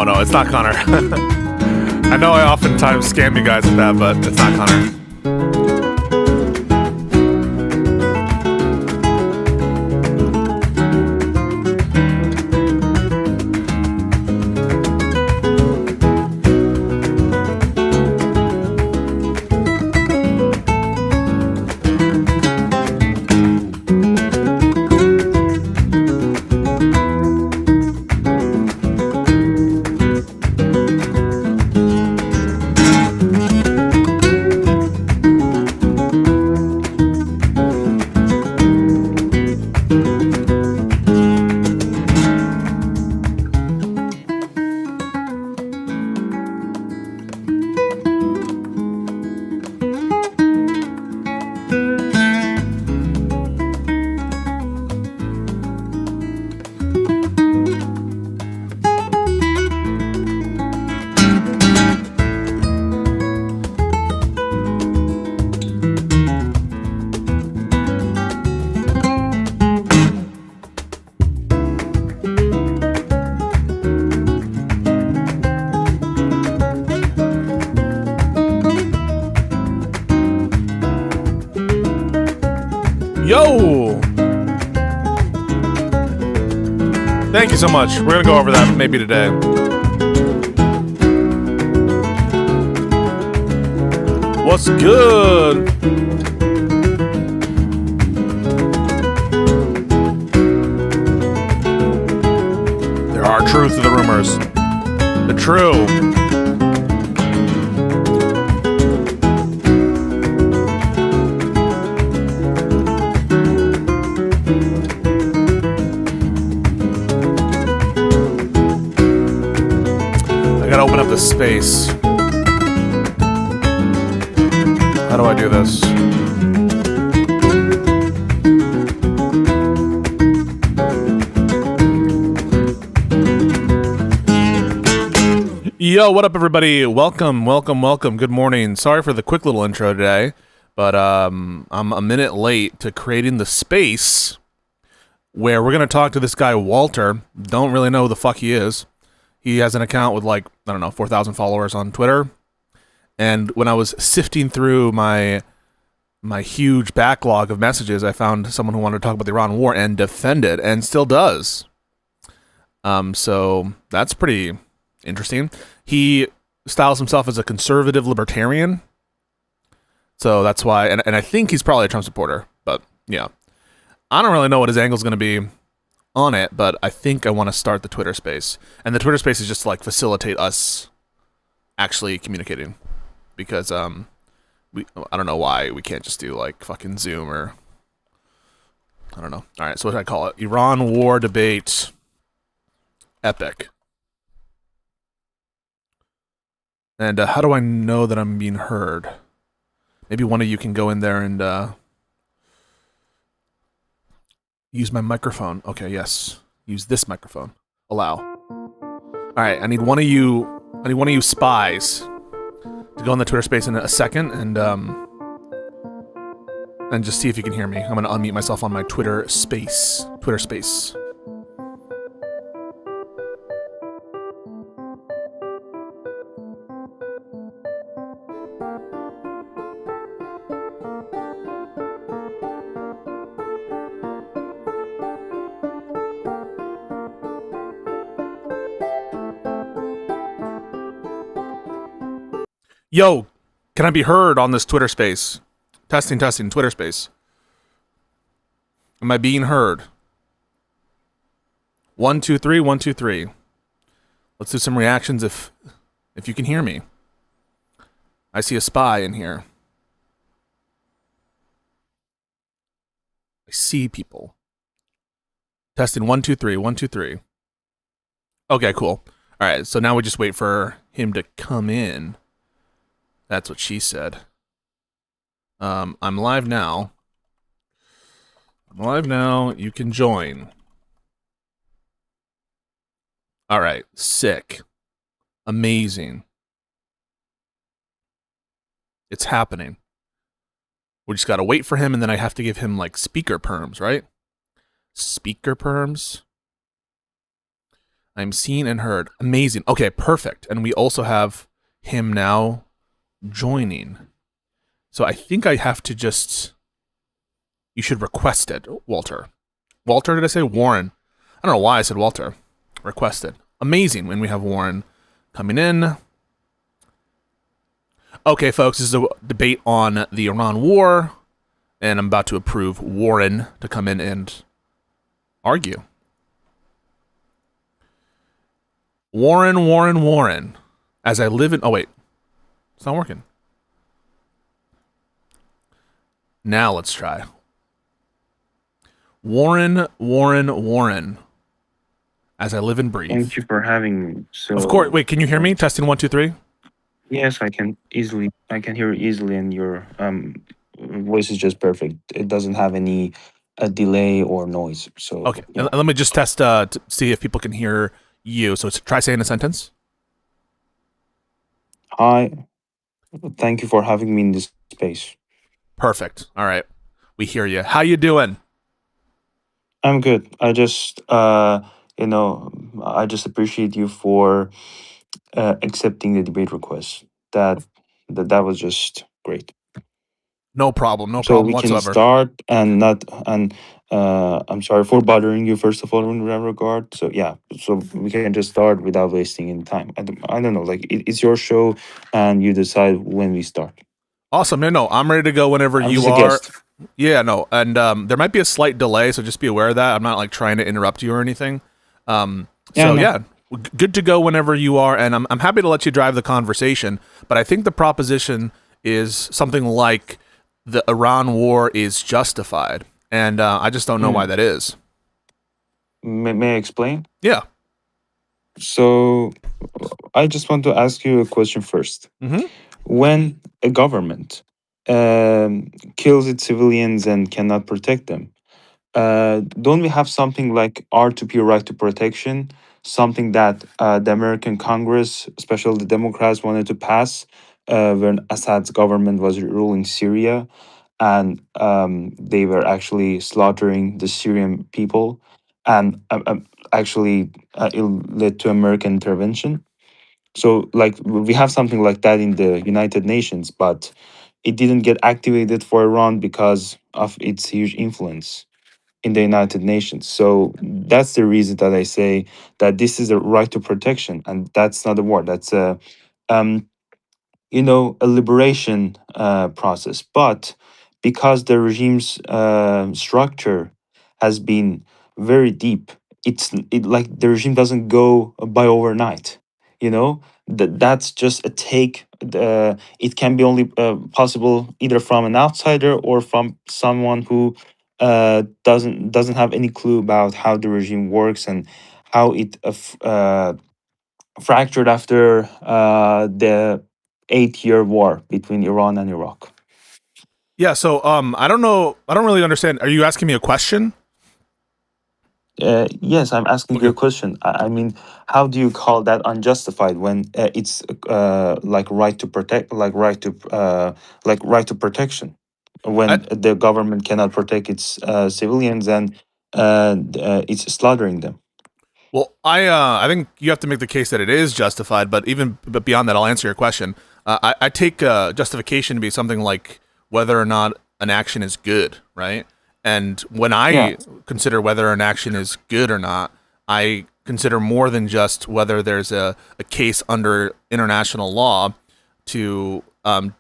No, it's not Connor. I know I oftentimes scam you guys with that, but it's not Connor. Yo! Thank you so much. We're gonna go over that maybe today. What's good? There are truth to the rumors. The true. Open up the space. How do I do this? Yo, what up everybody? Welcome. Good morning. Sorry for the quick little intro today, but I'm a minute late to creating the space where we're going to talk to this guy Walter. Don't really know who the fuck he is. He has an account with like, I don't know, 4,000 followers on Twitter. And when I was sifting through my huge backlog of messages, I found someone who wanted to talk about the Iran war and defend it, and still does. So that's pretty interesting. He styles himself as a conservative libertarian. So that's why, and I think he's probably a Trump supporter, but yeah. I don't really know what his angle is going to be on it, but I think I want to start the Twitter space. And the Twitter space is just to like facilitate us actually communicating, because I don't know why we can't just do like fucking Zoom or I don't know. All right, so what should I call it? Iran war debate epic. And how do I know that I'm being heard? Maybe one of you can go in there and use my microphone. Okay, yes. Use this microphone. Allow. All right, I need one of you. I need one of you spies to go in the Twitter space in a second and just see if you can hear me. I'm gonna unmute myself on my Twitter space. Twitter space. Yo, can I be heard on this Twitter space? Testing, testing, Twitter space. Am I being heard? 1, 2, 3, 1, 2, 3. Let's do some reactions if you can hear me. I see a spy in here. I see people. Testing 1, 2, 3, 1, 2, 3. Okay, cool. All right, so now we just wait for him to come in. That's what she said. I'm live now. I'm live now. You can join. All right, sick. Amazing. It's happening. We just got to wait for him, and then I have to give him, like, speaker perms, right? Speaker perms. I'm seen and heard. Amazing. Okay, perfect. And we also have him now joining. So I think I have to just... You should request it, Walter. Walter, did I say Warren? I don't know why I said Walter. Requested. Amazing when we have Warren coming in. Okay, folks, this is a debate on the Iran war, and I'm about to approve Warren to come in and argue. Warren, Warren, Warren. As I live in... Oh, wait. It's not working. Now let's try. Warren, Warren, Warren. As I live and breathe. Thank you for having me. So, of course. Wait, can you hear me? Testing 1, 2, 3. yes, I can hear you easily, and your voice is just perfect. It doesn't have any delay or noise. So, Okay, yeah. let me just test to see if people can hear you. So try saying a sentence. Hi, thank you for having me in this space. Perfect. All right, we hear you. How you doing? I'm good. I just I just appreciate you for accepting the debate request. That was just great. No problem. No So problem we can whatsoever. start and not and I'm sorry for bothering you first of all in that regard. So yeah, so we can just start without wasting any time. I don't know, like it's your show and you decide when we start. Awesome. No, I'm ready to go whenever I'm you just a are. guest. Yeah, no, and there might be a slight delay, so just be aware of that. I'm not like trying to interrupt you or anything. Yeah, So no. yeah, good to go whenever you are, and I'm happy to let you drive the conversation. But I think the proposition is something like the Iran war is justified, and I just don't know why that is. May I explain? Yeah. So I just want to ask you a question first. Mm-hmm. When a government kills its civilians and cannot protect them, don't we have something like R2P, right to protection, something that the American Congress, especially the Democrats, wanted to pass when Assad's government was ruling Syria, and they were actually slaughtering the Syrian people, and actually it led to American intervention. So, like, we have something like that in the United Nations, but it didn't get activated for Iran because of its huge influence in the United Nations. So that's the reason that I say that this is a right to protection, and that's not a war. That's um, a liberation process. But because the regime's structure has been very deep, it like the regime doesn't go by overnight. That's just a take. It can be only possible either from an outsider or from someone who doesn't have any clue about how the regime works and how it fractured after the 8-year war between Iran and Iraq. Yeah, so I don't know, I don't really understand. Are you asking me a question? Yes, I'm asking you Okay. a question. I mean, how do you call that unjustified when it's like right to protect, like right to protection, I, when the government cannot protect its civilians and it's slaughtering them? Well, I think you have to make the case that it is justified, but beyond that, I'll answer your question. I take justification to be something like whether or not an action is good, right? And when Yeah. I consider whether an action is good or not, I consider more than just whether there's a case under international law to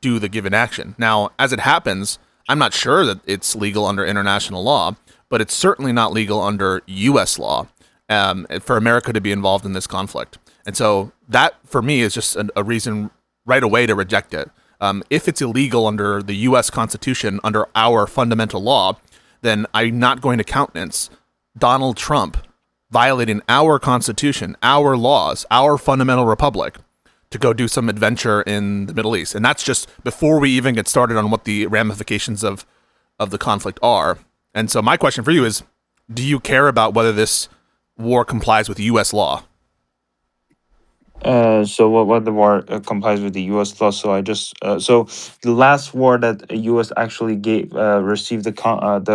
do the given action. Now, as it happens, I'm not sure that it's legal under international law, but it's certainly not legal under U.S. law for America to be involved in this conflict. And so that, for me, is just a reason right away to reject it. If it's illegal under the U.S. Constitution, under our fundamental law, then I'm not going to countenance Donald Trump violating our Constitution, our laws, our fundamental republic to go do some adventure in the Middle East. And that's just before we even get started on what the ramifications of the conflict are. And so my question for you is, do you care about whether this war complies with U.S. law? So what the war complies with the U.S. law? So so the last war that U.S. actually gave received the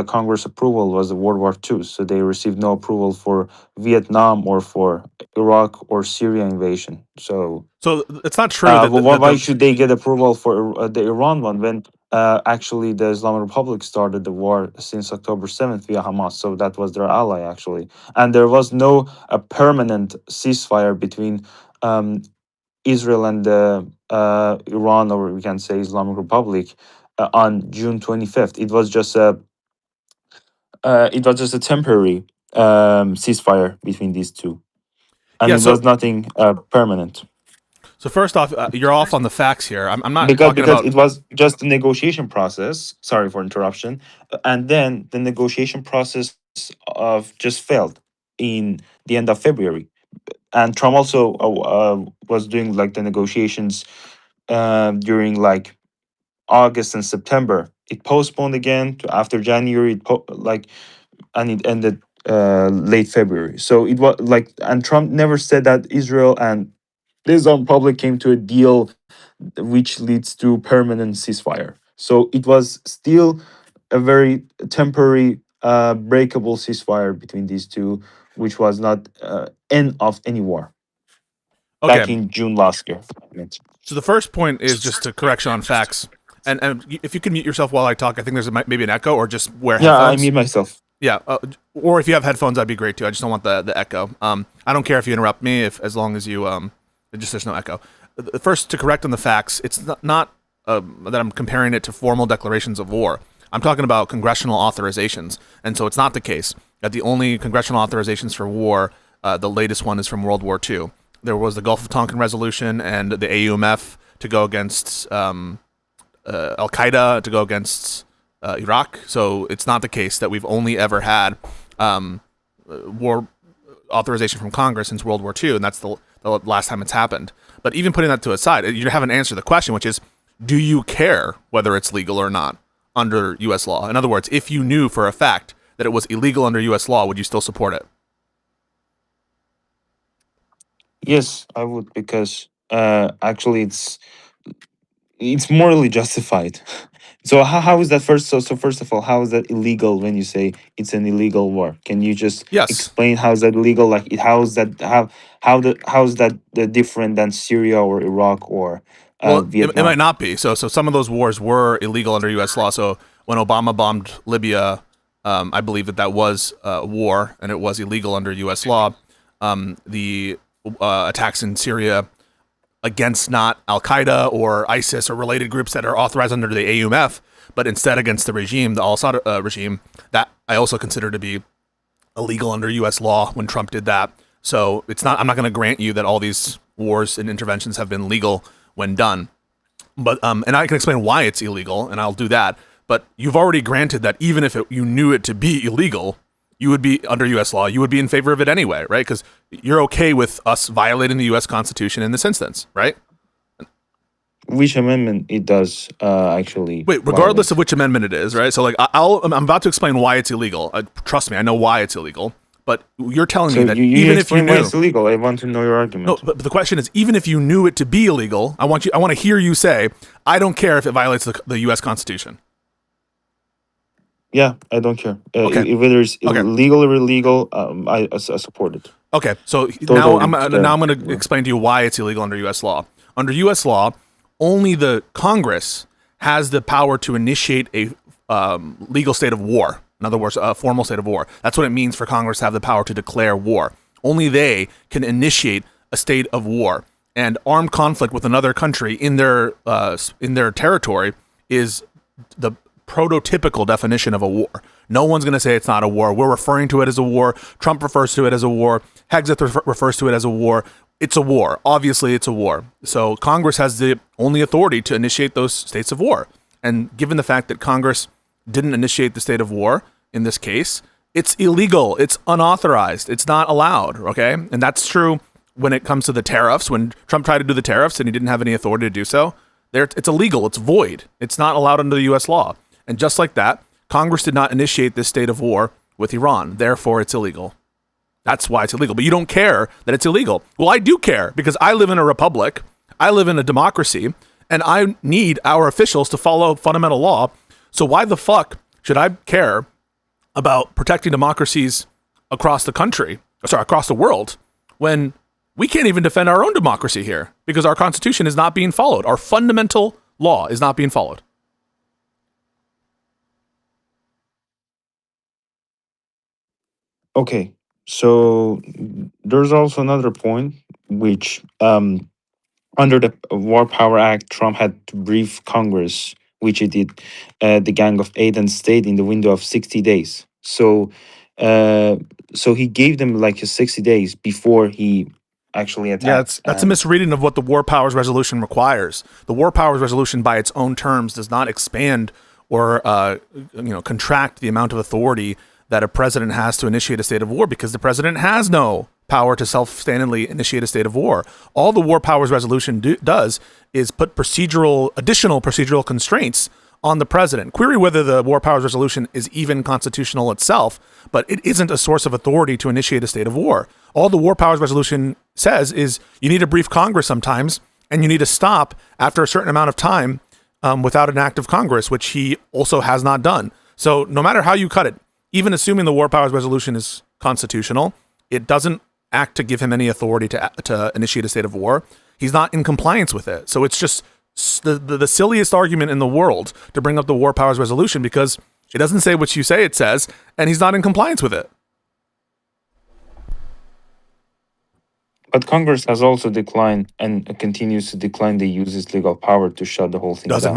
Congress approval was the World War II. So they received no approval for Vietnam or for Iraq or Syria invasion. So So it's not true that why should they get approval for the Iran one when actually the Islamic Republic started the war since October 7th via Hamas? So that was their ally actually, and there was no a permanent ceasefire between um, Israel and Iran, or we can say Islamic Republic, on June 25th. It was just a temporary ceasefire between these two, and yeah. it was nothing permanent. So first off, you're off on the facts here. I'm not because talking because about. it was just a negotiation process. Sorry for interruption. And then the negotiation process of just failed in the end of February. And Trump also was doing like the negotiations during like August and September. It postponed again to after January. And it ended late February. So it was like, and Trump never said that Israel and the Islam Republic came to a deal which leads to permanent ceasefire. So it was still a very temporary, breakable ceasefire between these two, which was not end of any war Okay, back in June last year. I meant. so the first point is just a correction on facts. And if you can mute yourself while I talk, I think there's maybe an echo, or just wear Yeah, I headphones. mute myself. Yeah, or if you have headphones, that'd be great too. I just don't want the echo. I don't care if you interrupt me, if as long as you just there's no echo. First, to correct on the facts, it's not that I'm comparing it to formal declarations of war. I'm talking about congressional authorizations, and so it's not the case that the only congressional authorizations for war, the latest one is from World War II. There was the Gulf of Tonkin resolution and the AUMF to go against Al Qaeda, to go against Iraq. So it's not the case that we've only ever had war authorization from Congress since World War II, and that's the last time it's happened. But even putting that to aside, you haven't answered the question, which is, do you care whether it's legal or not under U.S. law? In other words, if you knew for a fact that it was illegal under U.S. law, would you still support it? Yes, I would, because actually it's morally justified. So how is that first? So first of all, how is that illegal when you say it's an illegal war? Can you just Yes. explain how is that illegal? Like how is that how is that different than Syria or Iraq or Well, it might Vietnam? not be. So some of those wars were illegal under U.S. law. So when Obama bombed Libya, I believe that was a war, and it was illegal under U.S. law. The attacks in Syria against not Al Qaeda or ISIS or related groups that are authorized under the AUMF, but instead against the regime, the Al Assad regime, that I also consider to be illegal under U.S. law when Trump did that. So it's not. I'm not going to grant you that all these wars and interventions have been legal when done. But and I can explain why it's illegal, and I'll do that. But you've already granted that even if you knew it to be illegal, you would be, under U.S. law, you would be in favor of it anyway, right? Because you're okay with us violating the U.S. Constitution in this instance, right? Which amendment it does actually? Wait, regardless of which amendment it is, right? So, like, I'm about to explain why it's illegal. Trust me, I know why it's illegal. But you're telling me that even if you knew, why it's illegal, I want to know your argument. No, but the question is, even if you knew it to be illegal, I want to hear you say, I don't care if it violates the U.S. Constitution. Yeah, I don't care. Okay. Whether it's legal or illegal, I support it. Okay, so now I'm going to explain to you why it's illegal under U.S. law. Under U.S. law, only the Congress has the power to initiate a legal state of war. In other words, a formal state of war. That's what it means for Congress to have the power to declare war. Only they can initiate a state of war. And armed conflict with another country in their territory is the prototypical definition of a war. No one's going to say it's not a war. We're referring to it as a war. Trump refers to it as a war. Hegseth refers to it as a war. It's a war. Obviously, it's a war. So Congress has the only authority to initiate those states of war. And given the fact that Congress didn't initiate the state of war in this case, it's illegal. It's unauthorized. It's not allowed, okay? And that's true when it comes to the tariffs. When Trump tried to do the tariffs and he didn't have any authority to do so, it's illegal. It's void. It's not allowed under the U.S. law. And just like that, Congress did not initiate this state of war with Iran. Therefore, it's illegal. That's why it's illegal. But you don't care that it's illegal. Well, I do care because I live in a republic. I live in a democracy, and I need our officials to follow fundamental law. So why the fuck should I care about protecting democracies across the world, when we can't even defend our own democracy here because our constitution is not being followed. Our fundamental law is not being followed. Okay, so there's also another point which under the War Power Act, Trump had to brief Congress, which he did, the Gang of Eight, and stayed in the window of 60 days. So he gave them like 60 days before he actually attacked. Yeah, that's a misreading of what the War Powers Resolution requires. The War Powers Resolution, by its own terms, does not expand or contract the amount of authority that a president has to initiate a state of war, because the president has no power to self-standingly initiate a state of war. All the War Powers Resolution does is put additional procedural constraints on the president. Query whether the War Powers Resolution is even constitutional itself, but it isn't a source of authority to initiate a state of war. All the War Powers Resolution says is you need to brief Congress sometimes, and you need to stop after a certain amount of time without an act of Congress, which he also has not done. So no matter how you cut it, even assuming the War Powers Resolution is constitutional, it doesn't act to give him any authority to initiate a state of war. He's not in compliance with it. So it's just the silliest argument in the world to bring up the War Powers Resolution, because it doesn't say what you say it says, and he's not in compliance with it. But Congress has also declined and continues to decline the use its legal power to shut the whole thing down. Doesn't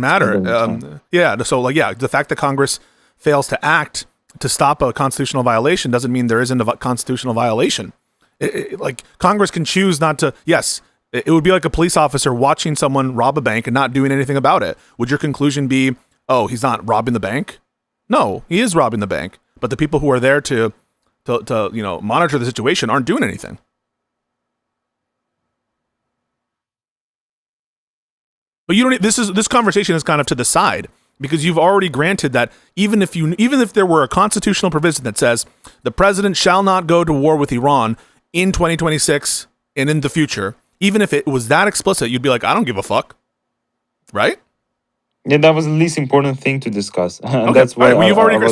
matter. The fact that Congress fails to act to stop a constitutional violation doesn't mean there isn't a constitutional violation. Like, Congress can choose not to. Yes, it would be like a police officer watching someone rob a bank and not doing anything about it. Would your conclusion be, oh, he's not robbing the bank? No, he is robbing the bank. But the people who are there to monitor the situation aren't doing anything. But you don't. This conversation is kind of to the side, because you've already granted that even if there were a constitutional provision that says the president shall not go to war with Iran in 2026 and in the future, even if it was that explicit, you'd be like, I don't give a fuck, right? Yeah, that was the least important thing to discuss. Okay, that's why you've already.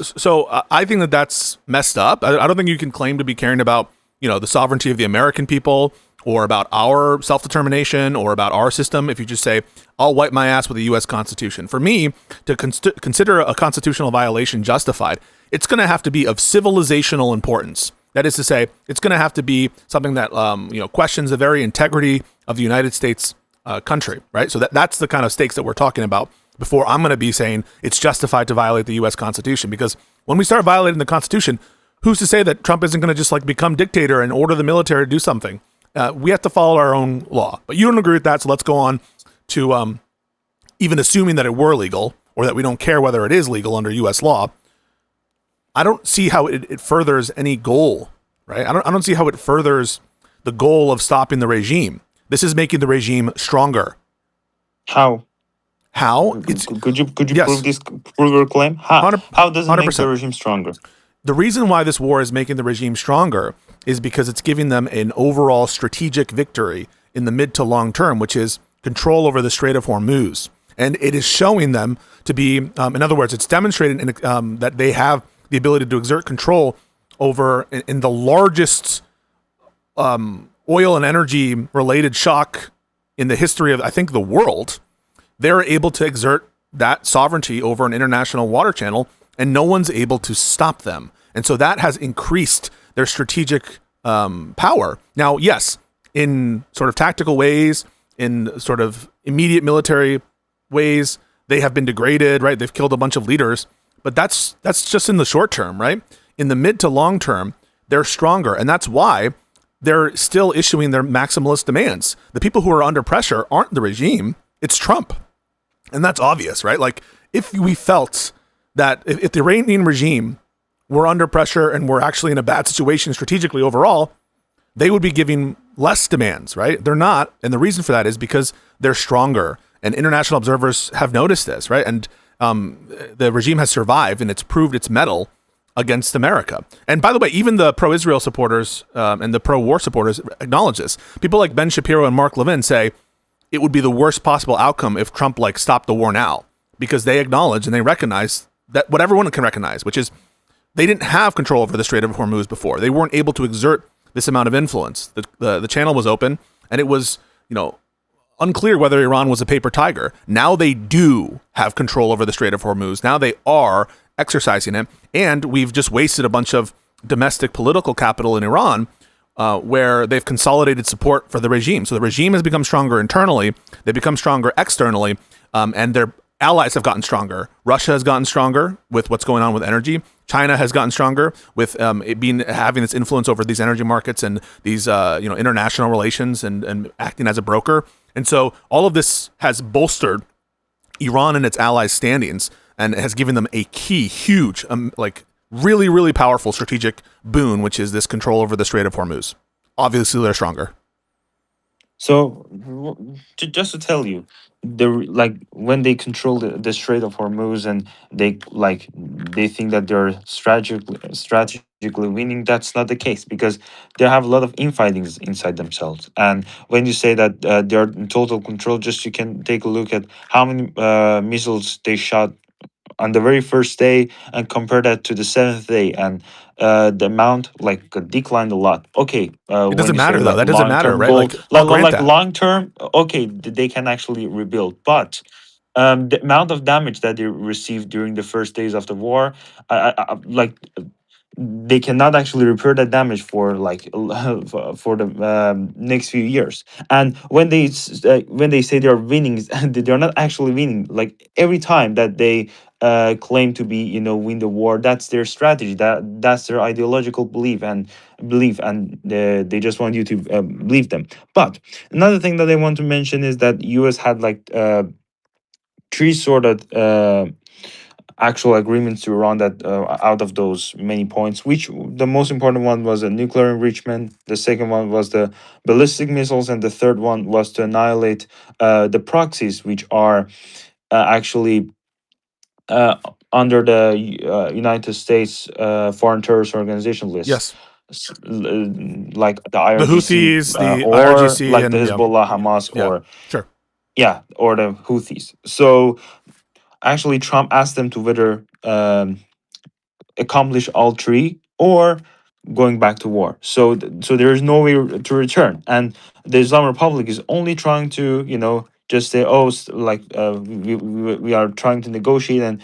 So I think that that's messed up. I don't think you can claim to be caring about the sovereignty of the American people, or about our self-determination, or about our system, if you just say, I'll wipe my ass with the U.S. Constitution. For me, to consider a constitutional violation justified, it's going to have to be of civilizational importance. That is to say, it's going to have to be something that questions the very integrity of the United States country, right? So that's the kind of stakes that we're talking about before I'm going to be saying it's justified to violate the U.S. Constitution. Because when we start violating the Constitution, who's to say that Trump isn't going to just become dictator and order the military to do something? We have to follow our own law. But you don't agree with that, so let's go on to even assuming that it were legal or that we don't care whether it is legal under U.S. law. I don't see how it furthers any goal, right? I don't see how it furthers the goal of stopping the regime. This is making the regime stronger. How? How? It's Could you prove yes, this prove your claim? hundred How does it make the 100%. regime stronger? The reason why this war is making the regime stronger is because it's giving them an overall strategic victory in the mid to long term, which is control over the Strait of Hormuz. And it is showing them to be, in other words, it's demonstrating that they have the ability to exert control over in the largest oil and energy related shock in the history of, I think, the world. They're able to exert that sovereignty over an international water channel, and no one's able to stop them. And so that has increased their strategic power. Now, yes, in sort of tactical ways, in sort of immediate military ways, they have been degraded, right? They've killed a bunch of leaders, but that's just in the short term, right? In the mid to long term, they're stronger, and that's why they're still issuing their maximalist demands. The people who are under pressure aren't the regime, it's Trump. And that's obvious, right? Like, if we felt that if the Iranian regime were under pressure and were actually in a bad situation strategically overall, they would be giving less demands, right? They're not. And the reason for that is because they're stronger. And international observers have noticed this, right? And the regime has survived and it's proved its mettle against America. And by the way, even the pro-Israel supporters and the pro-war supporters acknowledge this. People like Ben Shapiro and Mark Levin say it would be the worst possible outcome if Trump stopped the war now, because they acknowledge and they recognize that what everyone can recognize, which is they didn't have control over the Strait of Hormuz before. They weren't able to exert this amount of influence. The channel was open, and it was, unclear whether Iran was a paper tiger. Now they do have control over the Strait of Hormuz. Now they are exercising it, and we've just wasted a bunch of domestic political capital in Iran, where they've consolidated support for the regime. So the regime has become stronger internally, they've become stronger externally, and their allies have gotten stronger. Russia has gotten stronger with what's going on with energy. China has gotten stronger with having this influence over these energy markets and these international relations and acting as a broker. And so all of this has bolstered Iran and its allies' standings and has given them a key, huge, really, really powerful strategic boon, which is this control over the Strait of Hormuz. Obviously, they're stronger. So, just to tell you, when they control the Strait of Hormuz and they think that they're strategically winning, that's not the case because they have a lot of infightings inside themselves. And when you say that they're in total control, just you can take a look at how many missiles they shot on the very first day and compare that to the seventh day, and the amount declined a lot. Okay, It when doesn't you say matter though. That doesn't long matter, term right? goal, I'll grant that. long term, okay, they can actually rebuild, but the amount of damage that they received during the first days of the war, they cannot actually repair that damage for for the next few years. And when they say they're winning, they're not actually winning. Like every time that they claim to be win the war, that's their strategy, that's their ideological belief, and they just want you to believe them. But another thing that I want to mention is that US had three sort of actual agreements to Iran, that out of those many points, which the most important one was a nuclear enrichment, the second one was the ballistic missiles, and the third one was to annihilate the proxies, which are actually uh, under the United States Foreign Terrorist Organization list, Yes. like the The IRGC, Houthis, the or IRGC, like the and yeah, Hezbollah, Hamas, yeah, or sure. yeah, or the Houthis. So actually, Trump asked them to whether accomplish all three or going back to war. So so there is no way to return, and the Islamic Republic is only trying to just say, oh, we are trying to negotiate, and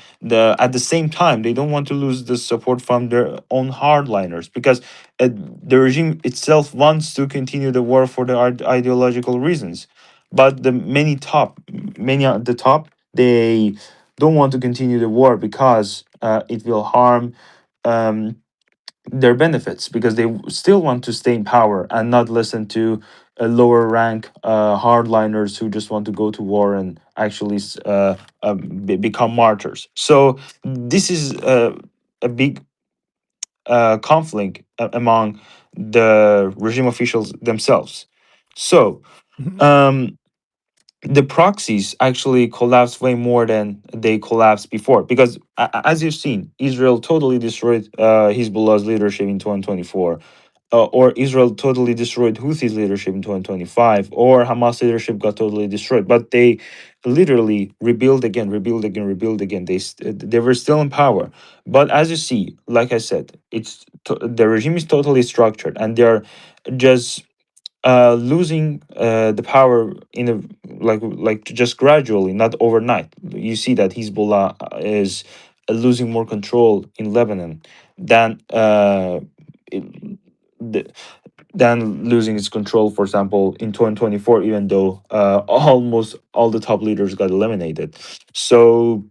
at the same time they don't want to lose the support from their own hardliners, because the regime itself wants to continue the war for the ideological reasons, but the many at the top, they don't want to continue the war because it will harm um, their benefits because they still want to stay in power and not listen to lower rank hardliners who just want to go to war and actually become martyrs. So this is a big conflict among the regime officials themselves. So Mhm. um, the proxies actually collapsed way more than they collapsed before because as you've seen, Israel totally destroyed Hezbollah's leadership in 2024, or Israel totally destroyed Houthis leadership in 2025, or Hamas leadership got totally destroyed, but they literally rebuild again. They were still in power, but as you see, like I said, the regime is totally structured, and they're just losing the power in a just gradually, not overnight. You see that Hezbollah is losing more control in Lebanon than it- the, than losing its control, for example, in 2024, even though almost all the top leaders got eliminated. So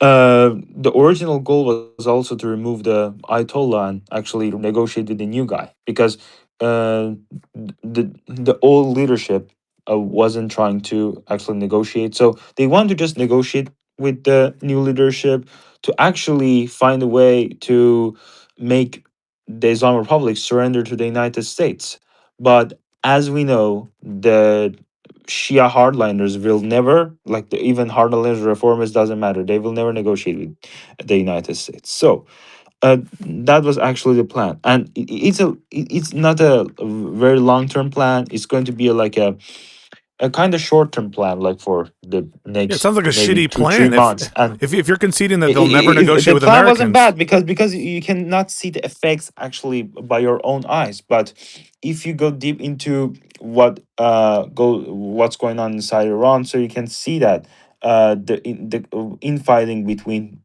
the original goal was also to remove the Ayatollah and actually negotiate with the new guy because the old leadership wasn't trying to actually negotiate. So they want to just negotiate with the new leadership to actually find a way to make the Islamic Republic surrender to the United States. But as we know, the Shia hardliners will never, like the even hardliners reformists, doesn't matter. They will never negotiate with the United States. So that was actually the plan, and it's not a very long term plan. It's going to be a kind of short term plan, like for the Yeah, it next sounds like a maybe shitty 2 3 plan. If months. And if you're conceding that they'll never negotiate the with plan wasn't Americans. bad because you cannot see the effects actually by your own eyes, but if you go deep into what's going on inside Iran, so you can see that the infighting between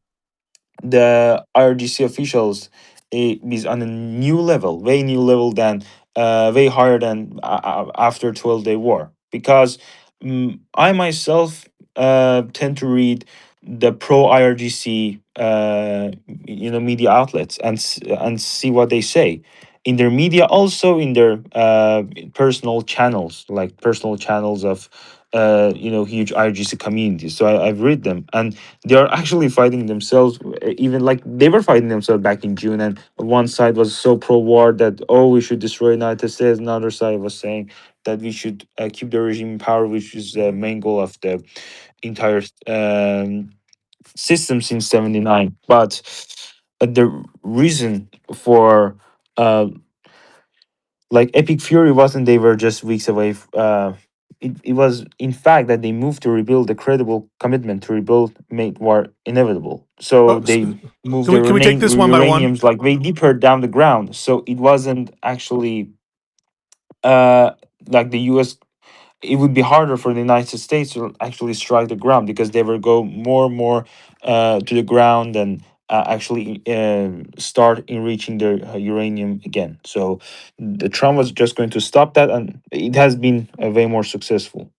the IRGC officials is on a new level, way new level than way higher than after 12-day war. Because I myself tend to read the pro IRGC media outlets and see what they say in their media, also in their personal channels, like personal channels of huge IRGC communities. So I've read them, and they are actually fighting themselves, even like they were fighting themselves back in June, and one side was so pro-war that, oh, we should destroy United States. Another side was saying that we should keep the regime in power, which is the main goal of the entire system since 79. But the reason for Epic Fury wasn't they were just weeks away. It was in fact that they moved to rebuild the credible commitment to rebuild made war inevitable. So Oh, they moved can the we take this one by one? uraniums like way deeper down the ground. So it wasn't actually like the US. It would be harder for the United States to actually strike the ground because they will go more and more to the ground and actually start enriching their uranium again. So the Trump was just going to stop that, and it has been way more successful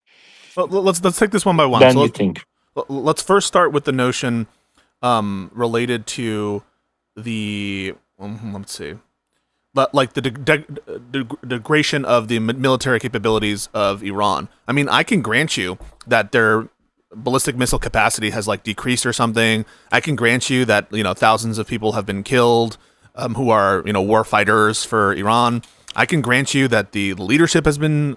Let's take this one by one. than So you think. let's first start with the notion related to the let's see, but like the degradation of the military capabilities of Iran. I mean, I can grant you that their ballistic missile capacity has like decreased or something. I can grant you that thousands of people have been killed who are war fighters for Iran. I can grant you that the leadership has been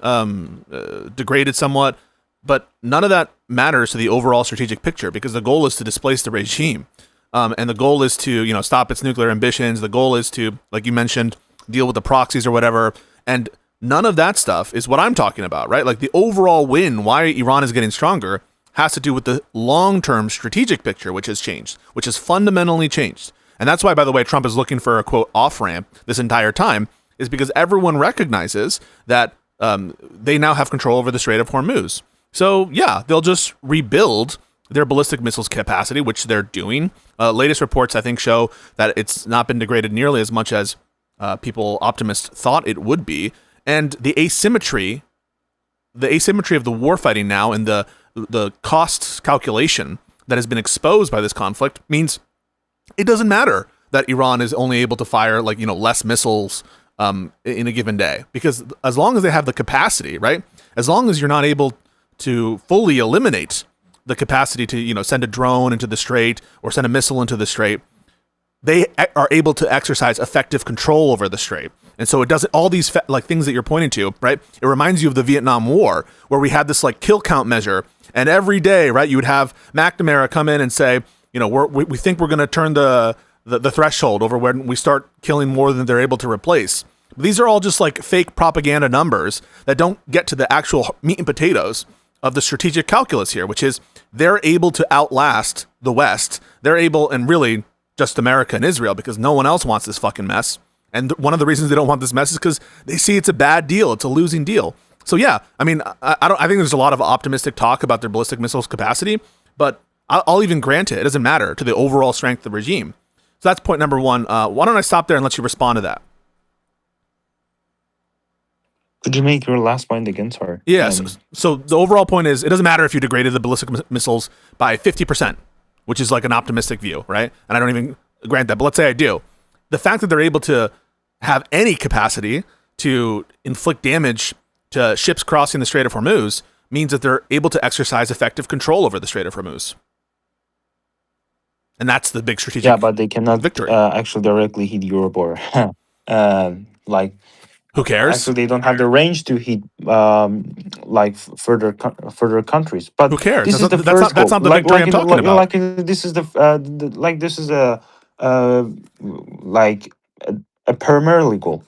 degraded somewhat, but none of that matters to the overall strategic picture because the goal is to displace the regime. And the goal is to, stop its nuclear ambitions. The goal is to, like you mentioned, deal with the proxies or whatever. And none of that stuff is what I'm talking about, right? Like the overall win, why Iran is getting stronger, has to do with the long-term strategic picture, which has changed, which has fundamentally changed. And that's why, by the way, Trump is looking for a, quote, off-ramp this entire time, is because everyone recognizes that they now have control over the Strait of Hormuz. So, yeah, they'll just rebuild their ballistic missiles capacity, which they're doing. Latest reports, I think, show that it's not been degraded nearly as much as optimists thought it would be. And the asymmetry of the warfighting now and the cost calculation that has been exposed by this conflict means it doesn't matter that Iran is only able to fire like less missiles in a given day, because as long as they have the capacity, right? As long as you're not able to fully eliminate the capacity to send a drone into the strait or send a missile into the strait, they are able to exercise effective control over the strait. And so it doesn't, all these like things that you're pointing to, right? It reminds you of the Vietnam War, where we had this like kill count measure, and every day, right, you would have McNamara come in and say, we think we're going to turn the threshold over when we start killing more than they're able to replace. These are all just like fake propaganda numbers that don't get to the actual meat and potatoes of the strategic calculus here, which is they're able to outlast the West. They're able, and really just America and Israel, because no one else wants this fucking mess. And one of the reasons they don't want this mess is because they see it's a bad deal. It's a losing deal. So yeah, I mean, I think there's a lot of optimistic talk about their ballistic missiles capacity, but I'll even grant it. It doesn't matter to the overall strength of the regime. So that's point number one. Why don't I stop there and let you respond to that? Could you make your last point again? Sorry. Yes. So the overall point is, it doesn't matter if you degraded the ballistic missiles by 50%, which is like an optimistic view, right? And I don't even grant that, but let's say I do. The fact that they're able to have any capacity to inflict damage to ships crossing the Strait of Hormuz means that they're able to exercise effective control over the Strait of Hormuz. And that's the big strategic Yeah, but they cannot victory. actually directly hit Europe or like. Who cares? Actually, they don't have the range to hit like further countries. But Who cares? this is the That's first not the victory I'm talking about. Like this is like this is like a primarily goal.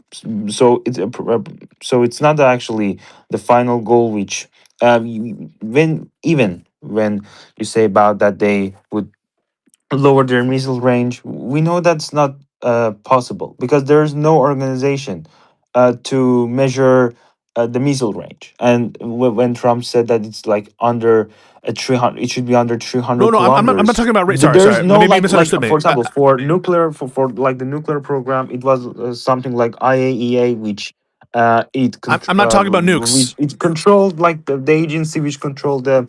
So it's so it's not actually the final goal. Which when you say about that they would lower their missile range, we know that's not possible because there's no organization to measure the missile range. And when Trump said that it's like under a 300, it should be under 300 No, I'm not kilometers. talking about. There's Sorry. no Maybe you like misunderstood me. for example for nuclear for like the nuclear program, it was something like IAEA, which I'm not talking about nukes. it controlled like the agency which controlled the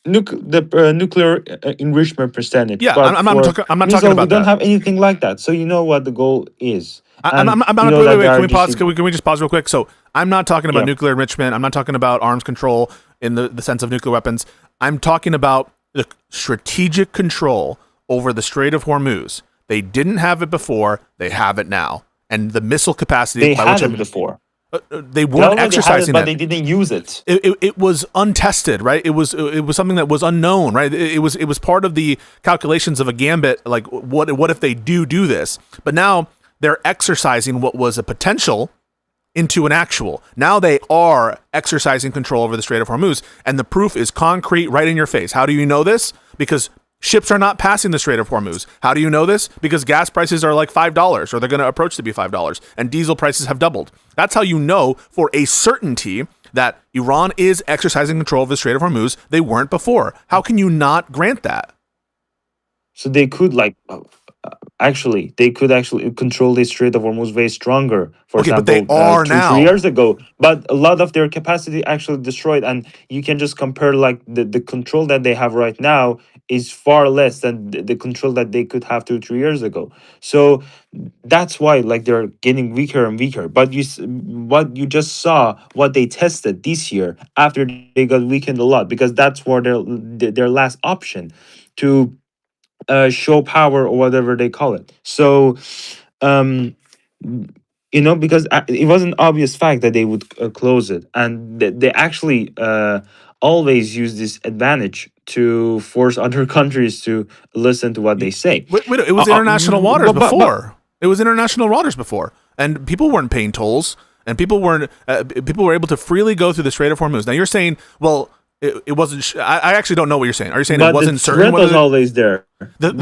nuclear enrichment percentage. Yeah, But for I'm not talking missile, we about don't that. have anything like that. So you know what the goal is. And I'm you not. know that Wait. they Can are we pause? just Can we just pause real quick? So I'm not talking about yeah. nuclear enrichment. I'm not talking about arms control in the sense of nuclear weapons. I'm talking about the strategic control over the Strait of Hormuz. They didn't have it before. They have it now, and the missile capacity. They by had which it before. they weren't exercising but it. they didn't use it. It was untested, right? It was something that was unknown, right? It was part of the calculations of a gambit. Like, what if they do this? But now they're exercising what was a potential into an actual. Now they are exercising control over the Strait of Hormuz, and the proof is concrete, right in your face. How do you know this? Because ships are not passing the Strait of Hormuz. How do you know this? Because gas prices are like $5, or they're going to approach to be $5, and diesel prices have doubled. That's how you know for a certainty that Iran is exercising control of the Strait of Hormuz. They weren't before. How can you not grant that? So they could they could actually control the Strait of Hormuz way stronger. For Okay, example, but they are 2-3 now. years ago. But a lot of their capacity actually destroyed, and you can just compare like the control that they have right now is far less than the control that they could have 2-3 years ago. So that's why like they're getting weaker and weaker. But what you just saw, what they tested this year after they got weakened a lot, because that's where their last option to show power or whatever they call it. So, um, because it was an obvious fact that they would close it, and they actually always use this advantage to force other countries to listen to what they say. Wait, it was international waters before. It was international waters before, and people weren't paying tolls, and people were able to freely go through the Strait of Hormuz. Now you're saying, well, it wasn't. I actually don't know what you're saying. Are you saying it wasn't certain? The threat was always there. The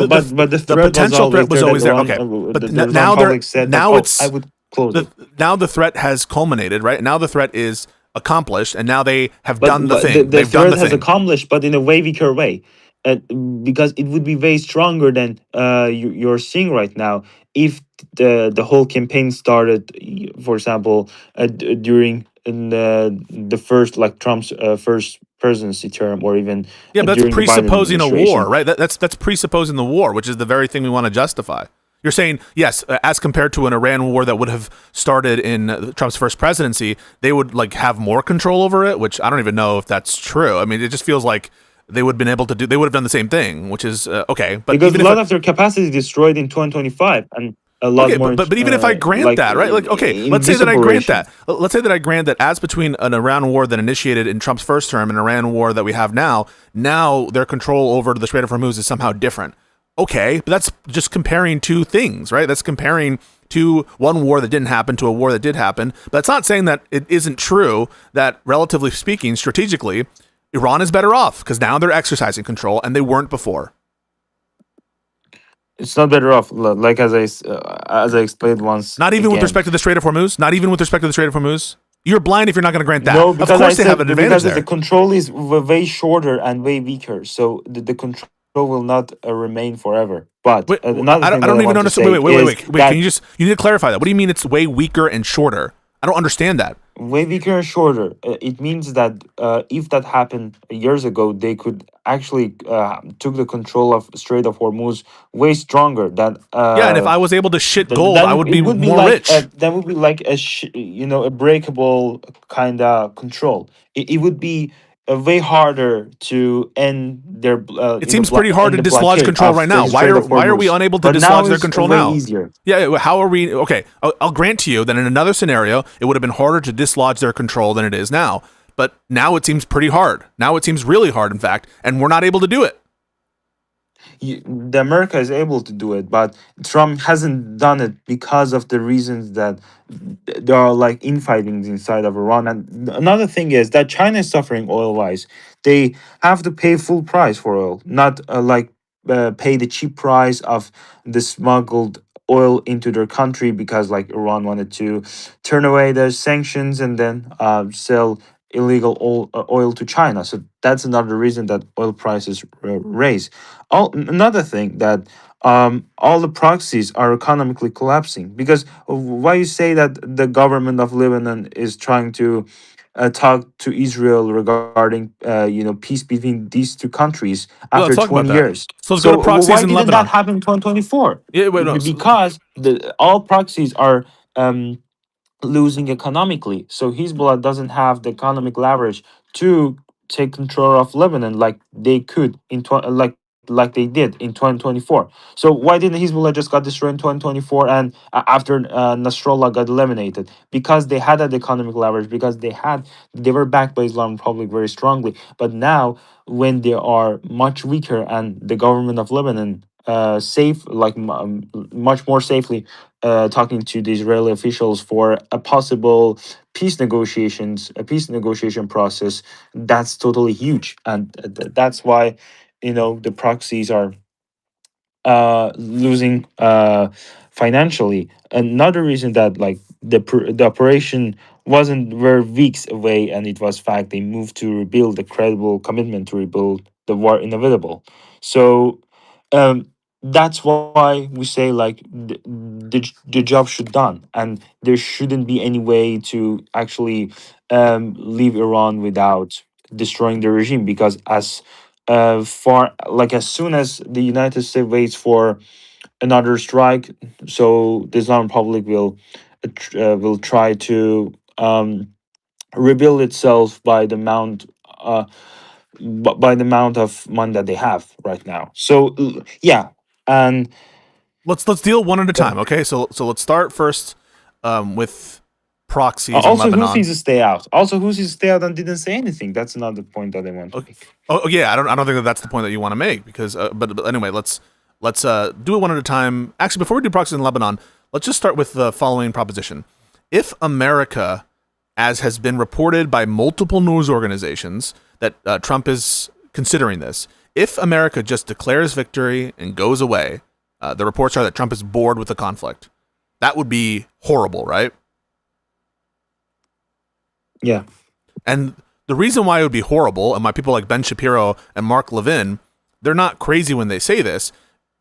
threat potential threat was always there. Okay, but now I would close it. Now the threat has culminated, right? Now the threat is accomplished, and now they have done the thing. The threat has accomplished, but in a way weaker way, because it would be way stronger than you're seeing right now if the whole campaign started, for example, during the first like Trump's first presidency term, or even but that's during presupposing the Biden a war, administration. right? That's presupposing the war, which is the very thing we want to justify. You're saying, yes, as compared to an Iran war that would have started in Trump's first presidency, they would like have more control over it, which I don't even know if that's true. I mean, it just feels like they would have been able to do, they would have done the same thing, which is okay. But because a even if, lot of their capacity is destroyed in 2025 and a lot okay, more but even if I grant like that, right? Like, okay, let's say that I invisible grant rations. that. Let's say that I grant that as between an Iran war that initiated in Trump's first term and an Iran war that we have now their control over the Strait of Hormuz is somehow different. Okay, but that's just comparing two things, right? That's comparing to one war that didn't happen to a war that did happen. But that's not saying that it isn't true that, relatively speaking, strategically, Iran is better off because now they're exercising control and they weren't before. It's not better off, like as I explained once Not even with again. respect to the Strait of Hormuz. Not even with respect to the Strait of Hormuz. You're blind if you're not going to grant that. No, Of because I course, they have said an advantage because the there. control is way shorter and way weaker, so the control will not remain forever. But Wait, another thing I that don't I even want to understand. say is Wait. Can that you just, you need to clarify that. What do you mean it's way weaker and shorter? I don't understand that. way weaker and shorter. It means that if that happened years ago, they could actually took the control of Strait of Hormuz way stronger than Yeah, and if I was able to shit gold, I then would it be would be more like rich. a breakable kind of control. It would be way harder to end their It seems pretty hard end to the dislodge blockade control right of the now. Strait of Why are we Hormuz. unable to But now dislodge their it's control way now? easier. Yeah, how are we? Okay, I'll grant to you that in another scenario, it would have been harder to dislodge their control than it is now. But now it seems pretty hard. Now it seems really hard, in fact, and we're not able to do it. The America is able to do it, but Trump hasn't done it because of the reasons that there are like infightings inside of Iran. And another thing is that China is suffering oil wise. They have to pay full price for oil, not pay the cheap price of the smuggled oil into their country because like Iran wanted to turn away the sanctions and then sell illegal oil to China. So that's another reason that oil prices raise. Another thing that all the proxies are economically collapsing because why you say that the government of Lebanon is trying to talk to Israel regarding peace between these two countries Yeah, let's after talk about 20 that. years. So let's go So to proxies why in didn't that Lebanon. happen in 2024? Yeah, wait, no. Because the all proxies are um, losing economically. So Hezbollah doesn't have the economic leverage to take control of Lebanon like they could like they did in 2024. So why didn't Hezbollah just got destroyed in 2024 and after Nasrallah got eliminated? Because they had that economic leverage, because they were backed by Islam Republic very strongly. But now when they are much weaker and the government of Lebanon safe like much more safely talking to the Israeli officials for a possible a peace negotiation process, that's totally huge, and that's why the proxies are losing financially. Another reason that like the operation wasn't very weeks away, and it was fact they moved to rebuild a credible commitment to rebuild the war inevitable. So um, that's why we say like the job should done, and there shouldn't be any way to actually leave Iran without destroying the regime because as soon as the United States waits for another strike, so the Islamic Republic will try to rebuild itself by the amount by the amount of money that they have right now. So yeah, and Let's deal one at a uh, time, okay? So let's start first with proxies in also Lebanon. Houthis stay out. Also Houthis stay out and didn't say anything. That's another point that I want to Okay. make. Oh yeah, I don't think that that's the point that you want to make because but anyway, let's do it one at a time. Actually, before we do proxies in Lebanon, let's just start with the following proposition: if America, as has been reported by multiple news organizations, that Trump is considering this, if America just declares victory and goes away, the reports are that Trump is bored with the conflict. That would be horrible, right? Yeah. And the reason why it would be horrible, and why people like Ben Shapiro and Mark Levin, they're not crazy when they say this,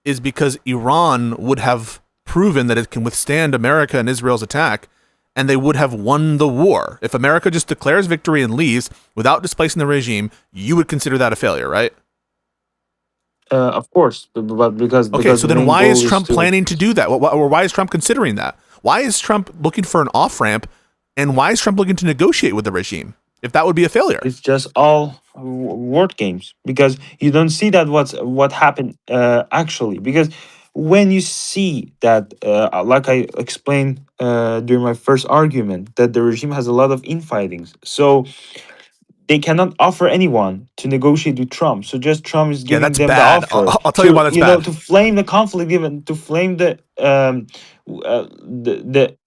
is because Iran would have proven that it can withstand America and Israel's attack, and they would have won the war. If America just declares victory and leaves without displacing the regime, you would consider that a failure, right? Of course, but Okay, because so the then main why is goal is Trump to. planning to do that? Or why is Trump considering that? Why is Trump looking for an off ramp? And why is Trump looking to negotiate with the regime if that would be a failure? It's just all word games because you don't see that what happened actually. Because when you see that, like I explained during my first argument, that the regime has a lot of infightings, so they cannot offer anyone to negotiate with Trump. So just Trump is Yeah, giving that's them the bad. offer I'll tell you why to, that's bad. to flame the conflict, even to flame the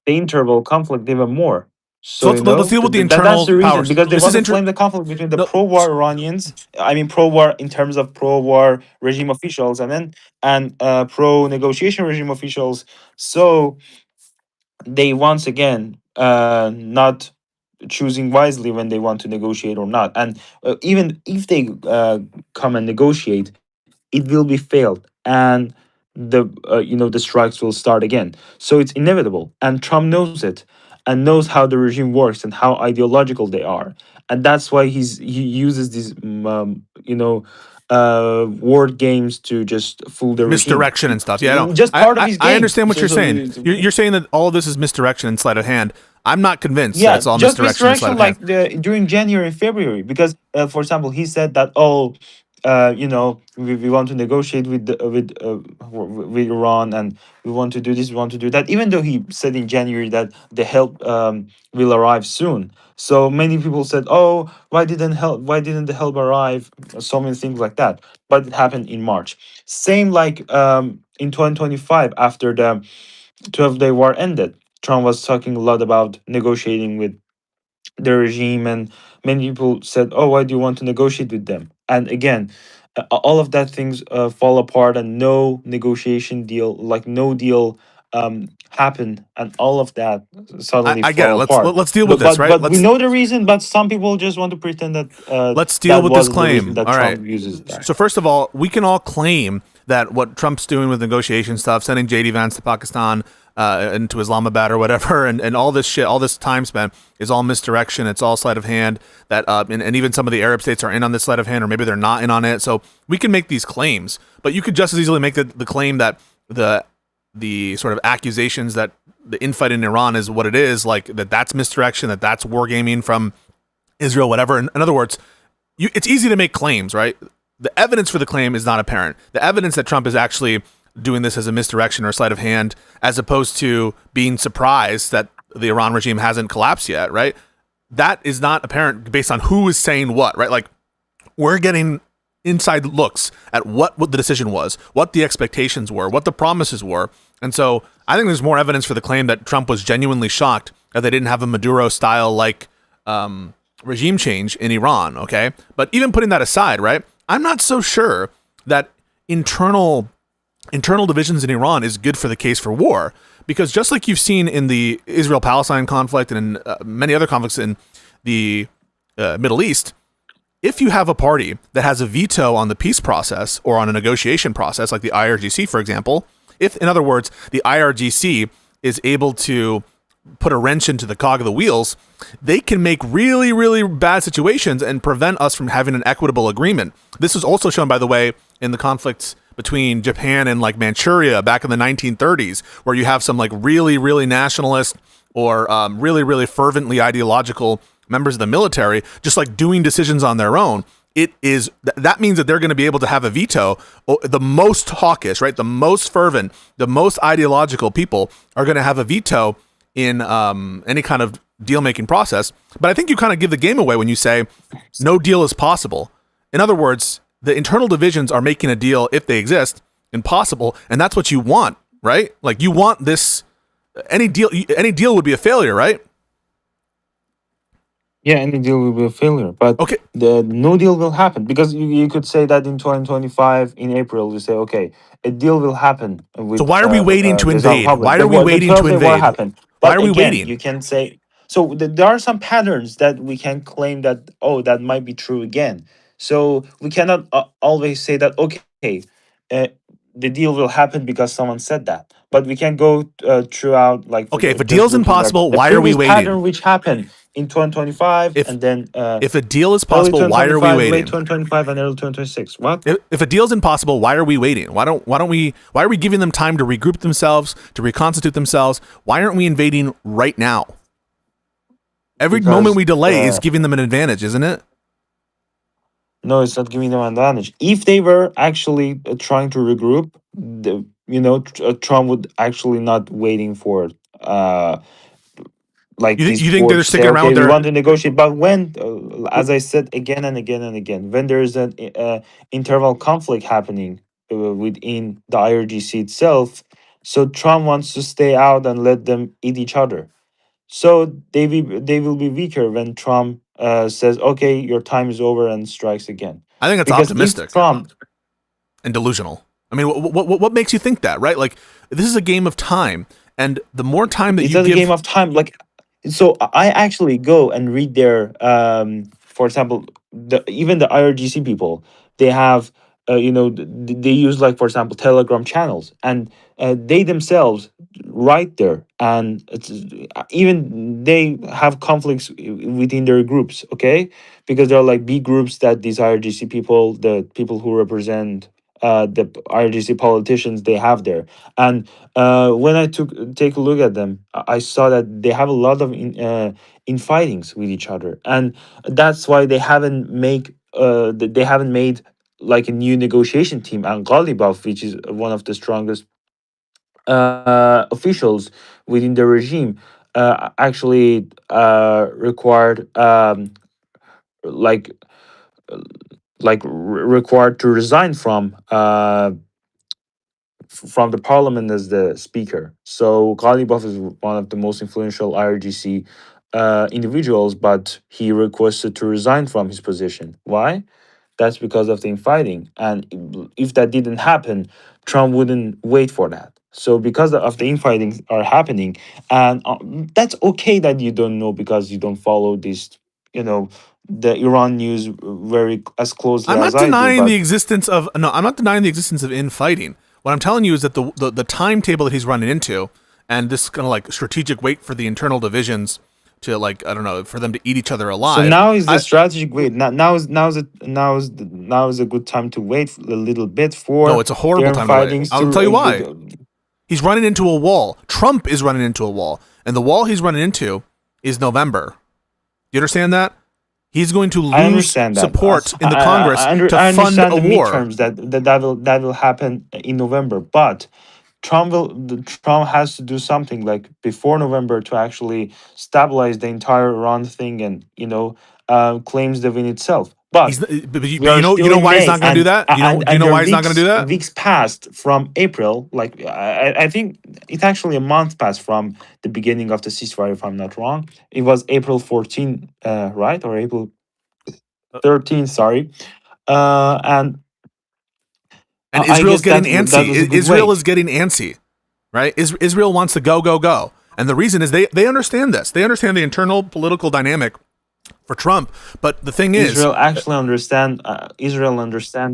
interval conflict even more. So So let's deal with the that's internal the reason, powers. because they This is want to flame the conflict between the no. pro-war Iranians. I mean, pro-war in terms of pro-war regime officials, and then and pro-negotiation regime officials. So they once again not choosing wisely when they want to negotiate or not. And even if they come and negotiate, it will be failed, and the strikes will start again. So it's inevitable, and Trump knows it, and knows how the regime works and how ideological they are, and that's why he uses these word games to just fool the regime. Misdirection and stuff. Yeah, no, It's just part of his I game. understand what So you're saying. You're saying that all of this is misdirection and sleight of hand. I'm not convinced that yeah, it's all just misdirection and sleight misdirection, of hand. like during January and February, because for example, he said that, oh, we want to negotiate with Iran, and we want to do this, we want to do that. Even though he said in January that the help will arrive soon, so many people said, oh, why didn't the help arrive? So many things like that, but it happened in March. Same like in 2025 after the 12-day war ended. Trump was talking a lot about negotiating with the regime, and many people said, oh, why do you want to negotiate with them? And again, all of that things fall apart, and no negotiation deal, like no deal happened, and all of that suddenly I get it. fall apart. Let's deal with but this, but, right? but we know the reason, but some people just want to pretend that Let's deal that with this wasn't the reason claim. that All right. Trump uses that. So first of all, we can all claim that what Trump's doing with negotiation stuff, sending JD Vance to Pakistan and to Islamabad or whatever, and all this shit, all this time spent is all misdirection. It's all sleight of hand. That and even some of the Arab states are in on this sleight of hand, or maybe they're not in on it. So we can make these claims, but you could just as easily make the claim that the sort of accusations that the infight in Iran is what it is, like that's misdirection, that's wargaming from Israel, whatever. In other words, it's easy to make claims, right? The evidence for the claim is not apparent. The evidence that Trump is actually doing this as a misdirection or a sleight of hand, as opposed to being surprised that the Iran regime hasn't collapsed yet, right? That is not apparent based on who is saying what, right? Like, we're getting inside looks at what the decision was, what the expectations were, what the promises were. And so I think there's more evidence for the claim that Trump was genuinely shocked that they didn't have a Maduro style like regime change in Iran, okay? But even putting that aside, right? I'm not so sure that internal divisions in Iran is good for the case for war, because just like you've seen in the Israel-Palestine conflict and in many other conflicts in the Middle East, if you have a party that has a veto on the peace process or on a negotiation process, like the IRGC, for example, if, in other words, the IRGC is able to put a wrench into the cog of the wheels, they can make really, really bad situations and prevent us from having an equitable agreement. This was also shown, by the way, in the conflicts between Japan and like Manchuria back in the 1930s, where you have some like really, really nationalist or really, really fervently ideological members of the military just like doing decisions on their own. It is that means that they're going to be able to have a veto. The most hawkish, right? The most fervent, the most ideological people are going to have a veto in any kind of deal making process. But I think you kind of give the game away when you say no deal is possible. In other words, the internal divisions are making a deal, if they exist, impossible, and that's what you want, right? Like you want this. Any deal would be a failure, right? Yeah, any deal will be a failure, but Okay, the no deal will happen, because you could say that in 2025 in April you say, okay, a deal will happen so with why are we waiting to the Islamic invade? Republic. Why are we The waiting to 12-day war invade? happened, Why but are we again, waiting? you can say, so there are some patterns that we can claim that, oh, that might be true again. So we cannot always say that, okay, uh, the deal will happen because someone said that, but we can go throughout, like Okay, if a just deal's looking like impossible, the why are we previous waiting? pattern which happened in 2025, If and then if a deal is early possible, why are we 2025, late waiting? 2025, and early 2026. What? If a deal is impossible, why are we waiting? Why are we giving them time to regroup themselves, to reconstitute themselves? Why aren't we invading right now? Every moment Because we delay is giving them an advantage, isn't it? no, it's not giving them an advantage. If they were actually trying to regroup, Trump would actually not waiting for like this You think board they're to say, sticking around okay, with we their? want to negotiate. But when, as I said again and again and again, when there is an internal conflict happening within the IRGC itself, so Trump wants to stay out and let them eat each other. So they will be weaker when Trump says, okay, your time is over and strikes again. I think it's Because if optimistic Trump, and delusional. I mean, what makes you think that, right? Like, this is a game of time, and the more time that it's you not a game give, of time. Like, so I actually go and read their, for example, even the IRGC people, they have, they use, like, for example, Telegram channels, and they themselves write there, and even they have conflicts within their groups, okay, because there are like big groups that these IRGC people, the people who represent the IRGC politicians, they have there, and when I take a look at them, I saw that they have a lot of infightings with each other, and that's why they haven't made like a new negotiation team. And Ghalibaf, which is one of the strongest officials within the regime, actually required like required to resign from the parliament as the speaker. So Ghalibaf is one of the most influential IRGC individuals, but he requested to resign from his position. Why? That's because of the infighting. And if that didn't happen, Trump wouldn't wait for that. So because of the infighting are happening, and that's okay that you don't know because you don't follow this, you know, the Iran news very as closely I'm as not I do. denying the But existence of no, I'm not denying the existence of infighting. What I'm telling you is that the timetable that he's running into, and this kind of like strategic wait for the internal divisions to, like, I don't know, for them to eat each other so alive. now is the I strategic wait. Now is a good time to wait a little bit No, for it's a horrible their time to wait. fightings I'll to tell you why. He's running into a wall. Trump is running into a wall, and the wall he's running into is November. You understand that? He's going to I lose understand that. support in the Congress to I fund understand a the war. midterms that will happen in November, but Trump has to do something like before November to actually stabilize the entire Iran thing and claims the win itself. He's, But but we you are know, still in why he's May, not going to do that. Do you know there are why he's not going to do that? weeks passed from April. Like I think it's actually a month passed from the beginning of the ceasefire, if I'm not wrong. It was April 14, right, or April Uh, 13. Sorry, and And I Israel's guess getting that antsy. was a good Israel is wait. getting antsy, right? Israel wants to go, go, go. And the reason is they understand this. They understand the internal political dynamic for Trump. But the thing is, Israel understands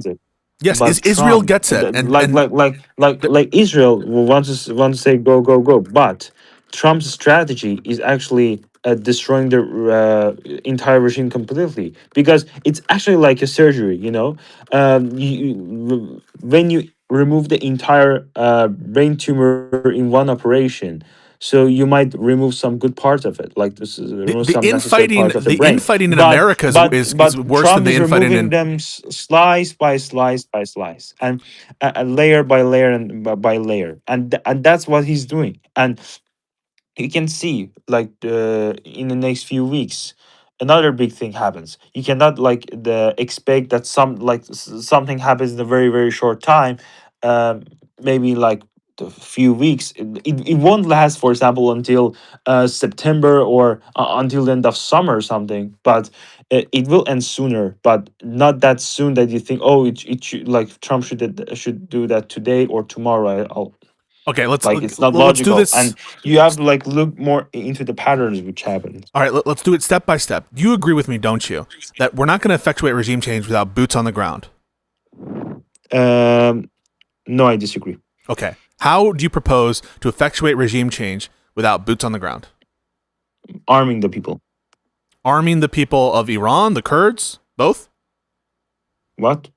it, yes, is but Israel Trump, gets it, the, Israel wants to say go go go, but Trump's strategy is actually destroying the entire regime completely because it's actually like a surgery. When you remove the entire brain tumor in one operation, so you might remove some good parts of it, like this is remove some necessary parts of the the brain. infighting in But America is worse than Trump the is infighting removing in. them slice by slice by slice, and layer by layer and by layer, and that's what he's doing. And you can see, like, in the next few weeks another big thing happens. You cannot like the expect that something happens in a very very short time. Maybe like a few weeks. It won't last, for example, until September or until the end of summer or something, but it will end sooner, but not that soon that you think, oh, it should, like, Trump should do that today or tomorrow. Okay, Like, it's not let's do logical, this. and you have to like look more into the patterns which happen. All right, let's do it step by step. You agree with me, don't you, that we're not going to effectuate regime change without boots on the ground? um no, I disagree. Okay. How do you propose to effectuate regime change without boots on the ground? Arming the people. Arming the people of Iran, the Kurds, both? What?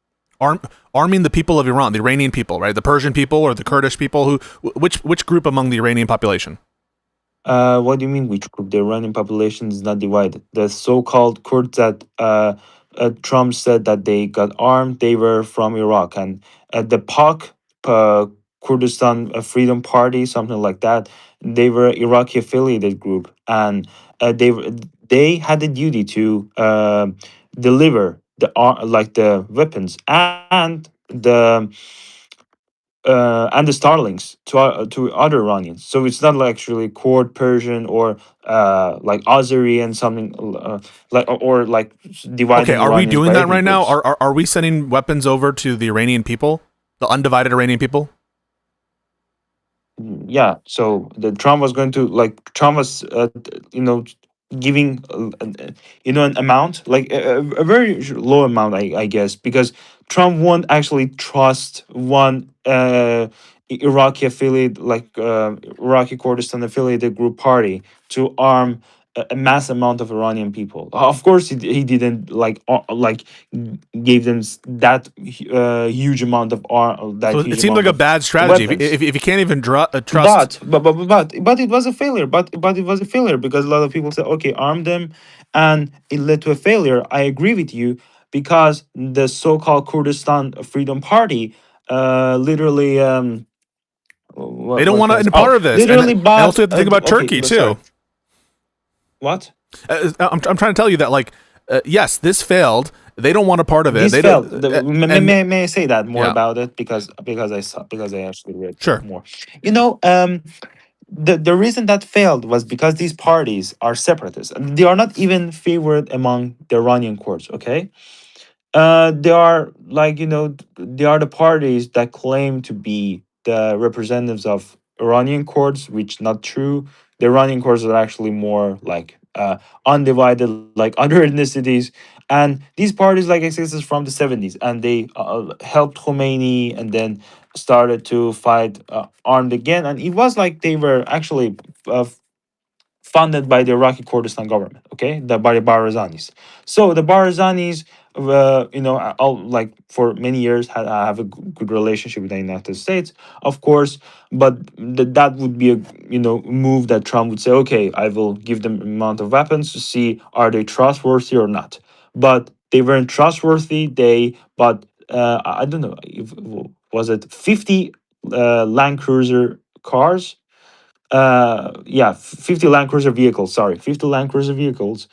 Arming the people of Iran, the Iranian people, right? The Persian people or the Kurdish people? Which group among the Iranian population? What do you mean which group? The Iranian population is not divided. The so-called Kurds that Trump said that they got armed, they were from Iraq. And the PAK, Kurdistan Freedom Party, something like that, they were Iraqi affiliated group. And they had the duty to deliver like the weapons and the Starlings to other Iranians. So it's not like actually Kurd, Persian, or like Azeri and something or like Okay, dividing are we Iranians doing by that ethnic right now? groups. Are we sending weapons over to the Iranian people, the undivided Iranian people? Yeah. So the Trump was going to like Trump was giving an amount like a very low amount, I guess, because Trump won't actually trust one Iraqi affiliate like Iraqi Kurdistan affiliated group party to arm a mass amount of Iranian people. Of course, he didn't like gave them that So huge it seems like amount a of bad strategy. weapons. If you can't even trust. But it was a failure. But it was a failure because a lot of people said, okay, arm them, and it led to a failure. I agree with you because the so-called Kurdistan Freedom Party, literally, They what don't what want can I any say? part of this, Literally and bought. also you have to think about Okay, Turkey sorry. too. What? I'm trying to tell you that, like, yes, this failed. They don't want a part of it. This They failed. don't. May I say that more Yeah, about it because I actually read sure. more. You know, the reason that failed was because these parties are separatists and they are not even favored among the Iranian courts. Okay, they are like they are the parties that claim to be the representatives of Iranian courts, which not true. The Iranian courts are actually more like undivided, like other ethnicities. And these parties, like existed from the 70s, and they helped Khomeini, and then started to fight armed again. And it was like they were actually uh, funded by the Iraqi Kurdistan government, okay, by the Barazanis. So the Barazanis, like for many years have a good relationship with the United States, of course, but that would be a move that Trump would say, okay, I will give them amount of weapons to see are they trustworthy or not. But they weren't trustworthy. But I don't know if was it 50 Land Cruiser cars 50 Land Cruiser vehicles, sorry, 50 Land Cruiser vehicles,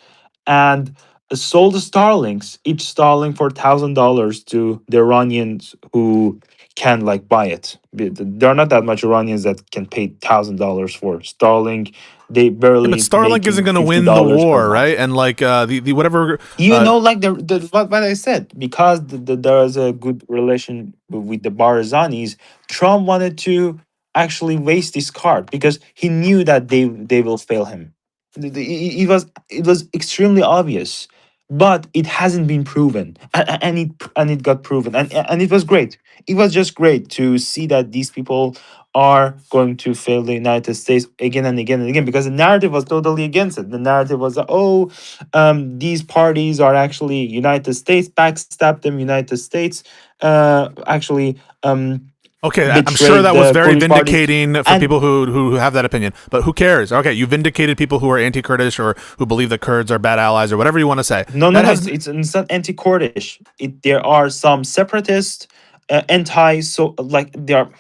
and sold the Starlinks, each Starlink for $1,000 to the Iranians who can like buy it. There are not that much Iranians that can pay $1,000 for Starlink. They Yeah, but barely Starlink isn't making going to fifty win the dollars per war, month. right? And like the whatever. Like what I said, because there is a good relation with the Barazanis, Trump wanted to actually waste this card because he knew that they will fail him. It was extremely obvious, but it hasn't been proven, and it got proven, and it was great. It was just great to see that these people are going to fail the United States again and again and again because the narrative was totally against it. The narrative was that, oh, these parties are actually United States backstabbed them. United States actually Okay, I'm sure betrayed that was the very Kurdish parties. vindicating for And people who have that opinion. But who cares? Okay, you vindicated people who are anti-Kurdish or who believe the Kurds are bad allies or whatever you want to say. no, no, That no. has It's not anti-Kurdish. There are some separatist, anti. So like there are.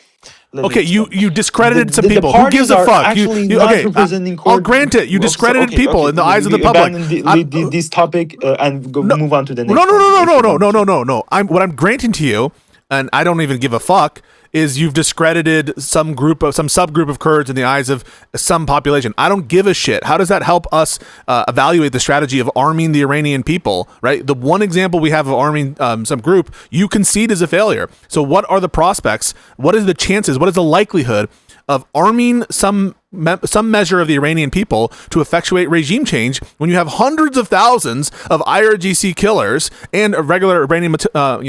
Let me okay. You explain. you The, discredited some the the people. Who gives parties a are fuck? actually You not okay? representing I'll court. grant it. You discredited Okay, people okay. in the eyes of the We public. abandon I'm, this topic and no, move on to the no, next no, one, no, no, if no, you no, want no, no, to. no, no. What I'm granting to you, and I don't even give a fuck, is you've discredited some subgroup of Kurds in the eyes of some population. I don't give a shit. How does that help us evaluate the strategy of arming the Iranian people? Right. The one example we have of arming some group, you concede is a failure. So what are the prospects? What is the chances? What is the likelihood of arming some measure of the Iranian people to effectuate regime change when you have hundreds of thousands of IRGC killers and regular Iranian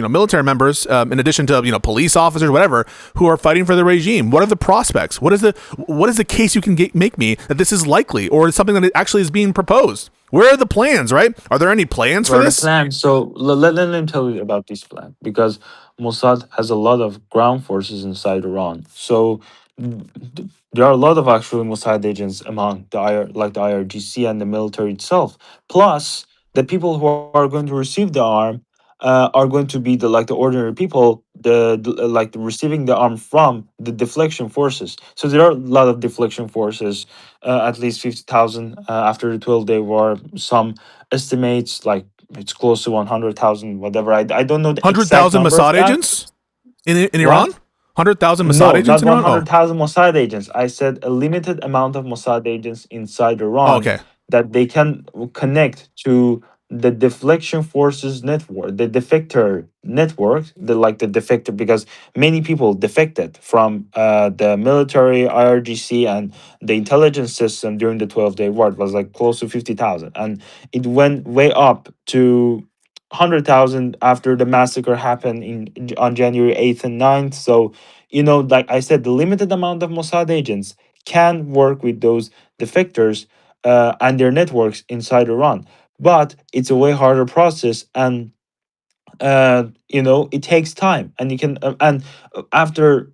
military members, in addition to police officers, whatever, who are fighting for the regime? What are the prospects? What is the case you can make me that this is likely or something that actually is being proposed? Where are the plans? Right? Are there any plans for Where the this? plan? So let me tell you about this plan because Mossad has a lot of ground forces inside Iran. So there are a lot of actually Mossad agents among the like the IRGC and the military itself. Plus, the people who are going to receive the arm are going to be the like the ordinary people, like the receiving the arm from the deflection forces. So there are a lot of deflection forces, at least 50,000 after the 12-day war. Some estimates like it's close to 100,000, whatever. I don't know the exact 100,000 number of Mossad that. agents in Iran? What? 100,000 Mossad No, agents not in Iran? Oh. 100,000 Mossad agents. I said a limited amount of Mossad agents inside Oh, Iran okay. that they can connect to the deflection forces network, the defector network, the defector, because many people defected from the military, IRGC, and the intelligence system during the 12-day war. It was like close to 50,000. And it went way up to 100,000 after the massacre happened on January 8th and 9th. So, like I said, the limited amount of Mossad agents can work with those defectors and their networks inside Iran. But it's a way harder process, and it takes time, and you can and after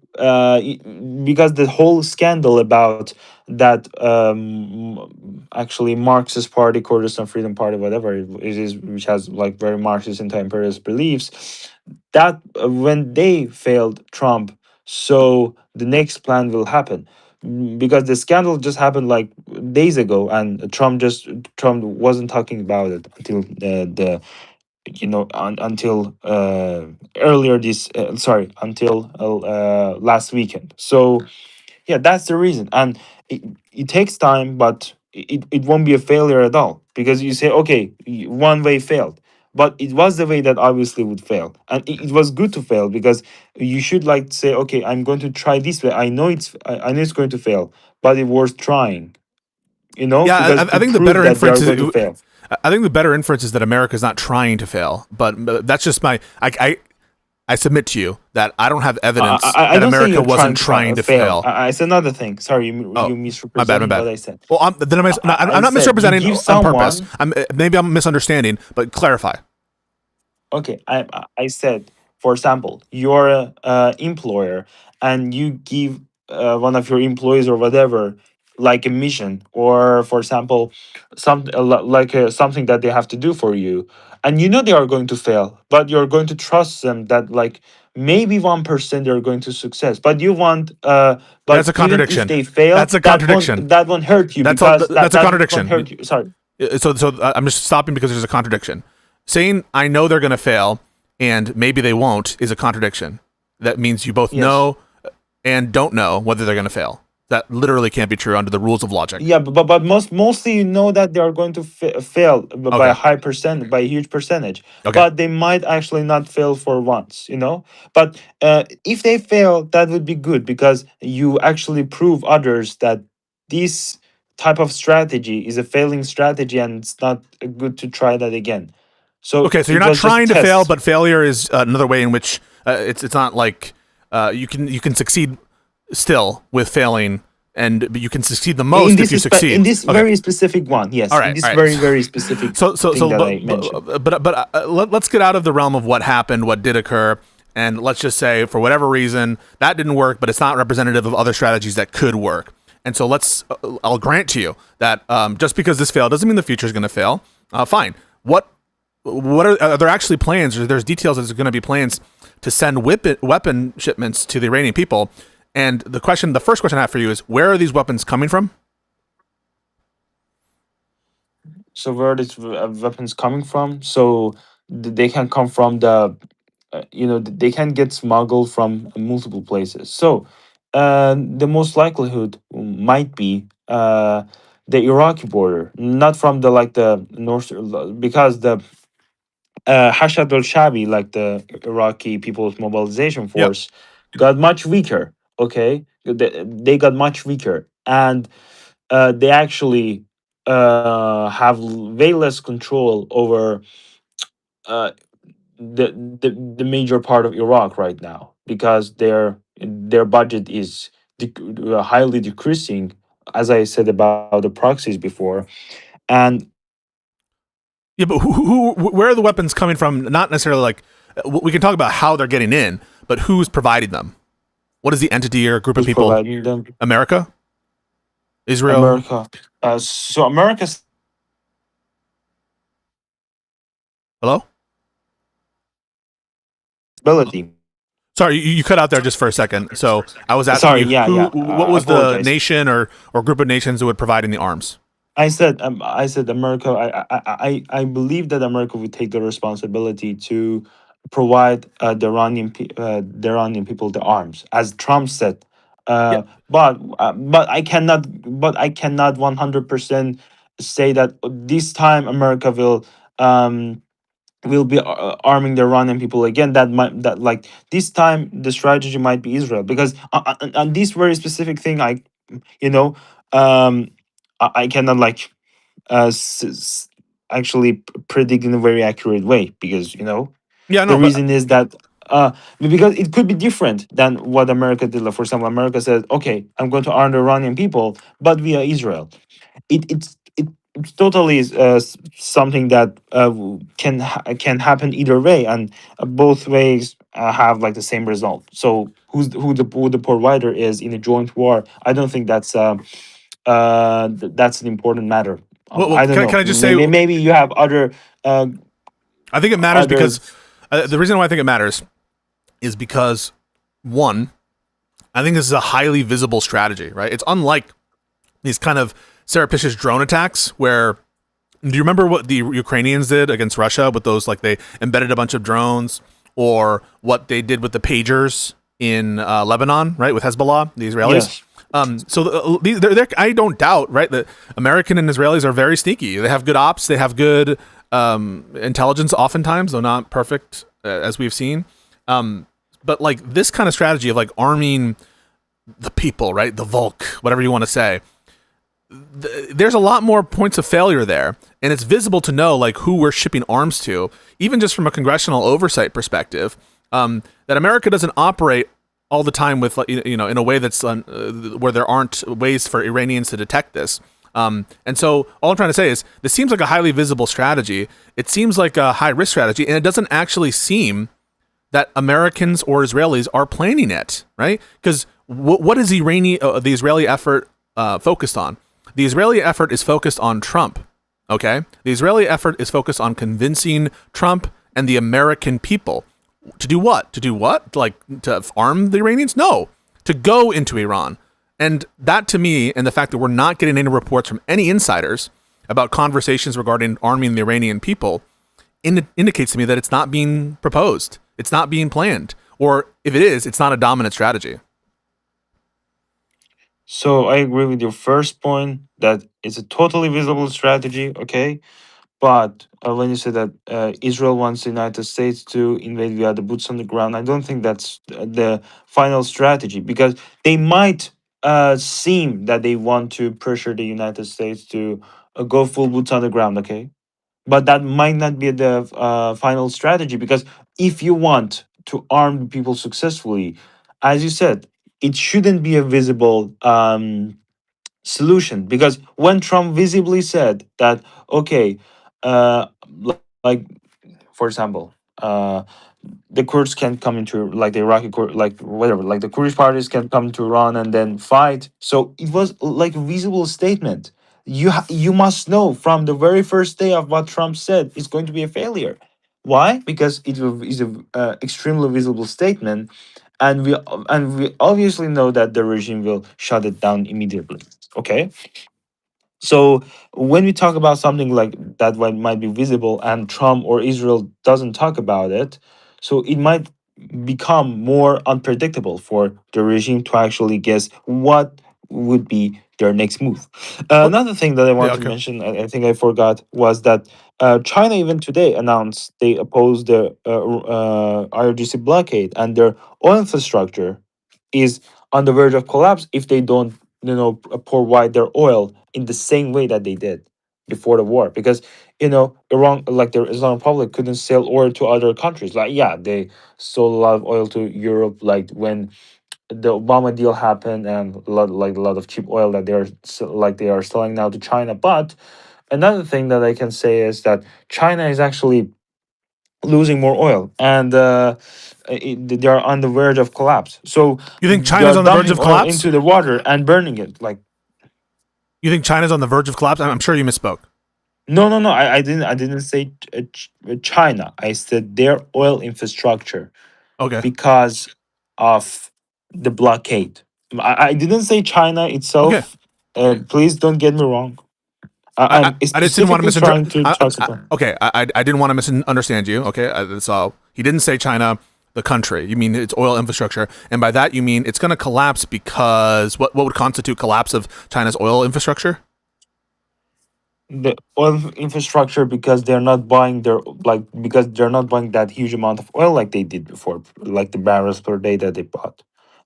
because the whole scandal about that actually Marxist party, Kurdistan Freedom Party, whatever it is, which has like very Marxist anti-imperialist beliefs, that when they failed Trump, so the next plan will happen. Because the scandal just happened like days ago, and Trump wasn't talking about it until the until earlier this sorry until last weekend. So yeah, that's the reason. And it takes time, but it won't be a failure at all, because you say, okay, one way failed, but it was the way that obviously would fail, and it was good to fail, because you should like say, okay, I'm going to try this way. I know it's going to fail, but it worth trying, Yeah, because I to think the prove better that they are inference going to is fail. I think the better inference is that America's not trying to fail, but that's just my I submit to you that I don't have evidence I that don't say America you're wasn't trying to trying to fail. fail. I said another thing. Sorry, Oh, you my bad, my misrepresenting what bad. I said. Well, I'm I not said you misrepresenting give on purpose. someone. Maybe I'm misunderstanding, but clarify. Okay, I said, for example, you're a employer, and you give one of your employees or whatever like a mission, or for example, something that they have to do for you, and they are going to fail, but you're going to trust them that like maybe 1% they're going to success, but you want That's but a even if contradiction. they fail, That's a that won't contradiction. that won't hurt you, That's all. because That's a that won't contradiction. hurt you. Sorry. So I'm just stopping because there's a contradiction. Saying I know they're going to fail and maybe they won't is a contradiction. That means you both Yes. know and don't know whether they're going to fail. That literally can't be true under the rules of logic. Yeah, but mostly that they are going to fail by a Okay. high percent, by a huge percentage. Okay. But they might actually not fail for once. But if they fail, that would be good, because you actually prove others that this type of strategy is a failing strategy, and it's not good to try that again. So Okay. So you're it not was just trying to fail, tests. but failure is another way in which it's not like you can succeed still with failing, and but you can succeed the In most if this you in succeed. this Okay. very specific one, All yes, in right. this All right. very very specific thing that I mentioned. Let's get out of the realm of what happened, what did occur, and let's just say for whatever reason that didn't work, but it's not representative of other strategies that could work. And so I'll grant to you that just because this failed doesn't mean the future is going to fail. Fine. What are there actually plans? Or there's details that there's going to be plans to send weapon shipments to the Iranian people. And the first question I have for you is, where are these weapons coming from? So where are these weapons coming from? So they can come from they can get smuggled from multiple places. So the most likelihood might be the Iraqi border, not from the like the north, because the Hashad al-Shabi, like the Iraqi People's Mobilization Yep. Force, got much weaker. Okay, they got much weaker, and they actually have way less control over uh, the major part of Iraq right now, because their budget is highly decreasing, as I said about the proxies before, and Yeah, but where are the weapons coming from? Not necessarily like we can talk about how they're getting in, but who's providing them? What is the entity or group of Who's people? providing them? America, Israel. America. So America's Hello. ability. Sorry, you cut out there just for a second. So I was asking Sorry, you yeah, who, yeah. what I was the apologize. nation or group of nations that would provide in the arms? I said America. I believe that America would take the responsibility to provide the Iranian people the arms, as Trump said. Yeah, But I cannot 100% say that this time America will be arming the Iranian people again. That might that like this time the strategy might be Israel, because on this very specific thing, you know um I cannot actually predict in a very accurate way, because yeah, the no, but reason is that because it could be different than what America did. Like, for example, America said, okay, I'm going to arm the Iranian people but via Israel. It's totally something that can happen either way, and both ways have like the same result. So who the provider is in a joint war, I don't think that's an important matter. I don't can know. I just say Maybe you have uh, I think it matters other. because the reason why I think it matters is because one, I think this is a highly visible strategy, right? It's unlike these kind of surreptitious drone attacks where do you remember what the Ukrainians did against Russia with those like they embedded a bunch of drones or what they did with the pagers in Lebanon, right, with Hezbollah, the Israelis? Yes. I don't doubt, right, that American and Israelis are very sneaky. They have good ops, they have good intelligence, oftentimes, though not perfect, as we've seen. But like this kind of strategy of like arming the people, right, the Volk, whatever you want to say, there's a lot more points of failure there, and it's visible to know like who we're shipping arms to, even just from a congressional oversight perspective. That America doesn't operate all the time with in a way that's where there aren't ways for Iranians to detect this. And so all I'm trying to say is this seems like a highly visible strategy. It seems like a high risk strategy, and it doesn't actually seem that Americans or Israelis are planning it, right? Because what is the Israeli effort focused on? The Israeli effort is focused on Trump. Okay, the Israeli effort is focused on convincing Trump and the American people to do what? To do what? Like to arm the Iranians? No, to go into Iran. And that to me, and the fact that we're not getting any reports from any insiders about conversations regarding arming the Iranian people, indicates to me that it's not being proposed. It's not being planned. Or if it is, it's not a dominant strategy. So I agree with your first point that it's a totally visible strategy. Okay. But when you say that Israel wants the United States to invade via the boots on the ground, I don't think that's the final strategy, because they might seem that they want to pressure the United States to go full boots on the ground, okay? But that might not be the final strategy, because if you want to arm people successfully, as you said, it shouldn't be a visible solution, because when Trump visibly said that, okay, like, for example, the Kurds can come into, like, the Iraqi Kurd, like whatever, like the Kurdish parties can come to Iran and then fight. So it was like a visible statement. You must know from the very first day of what Trump said it's going to be a failure. Why? Because is a extremely visible statement, and we obviously know that the regime will shut it down immediately. Okay, so when we talk about something like that, what might be visible, and Trump or Israel doesn't talk about it, so it might become more unpredictable for the regime to actually guess what would be their next move. What? Another thing that I Yeah. wanted to Okay. mention, I think I forgot, was that China even today announced they oppose the IRGC blockade, and their oil infrastructure is on the verge of collapse if they don't, provide their oil in the same way that they did before the war. Because Iran, like the Islamic Republic, couldn't sell oil to other countries. Like, yeah, they sold a lot of oil to Europe, like when the Obama deal happened, and a lot of cheap oil that they are selling now to China. But another thing that I can say is that China is actually losing more oil, and they are on the verge of collapse. So You think they China's are on the verge dumping of oil collapse? into the water and burning it. Like, You think China's on the verge of collapse? I'm sure you misspoke. no, no, no. I didn't say China. I said their oil infrastructure Okay. because of the blockade. I didn't say China Okay. itself. Please don't get me wrong. I'm I just didn't want to specifically trying to talk about. okay, I didn't want to misunderstand you. Okay, so he didn't say China, the country. You mean its oil infrastructure, and by that you mean it's going to collapse because what would constitute collapse of China's oil infrastructure? The oil infrastructure because they're not buying their like because they're not buying that huge amount of oil like they did before, like the barrels per day that they bought,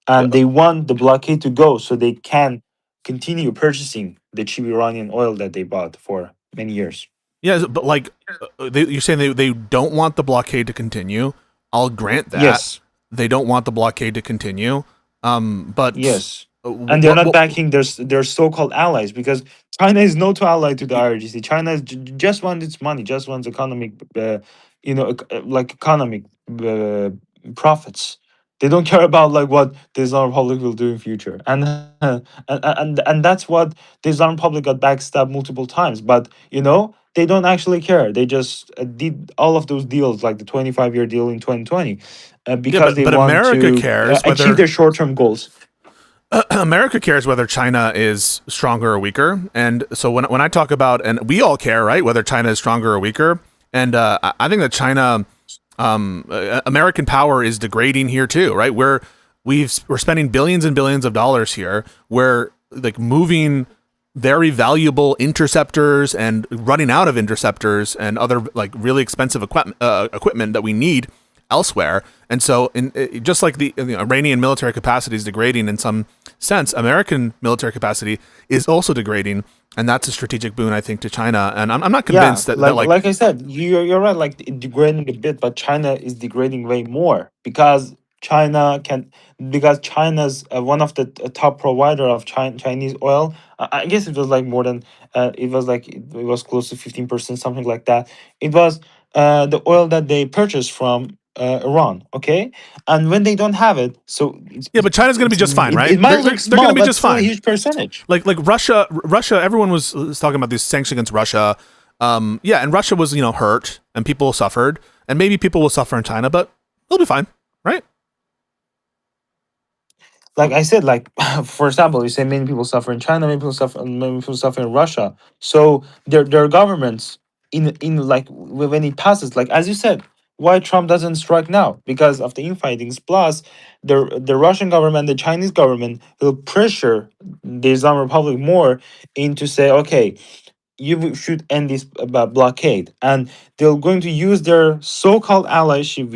and Uh, they want the blockade to go so they can continue purchasing the cheap Iranian oil that they bought for many years. Yeah, but like you're saying they don't want the blockade to continue. I'll grant that Yes, they don't want the blockade to continue. But yes, and they're not what backing their so-called allies because China is no to ally to the IRGC. China just wants its money, just wants economic, like economic uh, profits. They don't care about like what the Islamic Republic will do in future, and and that's what the Islamic Republic got backstabbed multiple times. But they don't actually care. They just did all of those deals, like the 25-year deal in 2020, yeah, because they but want America to cares achieve whether their short-term goals. America cares whether China is stronger or weaker. And so when I talk about, and we all care, right, whether China is stronger or weaker. And I think that China, American power is degrading here too, right? We're spending billions and billions of dollars here. We're like moving very valuable interceptors and running out of interceptors and other like really expensive equipment that we need elsewhere. And so, just like the Iranian military capacity is degrading in some sense, American military capacity is also degrading, and that's a strategic boon, I think, to China. And I'm not Yeah, convinced that like like like I said, you're right. Like degrading a bit, but China is degrading way more because China's one of the top provider of Chinese oil. I guess it was like more than it was close to 15%, something like that. It was the oil that they purchased from Iran. Okay, and when they don't have it, so yeah, but China's going to be just fine, it right? might look They're going small, to be but just still a fine. huge percentage. Like Russia. Everyone was talking about these sanctions against Russia. Yeah, and Russia was hurt, and people suffered, and maybe people will suffer in China, but they'll be fine, right? Like I said, like for example, you say many people suffer in China, many people suffer in Russia. So their governments in like when it passes, like as you said, why Trump doesn't strike now? Because of the infightings. Plus, the Russian government, the Chinese government will pressure the Islamic Republic more into say, okay, should end this blockade, and they're going to use their so-called allyship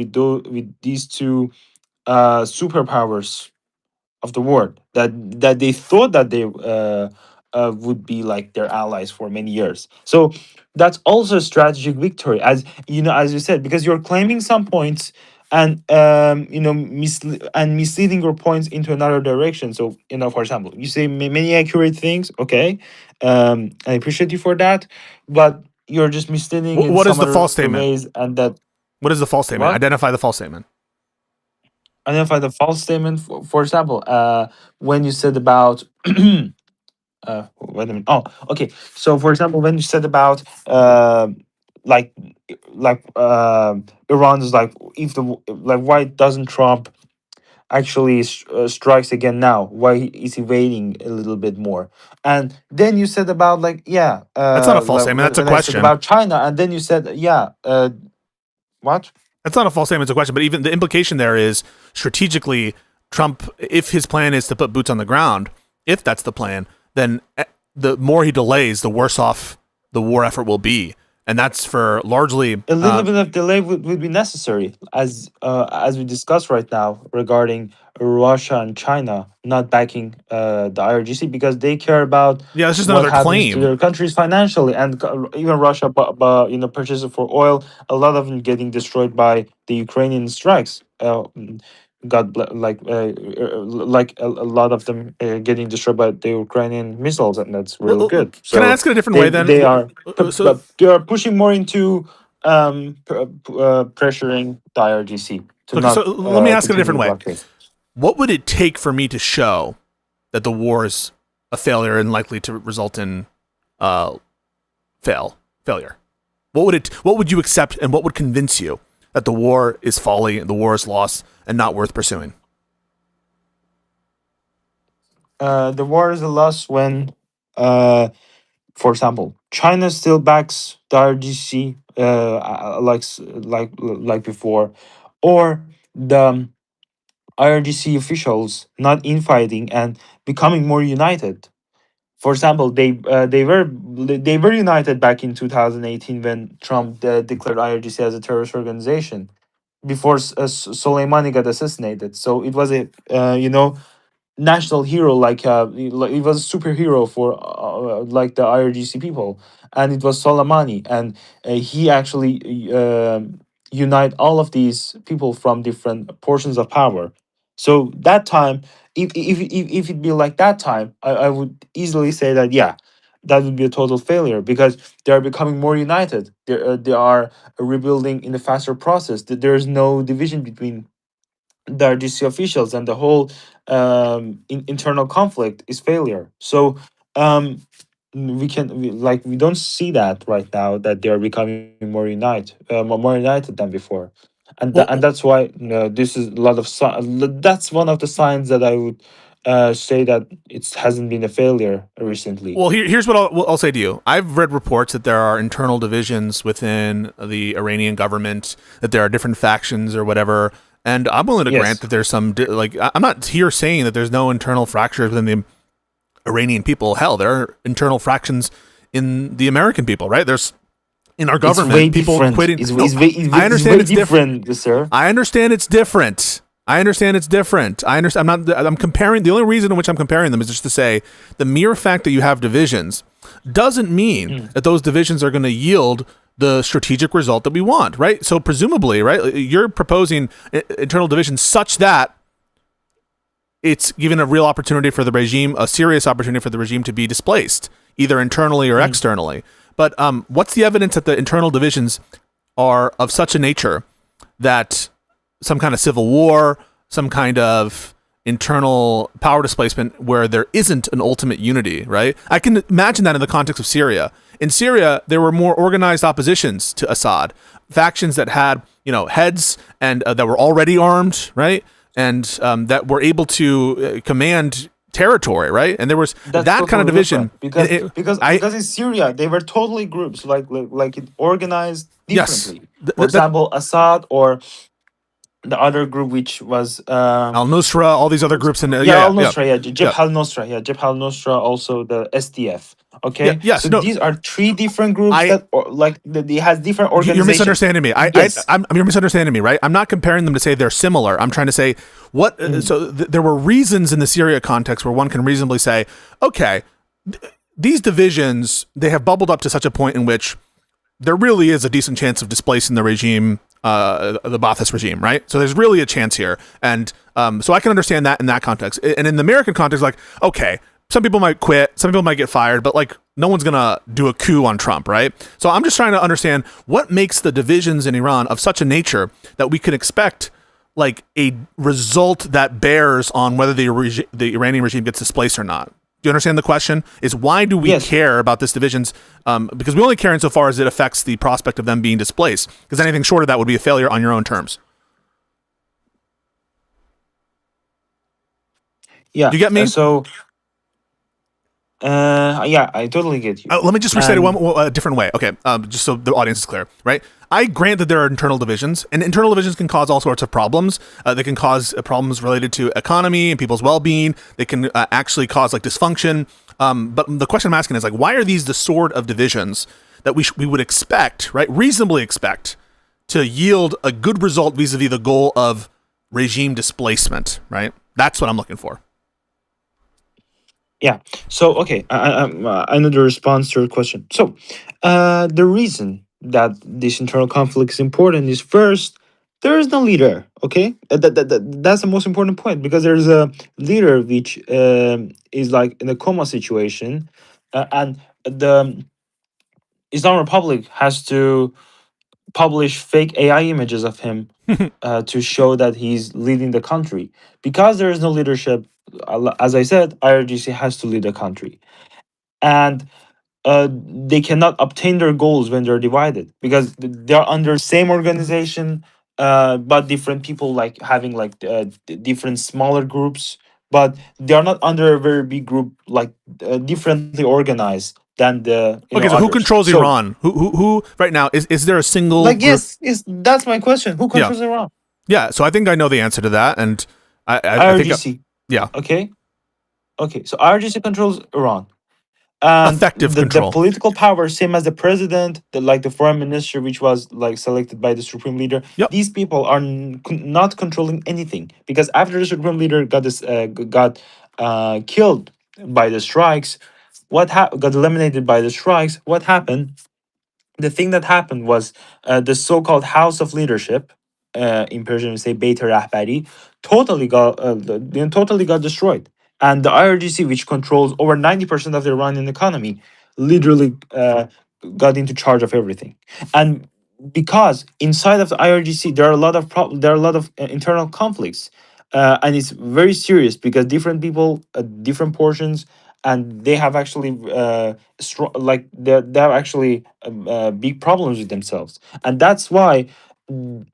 with these two superpowers of the world that they thought that they would be like their allies for many years. So that's also a strategic victory, as you know, as you said, because you're claiming some points and misleading your points into another direction. So for example, you say many accurate things, okay, I appreciate you for that, but you're just misleading in What is some the other false statement? ways, and that What is the false statement? what Identify the false statement. identify the false statement. For example, when you said about wait a minute. Oh, okay. So, for example, when you said about like Iran is like if the like why doesn't Trump actually strikes again now? Why is he waiting a little bit more? And then you said about like yeah, That's not a false like statement. That's a when I said question. about China, and then you said yeah, what? That's not a false statement. It's a question. But even the implication there is strategically, Trump, if his plan is to put boots on the ground, if that's the plan, then the more he delays, the worse off the war effort will be. And that's for largely, A little bit of delay would be necessary, as we discussed right now regarding Russia and China not backing the IRGC because they care about yeah, it's just what another happens to claim. their countries financially, and even Russia, but purchases for oil, a lot of them getting destroyed by the Ukrainian strikes. like a lot of them getting destroyed by the Ukrainian missiles, and that's really good. Can I So ask it a different way then? So, but they are pushing more into pressuring the IRGC to okay, so not let me ask it a continue different the way. blockade. What would it take for me to show that the war is a failure and likely to result in uh, failure? What would you accept, and what would convince you that the war is folly, the war is lost, and not worth pursuing? The war is a loss when, for example, China still backs the IRGC like before, or the IRGC officials not infighting and becoming more united. For example, they were united back in 2018 when Trump declared IRGC as a terrorist organization before Soleimani got assassinated. So it was a national hero, like it was a superhero for like the IRGC people, and it was Soleimani, and he actually unite all of these people from different portions of power. So that time, if it be like that time, I would easily say that, yeah, that would be a total failure because they are becoming more united. They are rebuilding in a faster process. There is no division between the RGC officials, and the whole internal conflict is failure. So um, we don't see that right now, that they are becoming more united than before, and Well, that's why this is a lot of that's one of the signs that I would say that it hasn't been a failure recently. here's what I'll say to you. I've read reports that there are internal divisions within the Iranian government, that there are different factions or whatever. And I'm willing to grant Yes. that there's some, I'm not here saying that there's no internal fractures within the Iranian people. Hell, there are internal fractions in the American people, right? There's in our It's way government people different. quitting. No, I It's understand way it's different. different, sir. I understand it's different. I understand it's different. I understand. I'm comparing. The only reason in which I'm comparing them is just to say the mere fact that you have divisions doesn't mean Mm. that those divisions are going to yield the strategic result that we want, right? So presumably, right, you're proposing internal divisions such that it's given a real opportunity for the regime, a serious opportunity for the regime to be displaced, either internally or Mm. externally. But what's the evidence that the internal divisions are of such a nature that some kind of civil war, some kind of internal power displacement where there isn't an ultimate unity, right? I can imagine that in the context of Syria. In Syria, there were more organized oppositions to Assad, factions that had, heads and that were already armed, right? And that were able to command territory, right? And there was That's that kind of totally division. different because I in Syria they were totally groups, like it organized yes, differently. For that example, Assad or the other group, which was Al Nusra, all these other groups, and yeah, Al yeah, Nusra, yeah, yeah, Jabhat al Nusra, yeah, Jabhat al Nusra, also the SDF. yeah, Okay, yes, so no, these are three different groups I that they has different you're organization. misunderstanding me. Yes. You're misunderstanding me, right? I'm not comparing them to say they're similar. I'm trying to say what. Mm. So there were reasons in the Syria context where one can reasonably say, okay, these divisions they have bubbled up to such a point in which there really is a decent chance of displacing the regime, the Ba'athist regime, right? So there's really a chance here, and so I can understand that in that context. And in the American context, like, okay, some people might quit, some people might get fired, but like, no one's gonna do a coup on Trump, right? So I'm just trying to understand what makes the divisions in Iran of such a nature that we can expect like a result that bears on whether the Iranian regime gets displaced or not. Do you understand the question? Is why do we Yes. care about this divisions? Because we only care insofar as it affects the prospect of them being displaced. Because anything short of that would be a failure on your own terms. Yeah. Do you get me? Yeah, I totally get you. Let me just restate it And a different way. Okay, just so the audience is clear, right? I grant that there are internal divisions, and internal divisions can cause all sorts of problems. They can cause problems related to economy and people's well-being. They can actually cause like dysfunction. But the question I'm asking is like, why are these the sort of divisions that we would expect, right, reasonably expect, to yield a good result vis-a-vis the goal of regime displacement, right? That's what I'm looking for. yeah, so okay, I know the response to your question. So, the reason that this internal conflict is important is first, There is no leader. Okay, that's the most important point, because there's a leader which is like in a coma situation, and the Islam Republic has to publish fake AI images of him to show that he's leading the country. Because there is no leadership, as I said, IRGC has to lead the country, and they cannot obtain their goals when they're divided, because they're under same organization, but different people, like having like different smaller groups, but they are not under a very big group, like differently organized than the Okay, so who others. controls So Iran? Who right now is there a single like, group? yes, that's my question. Who Yeah, controls Iran? yeah. So I think I know the answer to that, and I think IRGC. yeah, Okay, okay. So IRGC controls Iran, and effective the control. political power, same as the president, like the foreign minister, which was like selected by the supreme leader. Yep. These people are not controlling anything, because after the supreme leader got got killed by the strikes, got eliminated by the strikes, what happened? The thing that happened was the so-called House of Leadership, in Persian we say Beit Rahbari, totally got destroyed, and the IRGC, which controls over 90% of the Iranian economy, literally got into charge of everything. And because inside of the IRGC there are a lot of there are a lot of internal conflicts, and it's very serious, because different people, different portions, and they have actually like they have actually big problems with themselves, and that's why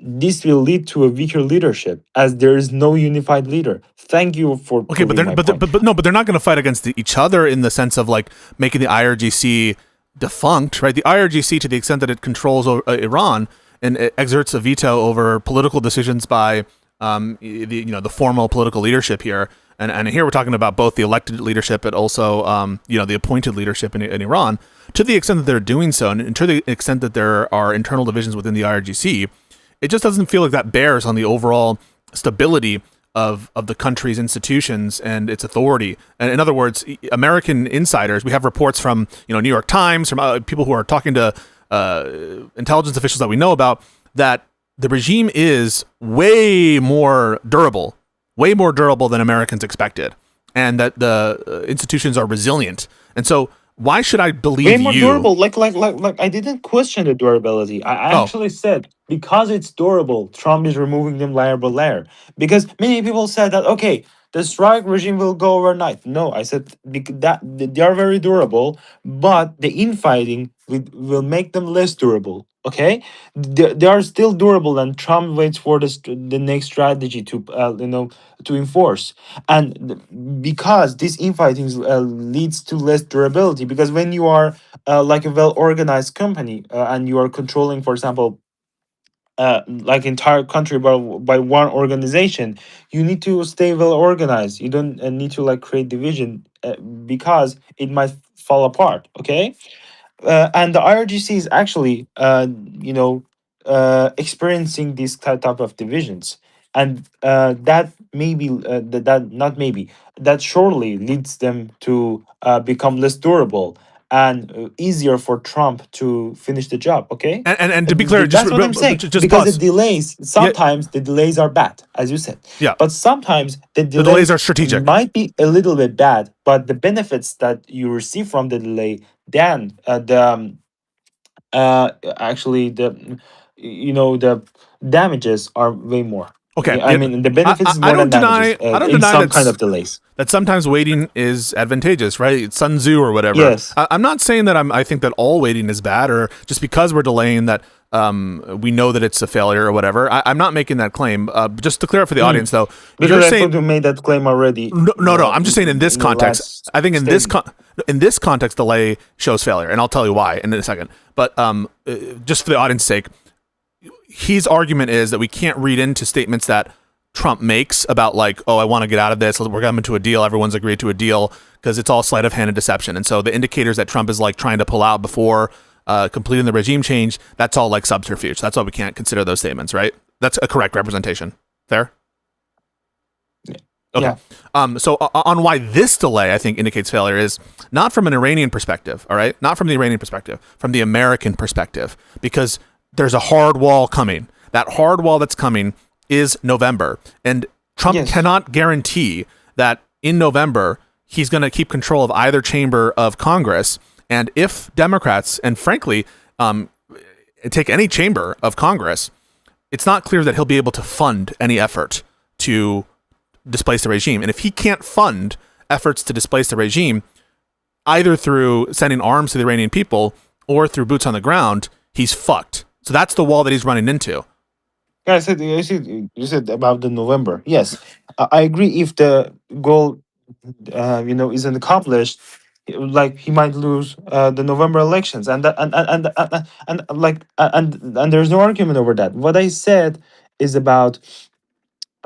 this will lead to a weaker leadership, as there is no unified leader. Thank you for Okay, but proving my point. but no, but they're not going to fight against each other in the sense of like making the IRGC defunct, right? The IRGC, to the extent that it controls Iran and it exerts a veto over political decisions by the formal political leadership here, and here we're talking about both the elected leadership but also the appointed leadership in Iran. To the extent that they're doing so, and to the extent that there are internal divisions within the IRGC, it just doesn't feel like that bears on the overall stability of the country's institutions and its authority. And in other words, American insiders, we have reports from New York Times, from people who are talking to intelligence officials that we know about, that the regime is way more durable than Americans expected, and that the institutions are resilient. And so, why should I Way believe more you? durable. Like I didn't question the durability. I Oh, actually said, because it's durable, Trump is removing them layer by layer. Because many people said that, okay, the strike regime will go overnight. No, I said that they are very durable, but the infighting will make them less durable. Okay, they are still durable, and Trump waits for the next strategy to to enforce. And because this infighting leads to less durability, because when you are like a well organized company, and you are controlling, for example, like entire country by one organization, you need to stay well organized. You don't need to like create division, because it might fall apart. Okay, and the IRGC is actually, experiencing these type of divisions, and that maybe that not maybe that surely leads them to become less durable, and easier for Trump to finish the job. Okay, and to be clear, That's what I'm saying. just Because the pause. delays, Yeah, sometimes the delays are bad, as you said, yeah. but sometimes the The delays delays are strategic. might be a little bit bad, but the benefits that you receive from the delay, then actually the damages are way more. Okay. I mean, the benefits is I more don't than damages deny. I don't in deny some kind of delays. that sometimes waiting is advantageous, right? It's Sun Tzu or whatever. Yes. I'm not saying that I think that all waiting is bad, or just because we're delaying that we know that it's a failure or whatever. I'm not making that claim. Just to clear up for the audience, though, you're Because I thought saying you made that claim already. no. I'm just saying in this In the context. last I think statement. in this context, delay shows failure, and I'll tell you why in a second. But just for the audience's sake, his argument is that we can't read into statements that Trump makes about like, oh, I want to get out of this. We're coming to a deal. Everyone's agreed to a deal, because it's all sleight of hand and deception. And so the indicators that Trump is like trying to pull out before completing the regime change, that's all like subterfuge. That's why we can't consider those statements, right? That's a correct representation. Fair? Okay. Yeah. So on why this delay, I think, indicates failure is not from an Iranian perspective, all right? Not from the Iranian perspective, from the American perspective, because there's a hard wall coming. that hard wall that's coming is November. And Trump Yes. cannot guarantee that in November he's going to keep control of either chamber of Congress. And if Democrats, and frankly, take any chamber of Congress, it's not clear that he'll be able to fund any effort to displace the regime. And if he can't fund efforts to displace the regime, either through sending arms to the Iranian people or through boots on the ground, he's fucked. So that's the wall that he's running into. Yeah, you said about the November. Yes, I agree. If the goal, isn't accomplished, like he might lose the November elections, and there's no argument over that. What I said is about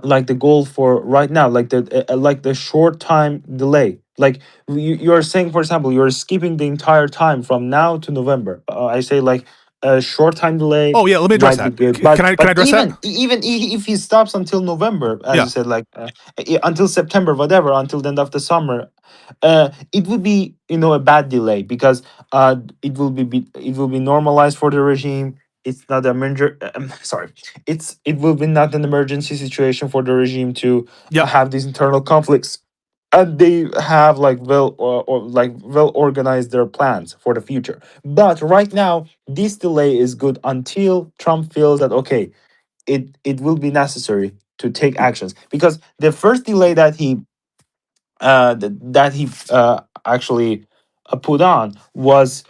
like the goal for right now, like the short time delay. Like you're saying, for example, you're skipping the entire time from now to November. I say like a short time delay Oh yeah, let me address might be that. good, Can I but address that? if he stops until November, as Yeah. you said, like until September, whatever, until the end of the summer, it would be a bad delay because it will be normalized for the regime. It's not a major. Sorry, it will be not an emergency situation for the regime to Yep. have these internal conflicts, and they have like well organized their plans for the future. But right now, this delay is good until Trump feels that okay, it will be necessary to take actions, because the first delay that he actually put on was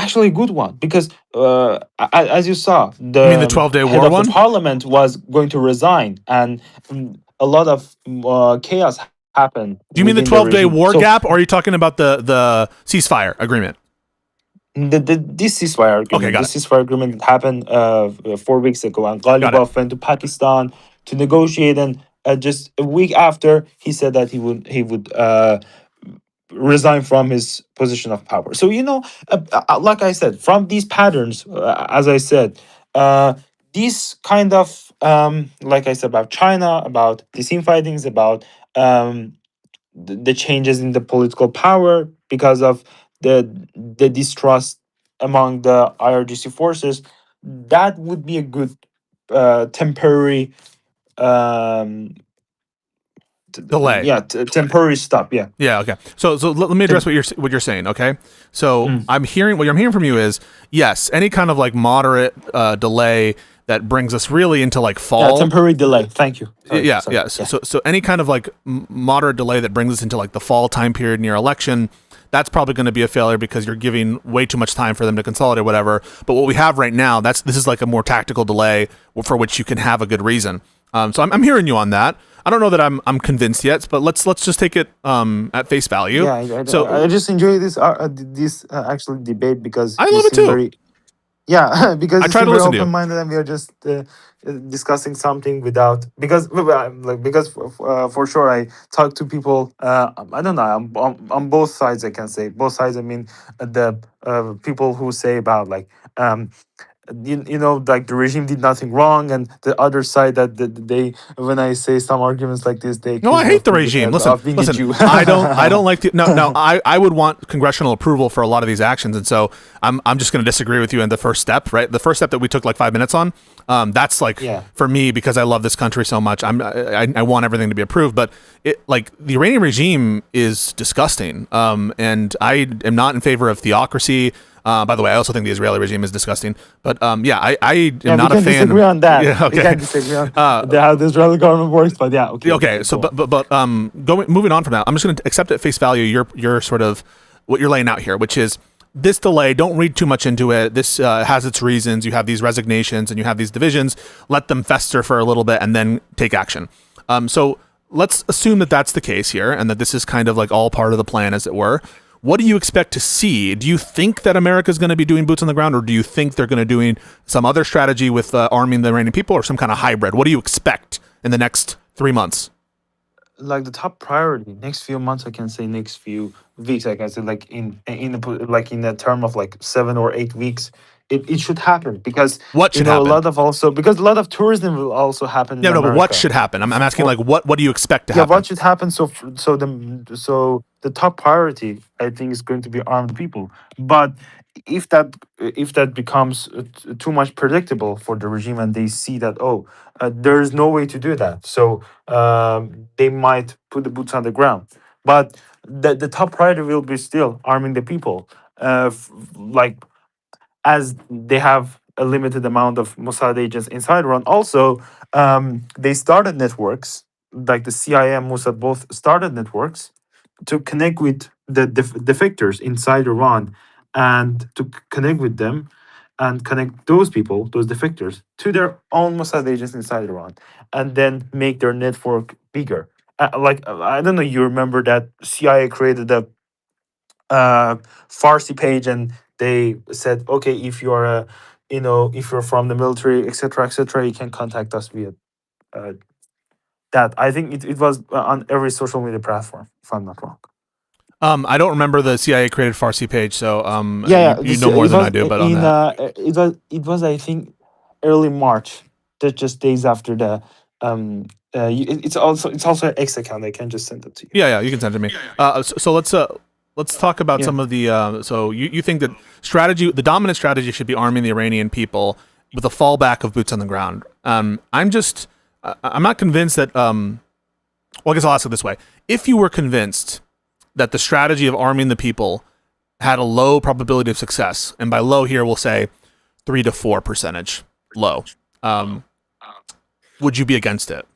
actually a good one, because as you saw, You mean the the 12-day head war of the one? parliament was going to resign, and a lot of chaos happened Do you mean the within the 12-day regime. war So gap, or are you talking about the ceasefire agreement? this ceasefire Okay, agreement, got it. that happened 4 weeks ago, and Got it. Ghalibaf went to Pakistan to negotiate, and just a week after, he said that he would resign from his position of power. So like I said, from these patterns, as I said, uh, these kind of like I said about China, about these infightings, about um, the changes in the political power because of the distrust among the IRGC forces, that would be a good temporary um, Delay. temporary stop. Yeah. Yeah. Okay. So let me address what you're saying. Okay. So Mm. I'm hearing from you is yes, any kind of like moderate delay that brings us really into like Yeah, fall. temporary delay. Thank you. Sorry. Yeah. Sorry. Yeah. Yeah. So any kind of like moderate delay that brings us into like the fall time period near election, that's probably going to be a failure because you're giving way too much time for them to consolidate, whatever. But what we have right now, this is like a more tactical delay for which you can have a good reason. So I'm hearing you on that. I don't know that I'm convinced yet, but let's just take it at face value. Yeah, I So just enjoy this actually debate, because I you love it seem too. very, yeah, because I you try seem to very listen to open you. minded, and we are just discussing something without, because for sure I talk to people. I don't know. On both sides. I can say both sides. I mean, the people who say about like like the regime did nothing wrong, and the other side that they, when I say some arguments like this, they No, accuse I me hate of the regime. Listen, of being a listen. Jew. I don't like the no. I would want congressional approval for a lot of these actions, and so I'm just going to disagree with you in the first step. Right, the first step that we took like 5 minutes on. That's like Yeah. for me because I love this country so much. I want everything to be approved, but it like the Iranian regime is disgusting. And I am not in favor of theocracy. By the way, I also think the Israeli regime is disgusting. But yeah, I am Yeah, we not a can fan. disagree on that. Yeah, We okay. can disagree on how the Israeli government works, but yeah, okay, Okay, so go on. but moving on from that, I'm just going to accept at face value your sort of what you're laying out here, which is this delay. Don't read too much into it. This has its reasons. You have these resignations and you have these divisions. Let them fester for a little bit and then take action. So let's assume that that's the case here and that this is kind of like all part of the plan, as it were. What do you expect to see? Do you think that America is going to be doing boots on the ground, or do you think they're going to doing some other strategy with arming the Iranian people, or some kind of hybrid? What do you expect in the next 3 months? Like the top priority next few months, I can say next few weeks, I can say like like in a term of like 7 or 8 weeks, it should happen, because What should a happen? lot of also, because a lot of tourism will also happen in Yeah, no, but what America. should happen? I'm asking For like what do you expect to Yeah, happen? what should happen? So the top priority, I think, is going to be armed people. But if that becomes too much predictable for the regime, and they see that, oh, there's no way to do that, so they might put the boots on the ground. But the top priority will be still arming the people, like, as they have a limited amount of Mossad agents inside Iran. Also, they started networks, like the CIA and Mossad both started networks to connect with the defectors inside Iran, and to connect with them and connect those people, those defectors, to their own Mossad agents inside Iran, and then make their network bigger. I don't know, you remember that CIA created a uh, Farsi page, and they said, okay, if you're a, if you're from the military, etc., etc., you can contact us via uh, that. I think it was on every social media platform, if I'm not wrong. I don't remember the CIA created Farsi page, so Yeah, yeah. you know more It than I was do, but on in that. it was I think early March, just days after the it's also an X account. I can just send it to you. Yeah, yeah, you can send it to me. So let's talk about Yeah. some of the. So you think that strategy, the dominant strategy, should be arming the Iranian people with a fallback of boots on the ground. I'm not convinced that. Well, I guess I'll ask it this way: if you were convinced that the strategy of arming the people had a low probability of success, and by low here we'll say 3 to 4% low, um, would you be against it?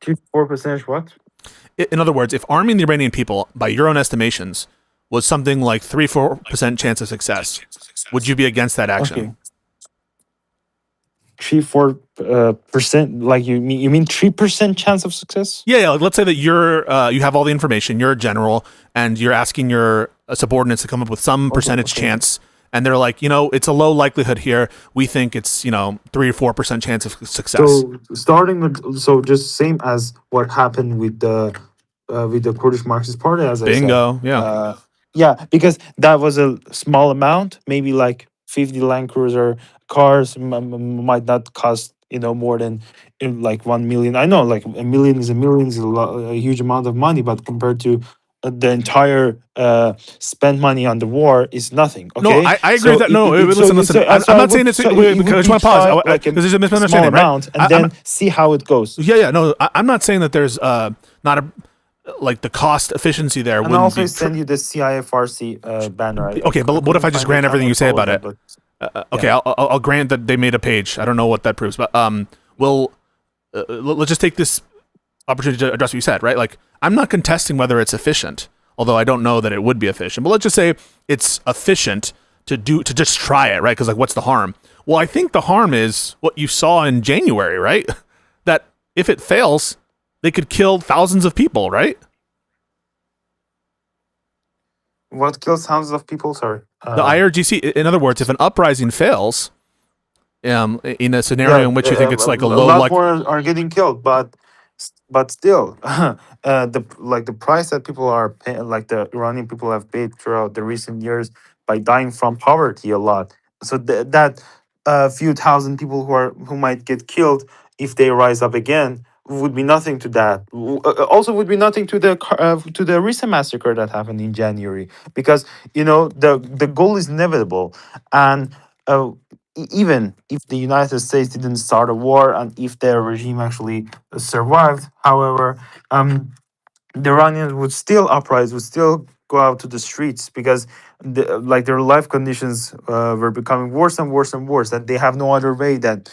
3 4% what? In other words, if arming the Iranian people, by your own estimations, was something like 3 4% chance of success, would you be against that action? Okay. 3 4% like you mean 3% chance of success? Yeah, yeah. Like let's say that you have all the information, you're a general, and you're asking your subordinates to come up with some Okay, percentage okay. chance, and they're like, it's a low likelihood here. We think it's 3 or 4% chance of success. So starting with, so just same as what happened with the Kurdish Marxist Party, as I said. Bingo. Yeah. Yeah, because that was a small amount, maybe like 50 Land Cruiser cars might not cost more than like 1 million. I know, like a million is a huge amount of money, but compared to the entire spent money on the war is nothing. No, Okay, I agree with so that. No, so listen, you listen. so, I'm so I not saying would it's. so Wait, it because I would just be want to pause try like because there's a a small misunderstanding, right? amount, and then see how it goes. Yeah, yeah. No, I'm not saying that there's not a like the cost efficiency there And I wouldn't also be. send you the CIA Farsi banner. Okay, I but what if couldn't I just find the grant account everything or you say follow about that, it? but Okay, yeah. I'll grant that they made a page. I don't know what that proves, but we'll let's just take this opportunity to address what you said, right? Like, I'm not contesting whether it's efficient, although I don't know that it would be efficient. But let's just say it's efficient to just try it, right? Because like, what's the harm? Well, I think the harm is what you saw in January, right? That if it fails, they could kill thousands of people, right? What kills thousands of people? Sorry. The IRGC, in other words, if an uprising fails, in a Yeah, scenario in which you think it's like a a low lot like, more are getting killed, but still, the price that people are paying, like the Iranian people have paid throughout the recent years by dying from poverty a lot. So that few thousand people who might get killed if they rise up again would be nothing to that. Also, would be nothing to the recent massacre that happened in January, because the goal is inevitable, and. Uh, Even if the United States didn't start a war, and if their regime actually survived, however, the Iranians would still uprise, would still go out to the streets, because their life conditions were becoming worse and worse and worse, and they have no other way than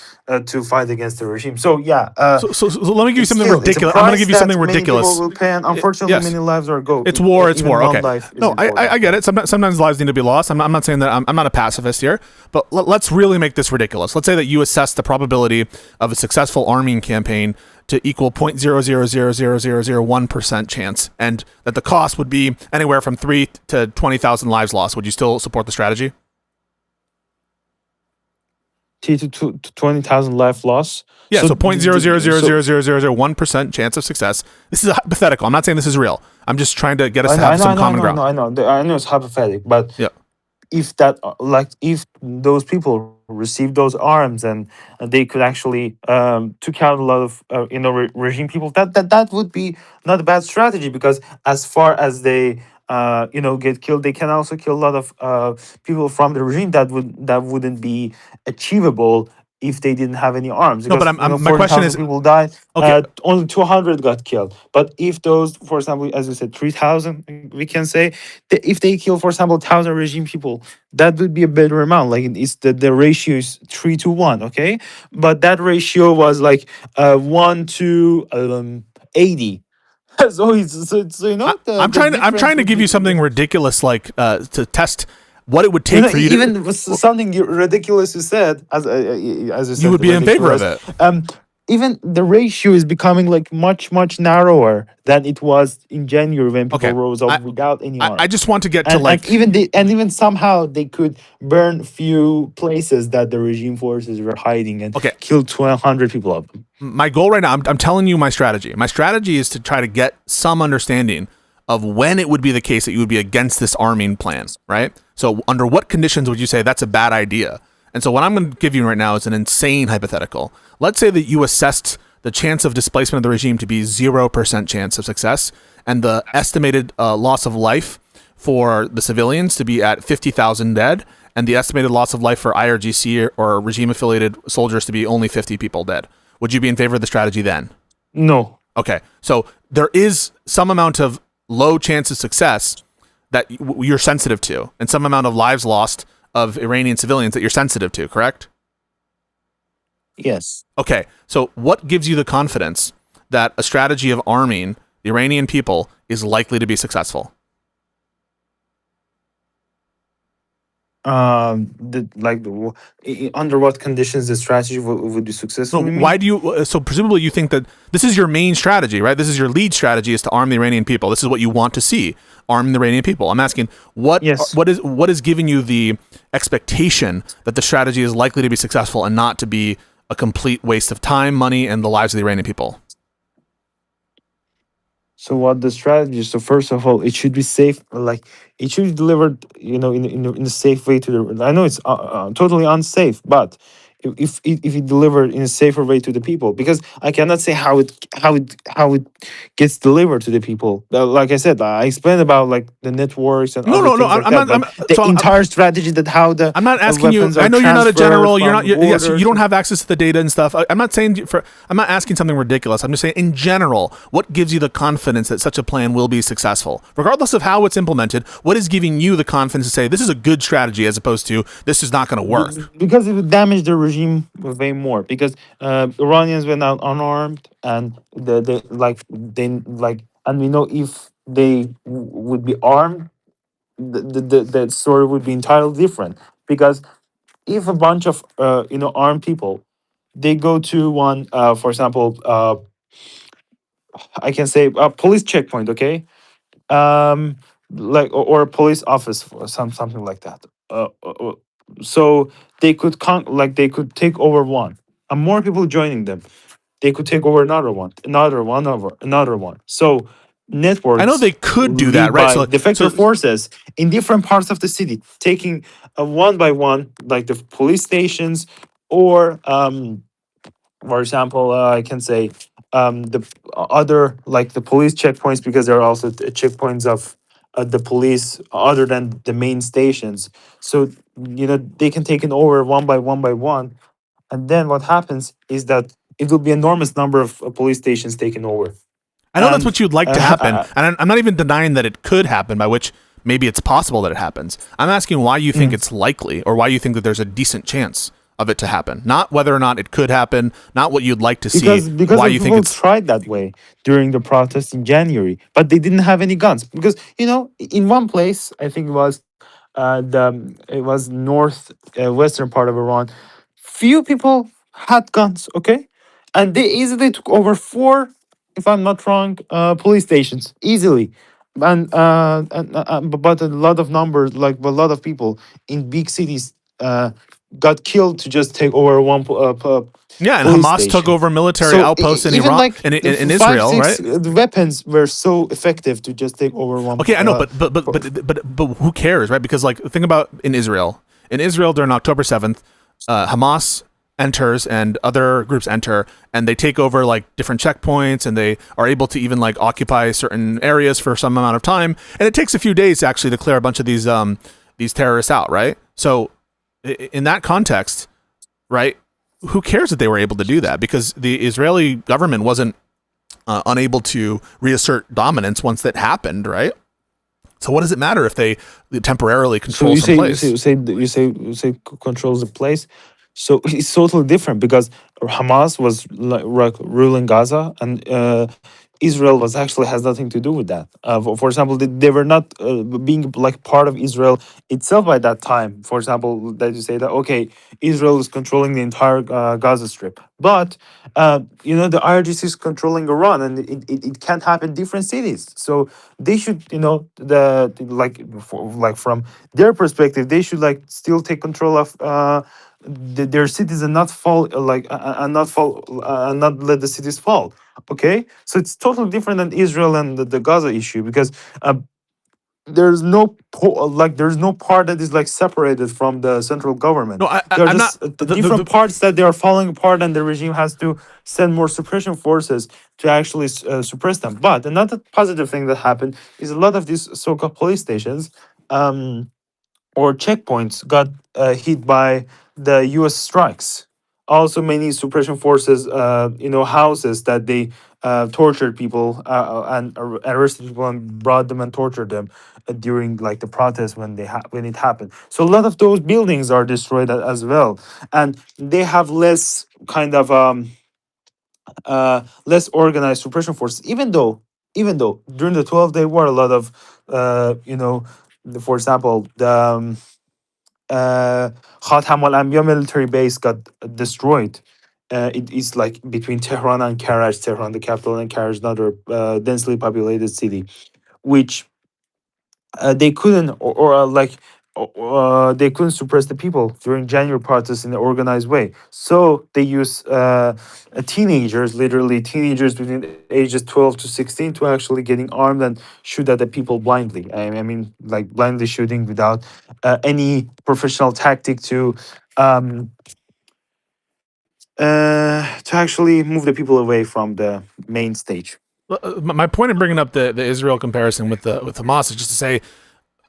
to fight against the regime. So yeah, so let me give you something it's a ridiculous. I'm going to price give you that something many people ridiculous. will pay, and unfortunately, Yes, many lives are go. it's war. It's Even war. one Okay. life is No, I important. get Yeah. it. Sometimes lives need to be lost. I'm not saying that. I'm not a pacifist here. But let's really make this ridiculous. Let's say that you assess the probability of a successful arming campaign to equal 0.000001% chance, and that the cost would be anywhere from 3 to 20,000 lives lost. Would you still support the strategy? To 20,000 life loss. Yeah, So so point zero zero zero so zero zero zero zero 1% chance of success. This is hypothetical. I'm not saying this is real. I'm just trying to get us I to know, I have know, I some know, I common know, I know, ground. I know. I know it's hypothetical, but Yeah. if that, like, if those people received those arms, and they could actually took out a lot of regime people, that would be not a bad strategy, because as far as they get killed. They can also kill a lot of people from the regime that wouldn't be achievable if they didn't have any arms, No, but because my question 40,000 is, people died, okay, only 200 got killed. But if those, for example, as you said, 3,000, we can say, if they kill, for example, 1,000 regime people, that would be a better amount. Like, it's the ratio is 3 to 1, okay? But that ratio was like 1 to 80. So I'm the I'm difference trying to would give be, you something ridiculous, like to test what it would take for you to. even something ridiculous you said, as you You said, would be in favor of ridiculous. it. Um, Even the ratio is becoming like much narrower than it was in January when people Okay, rose up I without any I arms. just want to get to And like, even somehow they could burn few places that the regime forces were hiding and okay, kill 1,200 people of them. my goal right now, I'm telling you my strategy. My strategy is to try to get some understanding of when it would be the case that you would be against this arming plan, right? So under what conditions would you say that's a bad idea? And so what I'm going to give you right now is an insane hypothetical. Let's say that you assessed the chance of displacement of the regime to be 0% chance of success, and the estimated loss of life for the civilians to be at 50,000 dead, and the estimated loss of life for IRGC or regime affiliated soldiers to be only 50 people dead. Would you be in favor of the strategy then? No. Okay, so there is some amount of low chance of success that you're sensitive to, and some amount of lives lost of Iranian civilians that you're sensitive to, correct? Yes. Okay, so what gives you the confidence that a strategy of arming the Iranian people is likely to be successful? Under what conditions the strategy would be No, successful, you why mean? do you? So presumably you think that this is your main strategy, right? This is your lead strategy, is to arm the Iranian people. This is what you want to see: arm the Iranian people. I'm asking Yes. what is giving you the expectation that the strategy is likely to be successful and not to be a complete waste of time, money, and the lives of the Iranian people? So what the strategy? So first of all, it should be safe. Like, it should be delivered, in a safe way to the. I know it's totally unsafe, but if it delivered in a safer way to the people, because I cannot say how it gets delivered to the people. Like I said, I explained about like the networks and No, other no, no. things like I'm that. not. But the entire strategy, that how the I'm not asking you. weapons I are know you're not a transferred general. You're not. from Yes, you borders. don't have access to the data and stuff. I'm not saying for. I'm not asking something ridiculous. I'm just saying in general, what gives you the confidence that such a plan will be successful, regardless of how it's implemented? What is giving you the confidence to say this is a good strategy as opposed to this is not going to work? Because it would damage the regime way more. Because Iranians went out unarmed, and and we know if they would be armed, the story would be entirely different. Because if a bunch of armed people, they go to one, for example, I can say a police checkpoint, okay, um or a police office, or something like that, so they could they could take over one, and more people joining them, they could take over another one. So I know networks they could do that, lead right? by So, defector so forces in different parts of the city, taking one by one, like the police stations, or for example, I can say the other, like the police checkpoints, because there are also checkpoints of the police other than the main stations. So they can take it over one by one, and then what happens is that it will be enormous number of police stations taken over. I know that's And what you'd like to happen, and I'm not even denying that it could happen. By which maybe it's possible that it happens. I'm asking why you think mm, it's likely, or why you think that there's a decent chance of it to happen. Not whether or not it could happen, not what you'd like to see. because Why of you think people it's. tried that way during the protests in January, but they didn't have any guns, because in one place, I think it was north western part of Iran. Few people had guns, okay, and they easily took over four, if I'm not wrong, police stations easily. But a lot of numbers, like a lot of people in big cities, got killed to just take over one Yeah, and police Hamas took station. over military So outposts in even Iran, like in five, Israel, six right? weapons were so effective to just take over one. Okay, I know, but who cares, right? Because like think about in Israel during October 7th, Hamas enters and other groups enter, and they take over like different checkpoints, and they are able to even like occupy certain areas for some amount of time, and it takes a few days actually to clear a bunch of these terrorists out, right? So in that context, right, who cares that they were able to do that, because the Israeli government wasn't unable to reassert dominance once that happened, right? So what does it matter if they temporarily So control some place? controls the place. So it's totally different because Hamas was like ruling Gaza, and Israel was actually has nothing to do with that. For example, they were not being like part of Israel itself by that time. For example, that you say that okay, Israel is controlling the entire Gaza Strip, but the IRGC is controlling Iran, and it can't happen in different cities. So they should, like like from their perspective, they should like still take control of their cities and not fall and not fall and not let the cities fall. Okay, so it's totally different than Israel and the Gaza issue because there's no part that is like separated from the central government. No, They're I'm not just the the different parts that they are falling apart, and the regime has to send more suppression forces to actually suppress them. But another positive thing that happened is a lot of these so-called police stations or checkpoints got hit by the U.S. strikes. Also, many suppression forces, houses that they tortured people and arrested people and brought them and tortured them during like the protest when when it happened. So a lot of those buildings are destroyed as well, and they have less kind of less organized suppression forces. Even though during the 12-day war, a lot of for example, the uh, Khatam al Anbiya military base got destroyed. It is like between Tehran and Karaj, Tehran the capital, and Karaj another densely populated city, which they couldn't they couldn't suppress the people during January protests in an organized way. So they use teenagers, literally teenagers between ages 12 to 16, to actually getting armed and shoot at the people blindly. I mean, like blindly shooting without any professional tactic to actually move the people away from the main stage. my point in bringing up the Israel comparison with Hamas is just to say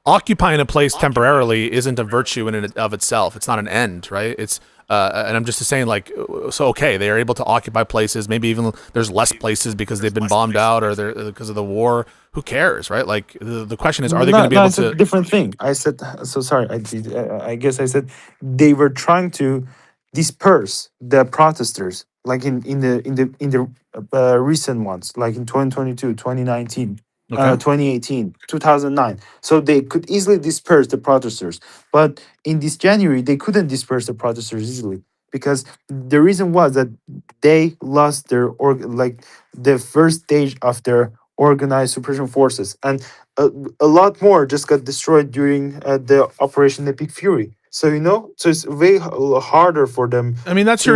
occupying a place temporarily isn't a virtue in and of itself. It's not an end, right? It's and I'm just saying, like, so okay, they are able to occupy places. Maybe even there's less places because they've been bombed out or they're because of the war. Who cares, right? Like the question is, are they going to No, be no, able it's a to? different thing. I said so. Sorry, I guess I said they were trying to disperse the protesters, like in the recent ones, like in 2022, 2019, Okay, 2018, 2009. So they could easily disperse the protesters, but in this January they couldn't disperse the protesters easily because the reason was that they lost their like the first stage of their organized suppression forces, and a lot more just got destroyed during the Operation Epic Fury. So so it's way harder for them I mean, that's to.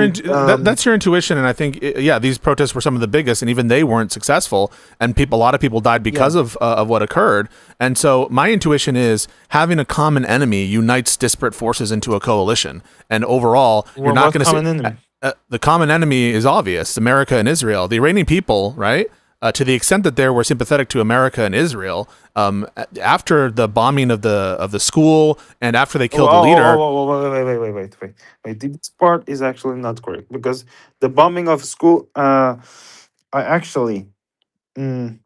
that's your intuition, and I think yeah, these protests were some of the biggest, and even they weren't successful, and a lot of people died because Yeah. of what occurred. And so my intuition is having a common enemy unites disparate forces into a coalition, and overall, you're not What going to see common enemy? the common enemy is obvious: America and Israel. The Iranian people, right? To the extent that they were sympathetic to America and Israel, after the bombing of the school and after they Oh, killed the leader. wait. This part is actually not correct because the bombing of school. I actually. Mm,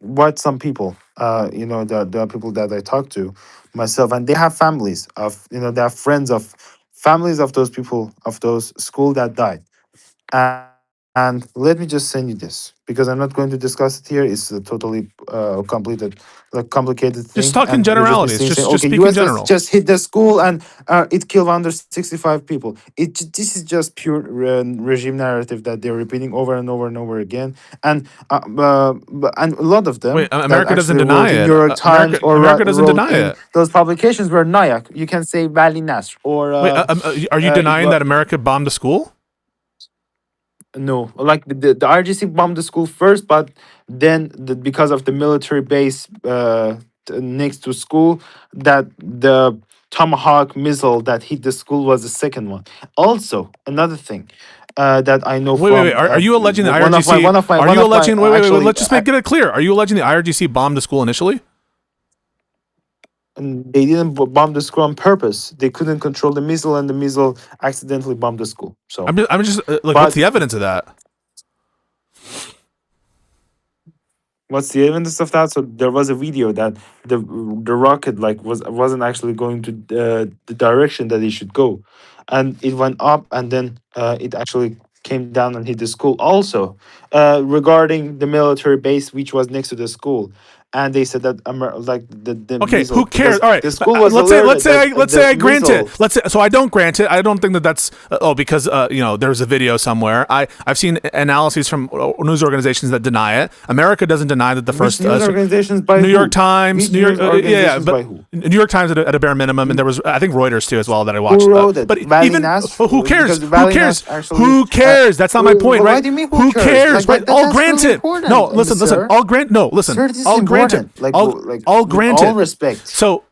what some people, the people that I talk to myself, and they have families of, they have friends of families of those people of those school that died. And let me just send you this because I'm not going to discuss it here. It's a totally complicated thing, Just and talk in you'll just be seeing generalities. saying, okay, Just speak U.S. in has general. just hit the school and it killed under 65 people. This is just pure regime narrative that they're repeating over and over and over again, and a lot of Wait, them that America doesn't actually deny wrote in New it. York Times or America doesn't wrote deny in it. those publications were Nayak. You can say Valley Nasr or Wait, are you it denying was. that America bombed the school? No, like the RGC bombed the school first, but then because of the military base next to school, that the Tomahawk missile that hit the school was the second one. Also, another thing that I know Wait. from Are you alleging the one of my IRGC? Are one you of my alleging? Wait. actually Let's just make it clear. Are you alleging the IRGC bombed the school initially? they didn't bomb the school on purpose. They couldn't control the missile, and the missile accidentally bombed the school. So, I'm just like, what's but the evidence of that? what's the evidence of that? So there was a video that the rocket like wasn't actually going to the direction that it should go, and it went up, and then it actually came down and hit the school. Also, regarding the military base which was next to the school, and they said that like the Okay, who missile, cares? because All right, the school was let's alerted say that let's the say I grant it. missile. Let's say, so I don't grant it. I don't think that that's because there's a video somewhere. I've seen analyses from news organizations that deny it. America doesn't deny that the Which first news organizations by New who? York Times, Which New York, news yeah, organizations by but who? New York Times at a bare minimum, and there was I think Reuters too as well that I watched. Who wrote it? But Valley even Nas? who cares? Because Who Valley cares? Nas actually. Who cares? That's not my point, Why right? do you mean Who cares? Like Right? that, I'll that's grant really it. No, important, listen. sir. I'll grant. No, listen. Sir, this is I'll grant it. important. Like, I'll with grant all it. respect. So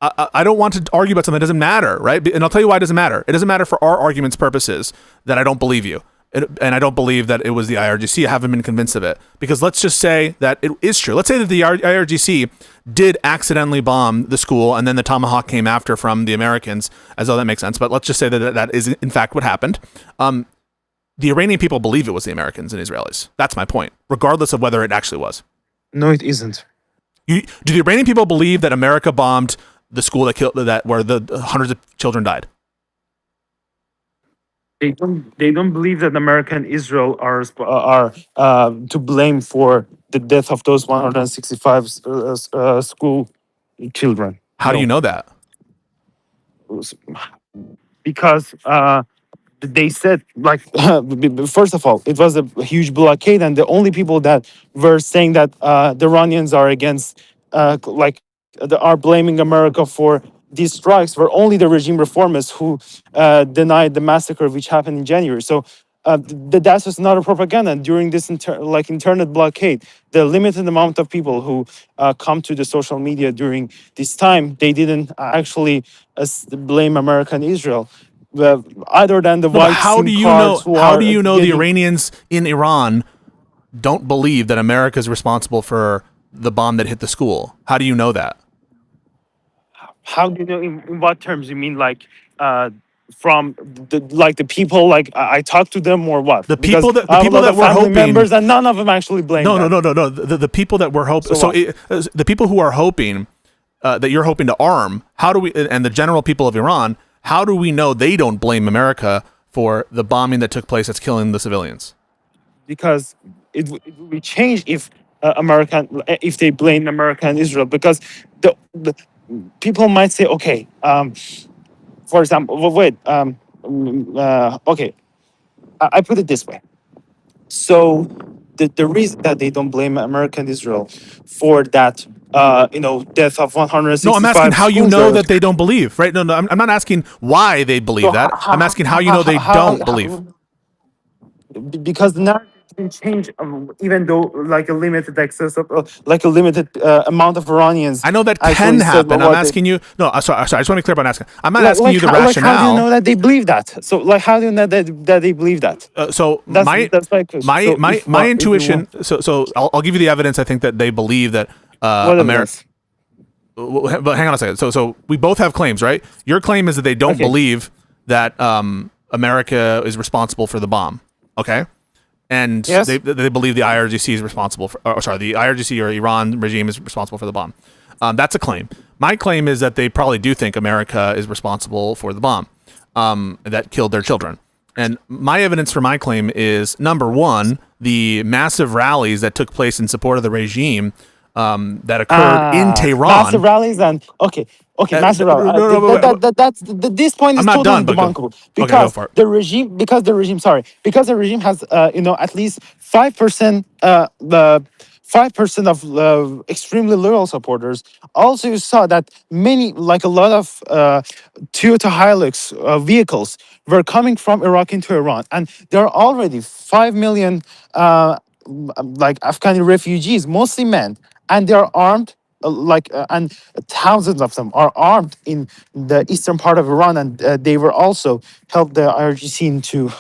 I don't want to argue about something that doesn't matter, right? And I'll tell you why it doesn't matter. It doesn't matter for our argument's purposes that I don't believe you. And I don't believe that it was the IRGC. I haven't been convinced of it. Because let's just say that it is true. Let's say that the IRGC did accidentally bomb the school and then the Tomahawk came after from the Americans, as though that makes sense. But let's just say that that is in fact what happened. The Iranian people believe it was the Americans and Israelis. That's my point, regardless of whether it actually was. No, it isn't. Do the Iranian people believe that America bombed the school where the hundreds of children died? They don't believe that America and Israel are to blame for the death of those 165 school children. How do you know that? Because they said like first of all, it was a huge blockade, and the only people that were saying that the Iranians are against are blaming America for these strikes were only the regime reformists who denied the massacre which happened in January. So that's just not a propaganda. And during this internet blockade, the limited amount of people who come to the social media during this time, they didn't actually blame America and Israel. Other than the No, but white how SIM do you know? cards who How are do you know the getting. Iranians in Iran don't believe that America is responsible for the bomb that hit the school? How do you know that? How do you know in what terms you mean? Like from the people, like I talk to them or what? The Because people that I have a lot of we're family hoping. members and none of them actually blame No, no, that. no, no, no. The people that we're hoping. So So, what? the people who are hoping that you're hoping to arm. How do we? And the general people of Iran. How do we know they don't blame America for the bombing that took place that's killing the civilians? Because it would be changed if if they blame America and Israel, because the people might say, okay, for example, wait, okay, I put it this way. So the reason that they don't blame America and Israel for that, death of No, I'm asking 165 how you school know girls. that they don't believe, right? No, I'm not asking why they believe So that. I'm asking how you know they don't believe. because the narrative didn't change, even though like a limited access of like a limited amount of Iranians I know that actually can said happen. I'm what they asking you. No, sorry. I just want to be clear about asking. I'm not asking you the how do you know rationale. that they believe that? So like how do you know that they believe that? So That's my question. So my if you intuition. want, So I'll give you the evidence. I think that they believe that what America. evidence? But hang on a second. So we both have claims, right? Your claim is that they don't Okay. believe that America is responsible for the bomb. Okay. And Yes. they believe the IRGC is responsible for, the IRGC or Iran regime is responsible for the bomb. That's a claim. My claim is that they probably do think America is responsible for the bomb that killed their children. And my evidence for my claim is, number one, the massive rallies that took place in support of the regime that occurred in Tehran. Massive rallies and massive rallies. This point I'm is not totally done, but go. debunkable Okay, go because for it. because the regime has at least 5% the 5% of extremely loyal supporters. Also, you saw that many, like a lot of Toyota Hilux vehicles were coming from Iraq into Iran, and there are already 5 million like Afghani refugees, mostly men, and they are armed. and thousands of them are armed in the eastern part of Iran, and they were also helped the IRGC into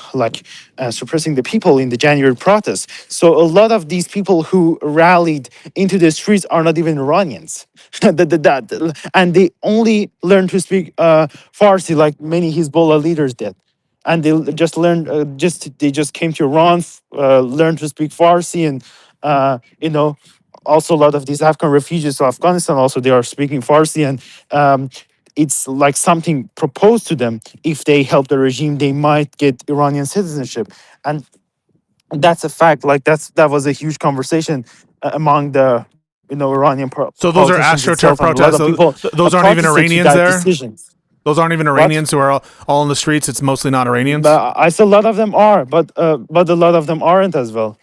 suppressing the people in the January protests. So a lot of these people who rallied into the streets are not even Iranians. And they only learned to speak Farsi like many Hezbollah leaders did, and they just learned they just came to Iran, learned to speak Farsi, and you know, also a lot of these Afghan refugees to Afghanistan also they are speaking Farsi, and it's like something proposed to them. If they help the regime, they might get Iranian citizenship, and that's a fact. Like that was a huge conversation among the Iranian So those are politicians itself, AstroTurf and a lot protests. of people Those aren't even protested to Iranians that there. decision. Those aren't even What? Iranians who are all in the streets. It's mostly not Iranians. But I said a lot of them are, but a lot of them aren't as well.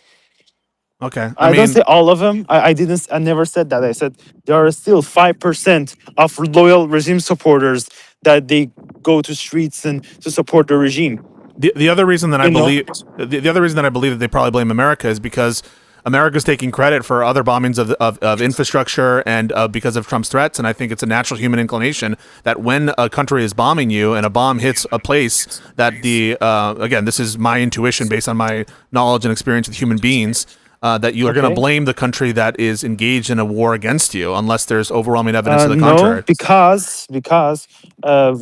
Okay, I I don't mean, say all of them. I didn't. I never said that. I said there are still 5% of loyal regime supporters that they go to streets and to support the regime. the other reason that I You know. believe the other reason that I believe that they probably blame America is because America's taking credit for other bombings of infrastructure and because of Trump's threats. And I think it's a natural human inclination that when a country is bombing you and a bomb hits a place, that the again, this is my intuition based on my knowledge and experience with human beings. That you are going to Okay. blame the country that is engaged in a war against you, unless there's overwhelming evidence to the No, contrary. because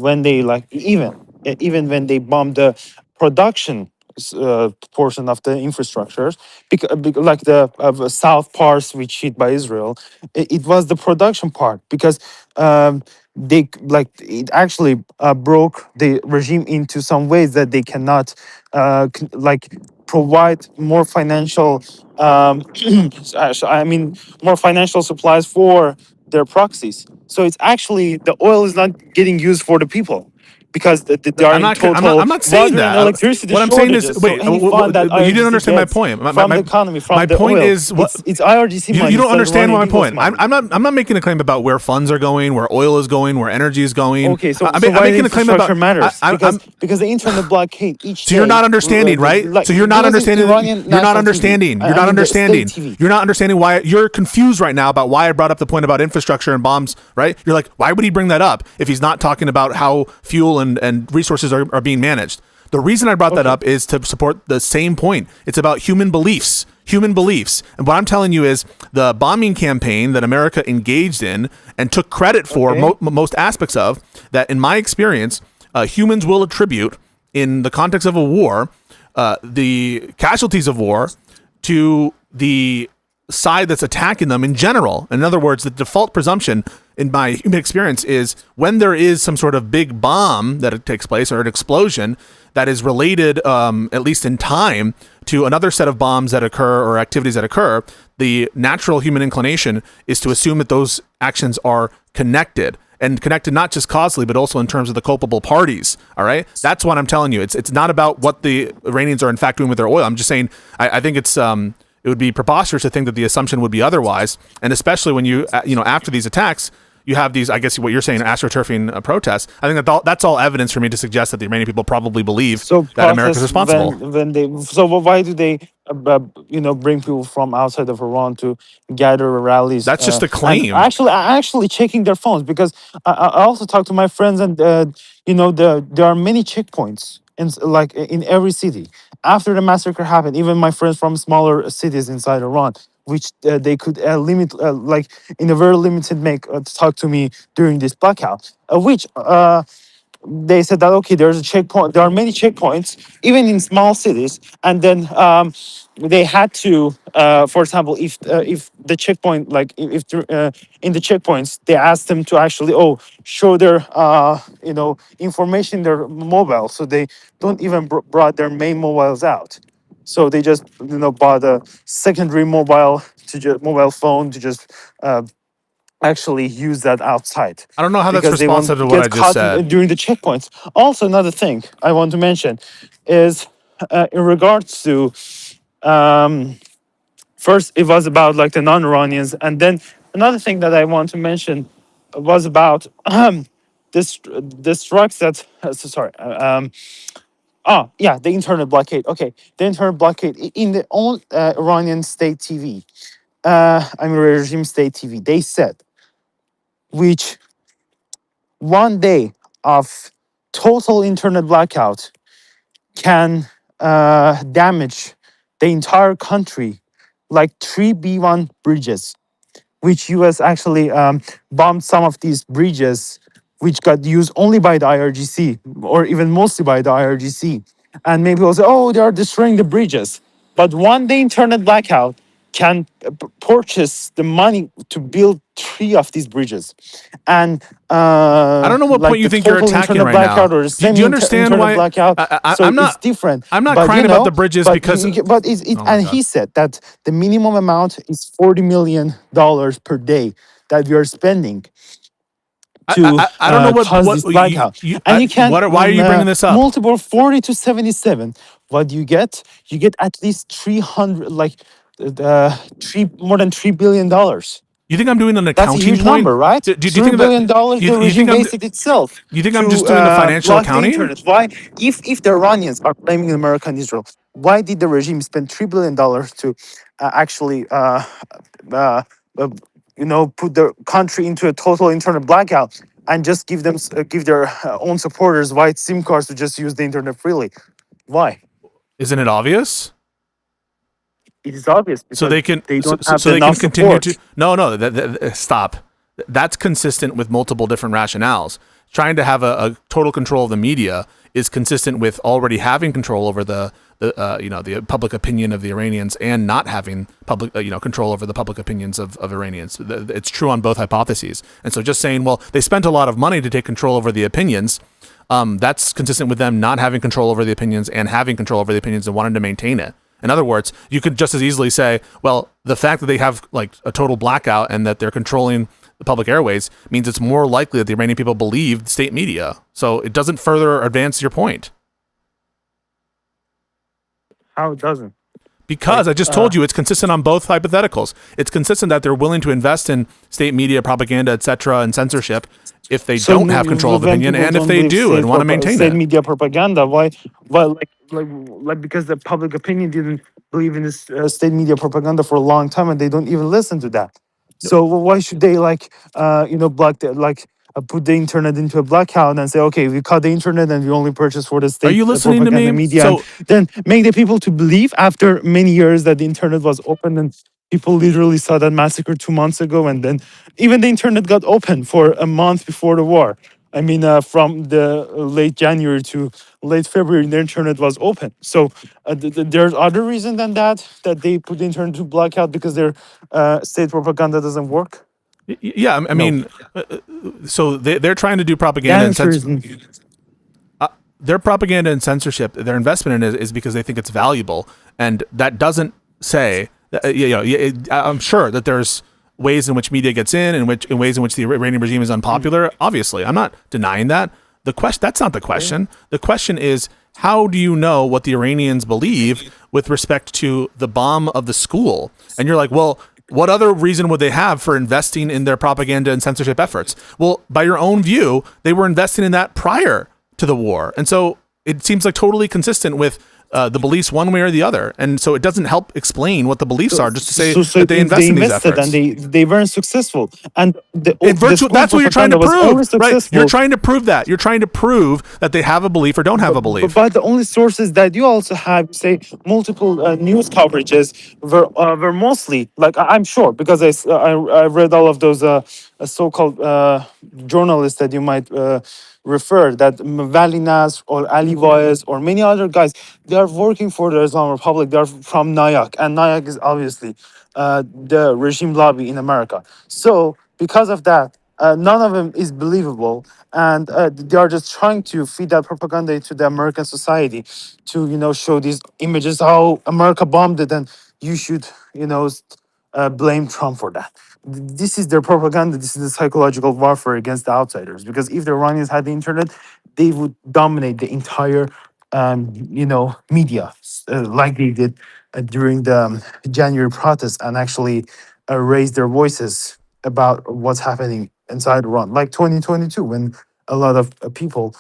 when they even when they bombed the production portion of the infrastructures, like the south parts which hit by Israel, it was the production part because they like it actually broke the regime into some ways that they cannot provide more financial I mean more financial supplies for their proxies. So it's actually the oil is not getting used for the people because they are I'm in not. I'm not. total I'm not saying water and that. electricity What I'm saying is, shortages. So wait. any fund that You didn't IRGC understand my gets point. from the economy, My from the point oil, is what it's IRGC you money. don't It's not understand Iranian my people's point. money. I'm not making a claim about where funds are going, where oil is going, where energy is going. Okay, so I'm why the making a claim about. infrastructure matters? I'm Because the internet blockade each So you're day, not understanding, right? So you're not because it's understanding. Iranian You're not national TV. understanding. You're I not mean the state understanding. TV. You're not understanding why you're confused right now about why I brought up the point about infrastructure and bombs, right? You're like, why would he bring that up if he's not talking about how fuel and resources are being managed? The reason I brought that Okay. up is to support the same point. It's about human beliefs. Human beliefs. And what I'm telling you is the bombing campaign that America engaged in and took credit for Okay. most aspects of, that in my experience, humans will attribute in the context of a war, the casualties of war to the side that's attacking them in general. In other words, the default presumption in my human experience is when there is some sort of big bomb that takes place or an explosion that is related, at least in time, to another set of bombs that occur or activities that occur, the natural human inclination is to assume that those actions are connected. And connected not just causally, but also in terms of the culpable parties. All right, that's what I'm telling you. It's not about what the Iranians are in fact doing with their oil. I'm just saying I think it's it would be preposterous to think that the assumption would be otherwise. And especially when you after these attacks, you have these, I guess what you're saying, astroturfing protests. I think that's all evidence for me to suggest that the Iranian people probably believe So that America's protests responsible. when they why do they bring people from outside of Iran to gather rallies That's just a and claim. actually checking their phones because I also talk to my friends and there are many checkpoints in every city after the massacre happened. Even my friends from smaller cities inside Iran, which they could limit in a very limited make talk to me during this blackout, which they said that okay, there's a checkpoint. There are many checkpoints, even in small cities, and then they had to, for example, if the checkpoint, in the checkpoints, they asked them to actually show their information, their mobile, so they don't even brought their main mobiles out. So they just bought a secondary mobile phone to just actually use that outside I don't know how that's because they responsive won't to what I get just caught said. during the checkpoints. Also, another thing I want to mention is in regards to first it was about like the non-Iranians, and then another thing that I want to mention was about the strikes that sorry yeah, the internet blockade. Okay, the internet blockade in the own Iranian state TV. I mean regime state TV. They said which one day of total internet blackout can damage the entire country, like three B1 bridges, which US actually bombed some of these bridges, which got used only by the IRGC or even mostly by the IRGC. And maybe we'll say, oh, they are destroying the bridges. But one day internet blackout can purchase the money to build three of these bridges. And I don't know what point like you the think you're total attacking internet right now. blackout or the Do you understand internet why blackout, so I'm it's not different. I'm not But crying you about the know, bridges but because but it oh my and god. he said that the minimum amount is $40 million per day that we are spending to I don't know cause what this blackout. you And you can why are you bringing this up? multiple 40 to 77. What do you get? You get at least 300, like more than $3 billion. You think I'm doing an That's a accounting huge point? number, right? Do you Three think that billion dollars the you regime think wasted itself I'm to just doing a financial block the accounting? internet. Why, if the Iranians are blaming America and Israel, why did the regime spend $3 billion to actually uh, uh, put the country into a total internet blackout and just give their own supporters white SIM cards to just use the internet freely? Why? Isn't it obvious? It is obvious So because they can they don't have so they can enough continue to support. no stop. That's consistent with multiple different rationales. Trying to have a total control of the media is consistent with already having control over the public opinion of the Iranians and not having public control over the public opinions of Iranians. It's true on both hypotheses. And so just saying, well, they spent a lot of money to take control over the opinions. That's consistent with them not having control over the opinions and having control over the opinions and wanting to maintain it. In other words, you could just as easily say, well, the fact that they have like a total blackout and that they're controlling the public airways means it's more likely that the Iranian people believe the state media. So it doesn't further advance your point. How it doesn't? Because I just told you it's consistent on both hypotheticals. It's consistent that they're willing to invest in state media, propaganda, etc., and censorship if they don't have control of When opinion, people and if don't they believe do and want to maintain state it. media propaganda, why? Well, like because the public opinion didn't believe in this state media propaganda for a long time, and they don't even listen to that. So why should they block the put the internet into a blackout and say, okay, we cut the internet and we only purchase for the Are state you listening to propaganda me? media, and So then make the people to believe after many years that the internet was open and people literally saw that massacre 2 months ago, and then even the internet got open for a month before the war. I mean, from the late January to late February, the internet was open. So there's other reason than that they put the internet to blackout because their state propaganda doesn't work. yeah, I No, mean, so they're trying to do the propaganda and answer is their propaganda and censorship, their investment in it is because they think it's valuable, and that doesn't say I'm sure that there's ways in which media gets in ways in which the Iranian regime is unpopular. Obviously, I'm not denying that. That's not the question. The question is, how do you know what the Iranians believe with respect to the bomb of the school? And you're like, well, what other reason would they have for investing in their propaganda and censorship efforts? Well, by your own view, they were investing in that prior to the war. And so it seems like totally consistent with the beliefs one way or the other. And so it doesn't help explain what the beliefs are just to say so that they invest in these invested and efforts. they weren't successful, and the Virtual, school that's what you're trying to propaganda was only prove, right? You're successful. trying to prove that. You're trying to prove that they have a belief or don't have a belief. But the only sources that you also have, say, multiple news coverages were mostly like I'm sure because I read all of those so-called journalists that you might refer that Vali Nasr or Ali Vaez or many other guys, they are working for the Islam Republic. They are from Nayak, and Nayak is obviously the regime lobby in America. So because of that, none of them is believable, and they are just trying to feed that propaganda into the American society to show these images how America bombed it, and you should blame Trump for that. This is their propaganda. This is the psychological warfare against the outsiders. Because if the Iranians had the internet, they would dominate the entire media, like they did during the January protests, and actually raise their voices about what's happening inside Iran, like 2022, when a lot of people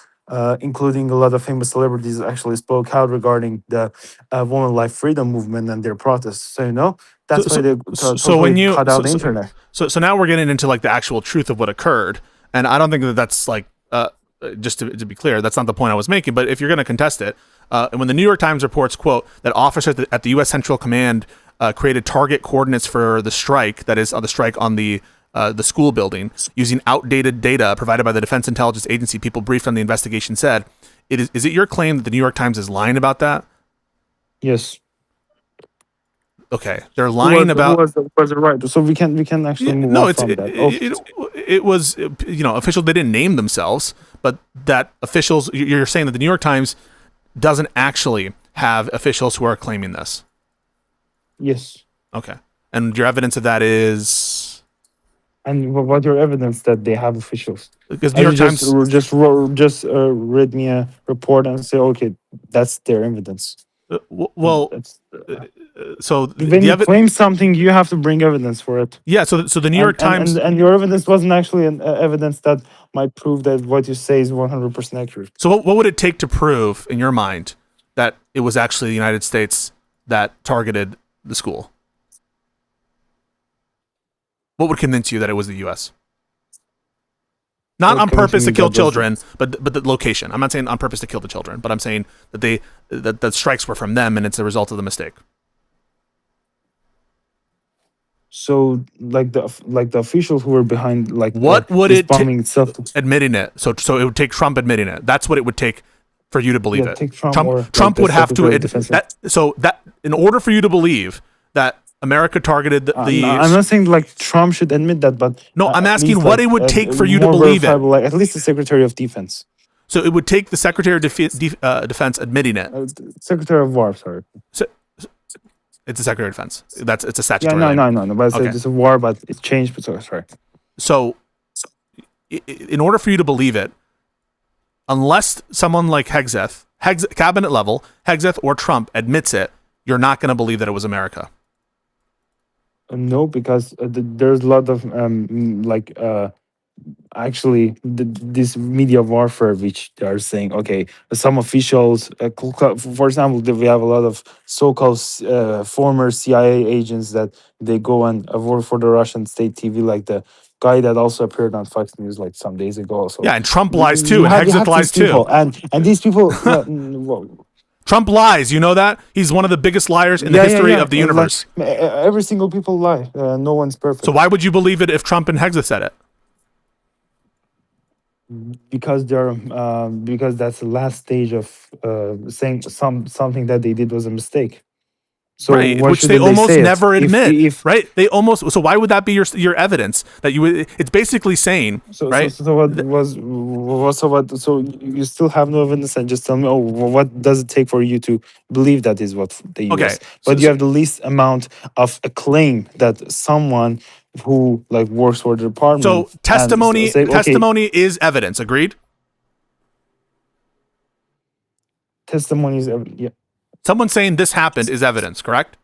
including a lot of famous celebrities, actually spoke out regarding the women life freedom movement and their protests. So So that's why so they so totally when you cut out the internet. so now we're getting into like the actual truth of what occurred, and I don't think that that's like just to be clear, that's not the point I was making. But if you're going to contest it, and when the New York Times reports, quote, that officers at the U.S. Central Command created target coordinates for the strike, that is, the strike on the school building, using outdated data provided by the Defense Intelligence Agency, people briefed on the investigation said, is it your claim that the New York Times is lying about that? Yes. Okay, they're lying Who about. was the writer? So we can actually Yeah, move no, on from that. it was official. They didn't name themselves, but that officials. You're saying that the New York Times doesn't actually have officials who are claiming this. Yes. Okay, and your evidence of that is And what your evidence that they have officials? because New As you York Times. just read me a report and say, okay, that's their evidence. Well, That's so when the you claim something, you have to bring evidence for it. yeah, so the New York Times. And your evidence wasn't actually an evidence that might prove that what you say is 100% accurate. So what would it take to prove in your mind that it was actually the United States that targeted the school? What would convince you that it was the U.S.? Not What on convinced purpose me to kill that was children, but the location. I'm not saying on purpose to kill the children, but I'm saying that that the strikes were from them and it's a result of the mistake. so like the officials who were behind What would this it take? bombing itself. Admitting it. So it would take Trump admitting it. That's what it would take for you to believe Yeah, it. take Trump or like Trump the would have to Secretary of Defense. that in order for you to believe that America targeted I'm not saying like Trump should admit that, but no, I'm at asking least what it would take for you to more believe it. verifiable, like at least the Secretary of Defense, So it would take the Secretary of Defense admitting it. Secretary of War. Sorry. So it's the Secretary of Defense. It's a Yeah, statutory. no. But I said Okay. it's a war, but it changed. But sorry. So in order for you to believe it, unless someone like cabinet level, Hegseth or Trump admits it, you're not going to believe that it was America. No, because there's a lot of actually this media warfare which they are saying, okay, some officials for example, we have a lot of so-called former CIA agents that they go and work for the Russian state TV, like the guy that also appeared on Fox News like some days ago. So Yeah, and Trump lies too, and you Hegseth have lies these people, too. and these people Trump lies. You know that? He's one of the biggest liars in the history of the universe. Like, every single people lie. No one's perfect. So why would you believe it if Trump and Hegseth said it? Because because that's the last stage of saying something that they did was a mistake. So right, why which they shouldn't almost say it? never admit. If right, they almost. So why would that be your evidence that you would? It's basically saying, right? So so you still have no evidence and just tell me, oh, what does it take for you to believe that is what the US? Okay, But you have the least amount of a claim that someone who like works for the department. So testimony say, okay, testimony is evidence. Agreed. testimony is yeah. Someone saying this happened is evidence, correct?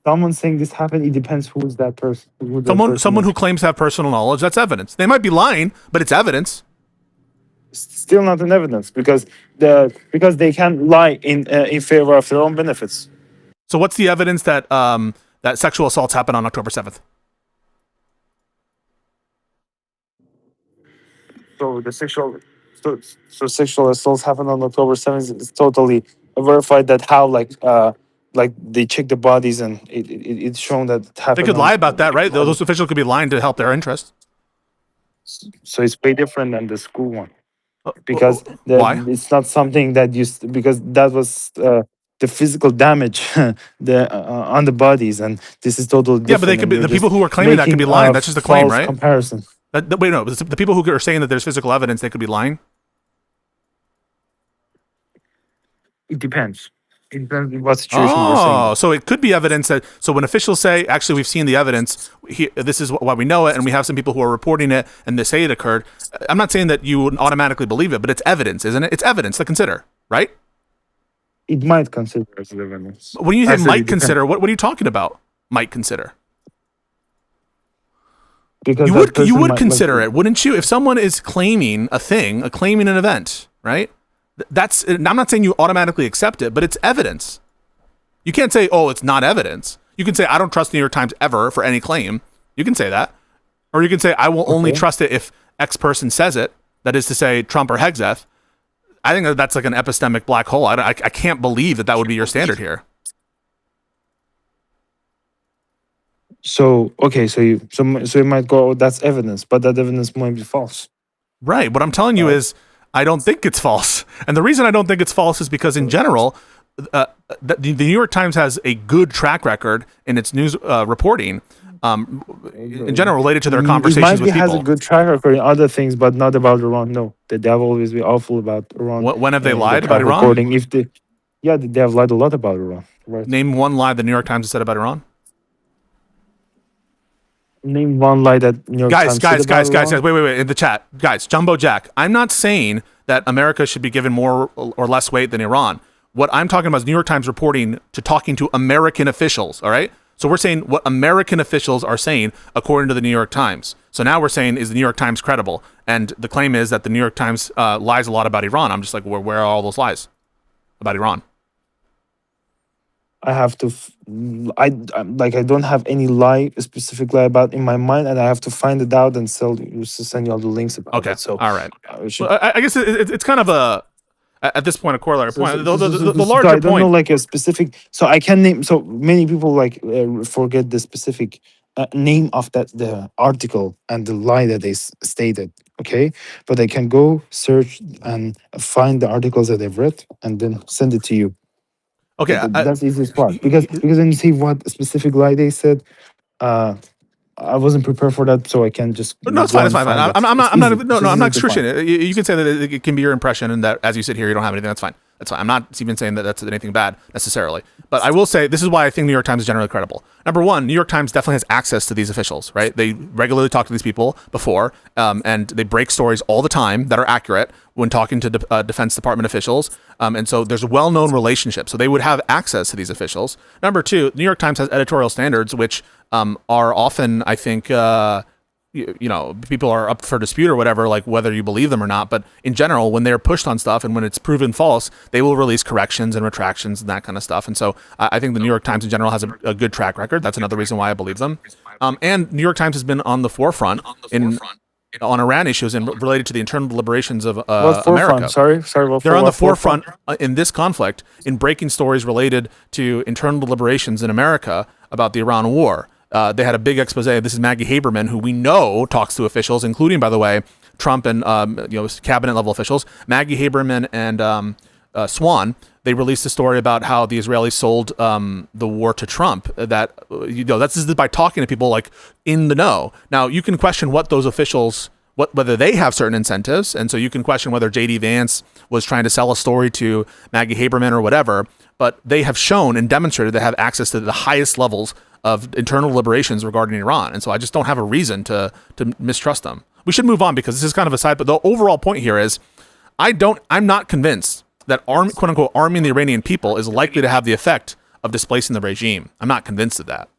Someone saying this happened, it depends who is that person. Someone who claims to have personal knowledge, that's evidence. They might be lying, but it's evidence. Still not an evidence because they can lie in favor of their own benefits. So what's the evidence that that sexual assaults happened on October 7th? So sexual assaults happened on October 7th. It's totally verified that how like they check the bodies and it's shown that it happened. They could lie about that, right? Those officials could be lying to help their interests. So it's way different than the school one because why? It's not something that because that was the physical damage on the bodies, and this is totally different. Yeah, but they could be the people who are claiming that could be lying. That's just a claim, right? Comparison. Wait, no, the people who are saying that there's physical evidence, they could be lying. It depends. It depends on what situation you're saying. Oh, so it could be evidence that. So when officials say, "Actually, we've seen the evidence. This is why we know it," and we have some people who are reporting it, and they say it occurred. I'm not saying that you would automatically believe it, but it's evidence, isn't it? It's evidence to consider, right? It might consider as evidence. When you say might consider, what are you talking about? Might consider. because You that would person might like. consider it, wouldn't you? If someone is claiming a thing, claiming an event, right? That's, I'm not saying you automatically accept it, but it's evidence. You can't say, oh, it's not evidence. You can say, I don't trust New York Times ever for any claim. You can say that. Or you can say, I will only trust it if X person says it. That is to say, Trump or Hegseth. I think that's like an epistemic black hole. I can't believe that would be your standard here. So okay, so you might go, oh, that's evidence, but that evidence might be false. Right. What I'm telling you is, I don't think it's false. And the reason I don't think it's false is because in general, the New York Times has a good track record in its news reporting, in general, related to their conversations with people. It has a good track record in other things, but not about Iran. No, they have always been awful about Iran. When have they in lied the about track Iran? recording. They have lied a lot about Iran. Right. Name one lie the New York Times has said about Iran. Name one lie that New York Times said about guys, Iran. wait, in the chat. Guys, Jumbo Jack, I'm not saying that America should be given more or less weight than Iran. What I'm talking about is New York Times reporting to talking to American officials, all right? So we're saying what American officials are saying according to the New York Times. So now we're saying, is the New York Times credible? And the claim is that the New York Times lies a lot about Iran. I'm just like, where are all those lies about Iran? I have to, I don't have any specific lie about in my mind, and I have to find it out and send you all the links about Okay, it. So all right. Well, I guess it's kind of at this point a corollary point. The larger I don't point. know like a specific. So I can name. So many people forget the specific name of the article and the lie that they stated. Okay, but I can go search and find the articles that I've read and then send it to you. Okay, that's the easiest part because when you see what specific lie they said, I wasn't prepared for that, so I can just. No, it's fine. It's fine. I'm not excruciating. You can say that it can be your impression, and that as you sit here, you don't have anything. That's fine. That's fine. I'm not even saying that that's anything bad necessarily. But I will say this is why I think New York Times is generally credible. Number one, New York Times definitely has access to these officials, right? They regularly talk to these people before, and they break stories all the time that are accurate when talking to Defense Department officials. And so there's a well-known relationship. So they would have access to these officials. Number two, New York Times has editorial standards, which are often, I think, people are up for dispute or whatever, like whether you believe them or not. But in general, when they're pushed on stuff and when it's proven false, they will release corrections and retractions and that kind of stuff. And so I think the New York Times in general has a good track record. That's another reason why I believe them. And New York Times has been on the forefront on Iran issues and related to the internal deliberations of America. Sorry. They're on the forefront in this conflict in breaking stories related to internal deliberations in America about the Iran war. They had a big expose. This is Maggie Haberman, who we know talks to officials, including, by the way, Trump and cabinet level officials. Maggie Haberman and Swan. They released a story about how the Israelis sold the war to Trump. That's just by talking to people like in the know. Now you can question what those officials, whether they have certain incentives, and so you can question whether J.D. Vance was trying to sell a story to Maggie Haberman or whatever. But they have shown and demonstrated they have access to the highest levels of internal deliberations regarding Iran. And so I just don't have a reason to mistrust them. We should move on because this is kind of a side, but the overall point here is I'm not convinced that quote unquote arming the Iranian people is likely to have the effect of displacing the regime. I'm not convinced of that.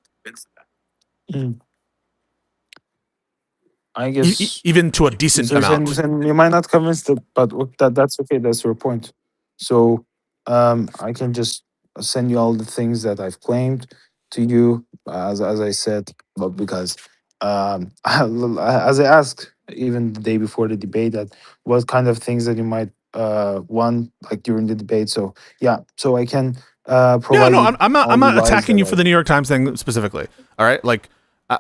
I guess even to a decent amount. And you might not convince them, but that's okay. That's your point. So I can just send you all the things that I've claimed to you, as I said, but because as I asked even the day before the debate, that what kind of things that you might want like during the debate. So yeah, so I can provide. Yeah, no, I'm not attacking you for the New York Times thing specifically. All right, like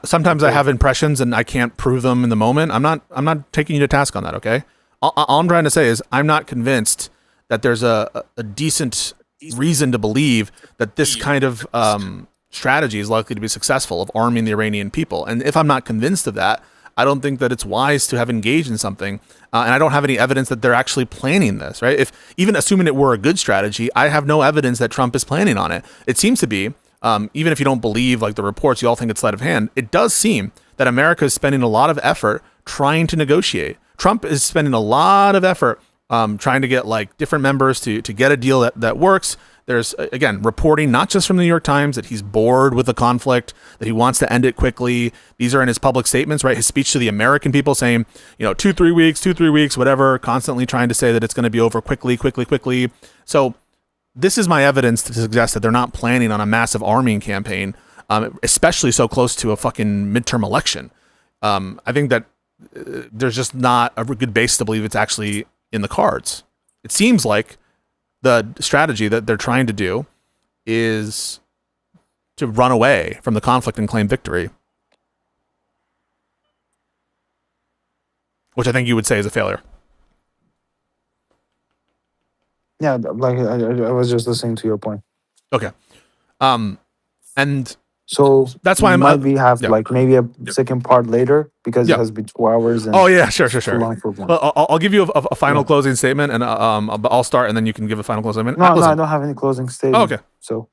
sometimes I have impressions and I can't prove them in the moment. I'm not taking you to task on that. Okay, all I'm trying to say is I'm not convinced that there's a decent reason to believe that this kind of strategy is likely to be successful of arming the Iranian people. And if I'm not convinced of that, I don't think that it's wise to have engaged in something. And I don't have any evidence that they're actually planning this, right? If even assuming it were a good strategy, I have no evidence that Trump is planning on it. It seems to be, even if you don't believe like the reports, you all think it's sleight of hand. It does seem that America is spending a lot of effort trying to negotiate. Trump is spending a lot of effort trying to get like different members to get a deal that works. There's, again, reporting not just from the New York Times that he's bored with the conflict, that he wants to end it quickly. These are in his public statements, right? His speech to the American people saying, 2-3 weeks, whatever, constantly trying to say that it's going to be over quickly. So this is my evidence to suggest that they're not planning on a massive arming campaign, especially so close to a fucking midterm election. I think that there's just not a good base to believe it's actually in the cards. It seems like the strategy that they're trying to do is to run away from the conflict and claim victory, which I think you would say is a failure. Yeah, like I was just listening to your point. Okay. And So that's why we have yeah. like maybe a second part later because it has been 2 hours. And oh yeah, sure. too long for one. Well, I'll give you a final closing statement, and I'll start, and then you can give a final closing statement. No, I don't have any closing statement. Oh, okay. So.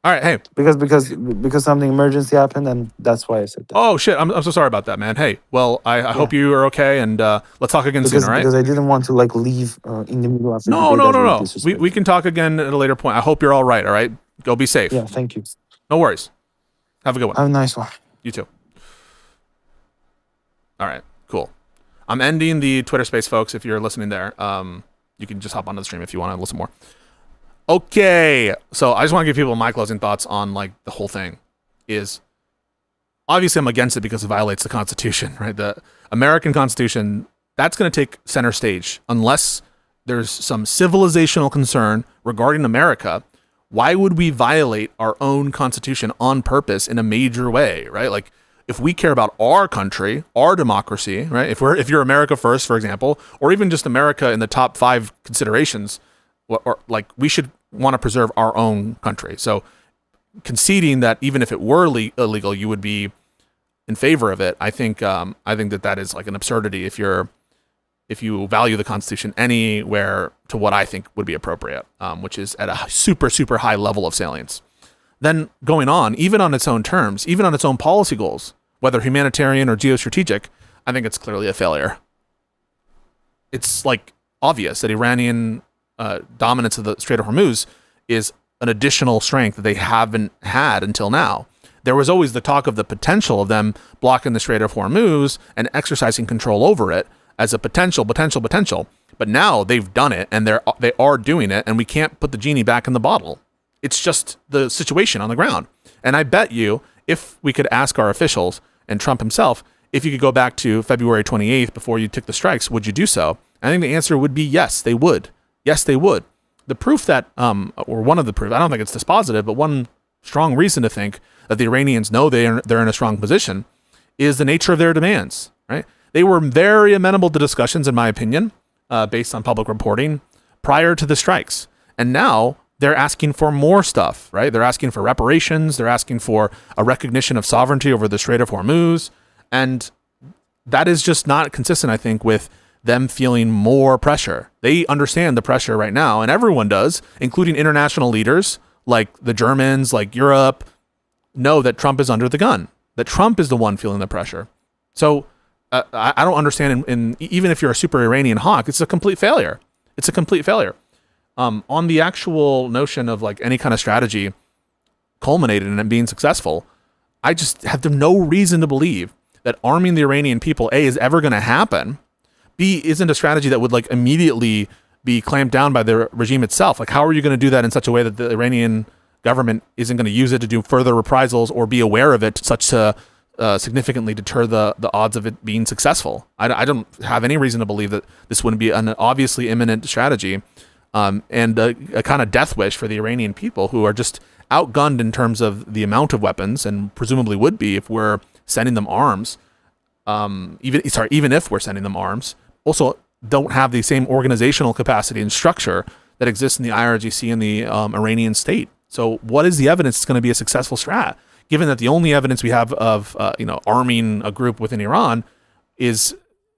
All right. Hey. Because something emergency happened, and that's why I said that. Oh shit! I'm so sorry about that, man. Hey, well, I hope you are okay, and let's talk again soon. All right? Because I didn't want to like leave in the middle of the No. We can talk again at a later point. I hope you're all right. All right. Go be safe. Yeah. Thank you. No worries. Have a good one. Have a nice one. You too. All right. Cool. I'm ending the Twitter space, folks. If you're listening there, you can just hop onto the stream if you want to listen more. Okay. So I just want to give people my closing thoughts on like the whole thing. Is obviously I'm against it because it violates the Constitution, right? The American Constitution, that's going to take center stage unless there's some civilizational concern regarding America. Why would we violate our own Constitution on purpose in a major way, right? Like if we care about our country, our democracy, right? If you're America first, for example, or even just America in the top 5 considerations, or like we should want to preserve our own country. So conceding that even if it were illegal, you would be in favor of it. I think that is like an absurdity if you value the Constitution anywhere to what I think would be appropriate, which is at a super, super high level of salience. Then going on, even on its own terms, even on its own policy goals, whether humanitarian or geostrategic, I think it's clearly a failure. It's like obvious that Iranian dominance of the Strait of Hormuz is an additional strength that they haven't had until now. There was always the talk of the potential of them blocking the Strait of Hormuz and exercising control over it as a potential. But now they've done it, and they are doing it, and we can't put the genie back in the bottle. It's just the situation on the ground. And I bet you, if we could ask our officials and Trump himself, if you could go back to February 28th before you took the strikes, would you do so? I think the answer would be yes, they would. Yes, they would. The proof that, or one of the proof, I don't think it's dispositive, but one strong reason to think that the Iranians know they're in a strong position is the nature of their demands, right? They were very amenable to discussions, in my opinion, based on public reporting prior to the strikes. And now they're asking for more stuff, right? They're asking for reparations. They're asking for a recognition of sovereignty over the Strait of Hormuz. And that is just not consistent, I think, with them feeling more pressure. They understand the pressure right now, and everyone does, including international leaders like the Germans, like Europe, know that Trump is under the gun, that Trump is the one feeling the pressure. So I don't understand, even if you're a super Iranian hawk, it's a complete failure. It's a complete failure. On the actual notion of like any kind of strategy culminated in it being successful, I just have no reason to believe that arming the Iranian people, A, is ever going to happen, B, isn't a strategy that would like immediately be clamped down by the regime itself. Like, how are you going to do that in such a way that the Iranian government isn't going to use it to do further reprisals or be aware of it such to significantly deter the odds of it being successful? I don't have any reason to believe that this wouldn't be an obviously imminent strategy and a kind of death wish for the Iranian people, who are just outgunned in terms of the amount of weapons, and presumably would be if we're sending them arms. Even if we're sending them arms, also don't have the same organizational capacity and structure that exists in the IRGC and the Iranian state. So what is the evidence it's going to be a successful strat, given that the only evidence we have of arming a group within Iran is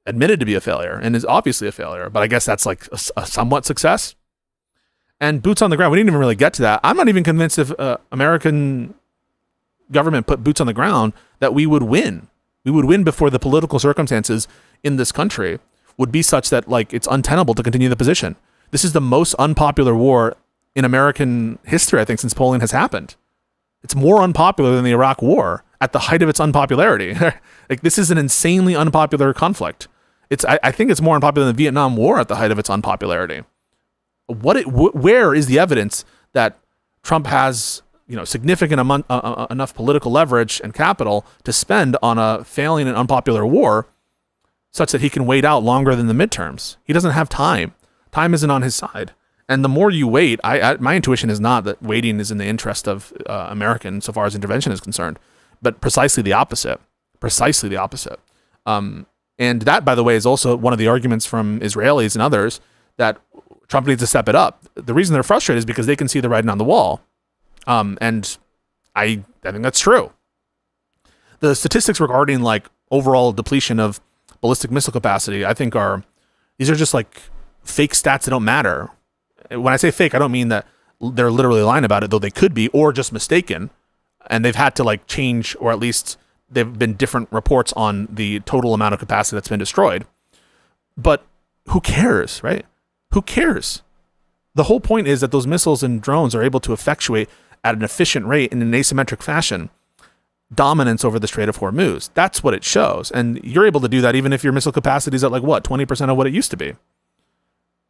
admitted to be a failure and is obviously a failure, but I guess that's like a somewhat success. And boots on the ground, we didn't even really get to that. I'm not even convinced if American government put boots on the ground that we would win. We would win before the political circumstances in this country would be such that like it's untenable to continue the position. This is the most unpopular war in American history, I think, since polling has happened. It's more unpopular than the Iraq War at the height of its unpopularity. Like this is an insanely unpopular conflict. I think it's more unpopular than the Vietnam War at the height of its unpopularity. Where is the evidence that Trump has significant enough political leverage and capital to spend on a failing and unpopular war such that he can wait out longer than the midterms? He doesn't have time. Time isn't on his side. And the more you wait, my intuition is not that waiting is in the interest of America so far as intervention is concerned, but precisely the opposite. Precisely the opposite. And that, by the way, is also one of the arguments from Israelis and others that Trump needs to step it up. The reason they're frustrated is because they can see the writing on the wall. And I think that's true. The statistics regarding like overall depletion of ballistic missile capacity, I think these are just like fake stats that don't matter. When I say fake, I don't mean that they're literally lying about it, though they could be, or just mistaken. And they've had to like change, or at least there've been different reports on the total amount of capacity that's been destroyed. But who cares, right? Who cares? The whole point is that those missiles and drones are able to effectuate at an efficient rate in an asymmetric fashion dominance over the Strait of Hormuz. That's what it shows. And you're able to do that even if your missile capacity is at like what, 20% of what it used to be.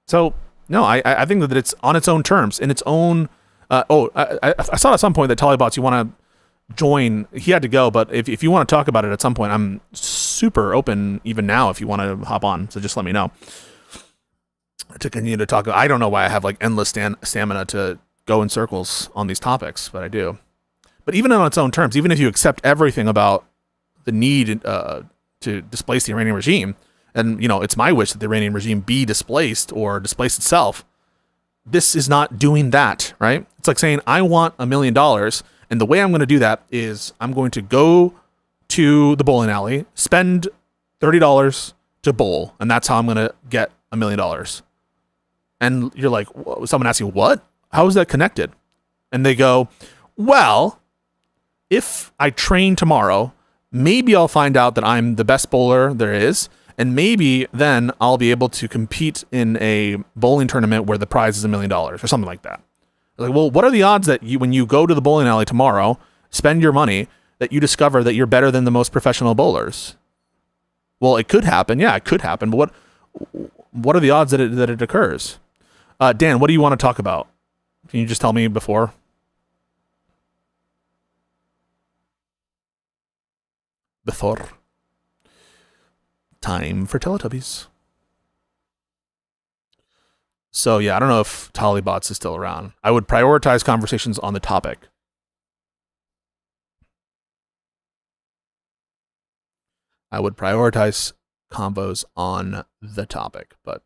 So no, I think that it's on its own terms, in its own. I saw at some point that Talibots, you want to join. He had to go, but if you want to talk about it at some point, I'm super open even now if you want to hop on. So just let me know to continue to talk. I don't know why I have like endless stamina to go in circles on these topics, but I do. But even on its own terms, even if you accept everything about the need to displace the Iranian regime, and it's my wish that the Iranian regime be displaced or displace itself, this is not doing that, right? It's like saying, I want $1 million, and the way I'm going to do that is I'm going to go to the bowling alley, spend $30 to bowl, and that's how I'm going to get $1 million. And you're like, someone asks you, what? How is that connected? And they go, well, if I train tomorrow, maybe I'll find out that I'm the best bowler there is, and maybe then I'll be able to compete in a bowling tournament where the prize is $1 million or something like that. Like, well, what are the odds that when you go to the bowling alley tomorrow, spend your money, that you discover that you're better than the most professional bowlers? Well, it could happen. Yeah, it could happen. But what are the odds that it occurs? Dan, what do you want to talk about? Can you just tell me before? Time for Teletubbies. So yeah, I don't know if Talibots is still around. I would prioritize conversations on the topic. I would prioritize convos on the topic, but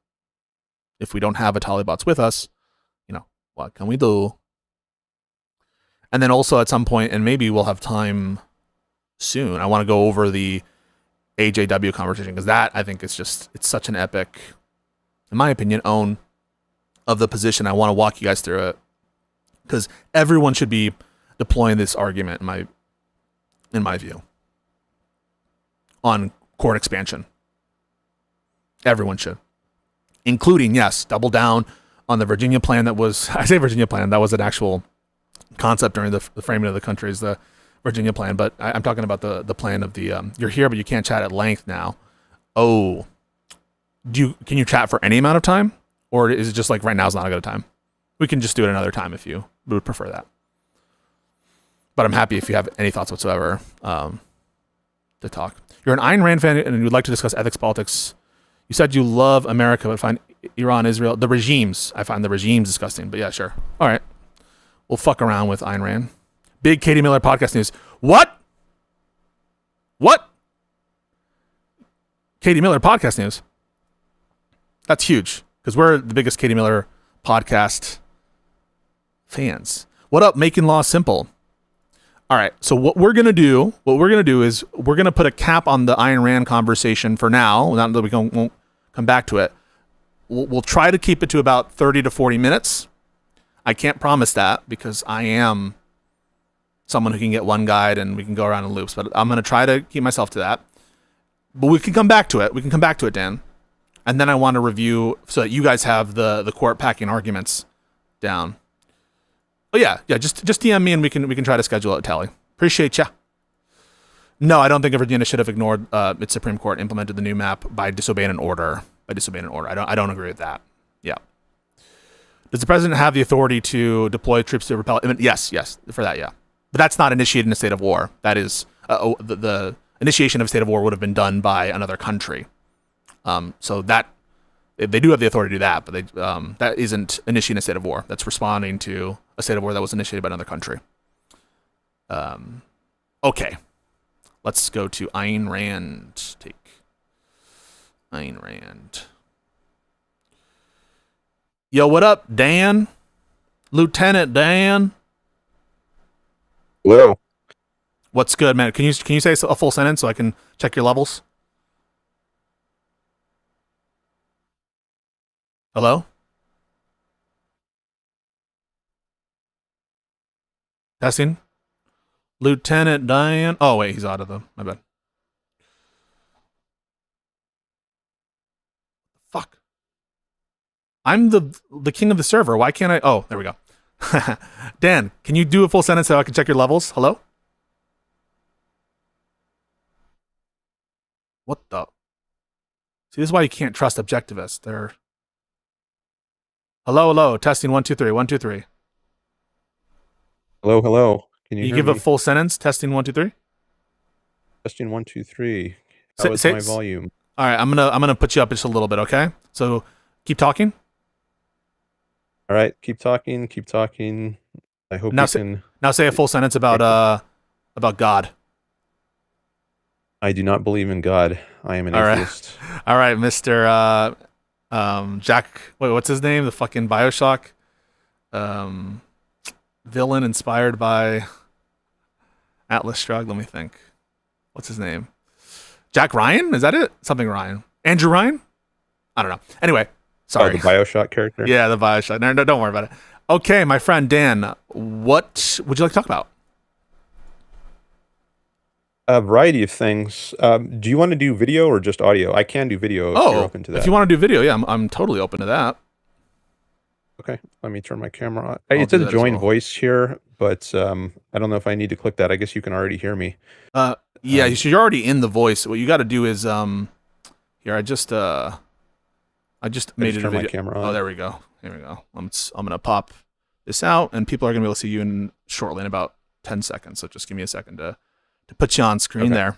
if we don't have a Talibots with us, what can we do? And then also at some point, and maybe we'll have time soon, I want to go over the AJW conversation, because that, I think, is just, it's such an epic, in my opinion, own of the position. I want to walk you guys through it, because everyone should be deploying this argument, in my view, on court expansion. Everyone should, including, yes, double down on the Virginia plan. That was, I say Virginia plan, that was an actual concept during the framing of the country, is the Virginia plan, but I'm talking about the plan of the you're here but you can't chat at length now. Oh, can you chat for any amount of time, or is it just like right now is not a good time? We can just do it another time if you would prefer that. But I'm happy if you have any thoughts whatsoever to talk. You're an Ayn Rand fan and you would like to discuss ethics, politics. You said you love America but find Iran, Israel, the regimes. I find the regimes disgusting, but yeah, sure. All right. We'll fuck around with Ayn Rand. Big Katie Miller podcast news. What? Katie Miller podcast news. That's huge, because we're the biggest Katie Miller podcast fans. What up, Making Law Simple? All right, so what we're gonna do is we're gonna put a cap on the Ayn Rand conversation for now. Not that we won't come back to it. We'll try to keep it to about 30 to 40 minutes. I can't promise that, because I am someone who can get one guide and we can go around in loops, but I'm going to try to keep myself to that. But we can come back to it. Dan. and then I want to review so that you guys have the court packing arguments down. Oh yeah. Just DM me and we can try to schedule a tally. Appreciate ya. No, I don't think Virginia should have ignored its Supreme Court implemented the new map by disobeying an order. I don't agree with that. Yeah. Does the president have the authority to deploy troops to repel? Yes, for that, yeah. But that's not initiating a state of war. That is the initiation of a state of war would have been done by another country. So that they do have the authority to do that, but that isn't initiating a state of war. That's responding to a state of war that was initiated by another country. Okay. Let's go to Ayn Rand. Take Ayn Rand. Yo, what up, Dan? Lieutenant Dan? Hello. What's good, man? Can you say a full sentence so I can check your levels? Hello? Testing? Lieutenant Dan? Oh, wait, he's out of them. My bad. Fuck. I'm the king of the server. Why can't I? Oh, there we go. Dan, can you do a full sentence so I can check your levels? Hello? What the? See, this is why you can't trust objectivists. They're... Hello. Testing 1 2 3 1 2 3. Hello. Can you hear give me? a full sentence? Testing 1 2 3. Testing 1 2 3. That was my volume. All right, I'm gonna put you up just a little bit, okay? So keep talking. All right, keep talking. I hope Now you can. Now say a full sentence about God. I do not believe in God. I am an All atheist. Right. All right, Mr. Jack. Wait, what's his name? The fucking BioShock villain inspired by Atlas Shrugged. Let me think. What's his name? Jack Ryan? Is that it? Something Ryan. Andrew Ryan? I don't know. Anyway, sorry. Oh, the BioShock character? Yeah, the BioShock. No, don't worry about it. Okay, my friend Dan, what would you like to talk about? A variety of things. Do you want to do video or just audio? I can do video if you're open to that. If you want to do video, yeah, I'm totally open to that. Okay, let me turn my camera on. I'll It do says that as join well. voice here, but I don't know if I need to click that. I guess you can already hear me. Yeah, you're already in the voice. What you got to do is here. I just made it a turn my video. camera on. Oh, there we go. Here we go. I'm gonna pop this out, and people are gonna be able to see you shortly in about 10 seconds. So just give me a second to put you on screen there.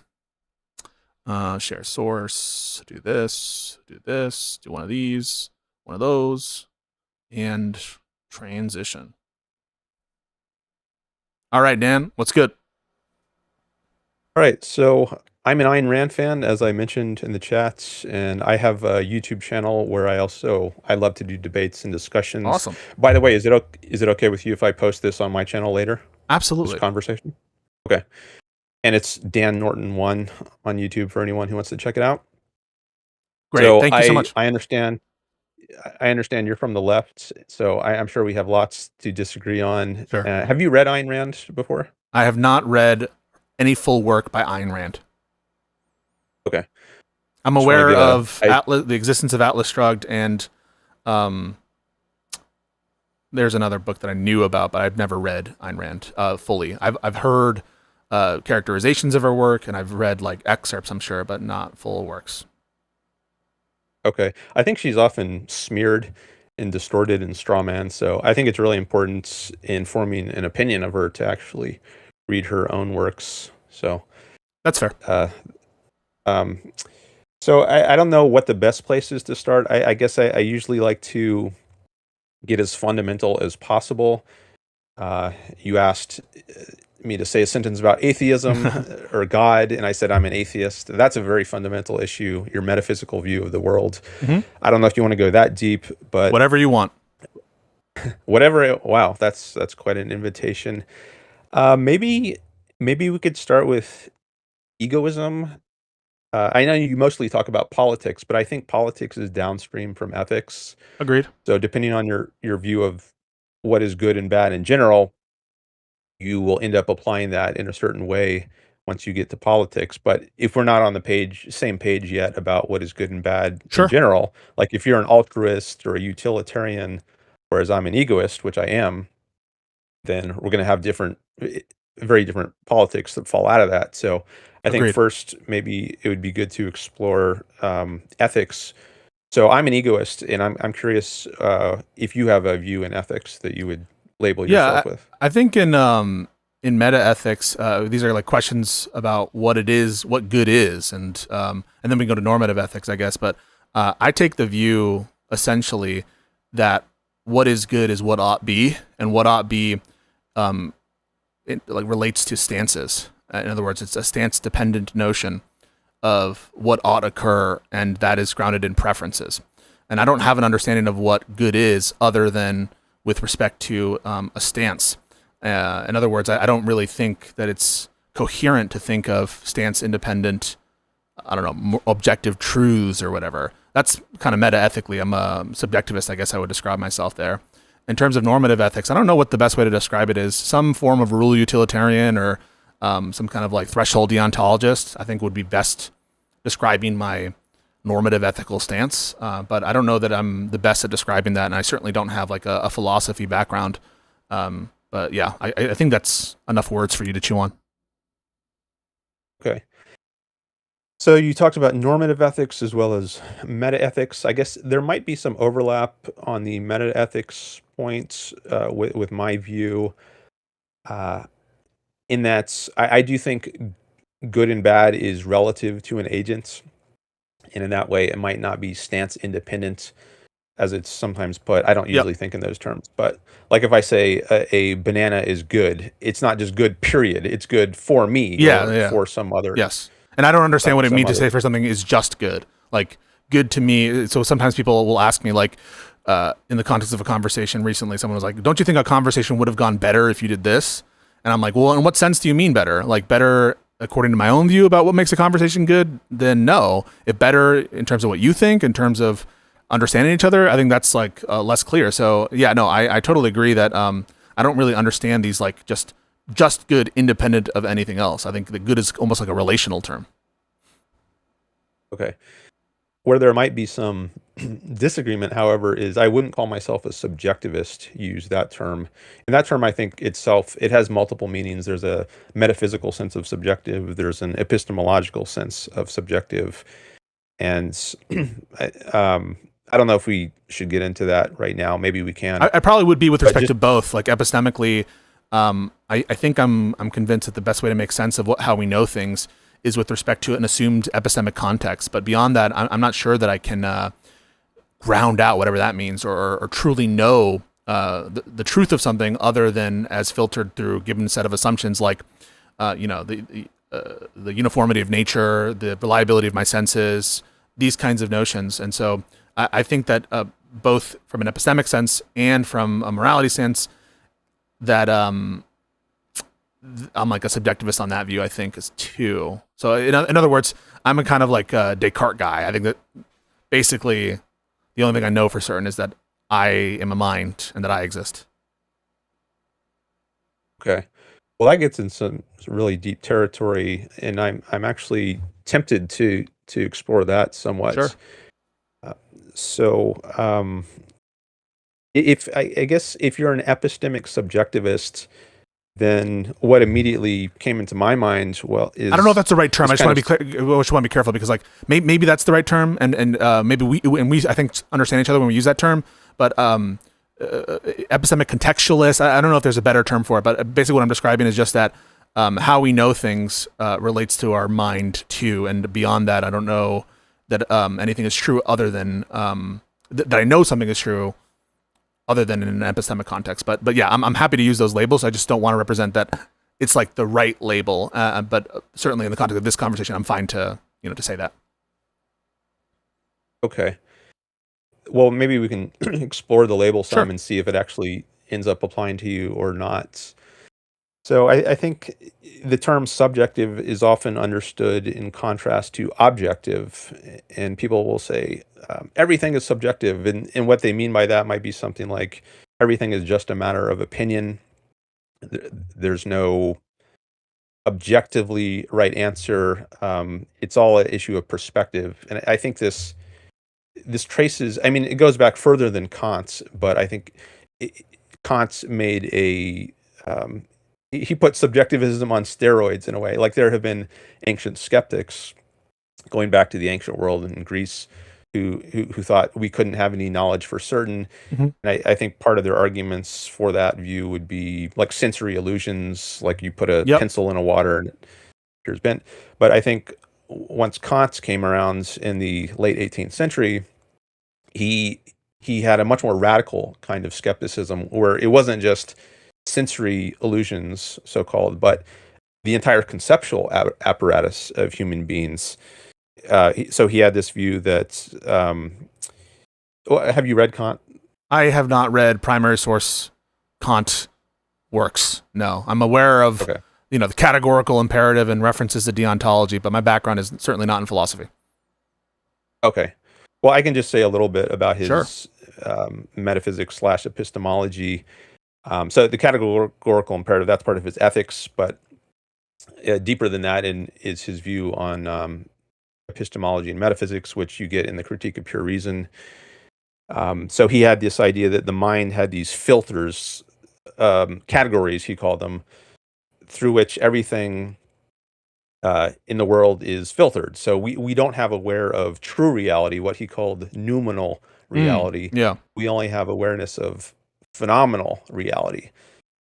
Share source. Do this. Do this. Do one of these. One of those. And transition. All right, Dan. What's good? All right, so I'm an Ayn Rand fan, as I mentioned in the chat, and I have a YouTube channel where I love to do debates and discussions. Awesome. By the way, is it okay with you if I post this on my channel later? Absolutely. This conversation? Okay. And it's Dan Norton 1 on YouTube for anyone who wants to check it out. Great. So Thank you so much. I understand you're from the left, so I'm sure we have lots to disagree on. Sure. Have you read Ayn Rand before? I have not read any full work by Ayn Rand. Okay. I'm aware of the existence of Atlas Shrugged, and there's another book that I knew about, but I've never read Ayn Rand fully. I've heard characterizations of her work, and I've read like excerpts, I'm sure, but not full works. Okay. I think she's often smeared and distorted and strawman, so I think it's really important in forming an opinion of her to actually read her own works. So that's fair. So I don't know what the best place is to start. I guess I usually like to get as fundamental as possible. You asked me to say a sentence about atheism or God, and I said I'm an atheist. That's a very fundamental issue, your metaphysical view of the world. Mm-hmm. I don't know if you want to go that deep, but whatever you want. Wow, that's quite an invitation. Maybe we could start with egoism. I know you mostly talk about politics, but I think politics is downstream from ethics. Agreed. So depending on your view of what is good and bad in general, you will end up applying that in a certain way once you get to politics. But if we're not on the same page yet about what is good and bad in Sure. general, like if you're an altruist or a utilitarian, whereas I'm an egoist, which I am, then we're going to have very different politics that fall out of that. So I think Agreed. first, maybe it would be good to explore ethics. So I'm an egoist, and I'm curious if you have a view in ethics that you would label Yeah, yourself with. I think in meta ethics, these are like questions about what it is, what good is, and then we go to normative ethics, I guess. But I take the view essentially that what is good is what ought be, and what ought be it like relates to stances. In other words, it's a stance dependent notion of what ought occur, and that is grounded in preferences. And I don't have an understanding of what good is other than with respect to a stance. In other words, I don't really think that it's coherent to think of stance independent, I don't know, objective truths or whatever. That's kind of meta ethically. I'm a subjectivist, I guess I would describe myself there. In terms of normative ethics, I don't know what the best way to describe it is. Some form of rule utilitarian or some kind of like threshold deontologist, I think would be best describing my normative ethical stance. But I don't know that I'm the best at describing that, and I certainly don't have like a philosophy background. But yeah, I think that's enough words for you to chew on. Okay. So you talked about normative ethics as well as meta ethics. I guess there might be some overlap on the meta ethics points with my view, uh, in that I do think good and bad is relative to an agent, and in that way, it might not be stance independent as it's sometimes put. I don't Yep. usually think in those terms, but like if I say a banana is good, it's not just good, period. It's good for me Yeah. or Yeah. for some other Yes. And I don't understand what it some means to other. say for something is just good. Like good to me. So sometimes people will ask me like, in the context of a conversation recently, someone was like, don't you think a conversation would have gone better if you did this? And I'm like, well, in what sense do you mean better? Like better according to my own view about what makes a conversation good? Then no. If better in terms of what you think, in terms of understanding each other, I think that's like less clear. So yeah, no, I totally agree that I don't really understand these like just good independent of anything else. I think the good is almost like a relational term. Okay. Where there might be some disagreement, however, is I wouldn't call myself a subjectivist, use that term. And that term, I think itself, it has multiple meanings. There's a metaphysical sense of subjective, there's an epistemological sense of subjective. And I, I don't know if we should get into that right now. Maybe we can. I probably would be with But respect just to both. Like epistemically, I think I'm convinced that the best way to make sense of how we know things is with respect to an assumed epistemic context. But beyond that, I'm not sure that I can ground out whatever that means or truly know the truth of something other than as filtered through a given set of assumptions like the uniformity of nature, the reliability of my senses, these kinds of notions. And so I think that both from an epistemic sense and from a morality sense, that I'm like a subjectivist on that view, I think, is too. So in other words, I'm a kind of like a Descartes guy. I think that basically the only thing I know for certain is that I am a mind and that I exist. Okay. Well, that gets in some really deep territory, and I'm actually tempted to explore that Sure. somewhat. Uh, so, if I guess if you're an epistemic subjectivist, then what immediately came into my mind, well, I don't know if that's the right term. is I just kind want of to be clear. I just want to be careful because like maybe that's the right term, and maybe we I think understand each other when we use that term. But epistemic contextualist. I don't know if there's a better term for it, but basically what I'm describing is just that how we know things relates to our mind too, and beyond that, I don't know that anything is true other than that I know something is true other than in an epistemic context. But yeah, I'm happy to use those labels. I just don't want to represent that it's like the right label. But certainly in the context of this conversation, I'm fine to to say that. okay. Well, maybe we can explore the label some Sure. and see if it actually ends up applying to you or not. So I think the term subjective is often understood in contrast to objective, and people will say everything is subjective, and what they mean by that might be something like everything is just a matter of opinion. There's no objectively right answer. It's all an issue of perspective, and I think this traces. I mean, it goes back further than Kant's, but I think it, Kant's made a he put subjectivism on steroids in a way. Like there have been ancient skeptics going back to the ancient world in Greece who thought we couldn't have any knowledge for certain. Mhm. And I think part of their arguments for that view would be like sensory illusions, like you put a Yep. pencil in a water and it appears bent. But I think once Kant came around in the late 18th century, he he had a much more radical kind of skepticism where it wasn't just sensory illusions, so called, but the entire conceptual apparatus of human beings. So he had this view that have you read Kant? I have not read primary source Kant works. No, I'm aware of Okay. the categorical imperative and references to deontology, but my background is certainly not in philosophy. Okay. Well, I can just say a little bit about Sure. his metaphysics / epistemology. So the categorical imperative, that's part of his ethics, but deeper than that is his view on epistemology and metaphysics, which you get in the Critique of Pure Reason. So he had this idea that the mind had these filters, categories, he called them, through which everything in the world is filtered. So we don't have aware of true reality, what he called noumenal reality. Yeah. We only have awareness of phenomenal reality.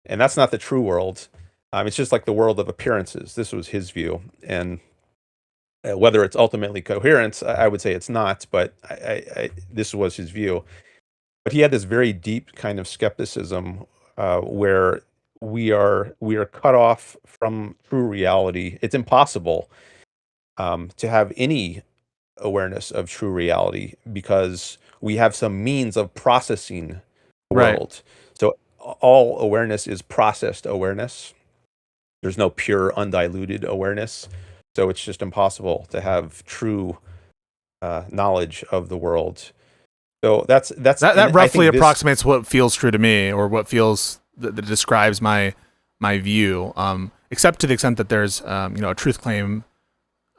And that's not the true world. It's just like the world of appearances. This was his view. And whether it's ultimately coherent, I would say it's not, but this was his view. But he had this very deep kind of skepticism where we are cut off from true reality. It's impossible to have any awareness of true reality because we have some means of processing the Right. world. So all awareness is processed awareness. There's no pure, undiluted awareness. So it's just impossible to have true knowledge of the world. So that's That and I roughly think this. approximates what feels true to me, or what feels that describes my view. Except to the extent that there's a truth claim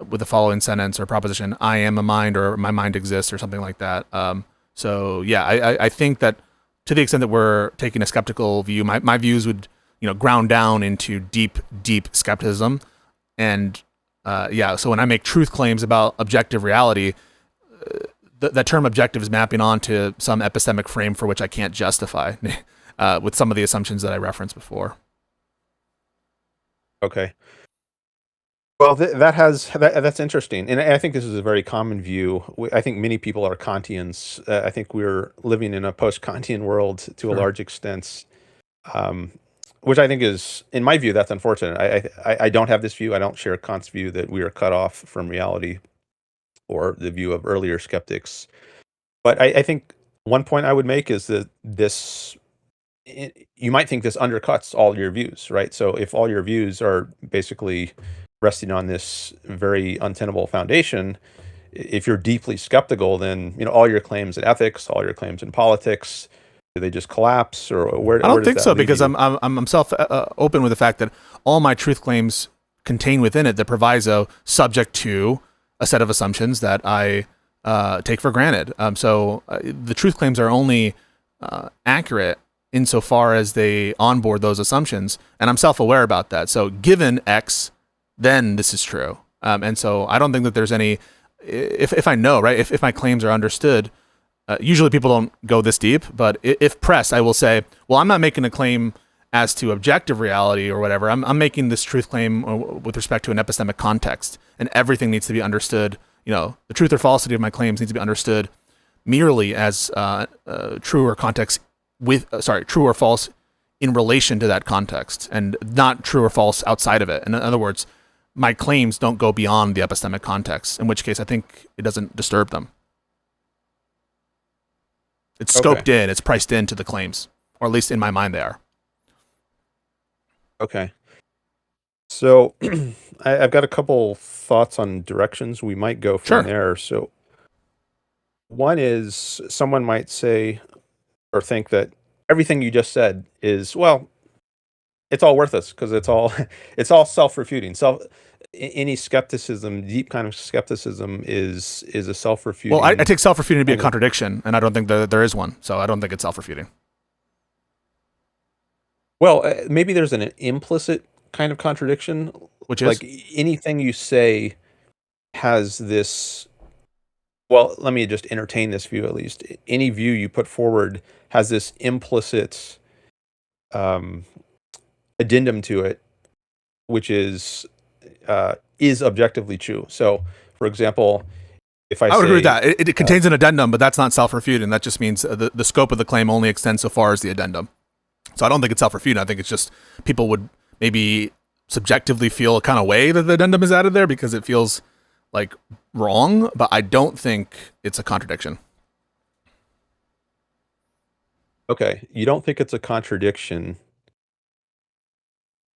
with the following sentence or proposition: "I am a mind," or "My mind exists," or something like that. So yeah, I think that to the extent that we're taking a skeptical view, my views would ground down into deep skepticism, and yeah. So when I make truth claims about objective reality, that term objective is mapping onto some epistemic frame for which I can't justify with some of the assumptions that I referenced before. Okay. Well, that's interesting, and I think this is a very common view. I think many people are Kantians. I think we're living in a post-Kantian world to a Sure. large extent, um, which I think is, in my view, that's unfortunate. I don't have this view. I don't share Kant's view that we are cut off from reality, or the view of earlier skeptics. But I think one point I would make is that you might think this undercuts all your views, right? So if all your views are basically resting on this very untenable foundation, if you're deeply skeptical, then all your claims in ethics, all your claims in politics, do they just collapse, or where I don't does think that so, leave because you? I'm self open with the fact that all my truth claims contain within it the proviso subject to a set of assumptions that I take for granted. So the truth claims are only accurate insofar as they onboard those assumptions, and I'm self-aware about that. So given X, then this is true. And so I don't think that there's any, if I know, right, if my claims are understood, usually people don't go this deep, but if pressed, I will say, well, I'm not making a claim as to objective reality or whatever. I'm making this truth claim with respect to an epistemic context, and everything needs to be understood. The truth or falsity of my claims needs to be understood merely as true or true or false in relation to that context, and not true or false outside of it. In other words, my claims don't go beyond the epistemic context, in which case I think it doesn't disturb them. It's scoped in, it's priced into the claims, or at least in my mind they are. Okay. So I've got a couple thoughts on directions we might go from Sure. there. So one is, someone might say or think that everything you just said is, well, it's all worthless because it's all self-refuting. Any skepticism, deep kind of skepticism, is a self-refuting. Well, I take self-refuting to be a kind of- contradiction, and I don't think that there is one. So I don't think it's self-refuting. Well, maybe there's an implicit kind of contradiction, Which is? like anything you say has this. Well, let me just entertain this view at least. Any view you put forward has this implicit um, addendum to it, which is objectively true. So, for example, if I would say, agree with that. It contains an addendum, but that's not self-refuting. That just means the scope of the claim only extends so far as the addendum. So I don't think it's self-refuting. I think it's just people would maybe subjectively feel a kind of way that the addendum is added there because it feels like wrong, but I don't think it's a contradiction. okay, you don't think it's a contradiction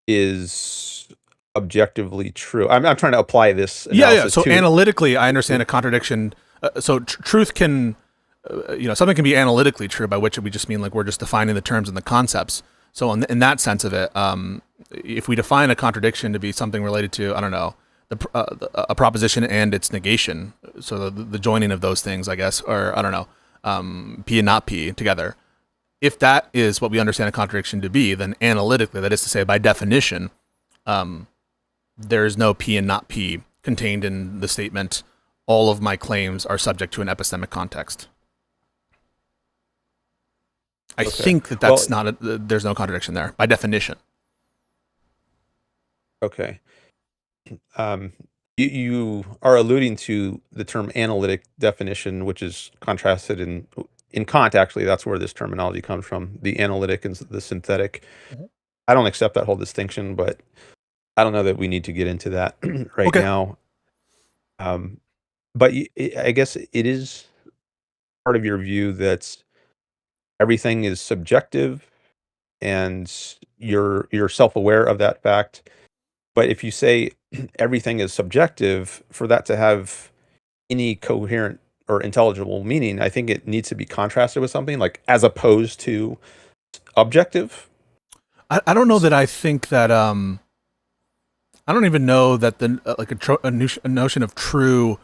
is objectively true. I'm trying to apply this analysis So to analytically, I understand a contradiction. So truth can, something can be analytically true, by which we just mean like we're just defining the terms and the concepts. So in that sense of it, if we define a contradiction to be something related to, I don't know, a proposition and its negation, so the joining of those things, I guess, or I don't know, P and not P together. If that is what we understand a contradiction to be, then analytically, that is to say, by definition, there is no P and not P contained in the statement, all of my claims are subject to an epistemic context. I think that's there's no contradiction there, by definition. Okay. You are alluding to the term analytic definition, which is contrasted in Kant. Actually, that's where this terminology comes from: the analytic and the synthetic. Mm-hmm. I don't accept that whole distinction, but I don't know that we need to get into that right now. But I guess it is part of your view that everything is subjective, and you're self-aware of that fact. But if you say everything is subjective, for that to have any coherent or intelligible meaning, I think it needs to be contrasted with something like as opposed to objective. I don't know that I think that I don't even know that a notion of true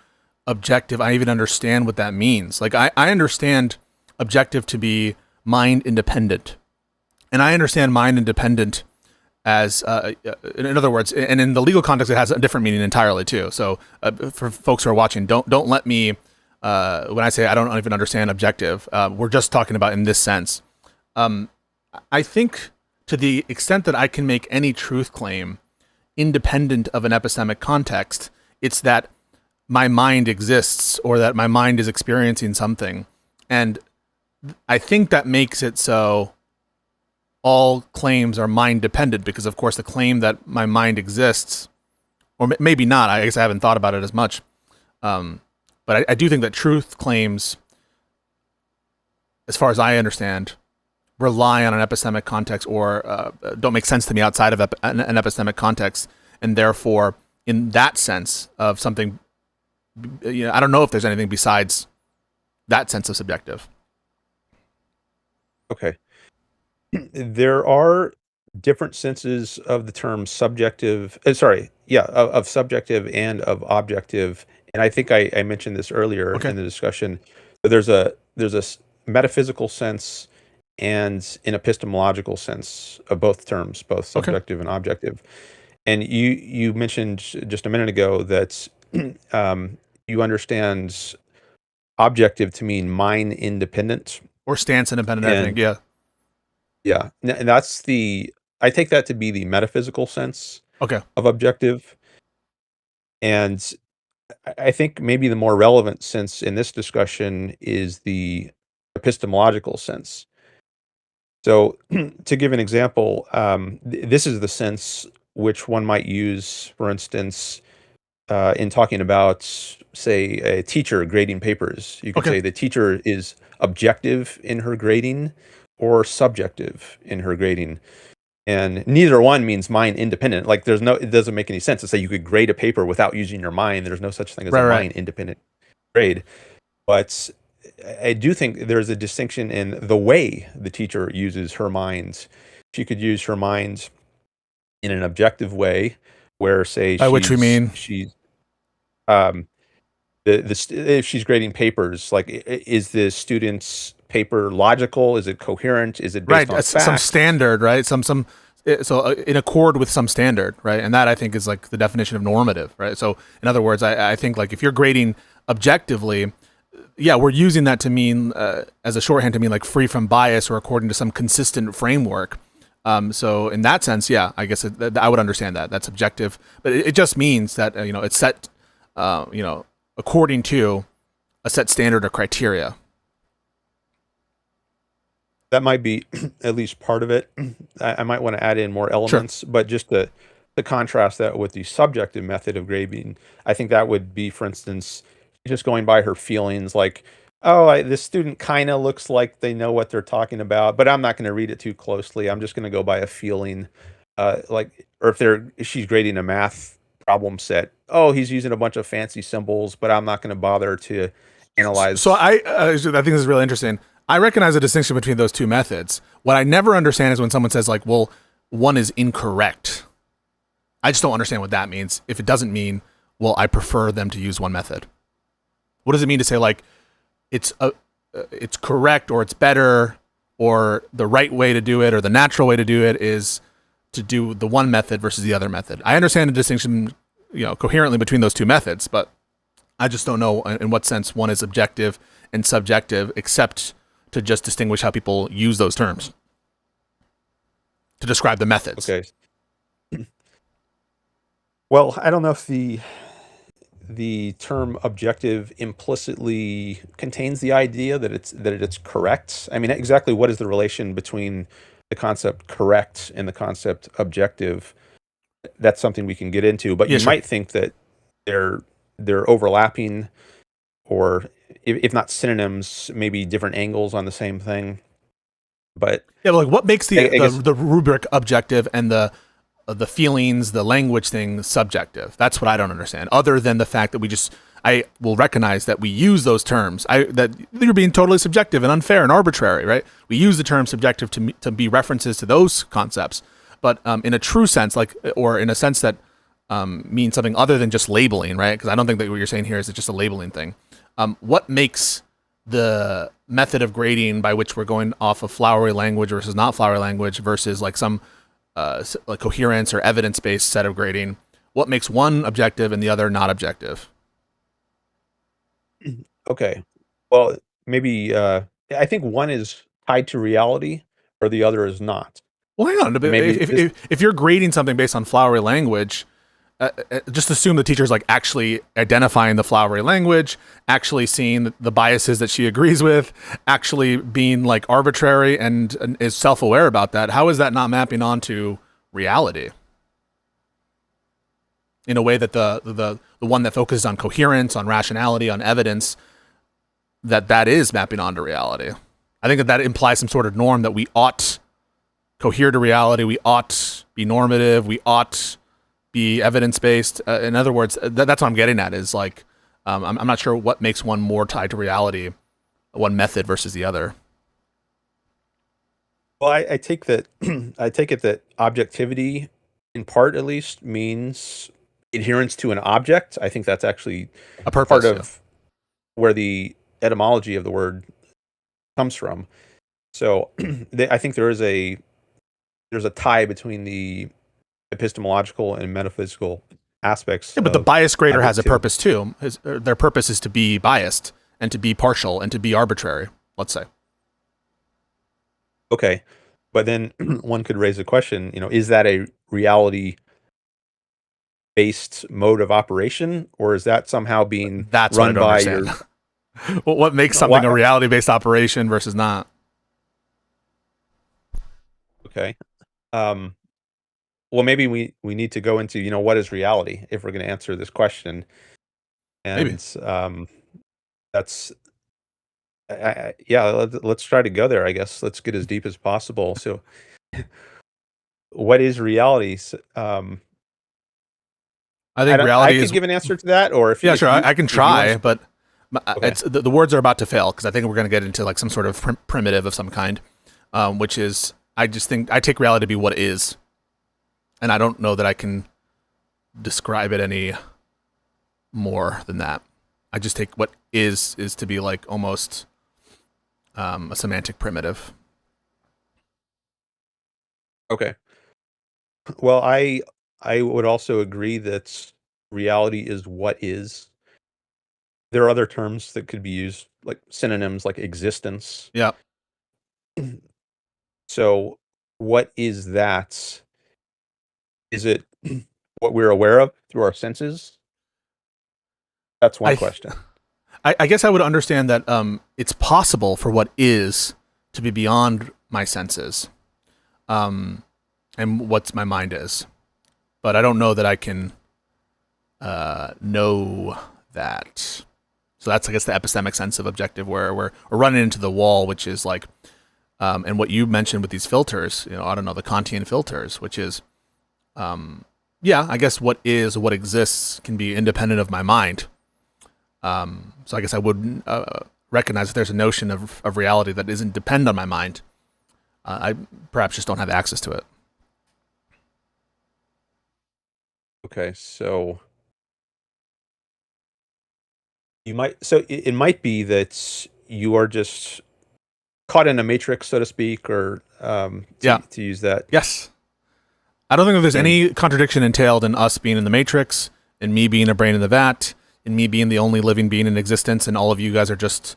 objective, I even understand what that means. Like I understand objective to be mind independent, and I understand mind independent as in other words, and in the legal context, it has a different meaning entirely too. So for folks who are watching, don't let me when I say I don't even understand objective, we're just talking about in this sense. I think to the extent that I can make any truth claim independent of an epistemic context, it's that my mind exists or that my mind is experiencing something. And I think that makes it so all claims are mind dependent because, of course, the claim that my mind exists, or maybe not, I guess I haven't thought about it as much. But I do think that truth claims, as far as I understand, rely on an epistemic context or don't make sense to me outside of an epistemic context. And therefore, in that sense of something, I don't know if there's anything besides that sense of subjective. Okay. There are different senses of the term subjective. Of subjective and of objective. And I think I mentioned this earlier in the discussion. There's a metaphysical sense and an epistemological sense of both terms, both subjective and objective. And you mentioned just a minute ago that you understand objective to mean mind independent or stance independent. I think, yeah, and I take that to be the metaphysical sense of objective. And I think maybe the more relevant sense in this discussion is the epistemological sense. So to give an example, this is the sense which one might use, for instance, in talking about, say, a teacher grading papers. You could say the teacher is objective in her grading or subjective in her grading. And neither one means mind independent. Like it doesn't make any sense to say you could grade a paper without using your mind. There's no such thing as a mind independent grade. But I do think there's a distinction in the way the teacher uses her mind. She could use her mind in an objective way, where say By which we mean? she's um, if she's grading papers, like is the student's paper logical? Is it coherent? Is it based Right, on some fact? standard, right? In accord with some standard, right? And that I think is like the definition of normative, right? So in other words, I think like if you're grading objectively, yeah, we're using that to mean as a shorthand to mean like free from bias or according to some consistent framework. So in that sense, yeah, I guess I would understand that that's objective, but it just means that it's set, according to a set standard or criteria. That might be at least part of it. I might want to add in more elements, but just to contrast that with the subjective method of grading, I think that would be, for instance, just going by her feelings, like, oh, this student kind of looks like they know what they're talking about, but I'm not going to read it too closely. I'm just going to go by a feeling, or if she's grading a math problem set, oh, he's using a bunch of fancy symbols, but I'm not going to bother to analyze. So I think this is really interesting. I recognize the distinction between those two methods. What I never understand is when someone says like, well, one is incorrect. I just don't understand what that means. If it doesn't mean, well, I prefer them to use one method. What does it mean to say like it's correct or it's better or the right way to do it or the natural way to do it is to do the one method versus the other method? I understand the distinction, coherently between those two methods, but I just don't know in what sense one is objective and subjective, except to just distinguish how people use those terms to describe the methods. Okay. Well, I don't know if the term objective implicitly contains the idea that it's correct. I mean, exactly what is the relation between the concept correct and the concept objective? That's something we can get into, but Yeah, you sure. might think that they're overlapping, or if not synonyms, maybe different angles on the same thing. But yeah, but like what makes I guess, the rubric objective and the feelings, the language thing subjective? That's what I don't understand. Other than the fact that I will recognize that we use those terms. That you're being totally subjective and unfair and arbitrary, right? We use the term subjective to be references to those concepts, but in a true sense, or in a sense that means something other than just labeling, right? Because I don't think that what you're saying here is just a labeling thing. What makes the method of grading by which we're going off of flowery language versus not flowery language versus like some like coherence or evidence-based set of grading, what makes one objective and the other not objective? okay, well, maybe I think one is tied to reality, or the other is not. Well, hang on. Maybe If you're grading something based on flowery language, just assume the teacher's like actually identifying the flowery language, actually seeing the biases that she agrees with, actually being like arbitrary and is self-aware about that. How is that not mapping onto reality in a way that the one that focuses on coherence, on rationality, on evidence, that is mapping onto reality? I think that implies some sort of norm that we ought cohere to reality. We ought be normative. We ought be evidence-based. In other words, that's what I'm getting at is like, I'm not sure what makes one more tied to reality, one method versus the other. Well, I take that I take it that objectivity, in part at least, means adherence to an object. I think that's actually A purpose, part of where the etymology of the word comes from. So I think there's a tie between the epistemological and metaphysical aspects. Yeah, but the bias grader has a objectivity. purpose too. Their purpose is to be biased and to be partial and to be arbitrary, let's say. Okay, but then one could raise a question. Is that a reality based mode of operation, or is that somehow being That's run what I by don't your? understand. What makes something a reality-based operation versus not? Okay. Well, maybe we need to go into what is reality if we're going to answer this question, and Maybe. that's yeah. Let's try to go there. I guess let's get as deep as possible. So, what is reality? I think reality I could is. give an answer to that, or if Yeah, if sure. you, I can if you want try, to- but Okay. it's the words are about to fail because I think we're going to get into like some sort of primitive of some kind, which is I just think I take reality to be what is, and I don't know that I can describe it any more than that. I just take what is to be like almost a semantic primitive. Okay. Well, I would also agree that reality is what is. There are other terms that could be used, like synonyms, like existence. Yeah. So, what is that? Is it what we're aware of through our senses? That's one I question. I guess I would understand that it's possible for what is to be beyond my senses, and what my mind is, but I don't know that I can know that. So that's, I guess, the epistemic sense of objective, where we're running into the wall, which is like, and what you mentioned with these filters, I don't know, the Kantian filters, which is, yeah, I guess what exists can be independent of my mind. So I guess I would recognize that there's a notion of reality that isn't depend on my mind. I perhaps just don't have access to it. Okay, so it might be that you are just caught in a matrix, so to speak, or Yeah. to use that. Yes. I don't think that there's And any contradiction entailed in us being in the matrix, and me being a brain in the vat, and me being the only living being in existence, and all of you guys are just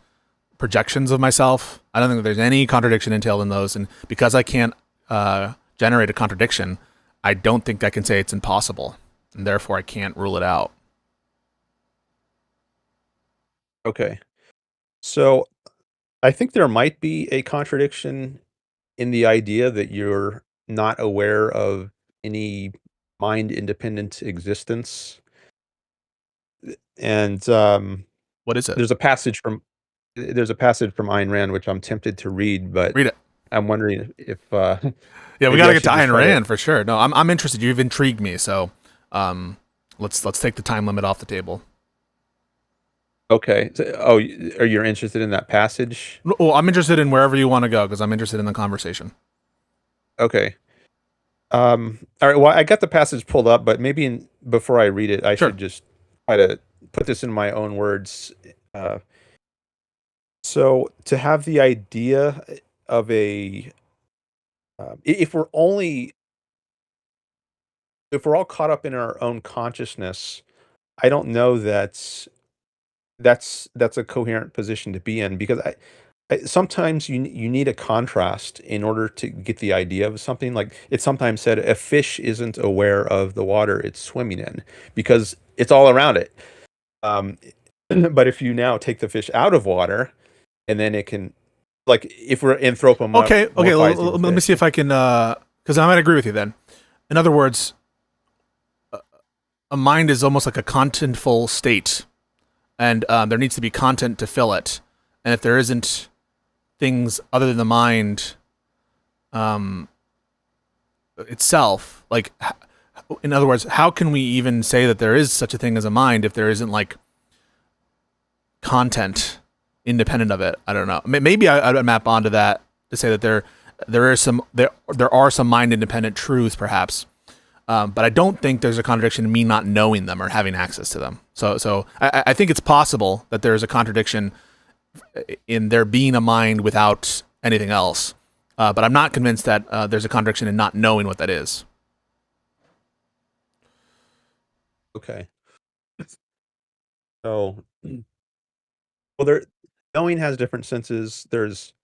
projections of myself. I don't think that there's any contradiction entailed in those, and because I can't generate a contradiction, I don't think I can say it's impossible, and therefore I can't rule it out. Okay, so I think there might be a contradiction in the idea that you're not aware of any mind independent existence. And What is it? there's a passage from Ayn Rand which I'm tempted to read, but Read it. I'm wondering if Yeah, we maybe got to I get to should just Ayn try to. Rand for sure. No, I'm interested. You've intrigued me, so let's take the time limit off the table. Okay. Oh, are you interested in that passage? Well, I'm interested in wherever you want to go because I'm interested in the conversation. Okay. All right. Well, I got the passage pulled up, but maybe before I read it, I Sure. should just try to put this in my own words. Uh, so, to have the idea of if we're all caught up in our own consciousness, I don't know that's a coherent position to be in, because sometimes you need a contrast in order to get the idea of something. Like, it's sometimes said a fish isn't aware of the water it's swimming in because it's all around it. Um, but if you now take the fish out of water, and then it can, like, if we're Okay. anthropomorphizing the Let me fish. see if I can, because I might agree with you then. In other words, a mind is almost like a contentful state, and there needs to be content to fill it. And if there isn't things other than the mind itself, like, in other words, how can we even say that there is such a thing as a mind if there isn't like content independent of it? I don't know. Maybe I'd map onto that to say that there are some mind independent truths, perhaps. But I don't think there's a contradiction in me not knowing them or having access to them. So I think it's possible that there's a contradiction in there being a mind without anything else. But I'm not convinced that there's a contradiction in not knowing what that is. Okay. So, well, knowing has different senses. There's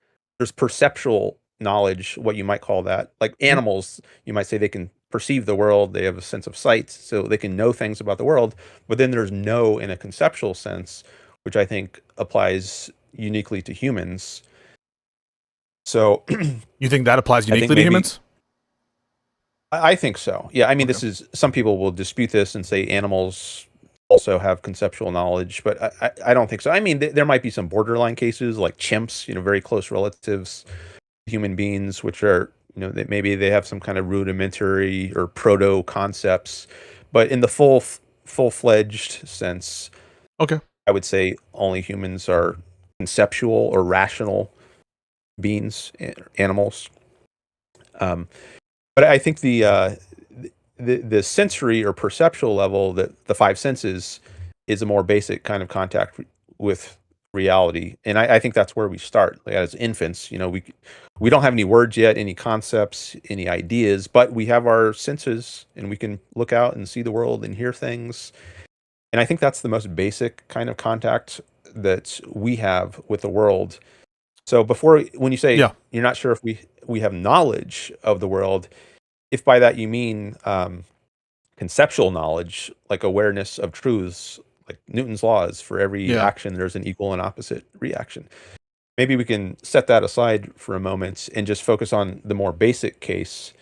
perceptual knowledge, what you might call that. Like animals, you might say they can perceive the world, they have a sense of sight, so they can know things about the world. But then there's know in a conceptual sense, which I think applies uniquely to humans. So You think that applies I think uniquely to maybe humans? I think so. Yeah, I mean, Okay. this is, some people will dispute this and say animals also have conceptual knowledge, but I don't think so. I mean, there might be some borderline cases like chimps, very close relatives, human beings, which are, that maybe they have some kind of rudimentary or proto concepts, but in the full-fledged sense, Okay. I would say only humans are conceptual or rational beings, animals. But I think the the sensory or perceptual level, that the five senses, is a more basic kind of contact with reality, and I think that's where we start. Like, as infants, we don't have any words yet, any concepts, any ideas, but we have our senses, and we can look out and see the world and hear things. And I think that's the most basic kind of contact that we have with the world. So when you say Yeah. you're not sure if we have knowledge of the world, if by that you mean conceptual knowledge, like awareness of truths, like Newton's laws, for every Yeah. action there's an equal and opposite reaction. Maybe we can set that aside for a moment and just focus on the more basic case,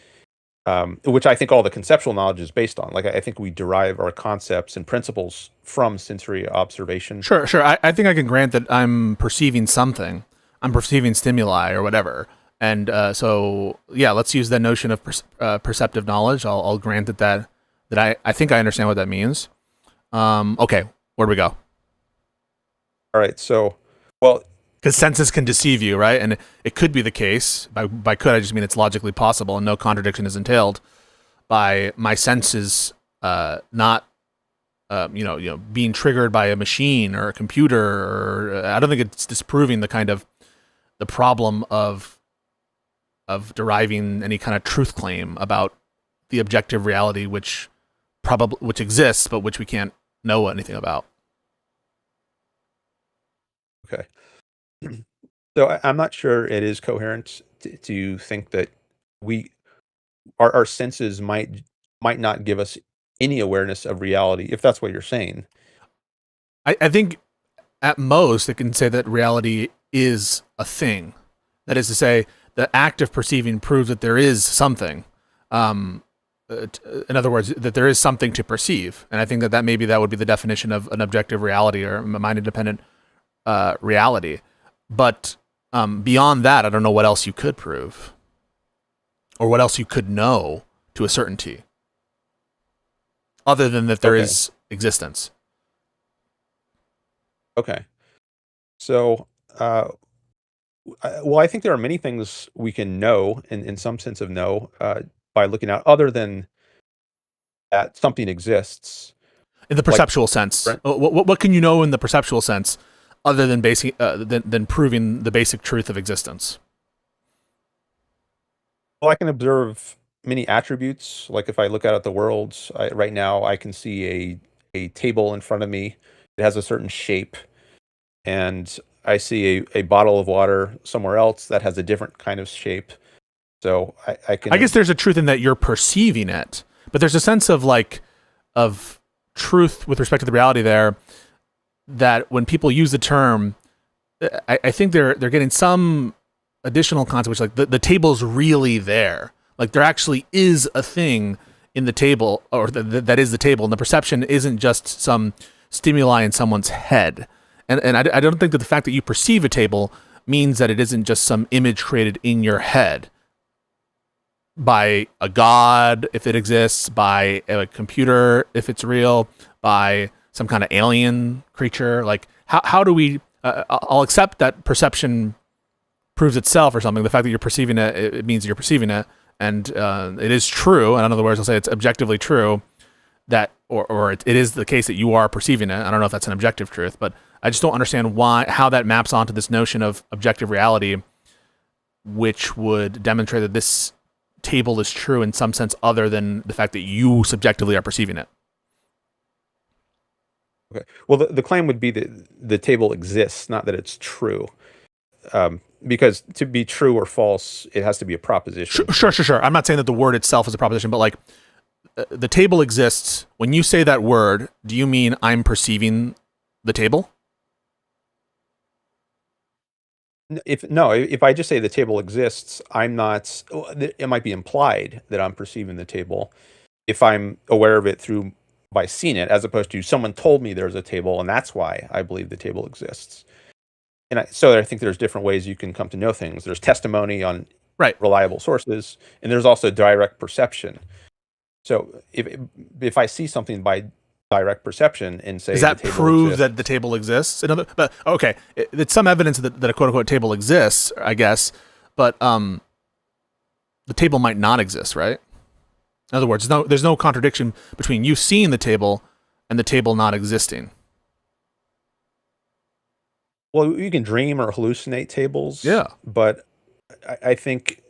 which I think all the conceptual knowledge is based on. Like, I think we derive our concepts and principles from sensory observation. Sure. I think I can grant that I'm perceiving something. I'm perceiving stimuli or whatever. And so, yeah, let's use that notion of perceptive knowledge. I'll grant that I think I understand what that means. Okay, where do we go? All right. So, well, because senses can deceive you, right? And it could be the case. By could, I just mean it's logically possible, and no contradiction is entailed by my senses not, being triggered by a machine or a computer. Or I don't think it's disproving the problem of deriving any kind of truth claim about the objective reality, which exists, but which we can't know anything about. Okay. So I'm not sure it is coherent to think that our senses might not give us any awareness of reality, if that's what you're saying. I think at most it can say that reality is a thing. That is to say, the act of perceiving proves that there is something. In other words, that there is something to perceive. And I think that maybe that would be the definition of an objective reality or a mind-independent reality. But beyond that, I don't know what else you could prove or what else you could know to a certainty other than that there is existence. Okay. So, I think there are many things we can know, in some sense of know, by looking at, other than that something exists. In the perceptual sense. Right. What can you know in the perceptual sense other than than proving the basic truth of existence? Well, I can observe many attributes. Like, if I look out at the world, right now I can see a table in front of me. It has a certain shape, and I see a bottle of water somewhere else that has a different kind of shape. So I can. I guess there's a truth in that you're perceiving it, but there's a sense of truth with respect to the reality there, that when people use the term, I think they're getting some additional concept, which, like, the table's really there. Like, there actually is a thing in the table, or that is the table, and the perception isn't just some stimuli in someone's head. And I don't think that the fact that you perceive a table means that it isn't just some image created in your head by a god, if it exists, by a computer, if it's real, by some kind of alien creature. Like, how do we, I'll accept that perception proves itself or something. The fact that you're perceiving it, it means you're perceiving it. And it is true. And in other words, I'll say it's objectively true that, or it is the case that you are perceiving it. I don't know if that's an objective truth, but I just don't understand how that maps onto this notion of objective reality, which would demonstrate that this table is true in some sense other than the fact that you subjectively are perceiving it. Okay. Well, the claim would be that the table exists, not that it's true. Because to be true or false, it has to be a proposition. Sure. I'm not saying that the word itself is a proposition, but like, the table exists. When you say that word, do you mean I'm perceiving the table? If I just say the table exists, I'm not. It might be implied that I'm perceiving the table if I'm aware of it by seeing it, as opposed to someone told me there's a table, and that's why I believe the table exists. And so I think there's different ways you can come to know things. There's testimony on reliable sources, and there's also direct perception. So if I see something by direct perception and say, does that prove that the table exists? But okay, it's some evidence that a quote unquote table exists, I guess, but the table might not exist, right? In other words, there's no contradiction between you seeing the table and the table not existing. Well, you can dream or hallucinate tables. Yeah. But I think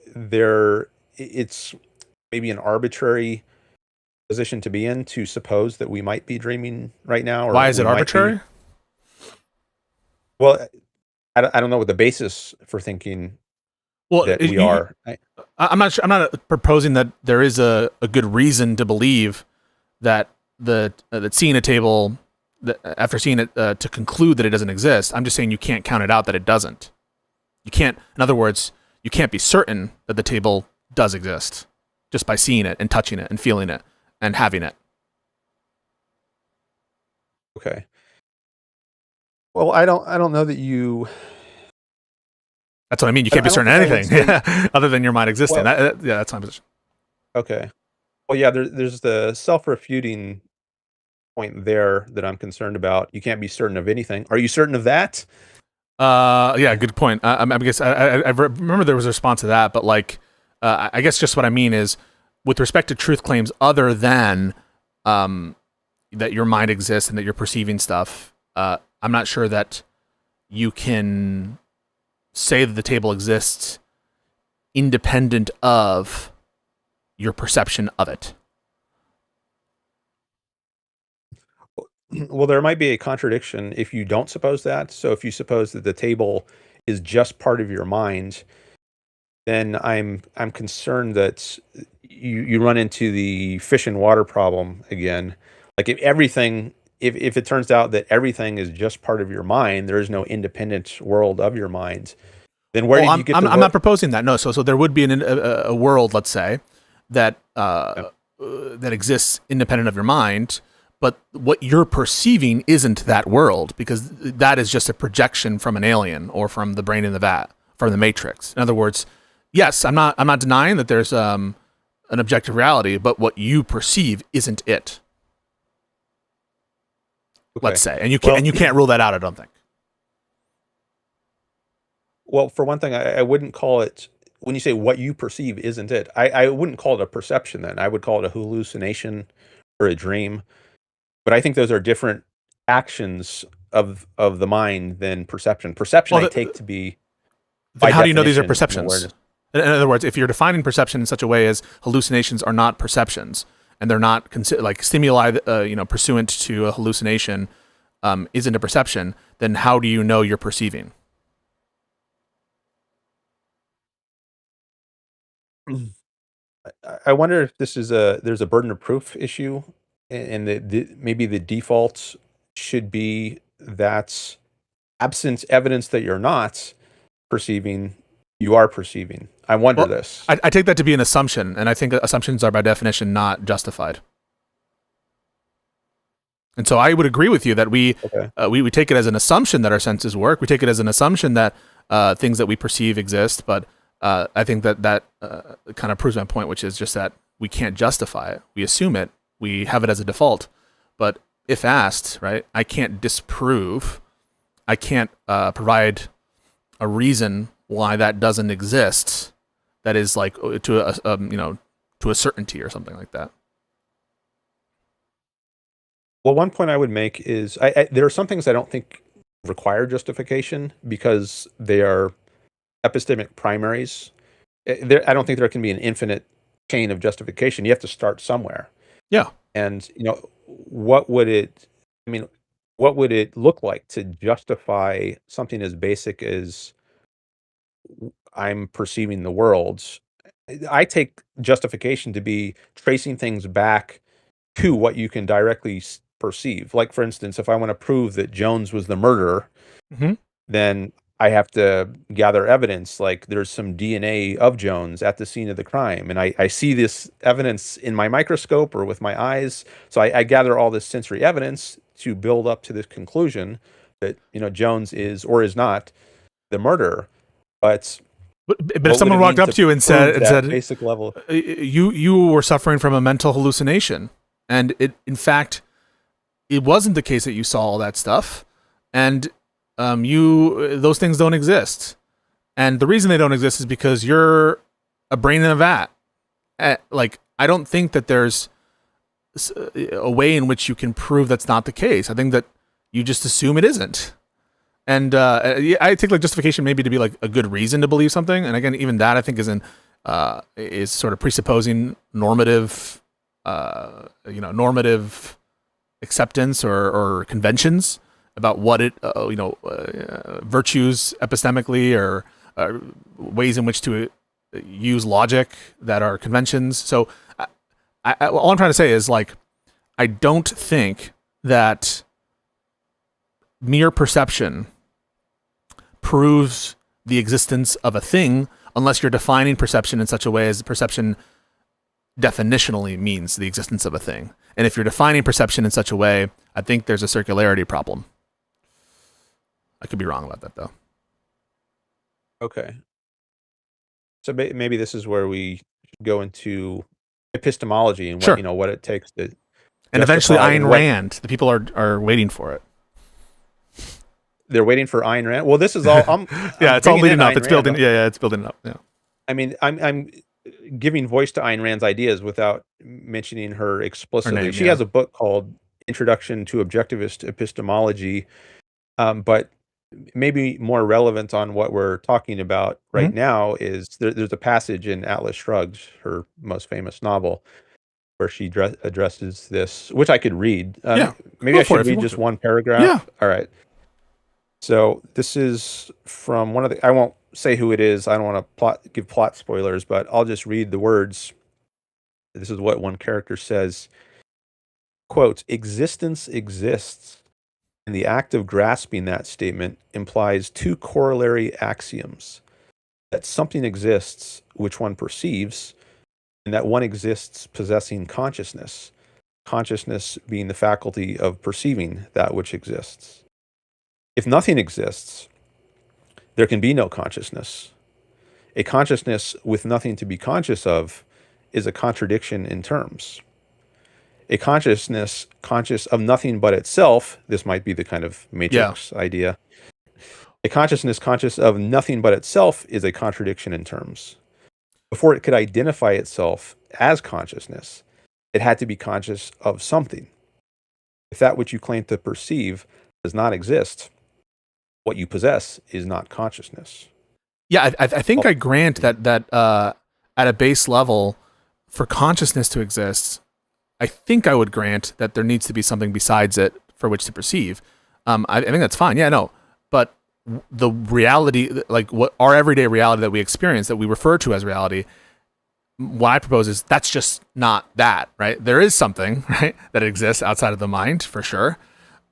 it's maybe an arbitrary position to be in to suppose that we might be dreaming right now. Or Why is it we might be. arbitrary? Well, I don't know what the basis for thinking Well, that we are. I'm not sure. I'm not proposing that there is a good reason to believe that that seeing a table, after seeing it, to conclude that it doesn't exist. I'm just saying you can't count it out that it doesn't. You can't. In other words, you can't be certain that the table does exist just by seeing it and touching it and feeling it and having it. Okay. Well, I don't know that you. That's what I mean. You can't be certain of anything other than your mind existing. Well, Yeah, that's my position. Okay. Well, yeah, there's the self-refuting point there that I'm concerned about. You can't be certain of anything. Are you certain of that? Yeah, good point. I guess I remember there was a response to that, but like, I guess just what I mean is, with respect to truth claims other than that your mind exists and that you're perceiving stuff, I'm not sure that you can say that the table exists independent of your perception of it. Well, there might be a contradiction if you don't suppose that. So if you suppose that the table is just part of your mind, then I'm concerned that you run into the fish and water problem again. Like if it turns out that everything is just part of your mind, there is no independent world of your mind. Then where did you get I'm not proposing that. No, so there would be a world, let's say, that that exists independent of your mind, but what you're perceiving isn't that world, because that is just a projection from an alien or from the brain in the vat, from the Matrix. In other words, yes, I'm not denying that there's an objective reality, but what you perceive isn't it. Okay. Let's say, and you can't rule that out, I don't think. Well, for one thing, I wouldn't call it, when you say what you perceive isn't it, I wouldn't call it a perception then. I would call it a hallucination or a dream. But I think those are different actions of the mind than perception. Perception I take to be, then how do you know these are perceptions? In other words, if you're defining perception in such a way as hallucinations are not perceptions, and they're not like stimuli, pursuant to a hallucination, isn't a perception, then how do you know you're perceiving? I wonder if there's a burden of proof issue, and maybe the default should be that absent evidence that you're not perceiving, you are perceiving. I wonder this. I take that to be an assumption, and I think assumptions are by definition not justified. And so I would agree with you that we take it as an assumption that our senses work. We take it as an assumption that things that we perceive exist, but I think that kind of proves my point, which is just that we can't justify it. We assume it. We have it as a default. But if asked, right, I can't disprove. I can't provide a reason why that doesn't exist. That is like to a certainty or something like that. Well, one point I would make is there are some things I don't think require justification because they are epistemic primaries. I don't think there can be an infinite chain of justification. You have to start somewhere. Yeah. And what would it look like to justify something as basic as I'm perceiving the world? I take justification to be tracing things back to what you can directly perceive. Like, for instance, if I want to prove that Jones was the murderer, then I have to gather evidence. Like, there's some DNA of Jones at the scene of the crime, and I see this evidence in my microscope or with my eyes. So I gather all this sensory evidence to build up to this conclusion that Jones is or is not the murderer. But if someone walked up to you and said basic level, you were suffering from a mental hallucination, and in fact it wasn't the case that you saw all that stuff, and those things don't exist, and the reason they don't exist is because you're a brain in a vat. Like, I don't think that there's a way in which you can prove that's not the case. I think that you just assume it isn't. And I take like justification maybe to be like a good reason to believe something. And again, even that I think is sort of presupposing normative, normative acceptance or conventions about what it, virtues epistemically or ways in which to use logic that are conventions. So all I'm trying to say is like, I don't think that mere perception proves the existence of a thing unless you're defining perception in such a way as perception definitionally means the existence of a thing. And if you're defining perception in such a way, I think there's a circularity problem. I could be wrong about that though. Okay. So maybe this is where we go into epistemology and Sure. what it takes to And eventually justify Ayn Rand. The people are waiting for it. They're waiting for Ayn Rand. Well, this is all. Yeah, it's all bringing leading in up. Ayn It's Rand. building. Yeah, it's building up. Yeah. I mean, I'm giving voice to Ayn Rand's ideas without mentioning her explicitly. name, She yeah. has a book called Introduction to Objectivist Epistemology, but maybe more relevant on what we're talking about right now is there's a passage in Atlas Shrugged, her most famous novel, where she addresses this, which I could read. Yeah, Maybe go I for it should if you read want just to. one paragraph. Yeah. All right. So this is from one of the. I won't say who it is. I don't want to give plot spoilers, but I'll just read the words. This is what one character says. Quote, "Existence exists, and the act of grasping that statement implies two corollary axioms: that something exists which one perceives, and that one exists possessing consciousness, consciousness being the faculty of perceiving that which exists. If nothing exists, there can be no consciousness. A consciousness with nothing to be conscious of is a contradiction in terms. A consciousness conscious of nothing but itself," this might be the kind of matrix idea. "A consciousness conscious of nothing but itself is a contradiction in terms. Before it could identify itself as consciousness, it had to be conscious of something. If that which you claim to perceive does not exist, what you possess is not consciousness." Yeah, I think I grant that at a base level, for consciousness to exist, I think I would grant that there needs to be something besides it for which to perceive. I think that's fine. Yeah, no, but the reality, like what our everyday reality that we experience, that we refer to as reality, what I propose is that's just not that, right? There is something, right, that exists outside of the mind for sure,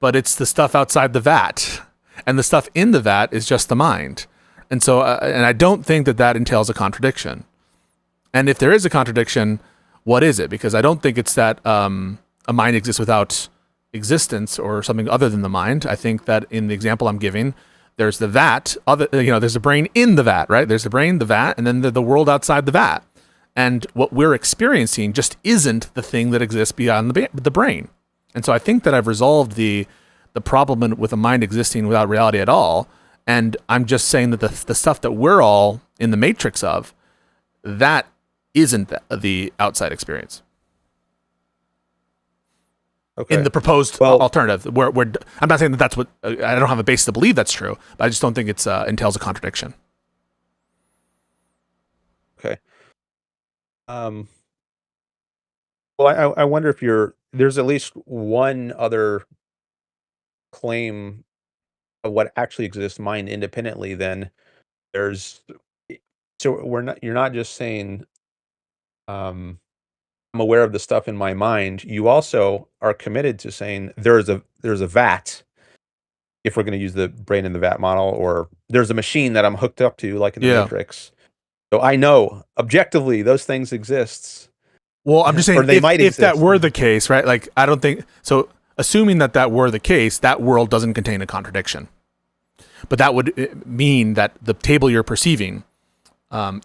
but it's the stuff outside the vat, and the stuff in the vat is just the mind. And so, and I don't think that entails a contradiction. And if there is a contradiction, what is it? Because I don't think it's that a mind exists without existence or something other than the mind. I think that in the example I'm giving, there's the vat, there's a brain in the vat, right? There's the brain, the vat, and then the world outside the vat. And what we're experiencing just isn't the thing that exists beyond the brain. And so I think that I've resolved the problem with a mind existing without reality at all. And I'm just saying that the stuff that we're all in the matrix of, that isn't the outside experience. Okay. In the proposed alternative, where I'm not saying that that's what I don't have a basis to believe that's true, but I just don't think it entails a contradiction. Okay. Well, I wonder if there's at least one other claim of what actually exists mind independently. Then there's so you're not just saying I'm aware of the stuff in my mind. You also are committed to saying there's a vat, if we're going to use the brain in the vat model, or there's a machine that I'm hooked up to, like in the Matrix. So I know objectively those things exist. Well, I'm just saying, they might if that exist. were the case, right? Like, I don't think so. Assuming that were the case, that world doesn't contain a contradiction. But that would mean that the table you're perceiving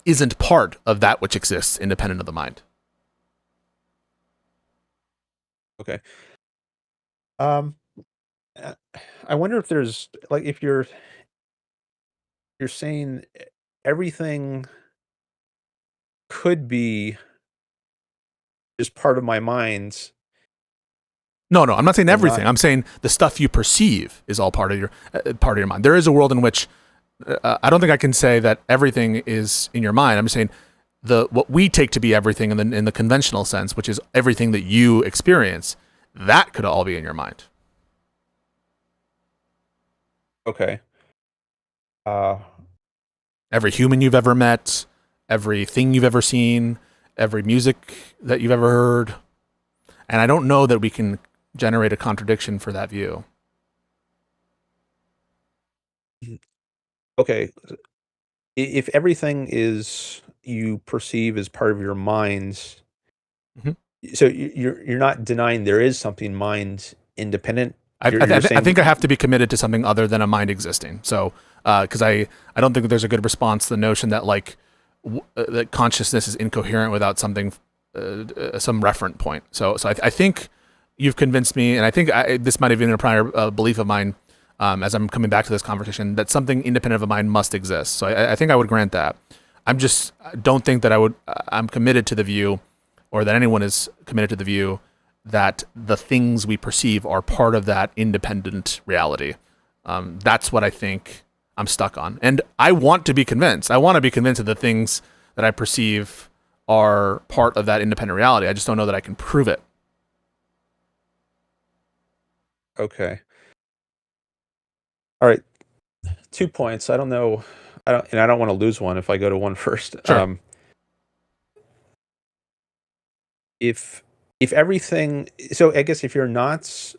isn't part of that which exists independent of the mind. Okay. I wonder if there's like if you're saying everything could be just part of my mind. No, I'm not saying And everything. not- I'm saying the stuff you perceive is all part of your mind. There is a world in which I don't think I can say that everything is in your mind. I'm just saying what we take to be everything in the conventional sense, which is everything that you experience, that could all be in your mind. Okay. Every human you've ever met, everything you've ever seen, every music that you've ever heard. And I don't know that we can generate a contradiction for that view. Okay. If everything is you perceive as part of your minds, Mhm. so you're not denying there is something mind independent. I You're saying think I have to be committed to something other than a mind existing. So, because I don't think that there's a good response to the notion that like that consciousness is incoherent without something, some referent point. So I think you've convinced me, and I think this might have been a prior belief of mine, as I'm coming back to this conversation, that something independent of a mind must exist. So I think I would grant that. I don't think that I'm committed to the view, or that anyone is committed to the view that the things we perceive are part of that independent reality. That's what I think I'm stuck on. And I want to be convinced. I want to be convinced that the things that I perceive are part of that independent reality. I just don't know that I can prove it. okay. All right. 2 points. I don't know. I don't want to lose one if I go to one first. Sure. If everything, so I guess if you're not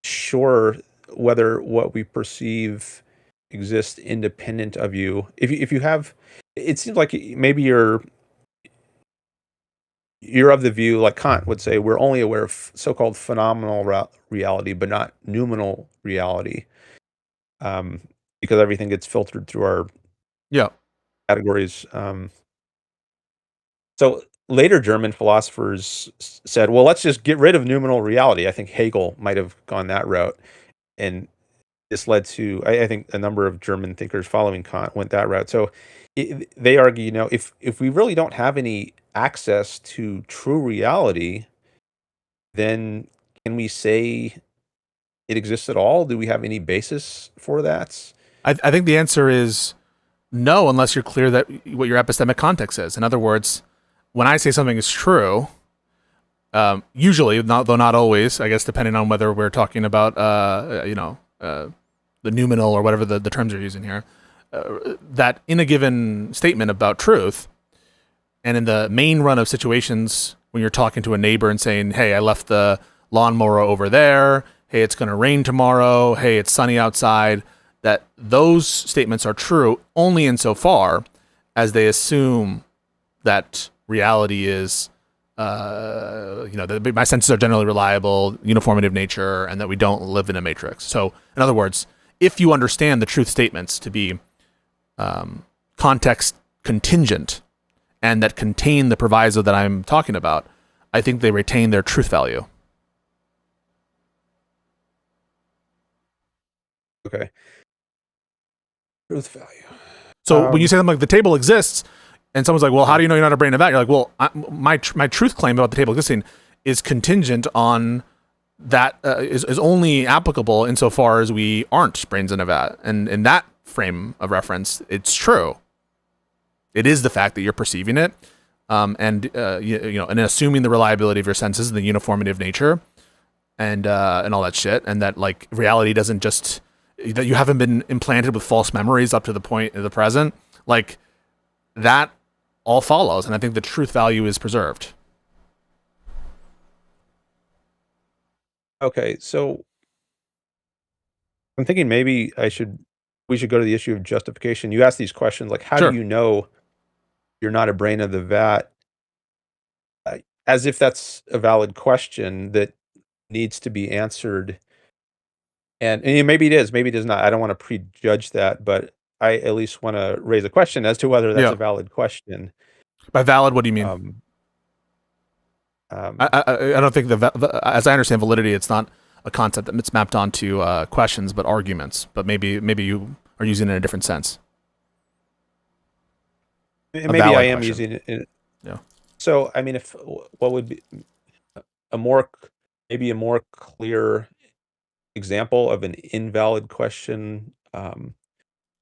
sure whether what we perceive exists independent of you, if you have, it seems like maybe you're of the view, like Kant would say, we're only aware of so-called phenomenal reality, but not noumenal reality, because everything gets filtered through our Yeah. categories. So later German philosophers said, well, let's just get rid of noumenal reality. I think Hegel might have gone that route. And this led to, I think a number of German thinkers following Kant went that route. So they argue, if we really don't have any access to true reality, then can we say it exists at all? Do we have any basis for that? I think the answer is no, unless you're clear that what your epistemic context is. In other words, when I say something is true, usually, though not always, I guess, depending on whether we're talking about, the noumenal or whatever the terms are using here, that in a given statement about truth, and in the main run of situations when you're talking to a neighbor and saying, hey, I left the lawnmower over there, hey, it's going to rain tomorrow, hey, it's sunny outside, that those statements are true only insofar as they assume that reality is, that my senses are generally reliable, uniformity of nature, and that we don't live in a matrix. So, in other words, if you understand the truth statements to be context contingent and that contain the proviso that I'm talking about, I think they retain their truth value. Okay. Truth value. So when you say something like the table exists, and someone's like, well, how do you know you're not a brain of that? You're like, well, my truth claim about the table existing is contingent on that, is only applicable insofar as we aren't brains in a vat. And in that frame of reference, it's true. It is the fact that you're perceiving it, and assuming the reliability of your senses and the uniformity of nature, and all that shit, and that like reality doesn't just, that you haven't been implanted with false memories up to the point of the present, like that all follows, and I think the truth value is preserved. Okay, so I'm thinking maybe we should go to the issue of justification. You ask these questions like, how Sure. do you know you're not a brain of the vat? As if that's a valid question that needs to be answered. And maybe it is, maybe it is not. I don't want to prejudge that, but I at least want to raise a question as to whether that's Yeah. a valid question. By valid, what do you mean? I don't think as I understand validity, it's not a concept that it's mapped onto questions, but arguments. But maybe you are using it in a different sense. Maybe I am using it. Yeah. So, I mean, if what would be a more maybe a more clear example of an invalid question?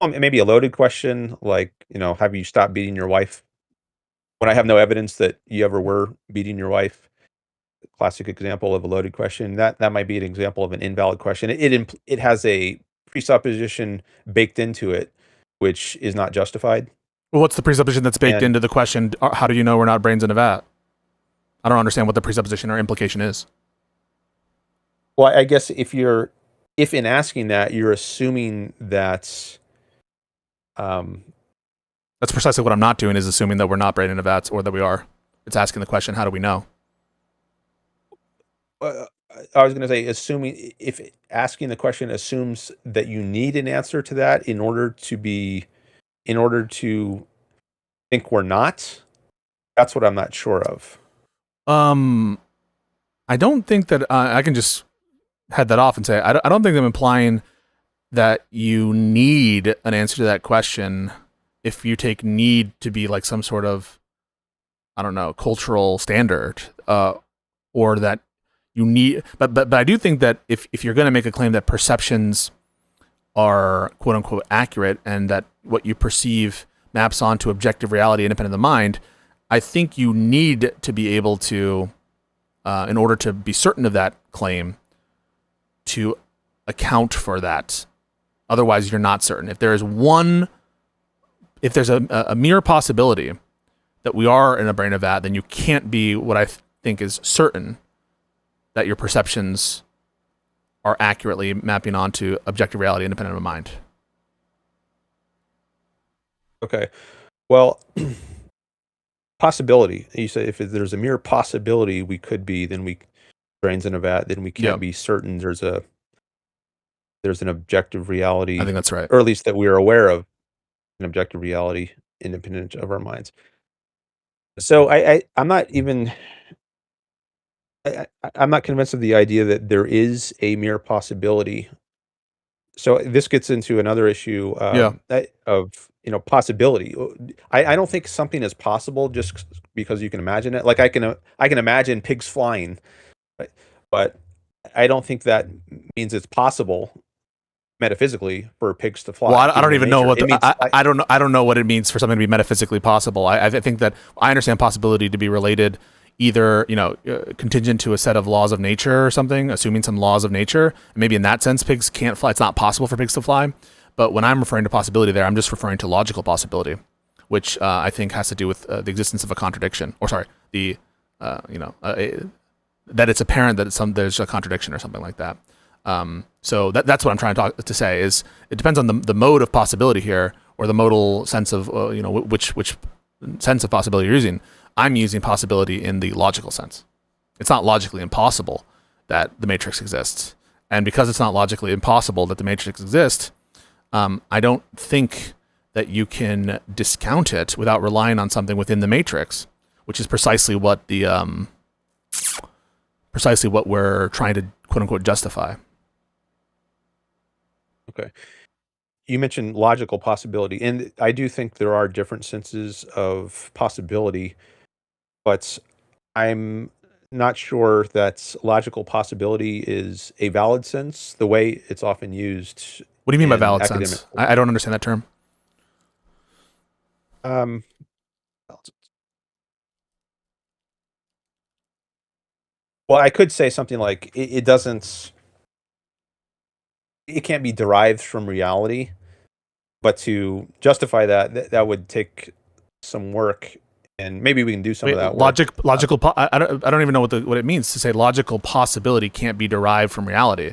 Maybe a loaded question, like, have you stopped beating your wife? When I have no evidence that you ever were beating your wife, classic example of a loaded question. That might be an example of an invalid question. It has a presupposition baked into it, which is not justified. Well, what's the presupposition that's baked And into the question? How do you know we're not brains in a vat? I don't understand what the presupposition or implication is. well, I guess if in asking that you're assuming that um, That's precisely what I'm not doing, is assuming that we're not brain in a vats or that we are. It's asking the question, how do we know? uh, I was going to say, assuming if asking the question assumes that you need an answer to that in order to think we're not. That's what I'm not sure of. I don't think that I can just head that off and say, I don't think I'm implying that you need an answer to that question if you take need to be like some sort of, I don't know, cultural standard, or that you need, but I do think that if you're going to make a claim that perceptions are quote unquote accurate and that what you perceive maps onto objective reality independent of the mind, I think you need to be able to, in order to be certain of that claim, to account for that. Otherwise, you're not certain. If there's a mere possibility that we are in a brain of that, then you can't be what I think is certain that your perceptions are accurately mapping onto objective reality independent of mind. Okay. Well, possibility. You say if there's a mere possibility we could be, then we brains in a vat, then we can't be certain there's an objective reality. I think that's right. Or at least that we are aware of an objective reality independent of our minds. So I'm not even I'm not convinced of the idea that there is a mere possibility. So this gets into another issue of possibility. I don't think something is possible just because you can imagine it. Like I can imagine pigs flying, but I don't think that means it's possible metaphysically for pigs to fly. Well, I don't even know what I don't know what it means for something to be metaphysically possible. I think that I understand possibility to be related either, contingent to a set of laws of nature or something, assuming some laws of nature. Maybe in that sense, pigs can't fly. It's not possible for pigs to fly. But when I'm referring to possibility there, I'm just referring to logical possibility, which I think has to do with the existence of a contradiction, or sorry, that it's apparent that there's a contradiction or something like that. So that's what I'm trying to say is it depends on the mode of possibility here, or the modal sense of, which sense of possibility you're using. I'm using possibility in the logical sense. It's not logically impossible that the matrix exists. And because it's not logically impossible that the matrix exists, I don't think that you can discount it without relying on something within the matrix, which is precisely what we're trying to quote unquote justify. Okay. You mentioned logical possibility, and I do think there are different senses of possibility, but I'm not sure that logical possibility is a valid sense the way it's often used. What do you mean by valid sense? I don't understand that term. Well, I could say something like it can't be derived from reality, but to justify that would take some work, and maybe we can do some of that work. I don't even know what it means to say logical possibility can't be derived from reality.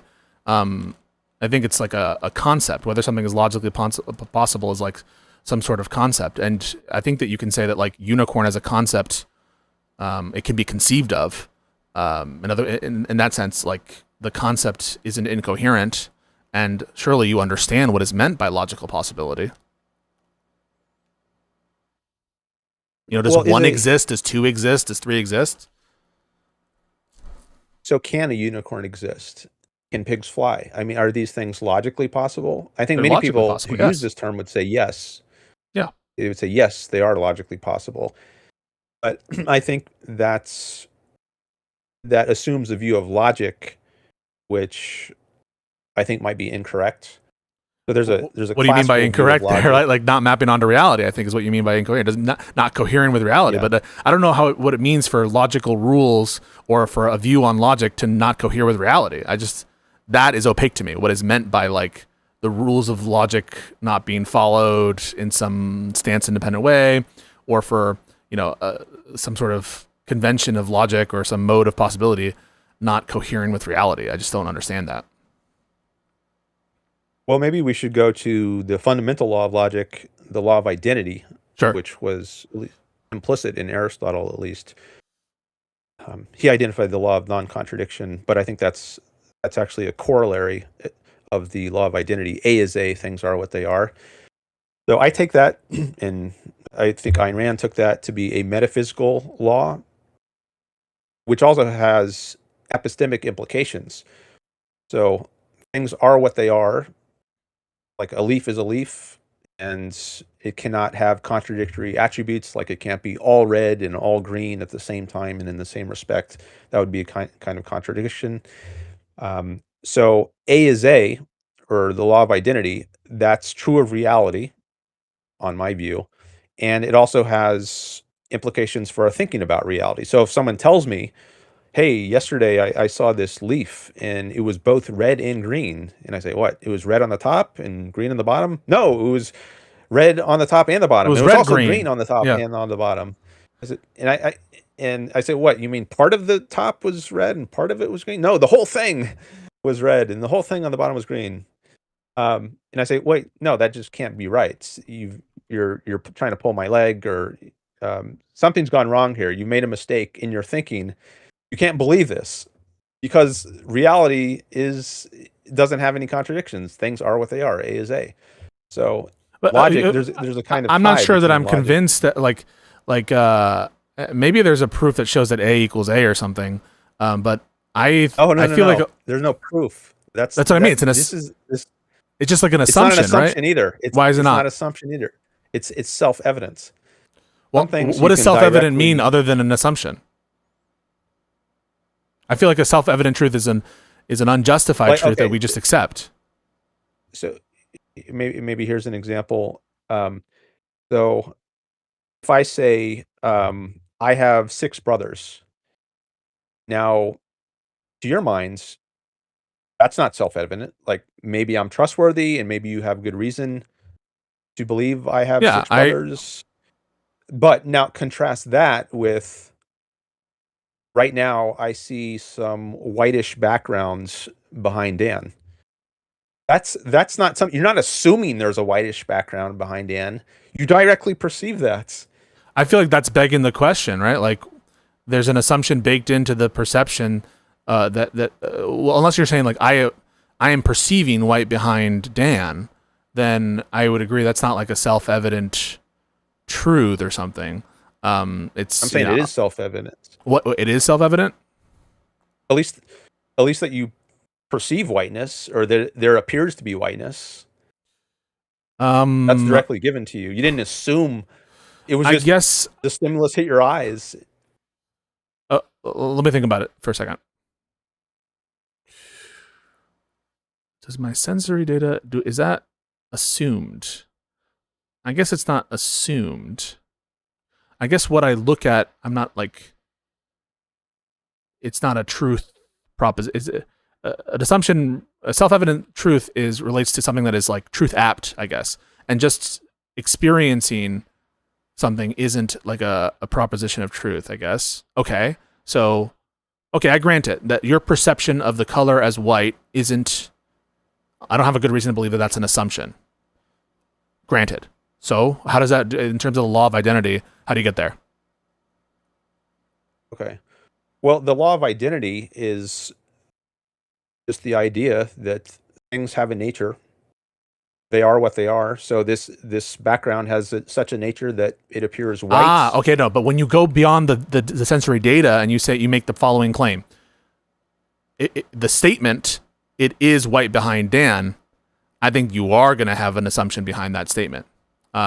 I think it's like a concept. Whether something is logically possible is like some sort of concept, and I think that you can say that like unicorn as a concept, it can be conceived of. In that sense, like the concept isn't incoherent, and surely you understand what is meant by logical possibility. Does one exist? Does two exist? Does three exist? So can a unicorn exist? Can pigs fly? I mean, are these things logically possible? I think many people who use this term would say yes. Yeah. They would say yes, they are logically possible. But I think that assumes a view of logic, which I think might be incorrect. So there's a What do you mean by classical view of incorrect there? logic. Like not mapping onto reality, I think is what you mean by incoherent. Does not cohering with reality. Yeah. But I don't know what it means for logical rules or for a view on logic to not cohere with reality. That is opaque to me. What is meant by like the rules of logic not being followed in some stance independent way, or for some sort of convention of logic or some mode of possibility not cohering with reality. I just don't understand that. Well, maybe we should go to the fundamental law of logic, the law of identity, Sure. which was implicit in Aristotle, at least. He identified the law of non-contradiction, but I think that's actually a corollary of the law of identity. A is A, things are what they are. So I take that, and I think Ayn Rand took that to be a metaphysical law, which also has epistemic implications. So things are what they are. Like a leaf is a leaf, and it cannot have contradictory attributes. Like it can't be all red and all green at the same time and in the same respect. That would be a kind of contradiction. So A is A, or the law of identity, that's true of reality, on my view. And it also has implications for our thinking about reality. So if someone tells me, hey, yesterday I saw this leaf and it was both red and green. And I say, what? It was red on the top and green on the bottom? No, it was red on the top and the bottom. It was It was red, also green. green on the top Yeah. and on the bottom. And I say, what? You mean part of the top was red and part of it was green? No, the whole thing was red and the whole thing on the bottom was green. And I say, wait, no, that just can't be right. You're trying to pull my leg, or something's gone wrong here. You made a mistake in your thinking. You can't believe this, because reality doesn't have any contradictions. Things are what they are. A is A. So But logic, there's a kind of I'm not tie sure that between I'm logic. convinced that maybe there's a proof that shows that A equals A or something. But I feel like there's no proof. That's what I mean. It's just like an it's not assumption, an assumption right? either. Why is it it's not? not assumption either. It's self-evidence. Well, what does self-evident mean other than an assumption? I feel like a self-evident truth is an unjustified truth that we just accept. So maybe here's an example. So if I say I have 6 brothers, now to your minds, that's not self-evident. Like maybe I'm trustworthy, and maybe you have good reason to believe I have 6 brothers. But now contrast that with, right now I see some whitish backgrounds behind Dan. That's not something. You're not assuming there's a whitish background behind Dan. You directly perceive that. I feel like that's begging the question, right? Like there's an assumption baked into the perception well, unless you're saying like I am perceiving white behind Dan, then I would agree that's not like a self-evident truth or something. I'm saying it is self-evident. What, it is self-evident? At least that you perceive whiteness, or that there appears to be whiteness. That's directly given to you. You didn't assume. It was just, I guess, the stimulus hit your eyes. Let me think about it for a second. Does my sensory data is that assumed? I guess it's not assumed. I guess what I look at, I'm not like, it's not a truth proposition. An assumption, a self-evident truth relates to something that is like truth apt, I guess. And just experiencing something isn't like a proposition of truth, I guess. Okay. So, I grant it that your perception of the color as white isn't, I don't have a good reason to believe that that's an assumption. Granted. So how does that, in terms of the law of identity, how do you get there? Okay. Well, the law of identity is just the idea that things have a nature. They are what they are. So this background has such a nature that it appears white. Okay, no. But when you go beyond the sensory data and you make the following claim, the statement, it is white behind Dan, I think you are going to have an assumption behind that statement,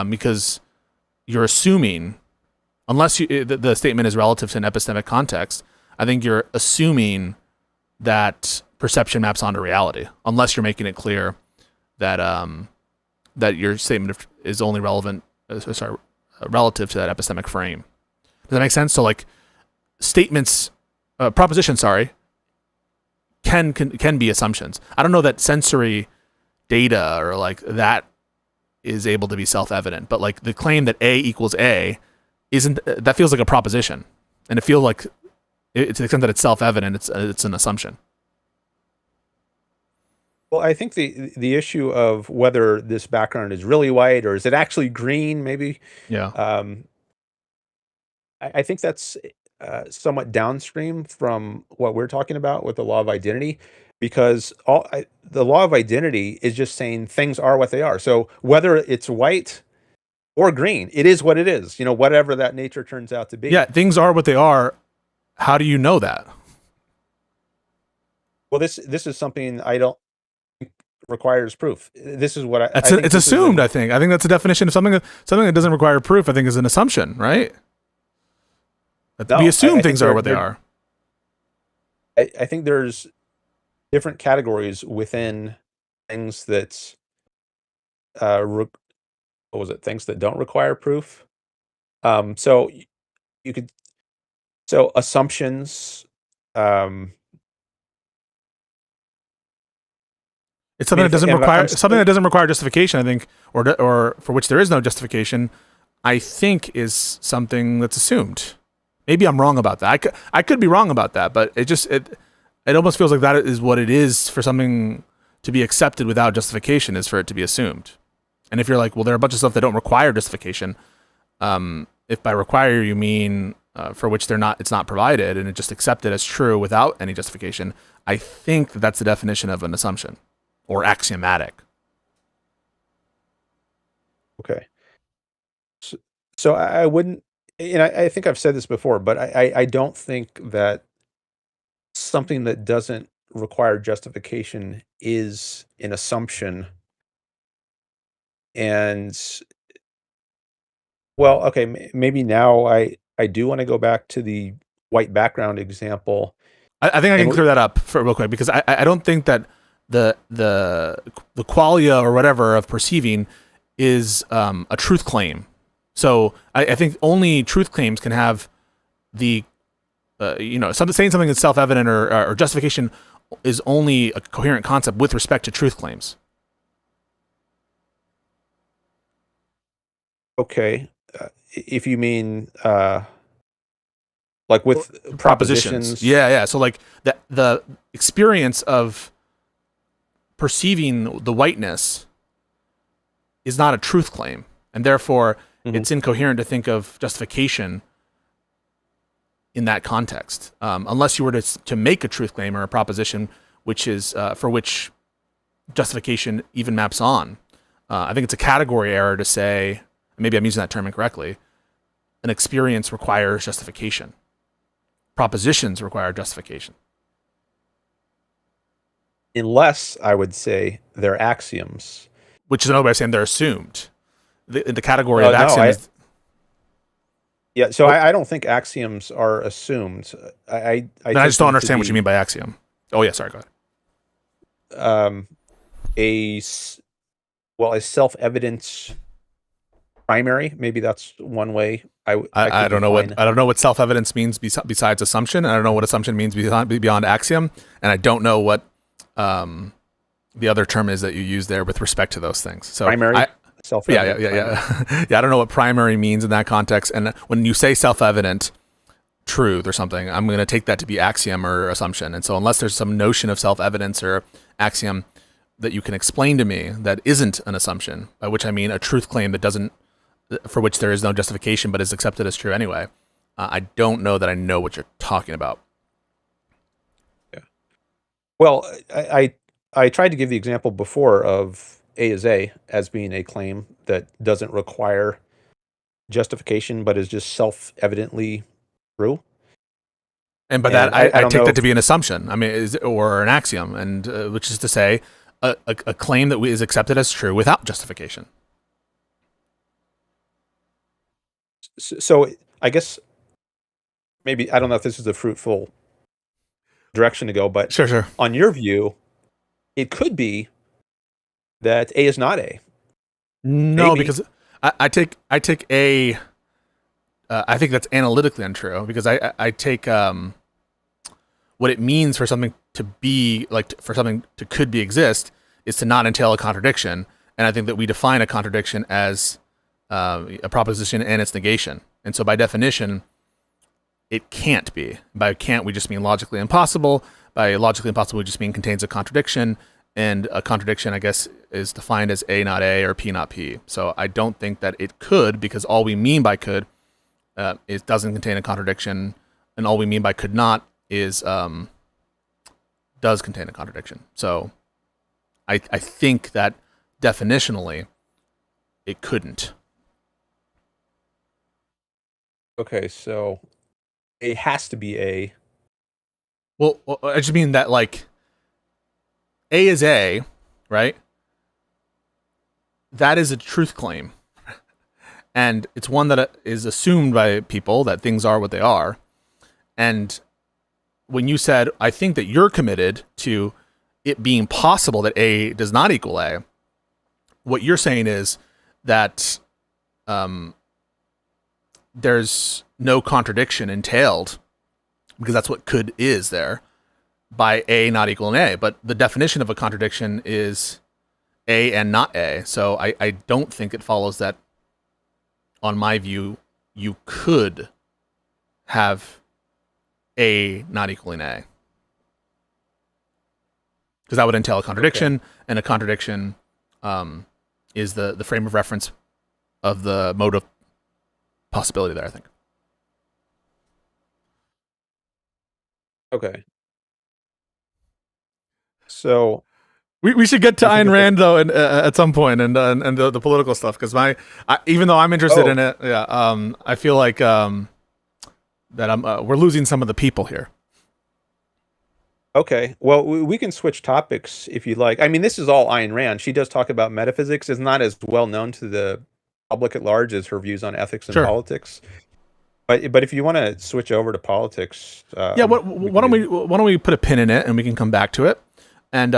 because you're assuming unless the statement is relative to an epistemic context, I think you're assuming that perception maps onto reality, unless you're making it clear that that your statement is only relevant, relative to that epistemic frame. Does that make sense? So like statements, propositions, can be assumptions. I don't know that sensory data or like that is able to be self-evident, but like the claim that A equals A isn't, that feels like a proposition, and it feels like to the extent that it's self-evident, it's an assumption. Well, I think the issue of whether this background is really white or is it actually green, maybe, Yeah. I think that's somewhat downstream from what we're talking about with the law of identity, because the law of identity is just saying things are what they are. So whether it's white or green, it is what it is. Whatever that nature turns out to be. Yeah, things are what they are. How do you know that? Well, this is something I don't think requires proof. This is what It's assumed. I think that's a definition of something that doesn't require proof. I think is an assumption, right? No, we assume I things think are what they are. I think there's different categories within things that what was it? Things that don't require proof. So you could assumptions. It's something that doesn't require justification. I think, or for which there is no justification. I think is something that's assumed. Maybe I'm wrong about that. I could be wrong about that, but it almost feels like that is what it is for something to be accepted without justification, is for it to be assumed. And if you're like, well, there are a bunch of stuff that don't require justification. If by require you mean for which it's not provided, and it just accepted as true without any justification, I think that's the definition of an assumption or axiomatic. Okay. So I wouldn't, and I think I've said this before, but I don't think that something that doesn't require justification is an assumption. And well, okay, maybe now I do want to go back to the white background example. I think I can clear that up real quick, because I don't think that the qualia or whatever of perceiving is a truth claim. So I think only truth claims can have the saying something that's self-evident or justification is only a coherent concept with respect to truth claims. Okay, if you mean like with propositions. Yeah. So like the experience of perceiving the whiteness is not a truth claim, and therefore it's incoherent to think of justification in that context, unless you were to make a truth claim or a proposition which is for which justification even maps on. I think it's a category error to say, maybe I'm using that term incorrectly, an experience requires justification. Propositions require justification. Unless, I would say, they're axioms. Which is another way of saying they're assumed. The category of axioms. Yeah, so I don't think axioms are assumed. I just don't understand what you mean by axiom. Oh yeah, sorry, go ahead. A self-evident primary, maybe that's one way. I don't know what self-evidence means besides assumption. I don't know what assumption means beyond axiom, and I don't know what the other term is that you use there with respect to those things. So primary. Self-evident. Yeah. Yeah, I don't know what primary means in that context. And when you say self-evident truth or something, I'm going to take that to be axiom or assumption. And so unless there's some notion of self-evidence or axiom that you can explain to me that isn't an assumption, by which I mean a truth claim for which there is no justification but is accepted as true anyway, I don't know that I know what you're talking about. Yeah. Well, I tried to give the example before of A is A as being a claim that doesn't require justification, but is just self-evidently true. And by that, I take that to be an assumption. I mean, or an axiom, and which is to say, a claim that is accepted as true without justification. So I guess maybe I don't know if this is a fruitful direction to go, but Sure. on your view, it could be that A is not A. No, Maybe. because I take a. I think that's analytically untrue because I take what it means for something to be like for something to could be exist is to not entail a contradiction, and I think that we define a contradiction as a proposition and its negation, and so by definition, it can't be. By can't, we just mean logically impossible. By logically impossible, we just mean contains a contradiction, and a contradiction, I guess, is defined as A not A or P not P. So I don't think that it could, because all we mean by could it doesn't contain a contradiction, and all we mean by could not is does contain a contradiction. So I think that definitionally it couldn't. Okay, so A has to be A. Well, I just mean that like A is A, right? That is a truth claim. And it's one that is assumed by people that things are what they are. And when you said, I think that you're committed to it being possible that A does not equal A, what you're saying is that there's no contradiction entailed because that's what could is there by A not equaling A. But the definition of a contradiction is A and not A. So I don't think it follows that, on my view, you could have A not equaling A. Because that would entail a contradiction, okay. And a contradiction is the frame of reference of the mode of possibility there, I think. Okay. So we should get to Ayn Rand though, and at some point, and the political stuff, because even though I'm interested in it, I feel like that we're losing some of the people here. Okay, well, we can switch topics if you'd like. I mean, this is all Ayn Rand. She does talk about metaphysics. It's not as well known to the public at large as her views on ethics and politics. But if you want to switch over to politics, why don't we put a pin in it and we can come back to it, and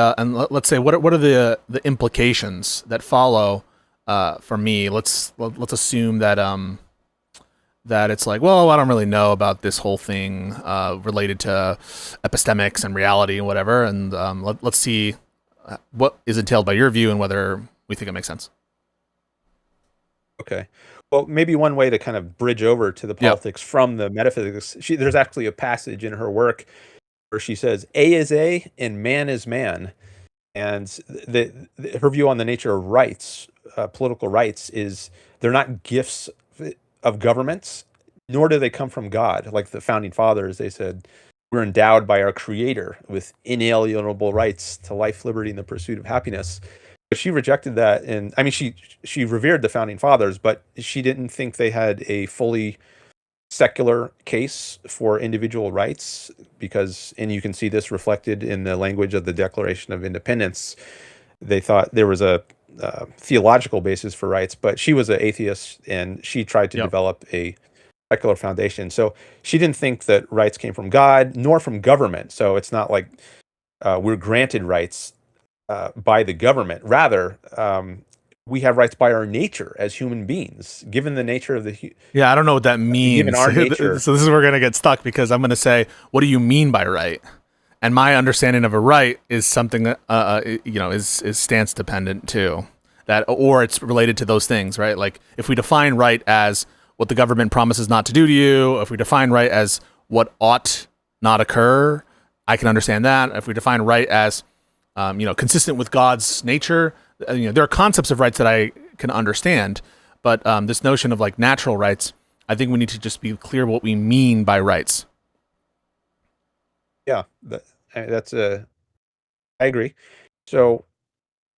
let's say what are the implications that follow for me. Let's assume that that it's like, well, I don't really know about this whole thing related to epistemics and reality and whatever, and let's see what is entailed by your view and whether we think it makes sense. Okay. Well, maybe one way to kind of bridge over to the politics from the metaphysics, there's actually a passage in her work where she says, A is A and man is man. And her view on the nature of rights, political rights, is they're not gifts of governments, nor do they come from God. Like the founding fathers, they said, we're endowed by our creator with inalienable rights to life, liberty, and the pursuit of happiness. But she rejected that. And I mean, she revered the founding fathers, but she didn't think they had a fully secular case for individual rights because, and you can see this reflected in the language of the Declaration of Independence. They thought there was a theological basis for rights, but she was an atheist and she tried to develop a secular foundation. So she didn't think that rights came from God nor from government. So it's not like we're granted rights by the government. Rather, we have rights by our nature as human beings, given the nature of the. I don't know what that means. Given our nature. So this is where we're gonna get stuck because I'm gonna say, what do you mean by right? And my understanding of a right is something that is stance dependent too. That or it's related to those things, right? Like if we define right as what the government promises not to do to you, if we define right as what ought not occur, I can understand that. If we define right as consistent with God's nature, there are concepts of rights that I can understand, but this notion of like natural rights, I think we need to just be clear what we mean by rights. Yeah, that's I agree. So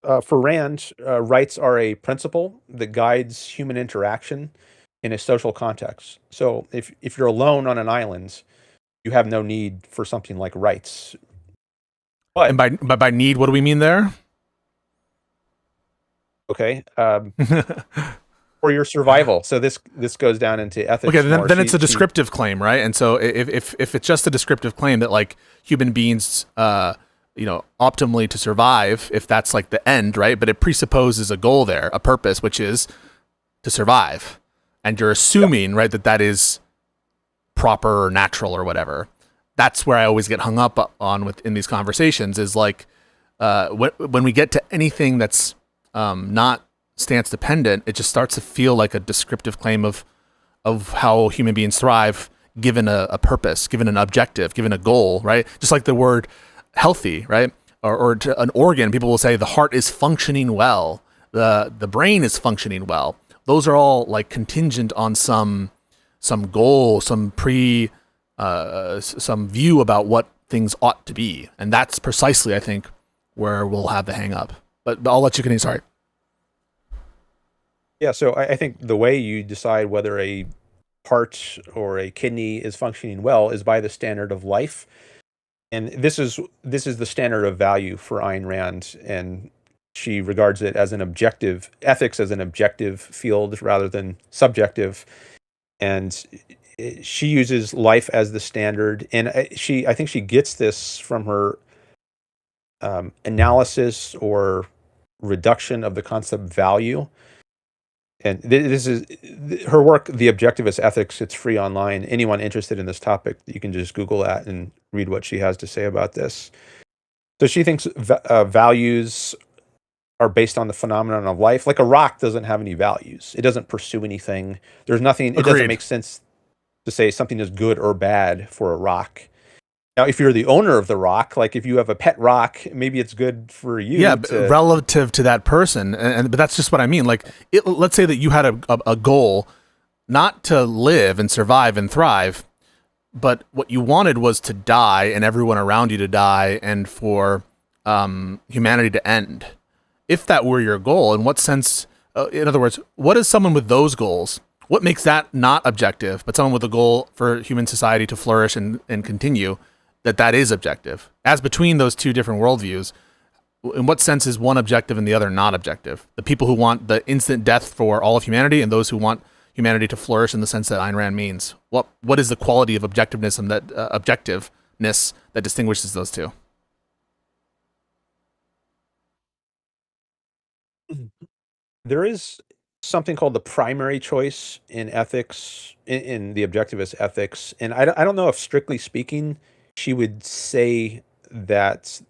for Rand, rights are a principle that guides human interaction in a social context. So if you're alone on an island, you have no need for something like rights. But, and by need, what do we mean there? Okay. for your survival. So this goes down into ethics. Okay, more. then it's a descriptive claim, right? And so if it's just a descriptive claim that like human beings, optimally to survive, if that's like the end, right? But it presupposes a goal there, a purpose, which is to survive, and you're assuming, right, that is proper or natural or whatever. That's where I always get hung up on in these conversations is like when we get to anything that's not stance dependent, it just starts to feel like a descriptive claim of how human beings thrive given a purpose, given an objective, given a goal, right? Just like the word healthy, right? Or to an organ, people will say the heart is functioning well, the brain is functioning well. Those are all like contingent on some goal, some view about what things ought to be. And that's precisely, I think, where we'll have the hang up. But I'll let you continue. Sorry. Yeah, so I think the way you decide whether a heart or a kidney is functioning well is by the standard of life. And this is the standard of value for Ayn Rand, and she regards it as an objective, ethics as an objective field rather than subjective. And she uses life as the standard. And I think she gets this from her analysis or reduction of the concept value. And this is her work, The Objectivist Ethics. It's free online. Anyone interested in this topic, you can just Google that and read what she has to say about this. So she thinks values are based on the phenomenon of life. Like a rock doesn't have any values. It doesn't pursue anything. There's nothing. It doesn't make sense to say something is good or bad for a rock. Now, if you're the owner of the rock, like if you have a pet rock, maybe it's good for you. Yeah, relative to that person. But that's just what I mean. Like, let's say that you had a goal not to live and survive and thrive, but what you wanted was to die and everyone around you to die and for humanity to end. If that were your goal, in what sense, in other words, what is someone with those goals? What makes that not objective, but someone with a goal for human society to flourish and continue, that is objective? As between those two different worldviews, in what sense is one objective and the other not objective? The people who want the instant death for all of humanity and those who want humanity to flourish in the sense that Ayn Rand means. What is the quality of objectiveness and that objectiveness that distinguishes those two? There is something called the primary choice in ethics, in the objectivist ethics. And I don't know if, strictly speaking, she would say that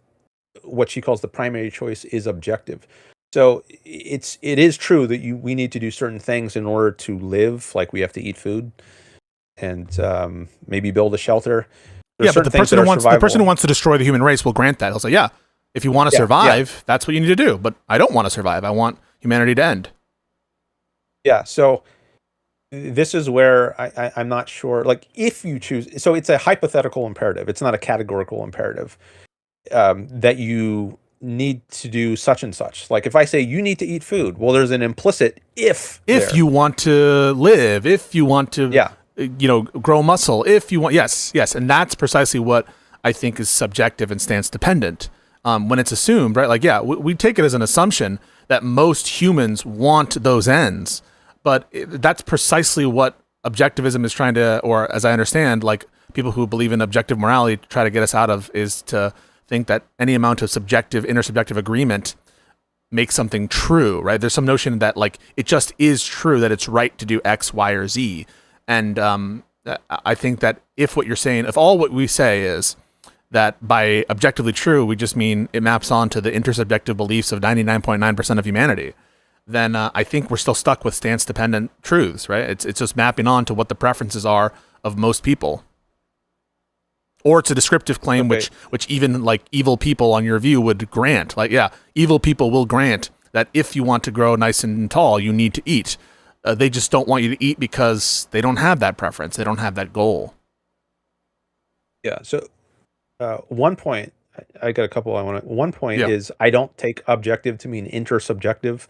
what she calls the primary choice is objective. So it is true that we need to do certain things in order to live, like we have to eat food and maybe build a shelter. But the person who wants to destroy the human race will grant that. He'll say, yeah, if you want to survive, that's what you need to do. But I don't want to survive. I want humanity to end. Yeah, so this is where I'm not sure. Like, if you choose, so it's a hypothetical imperative. It's not a categorical imperative that you need to do such and such. Like, if I say you need to eat food, well, there's an implicit if you want to live, if you want to, grow muscle, if you want, yes, and that's precisely what I think is subjective and stance dependent. When it's assumed, right? Like, we take it as an assumption that most humans want those ends. But that's precisely what objectivism is trying to, or as I understand, like people who believe in objective morality try to get us out of, is to think that any amount of subjective, intersubjective agreement makes something true, right? There's some notion that like it just is true that it's right to do X, Y, or Z. And I think that if what you're saying, if all what we say is that by objectively true, we just mean it maps onto the intersubjective beliefs of 99.9% of humanity, then I think we're still stuck with stance-dependent truths, right? It's just mapping on to what the preferences are of most people. Or it's a descriptive claim, which even like evil people on your view would grant. Like, evil people will grant that if you want to grow nice and tall, you need to eat. They just don't want you to eat because they don't have that preference. They don't have that goal. Yeah, so one point, I got a couple I want to, one point is I don't take objective to mean intersubjective.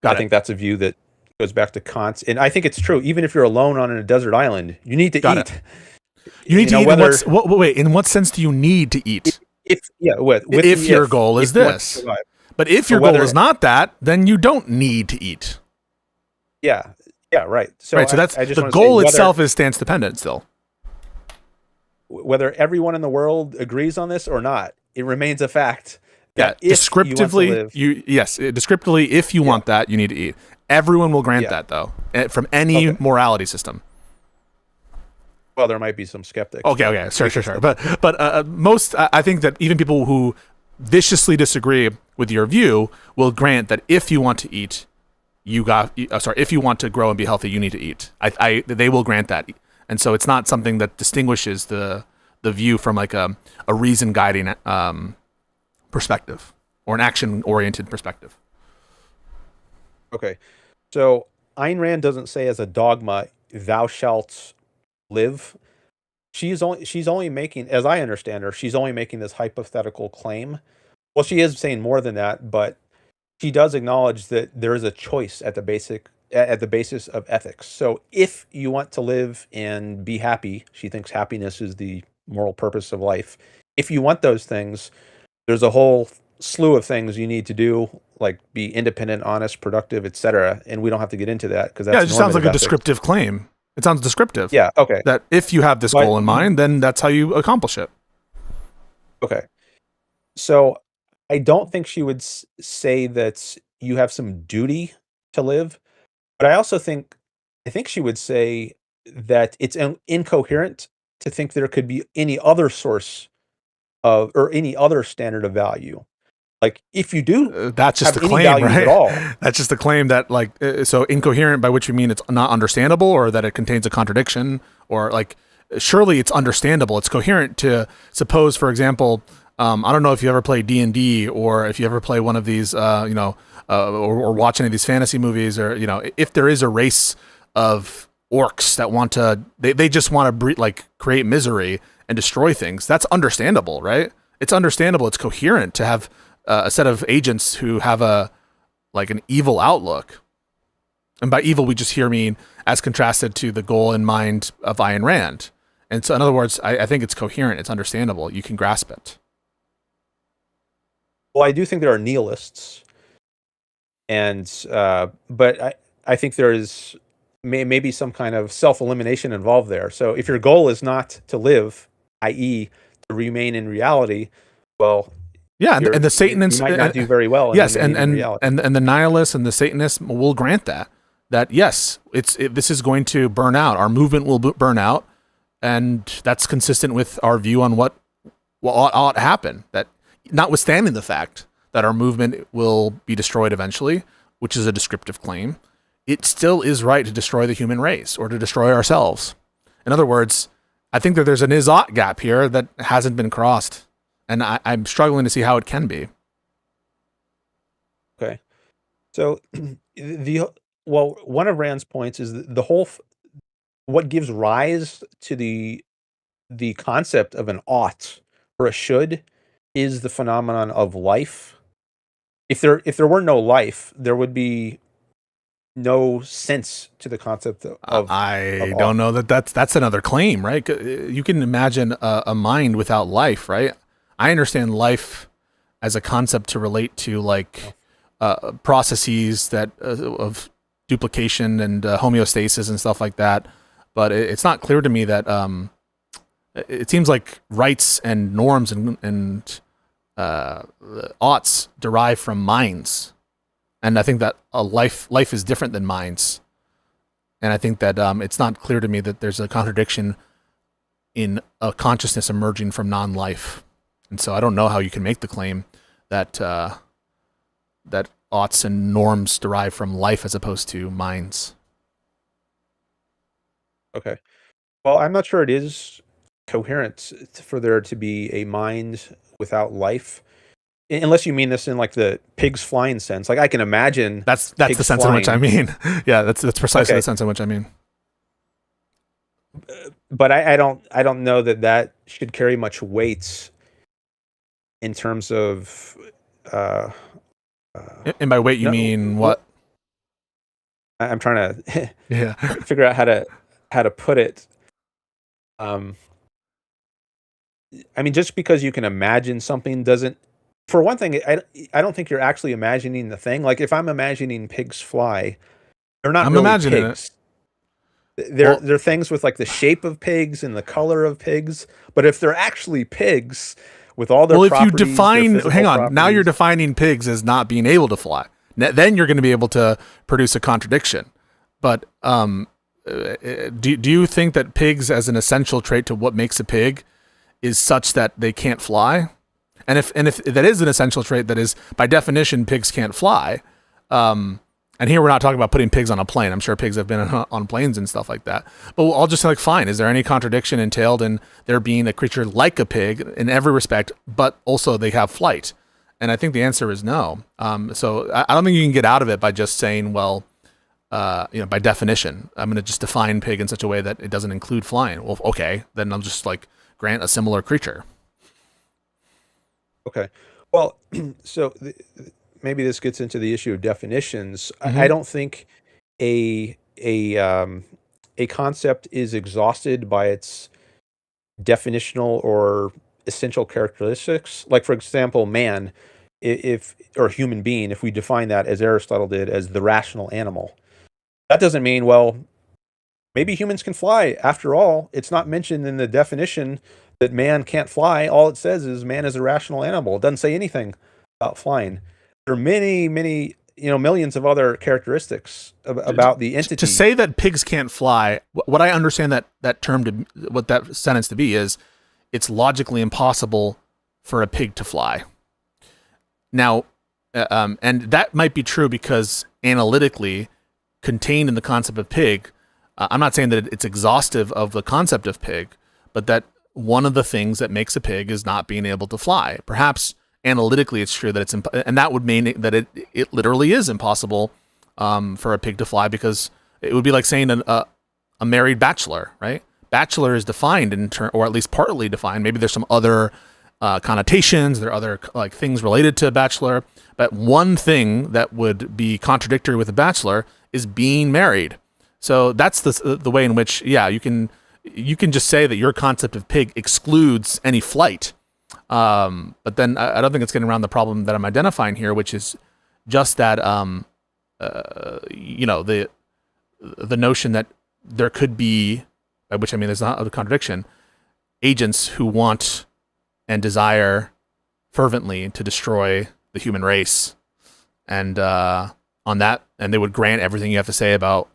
I think that's a view that goes back to Kant's, and I think it's true. Even if you're alone on a desert island, you need to eat. You need to eat. Wait, in what sense do you need to eat? If your goal is this, but if your goal is not that, then you don't need to eat. Yeah. Yeah, right. So Right. So that's I just the want to say goal whether itself is stance dependent still. whether everyone in the world agrees on this or not, it remains a fact Yeah. that if you want to live, Descriptively, if you yeah, want that, you need to eat. Everyone will grant yeah, that though, from any okay. morality system. Well, there might be some skeptics. Okay, but okay, we sure. can still- But most, I think that even people who viciously disagree with your view will grant that if you want to eat, if you want to grow and be healthy, you need to eat. They will grant that, and so it's not something that distinguishes the view from like a reason guiding perspective or an action oriented perspective. Okay. So Ayn Rand doesn't say as a dogma, thou shalt live. She's only making, as I understand her, she's only making this hypothetical claim. Well, she is saying more than that, but she does acknowledge that there is a choice at the basis of ethics. So if you want to live and be happy, she thinks happiness is the moral purpose of life. If you want those things, there's a whole slew of things you need to do, like be independent, honest, productive, etc. And we don't have to get into that because Yeah, that's it just sounds like normative a ethics. descriptive claim. It sounds descriptive. Yeah. Okay. That if you have this But goal in mind, then that's how you accomplish it. Okay. So I don't think she would say that you have some duty to live, but I think she would say that it's incoherent to think there could be any other source of or any other standard of value. Like if you do That's just have a any claim, values right? at all, That's just a claim that so incoherent, by which you mean it's not understandable, or that it contains a contradiction, or like surely it's understandable. It's coherent to suppose, for example, I don't know if you ever play D&D or if you ever play one of these, or watch any of these fantasy movies, or if there is a race of orcs that want to, they just want to create misery and destroy things. That's understandable, right? It's understandable. It's coherent to have a set of agents who have an evil outlook. And by evil, we just here mean as contrasted to the goal in mind of Ayn Rand. And so, in other words, I think it's coherent. It's understandable. You can grasp it. well, I do think there are nihilists, and but I think there is maybe some kind of self-elimination involved there. So if your goal is not to live, i.e., to remain in reality, well, Yeah, and the you Satanists might not do very well in yes, remaining in reality. and the nihilists and the Satanists will grant that yes, this is going to burn out. Our movement will burn out, and that's consistent with our view on what ought to happen. That notwithstanding the fact that our movement will be destroyed eventually, which is a descriptive claim, it still is right to destroy the human race or to destroy ourselves. In other words, I think that there's an is-ought gap here that hasn't been crossed, and I'm struggling to see how it can be. Okay. So one of Rand's points is the whole what gives rise to the concept of an ought or a should is the phenomenon of life. If there were no life, there would be no sense to the concept of I ought. don't know that's another claim, right? You can imagine a mind without life, right? I understand life as a concept to relate to processes that of duplication and homeostasis and stuff like that, but it's not clear to me that it seems like rights and norms and oughts derive from minds, and I think that life is different than minds. And I think that it's not clear to me that there's a contradiction in a consciousness emerging from non-life. And so I don't know how you can make the claim that that oughts and norms derive from life as opposed to minds. Okay. Well, I'm not sure it is coherent for there to be a mind without life, unless you mean this in like the pigs flying sense. Like I can imagine That's the pigs sense in which I flying. mean. Yeah, that's precisely Okay. the sense in which I mean. But I don't know that should carry much weight in terms of uh, And by weight, you no, mean what? I'm trying to Yeah. figure out how to put it. Um, I mean, just because you can imagine something doesn't. For one thing, I don't think you're actually imagining the thing. Like if I'm imagining pigs fly, they're not I'm really imagining it. pigs. They're things with like the shape of pigs and the color of pigs, but if they're actually pigs with all their Well, if you properties, their define, physical hang on, now you're properties, defining pigs as not being able to fly. Then you're going to be able to produce a contradiction. But do you think that pigs, as an essential trait to what makes a pig, is such that they can't fly? And if that is an essential trait, that is by definition pigs can't fly. And here we're not talking about putting pigs on a plane. I'm sure pigs have been on planes and stuff like that. But I'll just like, fine. Is there any contradiction entailed in there being a creature like a pig in every respect, but also they have flight? And I think the answer is no. So I don't think you can get out of it by just saying, well, by definition, I'm going to just define pig in such a way that it doesn't include flying. Well, okay, then I'll just like grant a similar creature. Okay. Well, so maybe this gets into the issue of definitions. Mm-hmm. I don't think a concept is exhausted by its definitional or essential characteristics. Like, for example, man, if or human being, if we define that as Aristotle did as the rational animal, that doesn't mean, well, maybe humans can fly. After all, it's not mentioned in the definition that man can't fly. All it says is man is a rational animal. It doesn't say anything about flying. There are many, many, millions of other characteristics about the entity. To say that pigs can't fly, what I understand that term to, what that sentence to be is, it's logically impossible for a pig to fly. Now, and that might be true because analytically, contained in the concept of pig, I'm not saying that it's exhaustive of the concept of pig, but that one of the things that makes a pig is not being able to fly. Perhaps analytically it's true that it's and that would mean that it literally is impossible for a pig to fly, because it would be like saying a married bachelor, right? Bachelor is defined in turn, or at least partly defined. Maybe there's some other connotations, there are other like things related to a bachelor, but one thing that would be contradictory with a bachelor is being married. So that's the way in which, yeah, you can just say that your concept of pig excludes any flight. But then I don't think it's getting around the problem that I'm identifying here, which is just that, the notion that there could be, by which I mean there's not a contradiction, agents who want and desire fervently to destroy the human race, and on that, and they would grant everything you have to say about,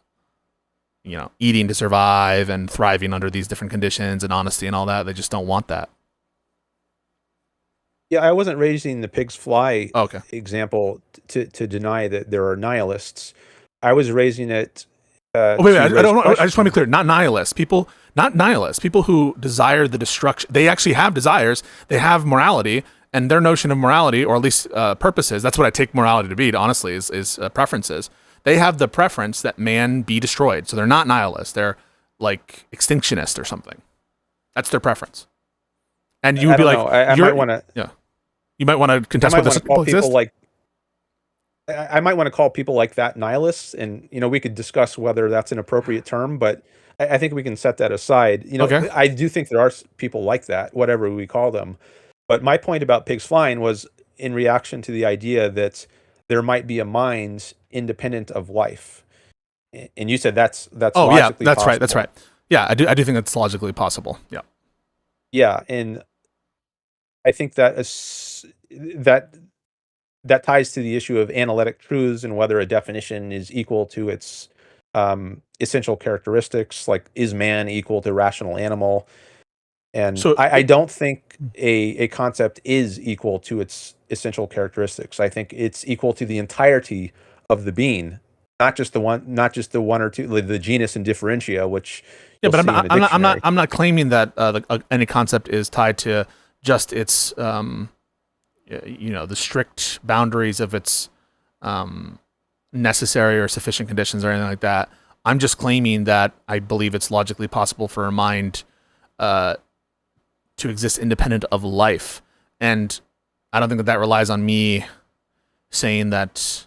eating to survive and thriving under these different conditions and honesty and all that. They just don't want that. Yeah, I wasn't raising the pigs fly example to deny that there are nihilists. I was raising it. Wait, I don't know. I just want to be clear. Not nihilists. Not nihilists. People who desire the destruction. They actually have desires. They have morality, and their notion of morality, or at least purposes. That's what I take morality to be. Honestly, is preferences. They have the preference that man be destroyed. So they're not nihilists. They're like extinctionist or something. That's their preference. And you would be like, I might want to. Yeah. You might want to contest whether people exist. I might want to call people like that nihilists, and we could discuss whether that's an appropriate term, but I think we can set that aside. Okay. I do think there are people like that, whatever we call them. But my point about pigs flying was in reaction to the idea that there might be a mind independent of life, and you said that's oh yeah, logically that's possible. right, that's right. Yeah, I do think that's logically possible. Yeah. Yeah, and I think that that ties to the issue of analytic truths and whether a definition is equal to its essential characteristics. Like, is man equal to rational animal? And so I don't think a concept is equal to its essential characteristics. I think it's equal to the entirety of the being, not just the one or two, the genus and differentia, which yeah. But I'm not claiming that any concept is tied to just its the strict boundaries of its necessary or sufficient conditions or anything like that. I'm just claiming that I believe it's logically possible for a mind to exist independent of life. And I don't think that relies on me saying that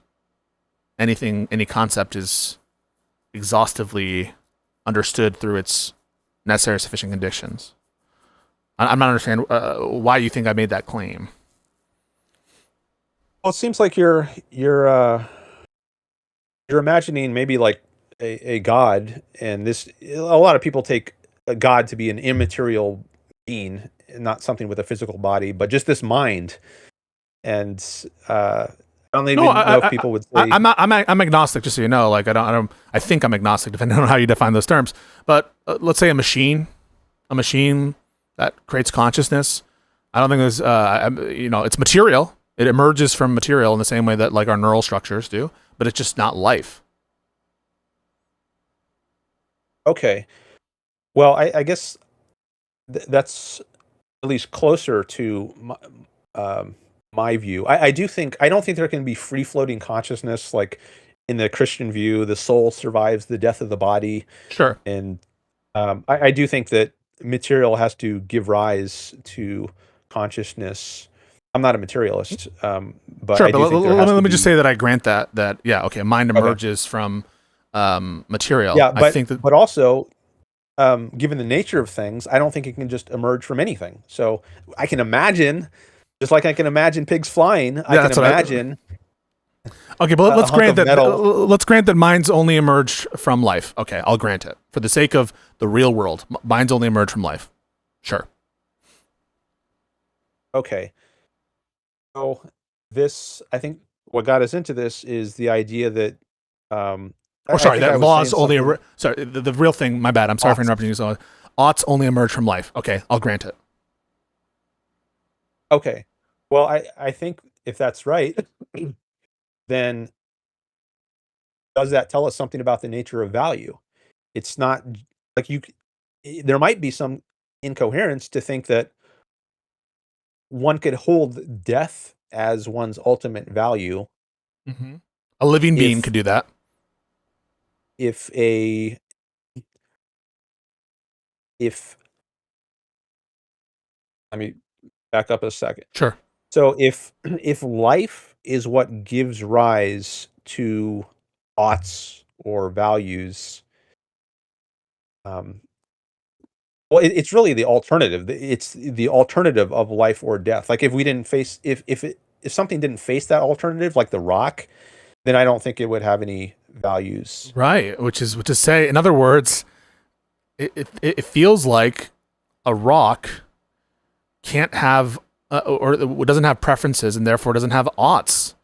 any concept is exhaustively understood through its necessary sufficient conditions. I'm not understanding why you think I made that claim. Well, it seems like you're imagining maybe like a god, and a lot of people take a god to be an immaterial being, not something with a physical body, but just this mind. And I don't No, even know if people would say, I'm agnostic, just so you know. Like I think I'm agnostic, depending on how you define those terms. But let's say a machine that creates consciousness. I don't think there's, it's material. It emerges from material in the same way that like our neural structures do, but it's just not life. okay, well, I guess that's at least closer to my view. I don't think there can be free floating consciousness like in the Christian view. The soul survives the death of the body, Sure. and I do think that material has to give rise to consciousness. I'm not a materialist, but Sure, I but do think there has to let me be. just say that I grant that yeah, okay, mind Okay. emerges from material. Yeah, I think that but also, given the nature of things, I don't think it can just emerge from anything. So I can imagine, just like I can imagine pigs flying, I can that's what imagine okay, but let's hunk grant of that metal. let's grant that minds only emerge from life. Okay, I'll grant it for the sake of the real world. Minds only emerge from life. Sure. Okay. So I think what got us into this is the idea that, Or I sorry, think I that was laws saying only. something. Sorry, the real thing. My bad. I'm sorry for Oughts. interrupting you. So, oughts only emerge from life. Okay, I'll grant it. Okay. Well, I think if that's right, then does that tell us something about the nature of value? It's not like there might be some incoherence to think that one could hold death as one's ultimate value Mm-hmm. A living being if could do that. if a if let me back up a second. Sure. So if life is what gives rise to oughts or values, um, well, it's really the alternative. It's the alternative of life or death. Like if we didn't face if something didn't face that alternative, like the rock, then I don't think it would have any values. Right. Which is to say, in other words, it feels like a rock can't have or doesn't have preferences and therefore doesn't have oughts.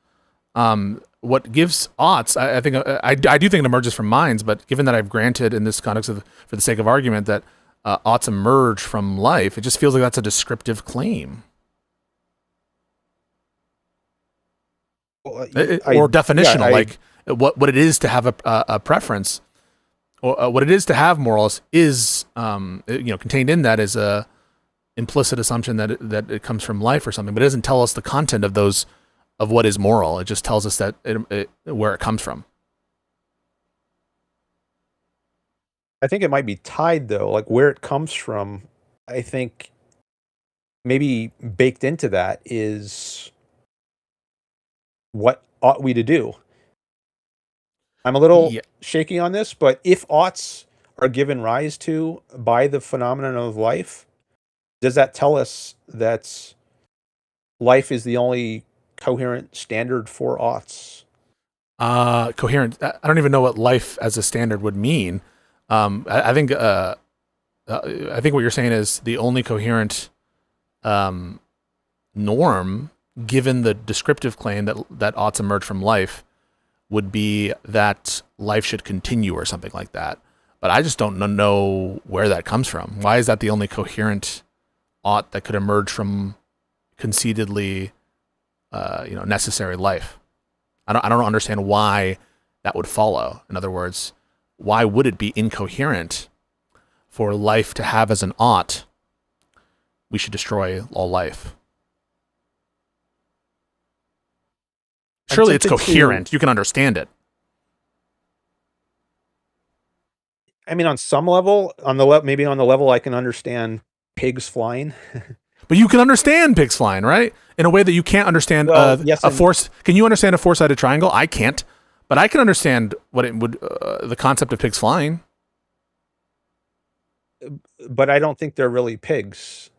What gives oughts, I think, I do think it emerges from minds, but given that I've granted in this context for the sake of argument that oughts emerge from life, it just feels like that's a descriptive claim. Well, Or definitional, like what it is to have a preference, or what it is to have morals is, contained in that is a implicit assumption that it comes from life or something, but it doesn't tell us the content of what is moral. It just tells us that where it comes from. I think it might be tied though, like where it comes from. I think maybe baked into that is what ought we to do. I'm a little Yeah. shaky on this, but if oughts are given rise to by the phenomenon of life, does that tell us that life is the only coherent standard for oughts? Coherent. I don't even know what life as a standard would mean. I think I think what you're saying is the only coherent norm, given the descriptive claim that oughts emerge from life, would be that life should continue or something like that. But I just don't know where that comes from. Why is that the only coherent ought that could emerge from conceitedly, necessary life? I don't understand why that would follow. In other words, why would it be incoherent for life to have as an ought, we should destroy all life? Surely it's coherent. You can understand it. I mean, on some level, maybe on the level I can understand pigs flying. But you can understand pigs flying, right? In a way that you can't understand Yes, a force. Can you understand a four-sided triangle? I can't, but I can understand what it would, the concept of pigs flying. But I don't think they're really pigs.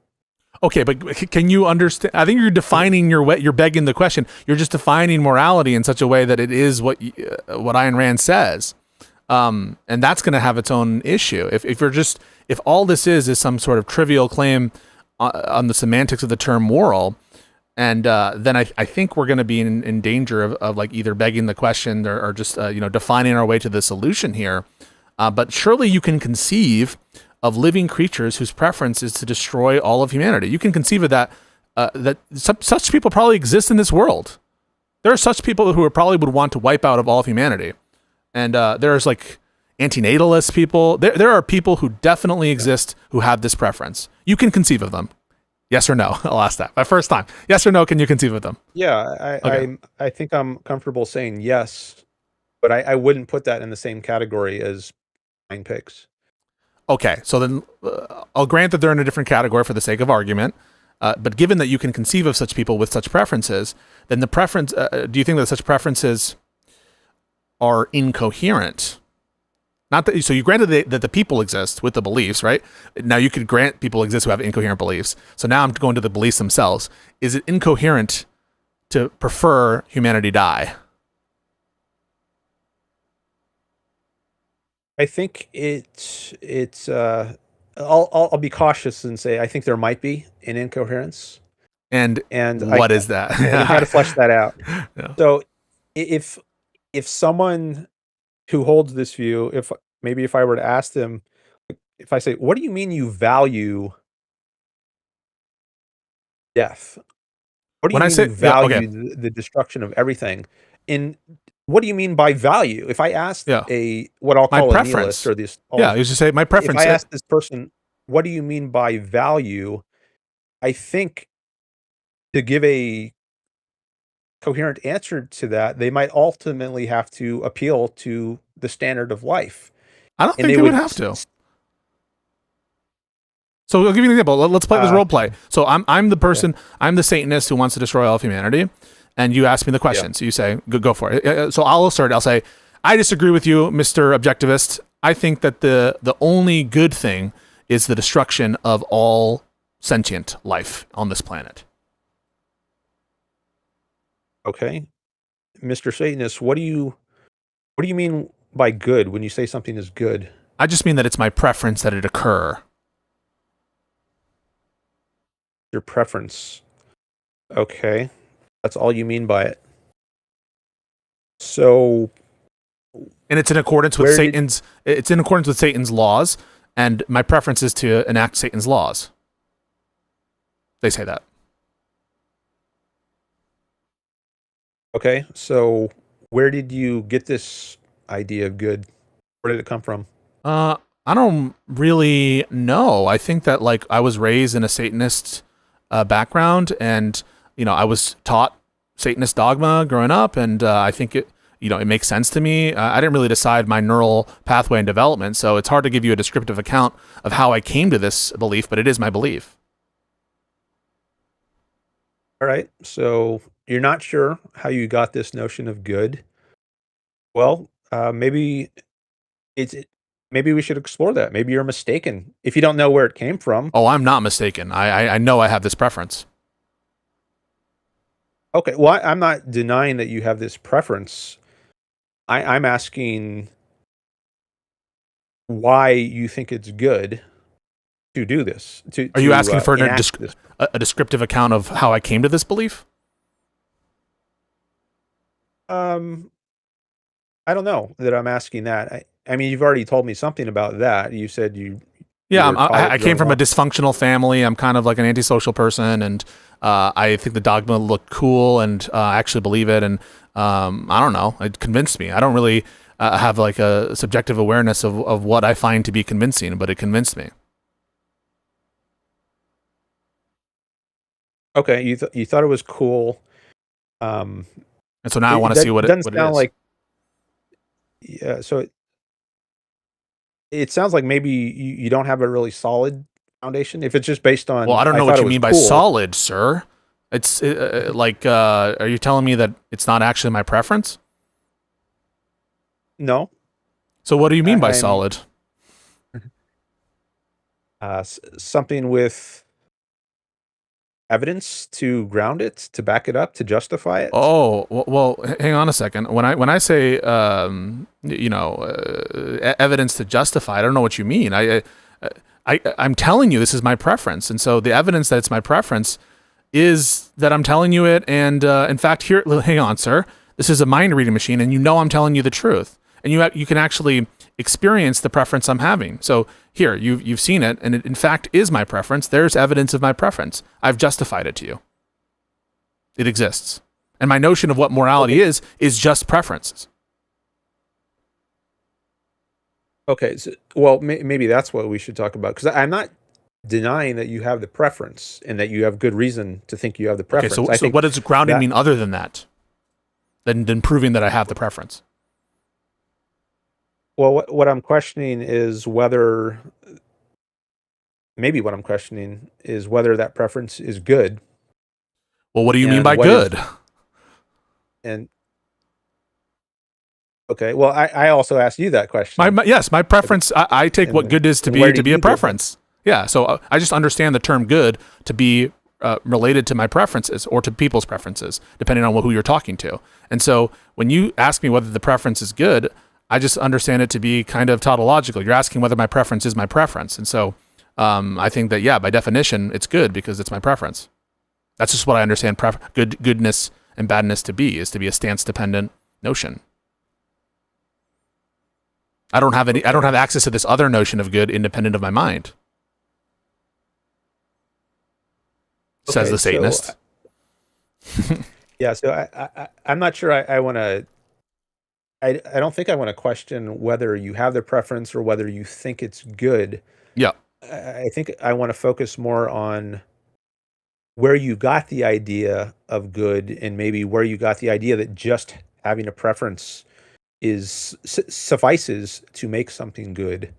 Okay, but can you understand? I think you're defining you're begging the question. You're just defining morality in such a way that it is what Ayn Rand says. And that's going to have its own issue. If all this is some sort of trivial claim on the semantics of the term moral, and then I think we're going to be in danger of like either begging the question or just defining our way to the solution here. But surely you can conceive of living creatures whose preference is to destroy all of humanity. You can conceive of that. That such people probably exist in this world. There are such people who probably would want to wipe out of all of humanity. And there's like antinatalist people. There are people who definitely exist who have this preference. You can conceive of them. Yes or no? I'll ask that. My first time. Yes or no, can you conceive of them? Yeah, Okay. I think I'm comfortable saying yes, but I wouldn't put that in the same category as buying pigs. Okay, so then I'll grant that they're in a different category for the sake of argument. But given that you can conceive of such people with such preferences, then the preference, do you think that such preferences are incoherent? Not that, so you granted that the people exist with the beliefs, right? Now you could grant people exist who have incoherent beliefs. So now I'm going to the beliefs themselves. Is it incoherent to prefer humanity die? I think I'll be cautious and say I think there might be an incoherence, And and what is that? I got to flesh that out. Yeah. So if someone who holds this view, if I were to ask them, if I say, what do you mean you value death? What do When you I mean say, you yeah, okay, value the destruction of everything? And what do you mean by value? If I asked yeah, what I'll my call a nihilist preference. or this, Yeah, you should say my if preference. I ask this person, what do you mean by value? I think to give a coherent answer to that, they might ultimately have to appeal to the standard of life. I don't And think they they would would have to. So I'll give you an example. Let's play this role play. So I'm the yeah, person, I'm the Satanist who wants to destroy all of humanity, and you ask me the yeah. question. So you say, go for it. So I'll assert. I'll say, I disagree with you, Mr. Objectivist. I think that the only good thing is the destruction of all sentient life on this planet. Okay. Mr. Satanist, what do you mean by good when you say something is good? I just mean that it's my preference that it occur. Your preference. Okay. That's all you mean by it. So And it's in accordance with where did Satan's laws, and my preference is to enact Satan's laws. They say that. Okay, so where did you get this idea of good? Where did it come from? I don't really know. I think that like I was raised in a Satanist background, and I was taught Satanist dogma growing up, and I think it makes sense to me. I didn't really decide my neural pathway and development, so it's hard to give you a descriptive account of how I came to this belief, but it is my belief. All right, so you're not sure how you got this notion of good. Well, it's maybe we should explore that. Maybe you're mistaken if you don't know where it came from. Oh, I'm not mistaken. I know I have this preference. Okay, well, I'm not denying that you have this preference. I'm asking why you think it's good to do this, Are you asking for enact this. a descriptive account of how I came to this belief? Um, I don't know that I'm asking that. I mean, you've already told me something about that. You said you Yeah, were taught it I came growing from a up. dysfunctional family. I'm kind of like an antisocial person, and I think the dogma looked cool, and I actually believe it. And I don't know, it convinced me. I don't really have like a subjective awareness of what I find to be convincing, but it convinced me. Okay, you thought it was cool. Um, And so now I it want to see doesn't what it sound is. like, yeah. So it sounds like maybe you don't have a really solid foundation. If it's just based Well, on I don't I know thought what it you was mean by cool. solid, sir. It's like, are you telling me that it's not actually my preference? No, So what do you mean by I'm solid? something with evidence to ground it, to back it up, to justify it? Oh, hang on a second. When I say evidence to justify, I don't know what you mean. I'm telling you this is my preference, and so the evidence that it's my preference is that I'm telling you it. And in fact, here, hang on, sir. This is a mind reading machine, and you know I'm telling you the truth, and you can actually experience the preference I'm having. So here, you've seen it, and it in fact is my preference. There's evidence of my preference. I've justified it to you. It exists. And my notion of what morality is just preferences. Okay, so, well, maybe that's what we should talk about, because I'm not denying that you have the preference and that you have good reason to think you have the preference. Okay, so what does grounding mean other than that? Than proving that I have the preference? Well, what I'm questioning is whether, maybe what I'm questioning is whether that preference is good. Well, what do you mean by good? Okay, well, I also asked you that question. Yes, my preference, I take what good is to be a preference. Yeah, so I just understand the term good to be related to my preferences or to people's preferences, depending on who you're talking to. And so when you ask me whether the preference is good, I just understand it to be kind of tautological. You're asking whether my preference is my preference. And so I think that, yeah, by definition, it's good because it's my preference. That's just what I understand goodness and badness to be, is to be a stance-dependent notion. I don't have access to this other notion of good independent of my mind. Says the Satanist. Yeah, so I'm not sure I want to. I don't think I want to question whether you have the preference or whether you think it's good. Yeah. I think I want to focus more on where you got the idea of good, and maybe where you got the idea that just having a preference suffices to make something good.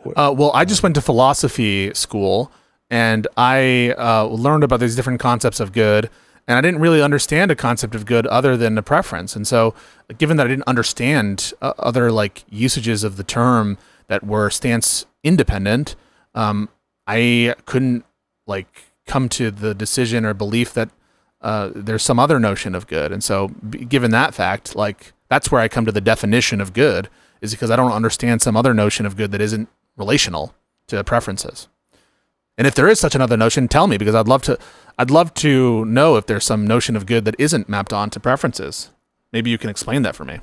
Well, I just went to philosophy school, and I learned about these different concepts of good, and I didn't really understand a concept of good other than a preference. And so, given that I didn't understand other usages of the term that were stance independent, I couldn't come to the decision or belief that there's some other notion of good. And so, given that fact, that's where I come to the definition of good, is because I don't understand some other notion of good that isn't relational to preferences. And if there is such another notion, tell me, because I'd love to know if there's some notion of good that isn't mapped onto preferences. Maybe you can explain that for me.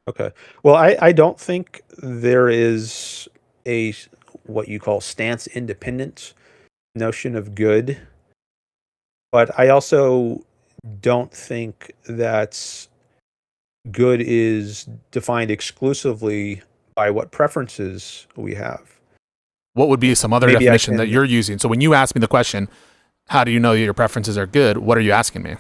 Okay. Well, I don't think there is a what you call stance independent notion of good, but I also don't think that good is defined exclusively by what preferences we have. What would be some other definition that you're using? So when you ask me the question, how do you know that your preferences are good? What are you asking me?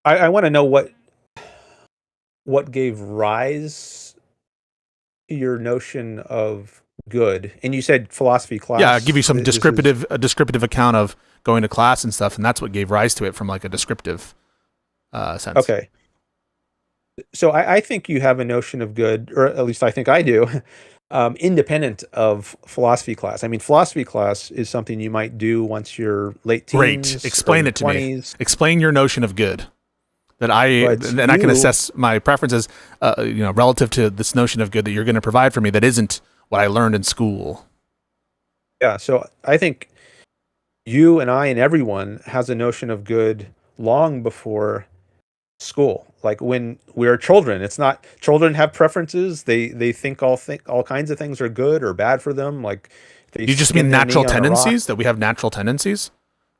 I want to know what gave rise to your notion of good. And you said philosophy class. Yeah, I'll give you some descriptive account of going to class and stuff, and that's what gave rise to it from a descriptive sense. Okay. So I think you have a notion of good, or at least I think I do, independent of philosophy class. I mean, philosophy class is something you might do once you're late teens. Great. Explain it to 20s. Me. Explain your notion of good. That I can assess my preferences, relative to this notion of good that you're going to provide for me that isn't what I learned in school. Yeah. So I think you and I and everyone has a notion of good long before school. Like when we're children, it's not, children have preferences. They think all kinds of things are good or bad for them. You just mean natural tendencies, that we have natural tendencies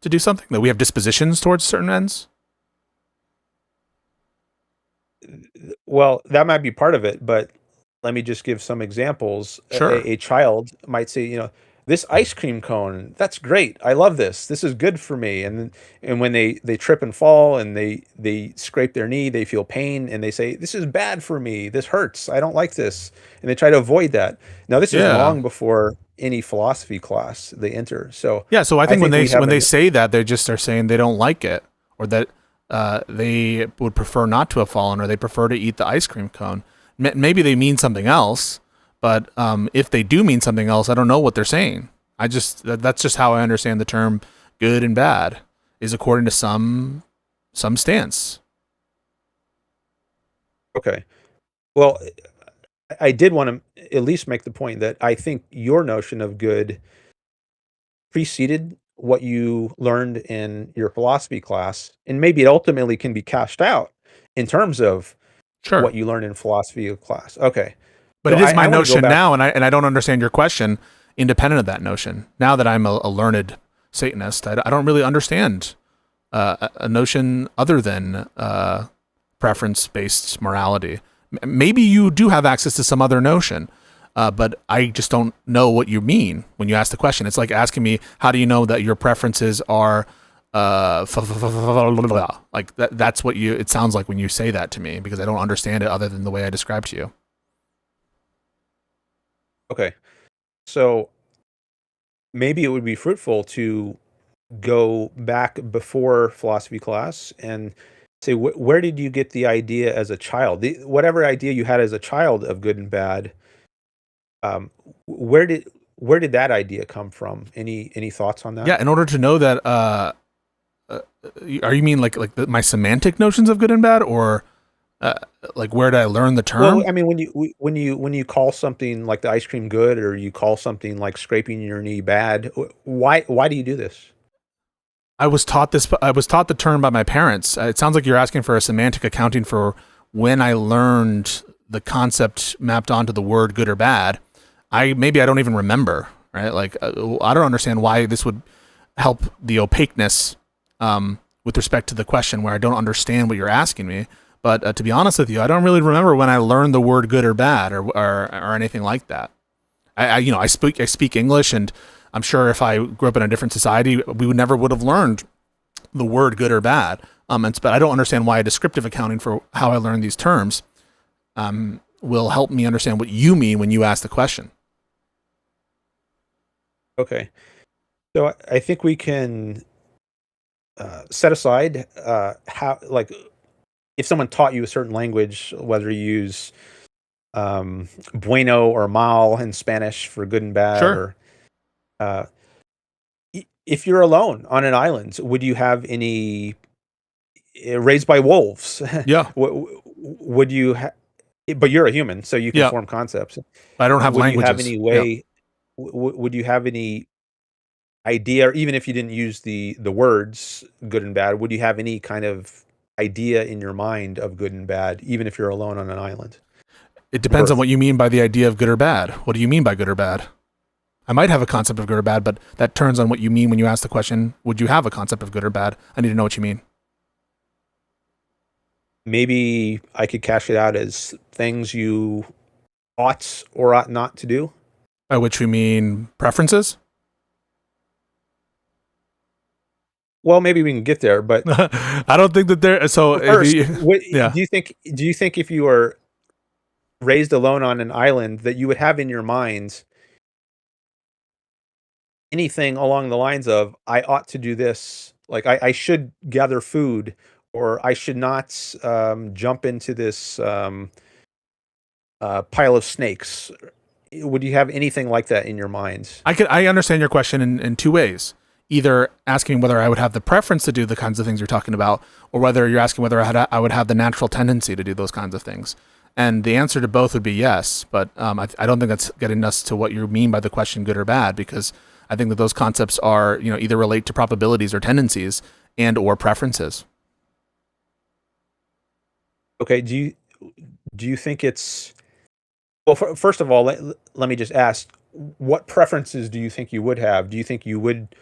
to do something, that we have dispositions towards certain ends? Well, that might be part of it, but let me just give some examples. Sure. A child might say, this ice cream cone, that's great. I love this. This is good for me. And when they trip and fall and they scrape their knee, they feel pain and they say, this is bad for me. This hurts. I don't like this. And they try to avoid that. Now, this is long before any philosophy class they enter. So yeah, so I think when they say that, they just are saying they don't like it, or that they would prefer not to have fallen, or they prefer to eat the ice cream cone. Maybe they mean something else, but if they do mean something else, I don't know what they're saying. That's just how I understand the term good and bad, is according to some stance. Okay. Well, I did want to at least make the point that I think your notion of good preceded what you learned in your philosophy class, and maybe it ultimately can be cashed out in terms of Sure. what you learned in philosophy of class. Okay. But So it is my I wanna go notion back. now, and I don't understand your question independent of that notion. Now that I'm a learned Satanist, I don't really understand a notion other than preference-based morality. Maybe you do have access to some other notion, but I just don't know what you mean when you ask the question. It's like asking me, how do you know that your preferences are like that? That's what it sounds like when you say that to me, because I don't understand it other than the way I described to you. Okay. So maybe it would be fruitful to go back before philosophy class and say, where did you get the idea as a child? Whatever idea you had as a child of good and bad, um, where did that idea come from? Any thoughts on that? Yeah, in order to know that, are you mean like my semantic notions of good and bad, or like where did I learn the term? Well, I mean, when you call something like the ice cream good, or you call something like scraping your knee bad, why do you do this? I was taught the term by my parents. It sounds like you're asking for a semantic accounting for when I learned the concept mapped onto the word good or bad. Maybe I don't even remember, right? Like I don't understand why this would help the opaqueness with respect to the question, where I don't understand what you're asking me. But to be honest with you, I don't really remember when I learned the word good or bad, or anything like that. I speak English, and I'm sure if I grew up in a different society, we would have learned the word good or bad. But I don't understand why a descriptive accounting for how I learned these terms will help me understand what you mean when you ask the question. Okay, so I think we can set aside how, like, if someone taught you a certain language, whether you use bueno or mal in Spanish for good and bad, Sure. or if you're alone on an island, would you have any raised by wolves? Yeah. Would you? But you're a human, so you can Yeah. form concepts. I don't have Would you have languages. any Yeah. way? Would you have any idea, or even if you didn't use the words good and bad, would you have any kind of idea in your mind of good and bad, even if you're alone on an island? It depends on Birth. what you mean by the idea of good or bad. What do you mean by good or bad? I might have a concept of good or bad, but that turns on what you mean when you ask the question, would you have a concept of good or bad? I need to know what you mean. Maybe I could cash it out as things you ought or ought not to do. By which we mean preferences? Well, maybe we can get there, but I don't think that there. So, first, yeah. do you think if you are raised alone on an island, that you would have in your mind anything along the lines of, I ought to do this, like I should gather food, or I should not jump into this pile of snakes? Would you have anything like that in your mind? I understand your question in two ways. Either asking whether I would have the preference to do the kinds of things you're talking about, or whether you're asking whether I would have the natural tendency to do those kinds of things. And the answer to both would be yes, but I don't think that's getting us to what you mean by the question good or bad, because I think that those concepts are, either relate to probabilities or tendencies and or preferences. Okay, do you think it's, well, first of all, let me just ask, what preferences do you think you would have? Do you think you would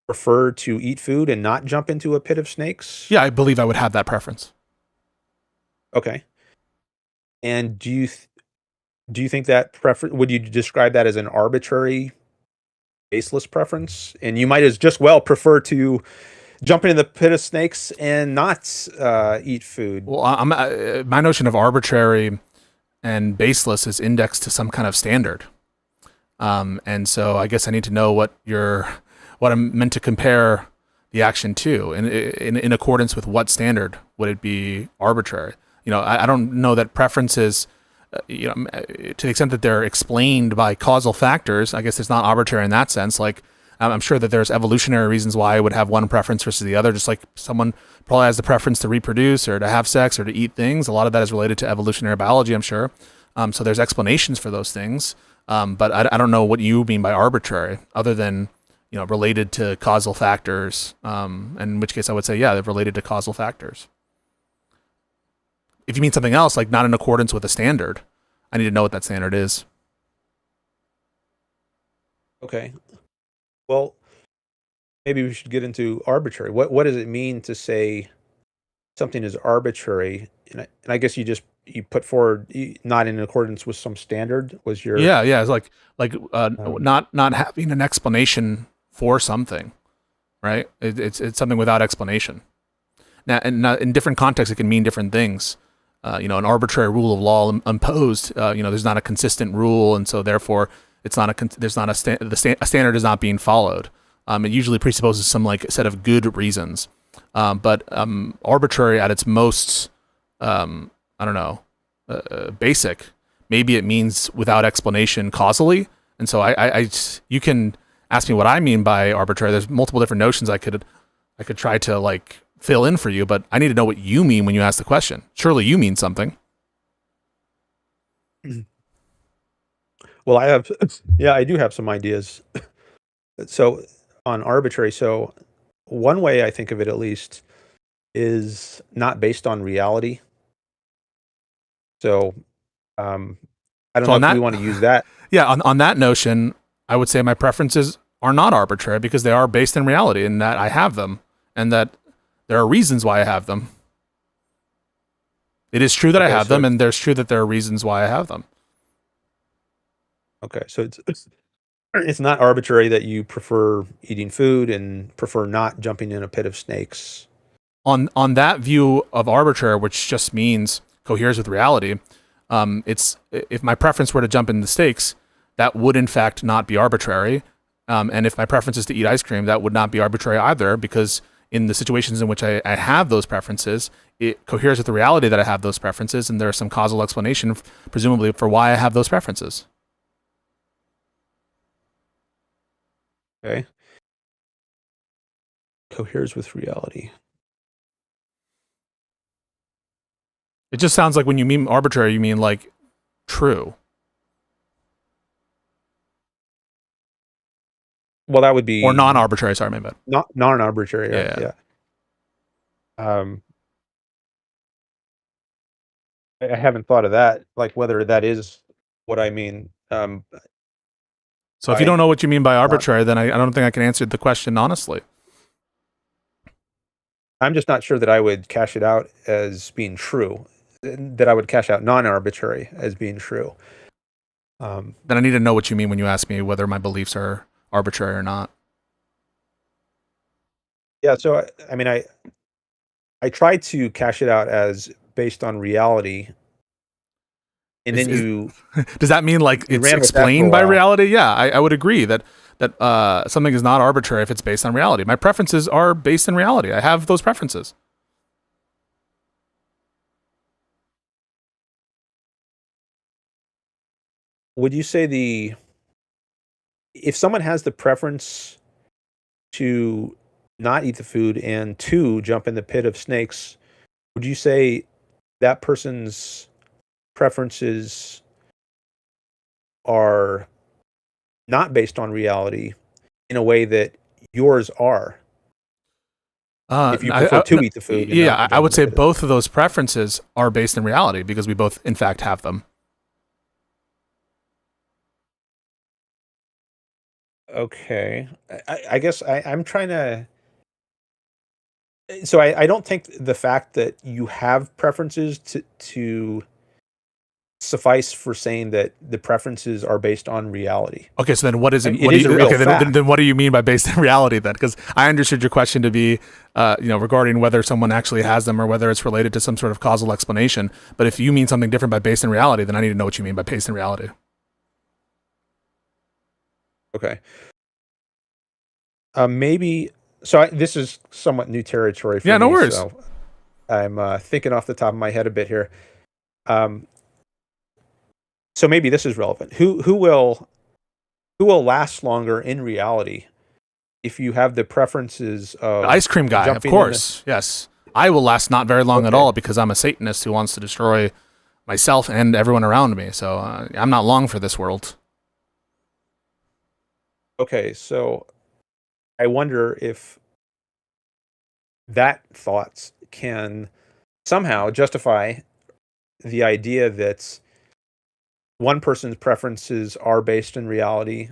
prefer to eat food and not jump into a pit of snakes? Yeah, I believe I would have that preference. Okay. And do you think that preference, would you describe that as an arbitrary, baseless preference? And you might as just well prefer to jump into the pit of snakes and not eat food. Well, my notion of arbitrary and baseless is indexed to some kind of standard. And so I guess I need to know what I'm meant to compare the action too, and in accordance with what standard would it be arbitrary? I don't know that preferences, to the extent that they're explained by causal factors, I guess it's not arbitrary in that sense. Like, I'm sure that there's evolutionary reasons why I would have one preference versus the other, just like someone probably has the preference to reproduce or to have sex or to eat things. A lot of that is related to evolutionary biology, I'm sure. So there's explanations for those things. But I don't know what you mean by arbitrary, other than related to causal factors. In which case, I would say, yeah, they're related to causal factors. If you mean something else, like not in accordance with a standard, I need to know what that standard is. Okay. Well, maybe we should get into arbitrary. What does it mean to say something is arbitrary? And I guess you put forward not in accordance with some standard was your Yeah. It's like um, not having an explanation for something, right? It's something without explanation. Now, and in different contexts, it can mean different things. An arbitrary rule of law imposed. There's not a consistent rule, and so therefore, it's not a standard is not being followed. It usually presupposes some like set of good reasons, but arbitrary at its most, basic. Maybe it means without explanation causally, and so you can ask me what I mean by arbitrary. There's multiple different notions I could try to like fill in for you, but I need to know what you mean when you ask the question. Surely you mean something. well, I do have some ideas. So on arbitrary, so one way I think of it at least is not based on reality. So I don't So know on if we that, want to use that. yeah, on that notion, I would say my preferences are not arbitrary because they are based in reality, and that I have them, and that there are reasons why I have them. It is true that I Okay, have so them, and there's true that there are reasons why I have them. okay, so it's not arbitrary that you prefer eating food and prefer not jumping in a pit of snakes. On that view of arbitrary, which just means coheres with reality, it's if my preference were to jump in the stakes, that would in fact not be arbitrary. And if my preference is to eat ice cream, that would not be arbitrary either, because in the situations in which I have those preferences, it coheres with the reality that I have those preferences, and there's some causal explanation, presumably, for why I have those preferences. Okay, coheres with reality. It just sounds like when you mean arbitrary, you mean like true. Well, that would be Or non-arbitrary, sorry, my bad. not non-arbitrary. Yeah. Yeah. I haven't thought of that, like whether that is what I mean. So if you By don't know what you mean by not, arbitrary, then I don't think I can answer the question honestly. I'm just not sure that I would cash it out as being true. That I would cash out non-arbitrary as being true. Then I need to know what you mean when you ask me whether my beliefs are arbitrary or not. Yeah. So I mean, I try to cash it out as based on reality, and then you Does that mean like it's ran with that for a explained by while. reality? Yeah, I would agree that something is not arbitrary if it's based on reality. My preferences are based in reality. I have those preferences. Would you say if someone has the preference to not eat the food and to jump in the pit of snakes, would you say that person's preferences are not based on reality in a way that yours are? If you prefer to eat the food and not I jump in would the say pit of both of those preferences are based in reality because we both, in fact, have them. Okay. I guess I'm trying to. So I don't think the fact that you have preferences to suffice for saying that the preferences are based on reality. Okay, so then what is I it? mean, What it do is a you, real okay, fact. then what do you mean by based in reality then? Because I understood your question to be, regarding whether someone actually has them or whether it's related to some sort of causal explanation. But if you mean something different by based in reality, then I need to know what you mean by based in reality. Okay. Maybe this is somewhat new territory for Yeah, no me, worries. so I'm thinking off the top of my head a bit here. Um, so maybe this is relevant. Who will last longer in reality if you have the preferences The of ice cream guy, of jumping in the course. Yes. I will last not very long at okay all because I'm a Satanist who wants to destroy myself and everyone around me. So I'm not long for this world. okay so I wonder if that thoughts can somehow justify the idea that one person's preferences are based in reality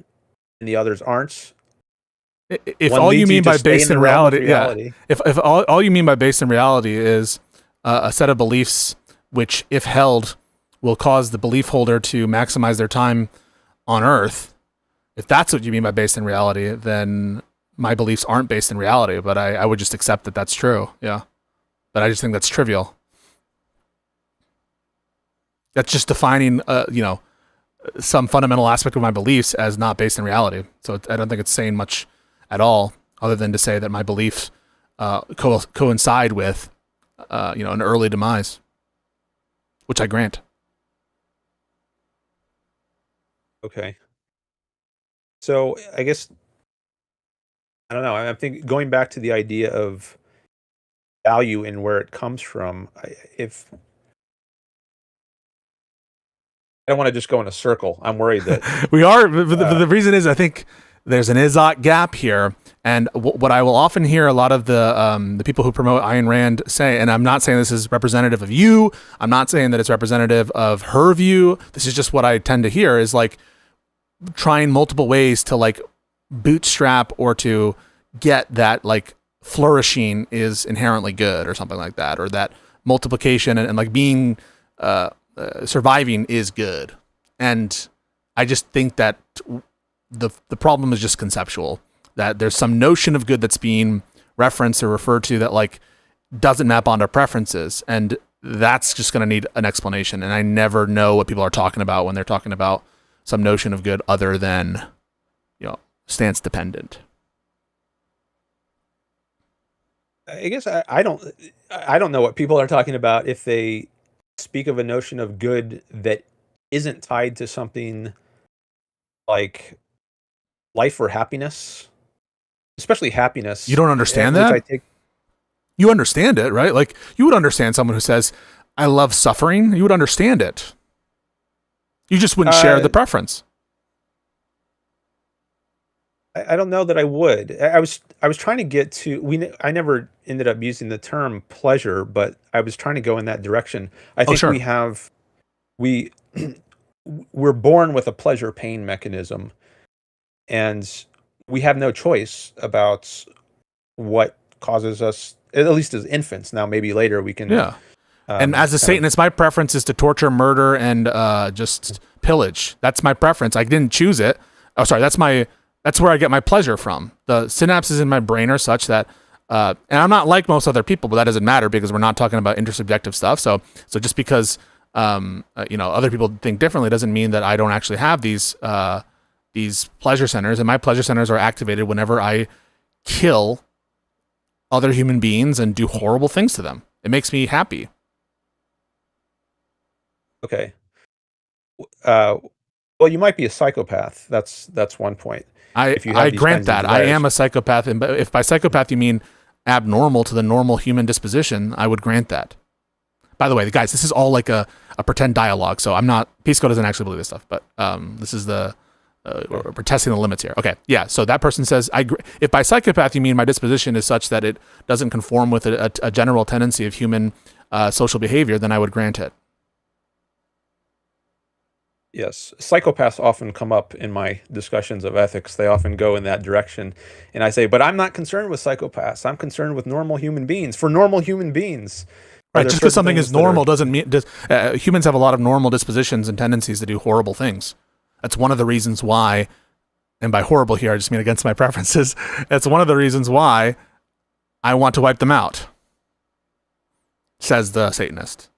and the others aren't. If One all you leads you mean to by stay in based the in realm of reality, yeah. reality. If all you mean by based in reality is a set of beliefs which, if held, will cause the belief holder to maximize their time on Earth, if that's what you mean by based in reality, then my beliefs aren't based in reality, but I would just accept that that's true. Yeah. But I just think that's trivial. That's just defining, some fundamental aspect of my beliefs as not based in reality. So I don't think it's saying much at all, other than to say that my beliefs coincide with, an early demise, which I grant. Okay. So I guess I don't know. I'm thinking going back to the idea of value and where it comes from. If I don't want to just go in a circle, I'm worried that We are. The reason is I think there's an Izot gap here, and what I will often hear a lot of the people who promote Ayn Rand say, and I'm not saying this is representative of you. I'm not saying that it's representative of her view. This is just what I tend to hear is like trying multiple ways to like bootstrap or to get that like flourishing is inherently good or something like that, or that multiplication and like being surviving is good. And I just think that the problem is just conceptual, that there's some notion of good that's being referenced or referred to that like doesn't map onto preferences, and that's just going to need an explanation. And I never know what people are talking about when they're talking about some notion of good other than, stance dependent. I guess I don't know what people are talking about if they speak of a notion of good that isn't tied to something like life or happiness, especially You happiness, don't understand which I that? take. You understand it, right? Like you would understand someone who says, I love suffering. You would understand it. You just wouldn't share the Uh, preference. I don't know that I would. I was trying to get to I never ended up using the term pleasure, but I was trying to go in that direction. I Oh, think sure. we we're born with a pleasure pain mechanism, and we have no choice about what causes us, at least as infants. Now maybe later we can Yeah. And as a kind of Satanist, my preference is to torture, murder, and just pillage. That's my preference. I didn't choose it. Oh, sorry. That's where I get my pleasure from. The synapses in my brain are such that, and I'm not like most other people, but that doesn't matter because we're not talking about intersubjective stuff. So just because other people think differently doesn't mean that I don't actually have these pleasure centers, and my pleasure centers are activated whenever I kill other human beings and do horrible things to them. It makes me happy. okay. Uh, well, you might be a psychopath. That's one point. I If you I have these grant kinds of that I am desires. a psychopath, and if by psychopath you mean abnormal to the normal human disposition, I would grant that. By the way, guys, this is all like a pretend dialogue, so I'm not. Pisco doesn't actually believe this stuff, but this is we're testing the limits here. Okay, yeah. So that person says, if by psychopath you mean my disposition is such that it doesn't conform with a general tendency of human social behavior, then I would grant it. Yes, psychopaths often come up in my discussions of ethics. They often go in that direction. And I say, but I'm not concerned with psychopaths. I'm concerned with normal human beings. For normal human beings, are Right, there just because certain something is things that normal are doesn't mean humans have a lot of normal dispositions and tendencies to do horrible things. That's one of the reasons why, and by horrible here, I just mean against my preferences. That's one of the reasons why I want to wipe them out, says the Satanist.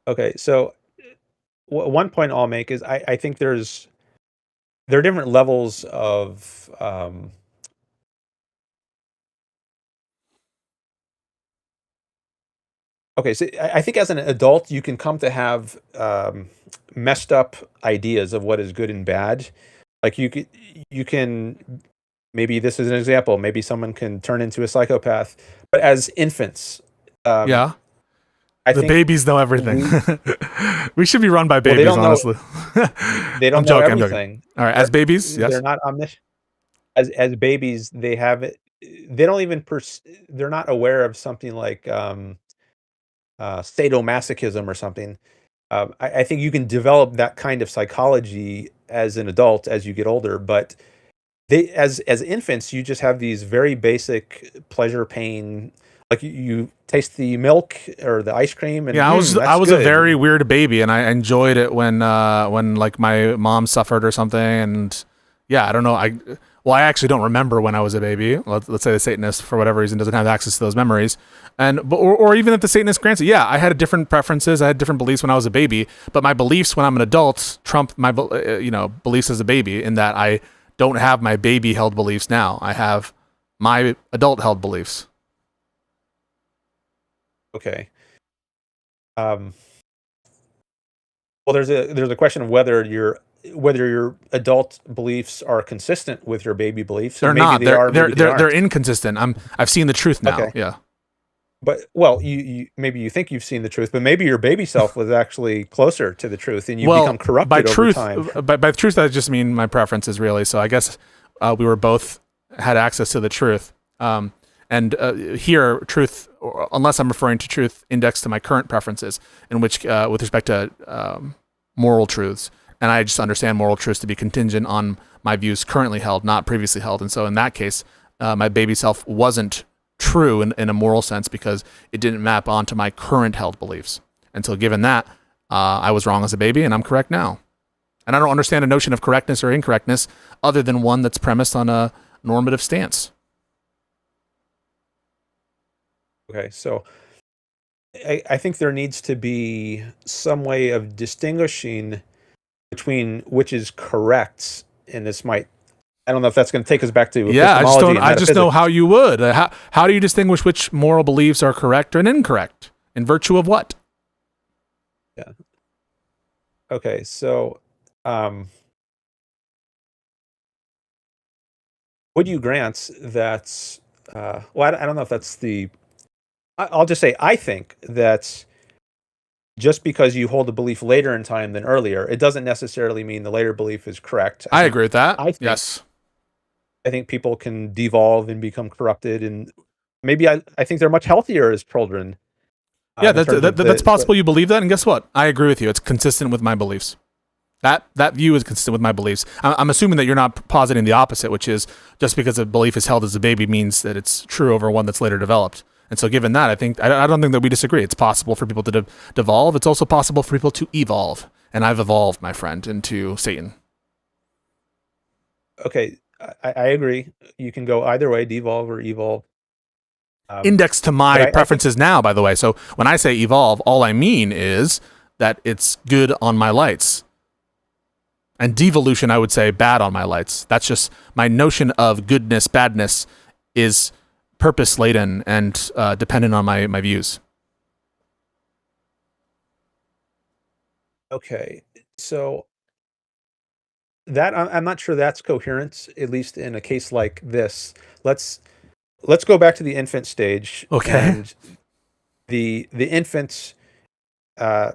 okay? So one point I'll make is I think there are different levels of Okay, so I think as an adult, you can come to have messed up ideas of what is good and bad. Like you can, maybe this is an example. Maybe someone can turn into a psychopath, but as infants, um, Yeah. I The think babies know everything. we We should be run by well, they babies, don't know honestly. they I'm don't know joking. I'm joking. everything. All right. They're As babies, they're yes. not omniscient. As babies, they have it. They don't even they're not aware of something like sadomasochism or something. I think you can develop that kind of psychology as an adult as you get older, but they as infants, you just have these very basic pleasure pain. Like you taste the milk or the ice cream, and Yeah, I that's was a good. very weird baby, and I enjoyed it when like my mom suffered or something, and yeah, I don't know. I actually don't remember when I was a baby. Let's say the Satanist for whatever reason doesn't have access to those memories, or even if the Satanist grants it. Yeah, I had different preferences. I had different beliefs when I was a baby, but my beliefs when I'm an adult trump my beliefs as a baby. In that I don't have my baby held beliefs now. I have my adult held beliefs. Okay. Um, well, there's a question of whether your adult beliefs are consistent with your baby beliefs, They're and maybe not. they are, maybe they They're aren't. inconsistent. I've seen the truth now. Okay. Yeah. But well, you maybe you think you've seen the truth, but maybe your baby self was actually closer to the truth, and you become Well, by corrupted over truth, time. by truth, I just mean my preferences, really. So I guess we were both had access to the truth. And here, truth, unless I'm referring to truth indexed to my current preferences, in which, with respect to moral truths, and I just understand moral truths to be contingent on my views currently held, not previously held. And so in that case, my baby self wasn't true in a moral sense because it didn't map onto my current held beliefs. And so given that, I was wrong as a baby and I'm correct now. And I don't understand a notion of correctness or incorrectness other than one that's premised on a normative stance. Okay, so I think there needs to be some way of distinguishing between which is correct, and this might, I don't know if that's going to take us back to Yeah, epistemology and I just know how metaphysics. you would. How do you distinguish which moral beliefs are correct and incorrect? In virtue of what? Yeah. Okay, so um, would you grant that? Well, I don't know if that's the. I'll just say I think that just because you hold a belief later in time than earlier, it doesn't necessarily mean the later belief is correct. I agree with that. I think Yes. I think people can devolve and become corrupted, and maybe I think they're much healthier as children Yeah, in terms of that's the. possible. You believe that, and guess what? I agree with you. It's consistent with my beliefs. That view is consistent with my beliefs. I'm assuming that you're not positing the opposite, which is just because a belief is held as a baby means that it's true over one that's later developed. And so, given that, I don't think that we disagree. It's possible for people to devolve. It's also possible for people to evolve. And I've evolved, my friend, into Satan. Okay, I agree. You can go either way, devolve or evolve. Indexed to But my I think preferences now, by the way. So when I say evolve, all I mean is that it's good on my lights. And devolution, I would say, bad on my lights. That's just my notion of goodness, badness is purpose laden and dependent on my views. okay, so that I'm not sure that's coherent, at least in a case like this. Let's let's go back to the infant stage, Okay. and the infant, uh,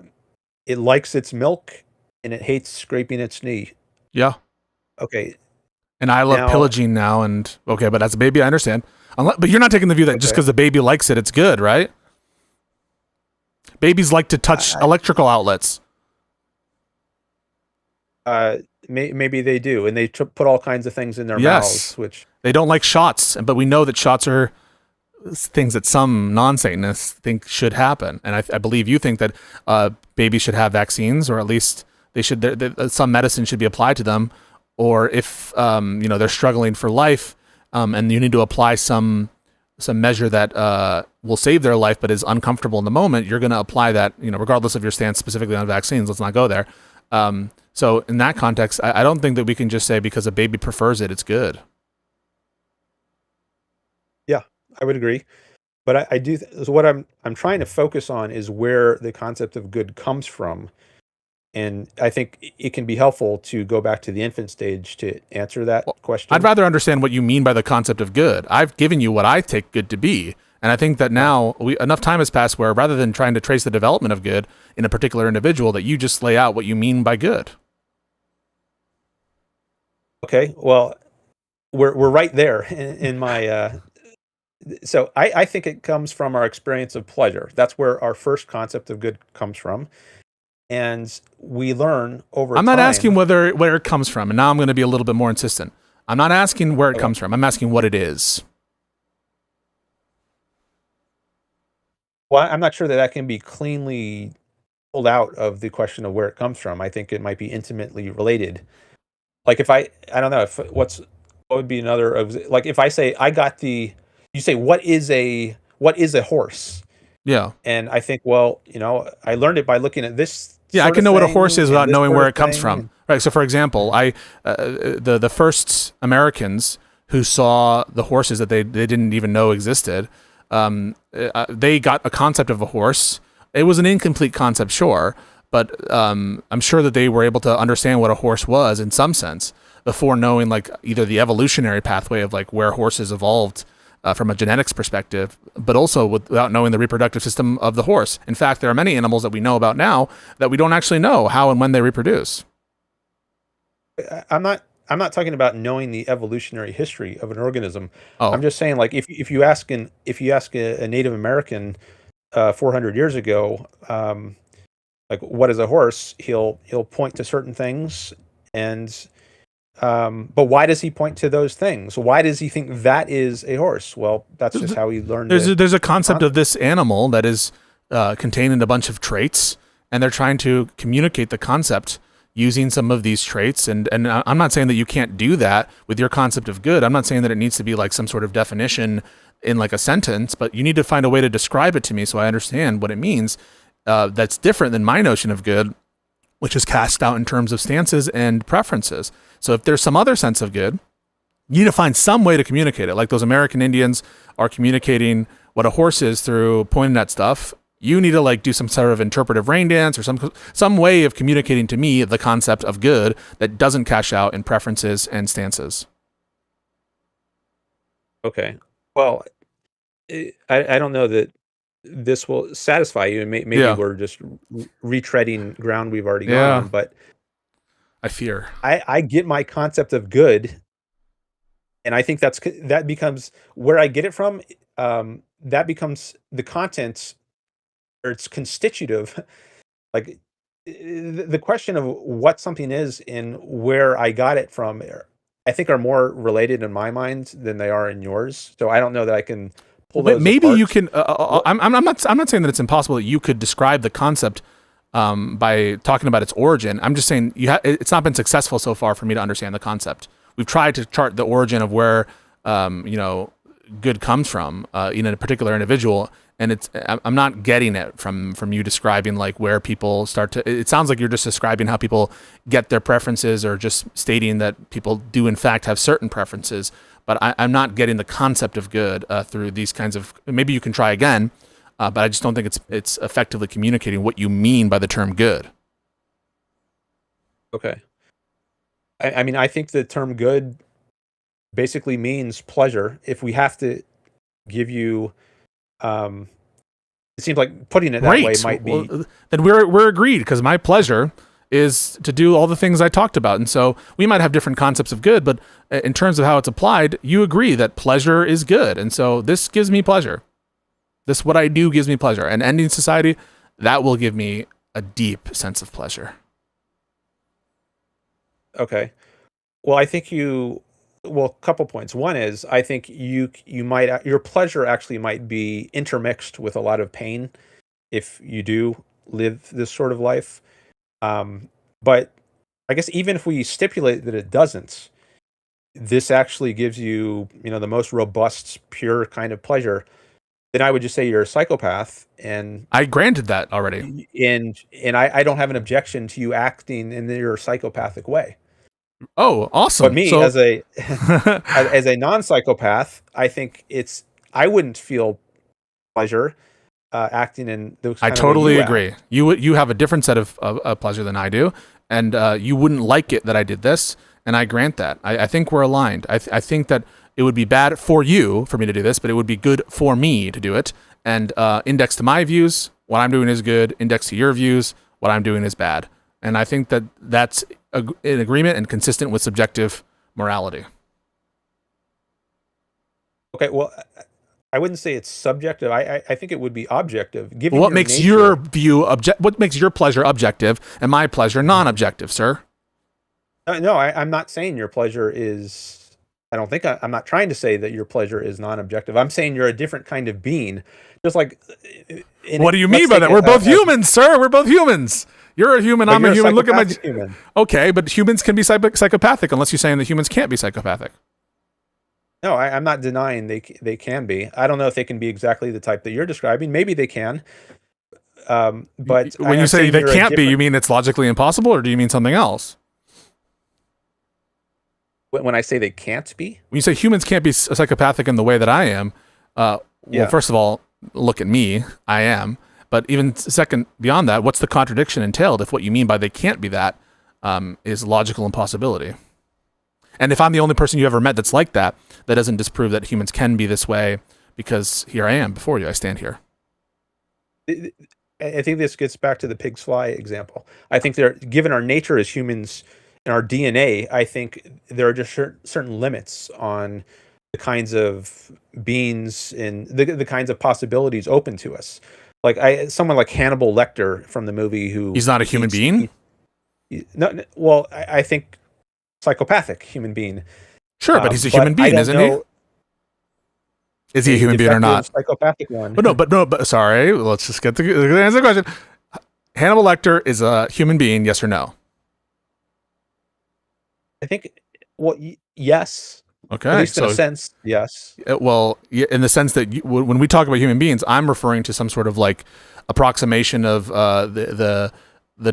it likes its milk and it hates scraping its knee. Yeah. Okay, And I love now, pillaging now. And okay, but as a baby, I understand. But you're not taking the view that just okay, because the baby likes it, it's good, right? Babies like to touch I, electrical outlets. uh, maybe they do, and they put all kinds of things in their Yes. mouths, which They don't like shots, but we know that shots are things that some non-Satanists think should happen. And I believe you think that babies should have vaccines, or at least they should. Some medicine should be applied to them, or if they're struggling for life, and you need to apply some measure that will save their life, but is uncomfortable in the moment. You're going to apply that, regardless of your stance specifically on vaccines. Let's not go there. So in that context, I don't think that we can just say because a baby prefers it, it's good. yeah, I would agree. but I do. So what I'm trying to focus on is where the concept of good comes from, and I think it can be helpful to go back to the infant stage to answer that Well, I'd question. rather understand what you mean by the concept of good. I've given you what I take good to be. And I think that now enough time has passed where rather than trying to trace the development of good in a particular individual, that you just lay out what you mean by good. Okay, well, we're right there in my. So I think it comes from our experience of pleasure. That's where our first concept of good comes from, and we learn over I'm not asking time. where it comes from, and now I'm going to be a little bit more insistent. I'm not asking where it Okay. comes from. I'm asking what it is. Well, I'm not sure that can be cleanly pulled out of the question of where it comes from. I think it might be intimately related. Like if I don't know if what would be another like if I say I got the you say what is a horse? Yeah. And I think, well, I learned it by looking at this Yeah, I sort can of know what a horse thing is and without this knowing sort where of it comes thing. from. Right. So, for example, the first Americans who saw the horses that they didn't even know existed, they got a concept of a horse. It was an incomplete concept, sure, but I'm sure that they were able to understand what a horse was in some sense before knowing like either the evolutionary pathway of like where horses evolved from a genetics perspective, but also without knowing the reproductive system of the horse. In fact, there are many animals that we know about now that we don't actually know how and when they reproduce. I'm not talking about knowing the evolutionary history of an organism. I'm Oh, just saying, like, if you ask a Native American 400 years ago, like what is a horse, he'll point to certain things, and but why does he point to those things? Why does he think that is a horse? Well, that's just how he learned there's a concept of concept. this animal that is contained in a bunch of traits, and they're trying to communicate the concept using some of these traits. And I'm not saying that you can't do that with your concept of good. I'm not saying that it needs to be like some sort of definition in like a sentence, but you need to find a way to describe it to me so I understand what it means. That's different than my notion of good, which is cast out in terms of stances and preferences. So if there's some other sense of good, you need to find some way to communicate it. Like those American Indians are communicating what a horse is through pointing at stuff. You need to like do some sort of interpretive rain dance or some way of communicating to me the concept of good that doesn't cash out in preferences and stances. Okay. Well, I don't know that this will satisfy you, and maybe Yeah. we're just retreading ground we've already gone Yeah. on. But I fear. I get my concept of good, and I think that becomes where I get it from. That becomes the content, or it's constitutive. Like the question of what something is and where I got it from, I think are more related in my mind than they are in yours. So I don't know that I can pull Well, those maybe you apart. can. What? I'm not saying that it's impossible that you could describe the concept by talking about its origin. I'm just saying it's not been successful so far for me to understand the concept. We've tried to chart the origin of where good comes from in a particular individual, and I'm not getting it from you describing like where people start to. It sounds like you're just describing how people get their preferences, or just stating that people do in fact have certain preferences. But I'm not getting the concept of good through these kinds of. Maybe you can try again, but I just don't think it's effectively communicating what you mean by the term good. Okay. I mean, I think the term good basically means pleasure. If we have to give you, um, it seems like putting it that way Great. might be Then we're agreed because my pleasure is to do all the things I talked about, and so we might have different concepts of good, but in terms of how it's applied, you agree that pleasure is good, and so this gives me pleasure. This what I do gives me pleasure, and ending society that will give me a deep sense of pleasure. okay. Well, I think well, a couple points. One is I think you might your pleasure actually might be intermixed with a lot of pain if you do live this sort of life. Um, but I guess even if we stipulate that it doesn't, this actually gives you, the most robust, pure kind of pleasure, then I would just say you're a psychopath, and I granted that already. I don't have an objection to you acting in your psychopathic way. Oh, But awesome! me So as a as a non-psychopath, I think I wouldn't feel pleasure acting in those I kind of way totally you agree. act. You have a different set of pleasure than I do, and you wouldn't like it that I did this, and I grant that. I think we're aligned. I think that it would be bad for you for me to do this, but it would be good for me to do it. And index to my views, what I'm doing is good. Index to your views, what I'm doing is bad. And I think that that's in agreement and consistent with subjective morality. Okay, well, I wouldn't say it's subjective. I think it would be objective. Given What your makes nature, your view what makes your pleasure objective and my pleasure non-objective, sir? No, I'm not saying your pleasure is. I don't think I'm not trying to say that your pleasure is non-objective. I'm saying you're a different kind of being. Just like. What do you mean by that? We're both humans, sir. We're both humans. You're a human. I'm a human. Look at my. Human. Okay, but humans can be psychopathic unless you're saying that humans can't be psychopathic. No, I'm not denying they can be. I don't know if they can be exactly the type that you're describing. Maybe they can. But when you say they can't be, you mean it's logically impossible, or do you mean something else? When I say they can't be, when you say humans can't be psychopathic in the way that I am, well, first of all, look at me. I am. But even second, beyond that, what's the contradiction entailed if what you mean by they can't be that is logical impossibility? And if I'm the only person you ever met that's like that, that doesn't disprove that humans can be this way, because here I am before you. I stand here. I think this gets back to the pig's fly example. I think given our nature as humans and our DNA, I think there are just certain limits on the kinds of beings and the kinds of possibilities open to us. Like someone like Hannibal Lecter from the movie, who he's not a human being. No, well, I think psychopathic human being. Sure, but he's a human being, isn't he? Is he a human being or not? Psychopathic one. But sorry. Let's just get to answer the question. Hannibal Lecter is a human being, yes or no? I think, well, yes. Okay. At least in a sense, yes. Well, in the sense that when we talk about human beings, I'm referring to some sort of like approximation of the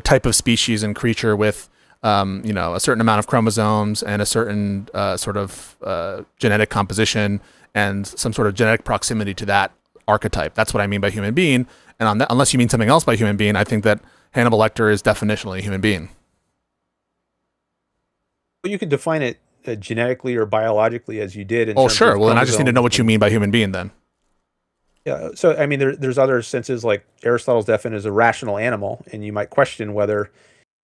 type of species and creature with a certain amount of chromosomes and a certain sort of genetic composition and some sort of genetic proximity to that archetype. That's what I mean by human being. And on that, unless you mean something else by human being, I think that Hannibal Lecter is definitionally a human being. Well, you could define it genetically or biologically as you did. Oh, sure. Well, then I just need to know what you mean by human being then. Yeah. So, I mean, there's other senses, like Aristotle's definition as a rational animal, and you might question whether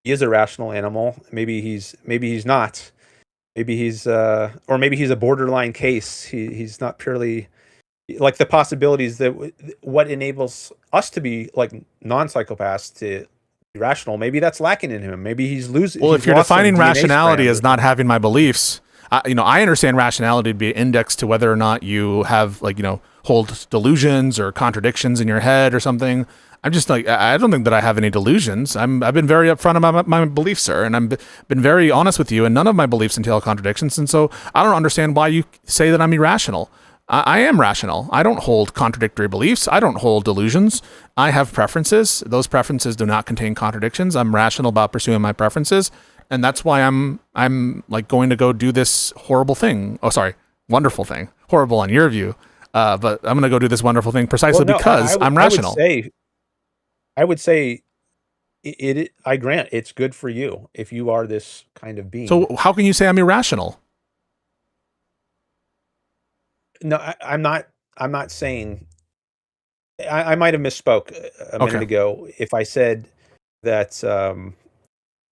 he is a rational animal. Maybe he's not. Maybe he's or maybe he's a borderline case. He's not purely like the possibilities that what enables us to be like non-psychopaths to be rational. Maybe that's lacking in him. Maybe he's losing. Well, if you're defining rationality as not having my beliefs, I understand rationality to be indexed to whether or not you have hold delusions or contradictions in your head or something. I'm just like, I don't think that I have any delusions. I've been very upfront about my beliefs, sir, and I've been very honest with you, and none of my beliefs entail contradictions, and so I don't understand why you say that I'm irrational. I am rational. I don't hold contradictory beliefs. I don't hold delusions. I have preferences. Those preferences do not contain contradictions. I'm rational about pursuing my preferences, and that's why I'm like going to go do this horrible thing. Oh, sorry, wonderful thing. Horrible on your view, but I'm going to go do this wonderful thing precisely because I'm rational. I would say I grant it's good for you if you are this kind of being. So how can you say I'm irrational? No, I'm not. I'm not saying. I might have misspoke a minute ago if I said that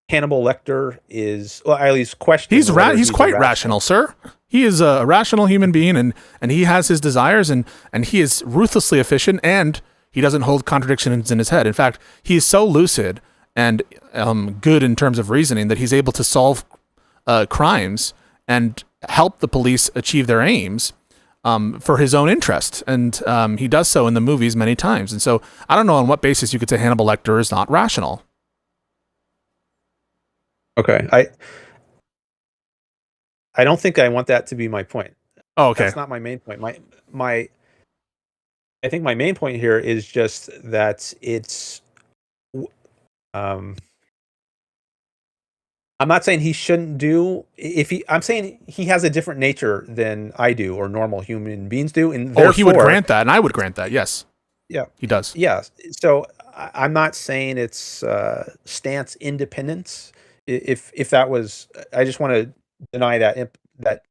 Hannibal Lecter is, well, at least questioning. He's quite rational, sir. He is a rational human being, and he has his desires, and he is ruthlessly efficient, and he doesn't hold contradictions in his head. In fact, he is so lucid and good in terms of reasoning that he's able to solve crimes and help the police achieve their aims for his own interest. And he does so in the movies many times. And so I don't know on what basis you could say Hannibal Lecter is not rational. Okay. I don't think I want that to be my point. Oh, okay. That's not my main point. I think my main point here is just that it's I'm not saying he shouldn't do I'm saying he has a different nature than I do or normal human beings do, and he would grant that, and I would grant that, yes. Yeah. He does. Yeah. So I'm not saying it's stance independence. If that was, I just want to deny that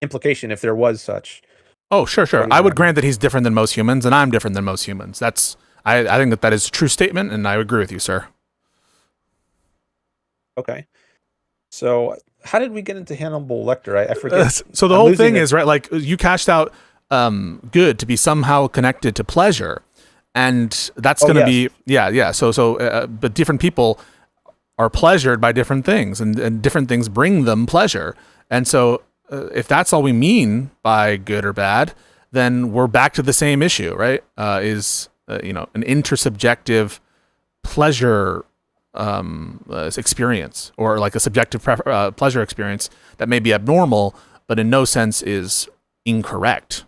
implication if there was such. Oh, sure, What sure. do you I mean would on that? grant that he's different than most humans, and I'm different than most humans. I think that is a true statement, and I agree with you, sir. Okay. So how did we get into Hannibal Lecter? I forget. So the I'm whole losing thing it. is, right, like you cashed out good to be somehow connected to pleasure, and that's Oh going to yes. be yeah. But different people are pleasured by different things, and different things bring them pleasure. And so, if that's all we mean by good or bad, then we're back to the same issue, right? Is an intersubjective pleasure experience, or like a subjective pleasure experience that may be abnormal, but in no sense is incorrect.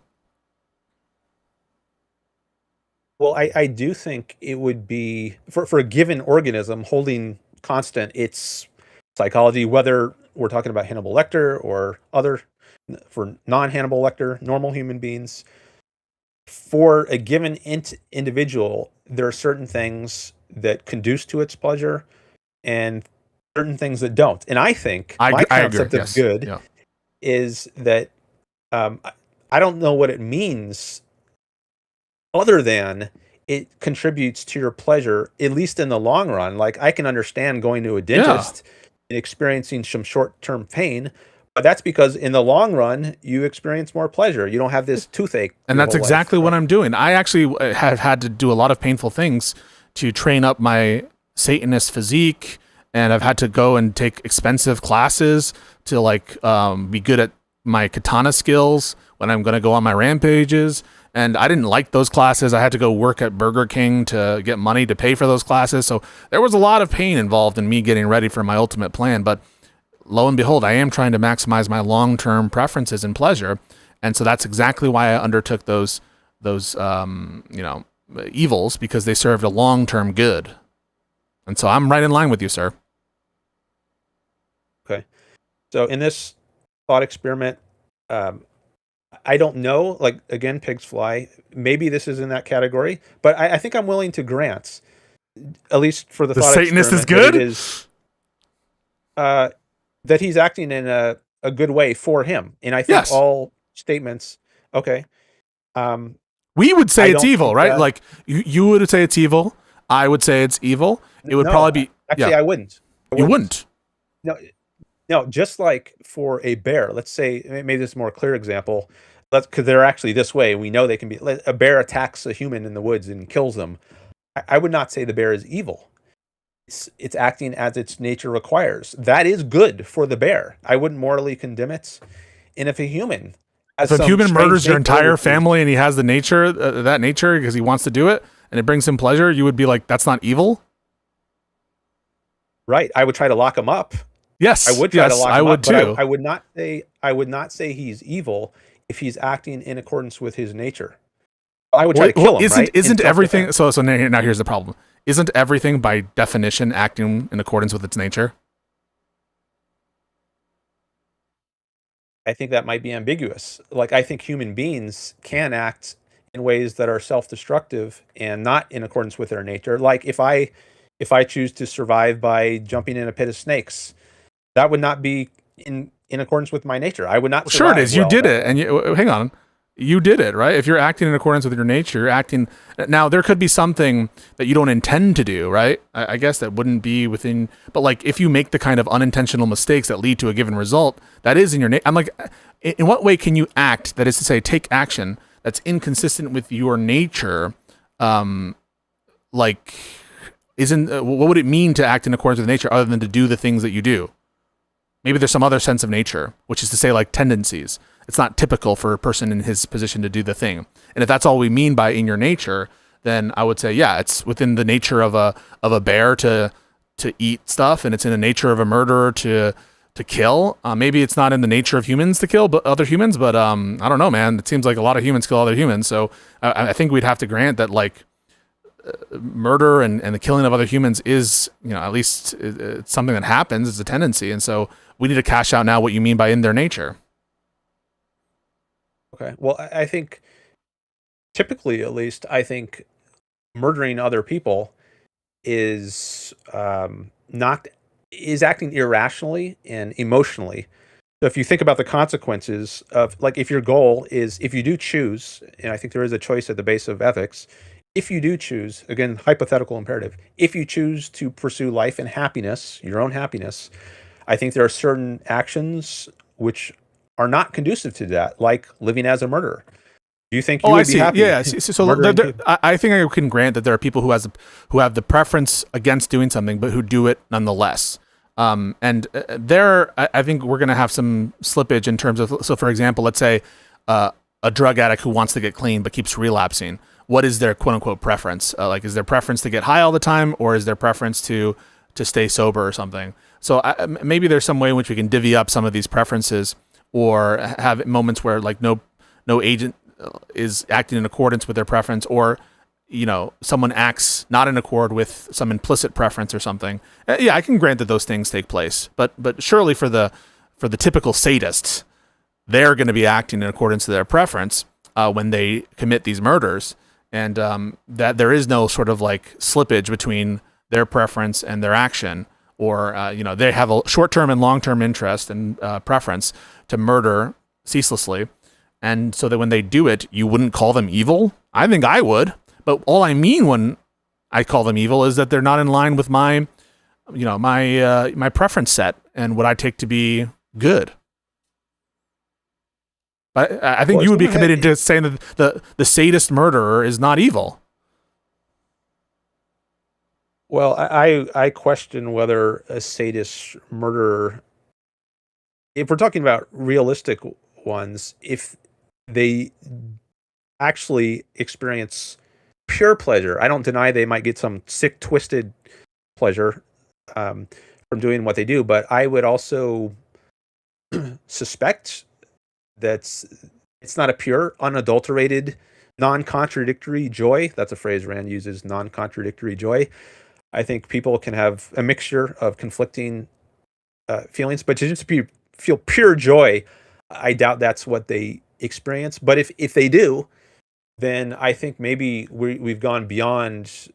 Well, I do think it would be for a given organism holding constant its psychology, whether we're talking about Hannibal Lecter or other for non-Hannibal Lecter, normal human beings. For a given individual, there are certain things that conduce to its pleasure and certain things that don't. And I think my I agree. concept of Yes. good Yeah. is that um, I don't know what it means other than it contributes to your pleasure, at least in the long run. Like I can understand going to a Yeah. dentist and experiencing some short-term pain, but that's because in the long run you experience more pleasure. You don't have this toothache And your that's whole life, exactly what right? I'm doing. I actually have had to do a lot of painful things to train up my Satanist physique, and I've had to go and take expensive classes to be good at my katana skills when I'm going to go on my rampages. And I didn't like those classes. I had to go work at Burger King to get money to pay for those classes. So there was a lot of pain involved in me getting ready for my ultimate plan. But lo and behold, I am trying to maximize my long-term preferences and pleasure, and so that's exactly why I undertook those evils, because they served a long-term good. And so I'm right in line with you, sir. Okay. So in this thought experiment, um, I don't know. Like again, pigs fly. Maybe this is in that category, but I think I'm willing to grant, at least for the The thought Satanist is experiment, that it good. is uh, that he's acting in a good way for him. And I think Yes, all statements. Okay. Um, we would say I it's don't evil, think right? that. Like you would say it's evil. I would say it's evil. It would No, probably be actually, yeah. I wouldn't. I You wouldn't. wouldn't. No, no. Just like for a bear, let's say maybe this is a more clear example. Let's because they're actually this way. We know they can be. A bear attacks a human in the woods and kills them. I would not say the bear is evil. It's acting as its nature requires. That is good for the bear. I wouldn't morally condemn it. And if a human has If a some human strange murders your nature, entire which is family and he has the nature, that nature, because he wants to do it and it brings him pleasure, you would be like, that's not evil? right, I would try to lock him up. I Yes, would try to yes, lock I him would up, but too. I would not say he's evil if he's acting in accordance with his nature. I would try Well, to kill him, right? In isn't everything self-defense. so now here's the problem. Isn't everything by definition acting in accordance with its nature? I think that might be ambiguous. Like I think human beings can act in ways that are self-destructive and not in accordance with their nature. Like if I choose to survive by jumping in a pit of snakes, that would not be in accordance with my nature. I would not Well, sure it survive is. You well did that it, way. and hang on, you did it, right? If you're acting in accordance with your nature, you're acting. Now there could be something that you don't intend to do, right? I guess that wouldn't be within. But like, if you make the kind of unintentional mistakes that lead to a given result, that is in your nature. I'm like, in what way can you act? That is to say, take action that's inconsistent with your nature. Like, isn't what would it mean to act in accordance with nature other than to do the things that you do? Maybe there's some other sense of nature, which is to say, like, tendencies. It's not typical for a person in his position to do the thing. And if that's all we mean by in your nature, then I would say, yeah, it's within the nature of a bear to eat stuff, and it's in the nature of a murderer to kill. Maybe it's not in the nature of humans to kill but other humans, but I don't know, man. It seems like a lot of humans kill other humans. So I think we'd have to grant that, like, murder and the killing of other humans is, at least it's something that happens. It's a tendency. And so we need to cash out now what you mean by in their nature. Okay. Well, I think typically, at least, I think murdering other people is not is acting irrationally and emotionally. So if you think about the consequences of, like, if your goal is, if you do choose, and I think there is a choice at the base of ethics, if you do choose, again, hypothetical imperative, if you choose to pursue life and happiness, your own happiness, I think there are certain actions which are not conducive to that, like living as a murderer. Do you think Oh, you I would be see. happy Yeah. So murdering people? I think I can grant that there are people who have the preference against doing something, but who do it nonetheless. And there, I think we're going to have some slippage in terms of. So, for example, let's say a drug addict who wants to get clean but keeps relapsing. What is their quote unquote preference? Like, is their preference to get high all the time, or is their preference to stay sober or something? So maybe there's some way in which we can divvy up some of these preferences, or have moments where like no agent is acting in accordance with their preference, or someone acts not in accord with some implicit preference or something. Yeah, I can grant that those things take place, but surely for the typical sadists, they're going to be acting in accordance to their preference when they commit these murders, and that there is no sort of like slippage between their preference and their action, or they have a short-term and long-term interest and preference to murder ceaselessly. And so that when they do it, you wouldn't call them evil? I think I would. But all I mean when I call them evil is that they're not in line with my preference set and what I take to be good. But I think you would be committed to saying that the sadist murderer is not evil. Well, I question whether a sadist murderer, if we're talking about realistic ones, if they actually experience pure pleasure. I don't deny they might get some sick, twisted pleasure from doing what they do, but I would also suspect that it's not a pure, unadulterated, non-contradictory joy. That's a phrase Rand uses, non-contradictory joy. I think people can have a mixture of conflicting feelings, but to just feel pure joy, I doubt that's what they experience. But if they do, then I think maybe we've gone beyond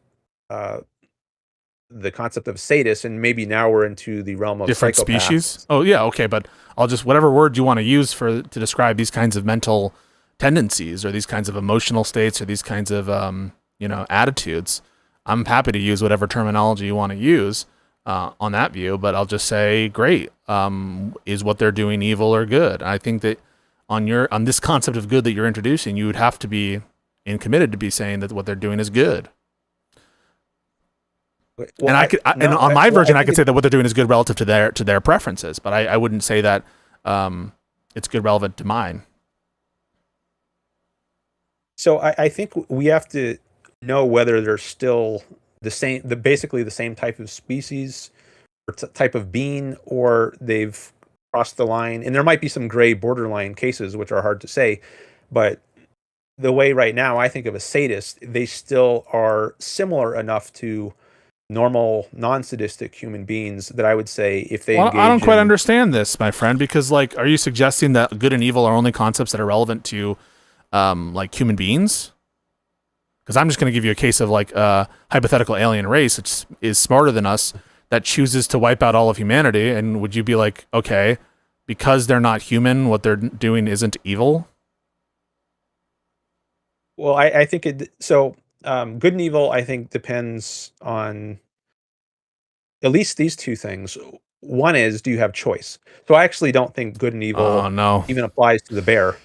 the concept of sadist, and maybe now we're into the realm of different psychopaths. Species. Oh yeah, okay, but I'll just whatever word you want to use to describe these kinds of mental tendencies, or these kinds of emotional states, or these kinds of attitudes. I'm happy to use whatever terminology you want to use on that view, but I'll just say, great. Is what they're doing evil or good? I think that on this concept of good that you're introducing, you would have to be committed to be saying that what they're doing is good. Well, and on my version, I could say that what they're doing is good relative to their preferences, but I wouldn't say that it's good relevant to mine. So I think we have to know whether they're still basically the same type of species or type of being, or they've crossed the line. And there might be some gray borderline cases, which are hard to say, but the way right now I think of a sadist, they still are similar enough to normal, non-sadistic human beings that I would say if they engage. I don't quite understand this, my friend, because like, are you suggesting that good and evil are only concepts that are relevant to like human beings? Because I'm just going to give you a case of like a hypothetical alien race which is smarter than us that chooses to wipe out all of humanity, and would you be like, okay, because they're not human, what they're doing isn't evil? Well, I think good and evil, I think, depends on at least these two things. One is, do you have choice? So I actually don't think good and evil even applies to the bear.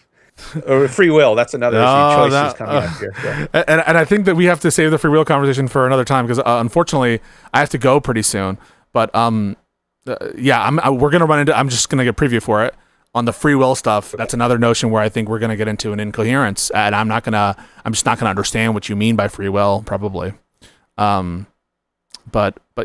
Or free will, that's another issue. Choices coming up here. Yeah. And I think that we have to save the free will conversation for another time, because unfortunately I have to go pretty soon. But we're gonna run into. I'm just gonna get a preview for it on the free will stuff. That's another notion where I think we're gonna get into an incoherence, and I'm just not gonna understand what you mean by free will, probably. But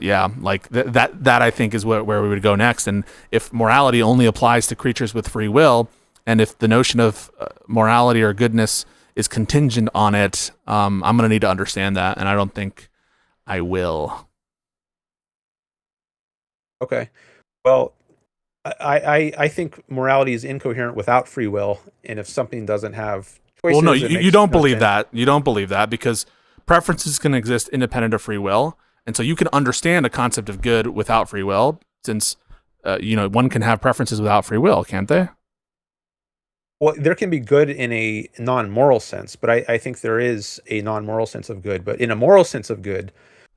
yeah, like that I think is where we would go next. And if morality only applies to creatures with free will, and if the notion of morality or goodness is contingent on it, I'm going to need to understand that, and I don't think I will. Okay. Well, I think morality is incoherent without free will, and if something doesn't have choices... Well, no, you don't believe that. You don't believe that, because preferences can exist independent of free will, and so you can understand a concept of good without free will, since one can have preferences without free will, can't they? Well, there can be good in a non-moral sense, but I think there is a non-moral sense of good. But in a moral sense of good,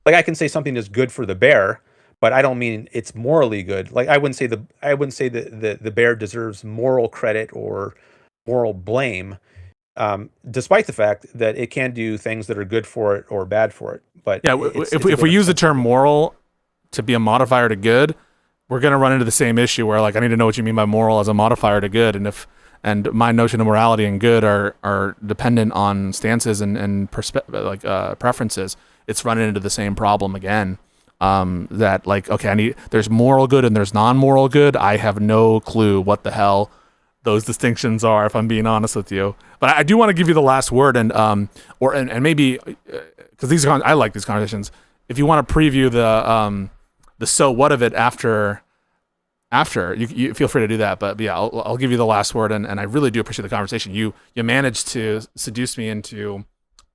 like I can say something is good for the bear, but I don't mean it's morally good. Like I wouldn't say the bear deserves moral credit or moral blame, despite the fact that it can do things that are good for it or bad for it. But Yeah, if we use the term moral to be a modifier to good, we're going to run into the same issue where, like, I need to know what you mean by moral as a modifier to good, and my notion of morality and good are dependent on stances and preferences. It's running into the same problem again. That, like, okay, there's moral good and there's non-moral good. I have no clue what the hell those distinctions are, if I'm being honest with you. But I do want to give you the last word, and maybe because I like these conversations. If you want to preview the so what of it after you feel free to do that. But yeah, I'll give you the last word, and I really do appreciate the conversation. You managed to seduce me into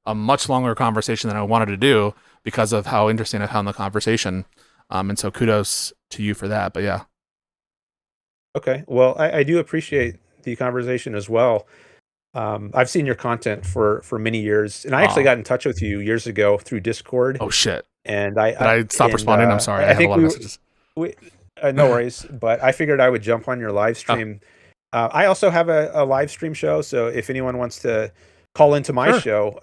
a much longer conversation than I wanted to do because of how interesting I found the conversation. And so kudos to you for that. But yeah. Okay. Well, I do appreciate the conversation as well. I've seen your content for many years, and I actually got in touch with you years ago through Discord. Oh shit. And Did I stop responding? I'm sorry. I think a lot of messages. No worries, but I figured I would jump on your live stream. I also have a live stream show, so if anyone wants to call into my show,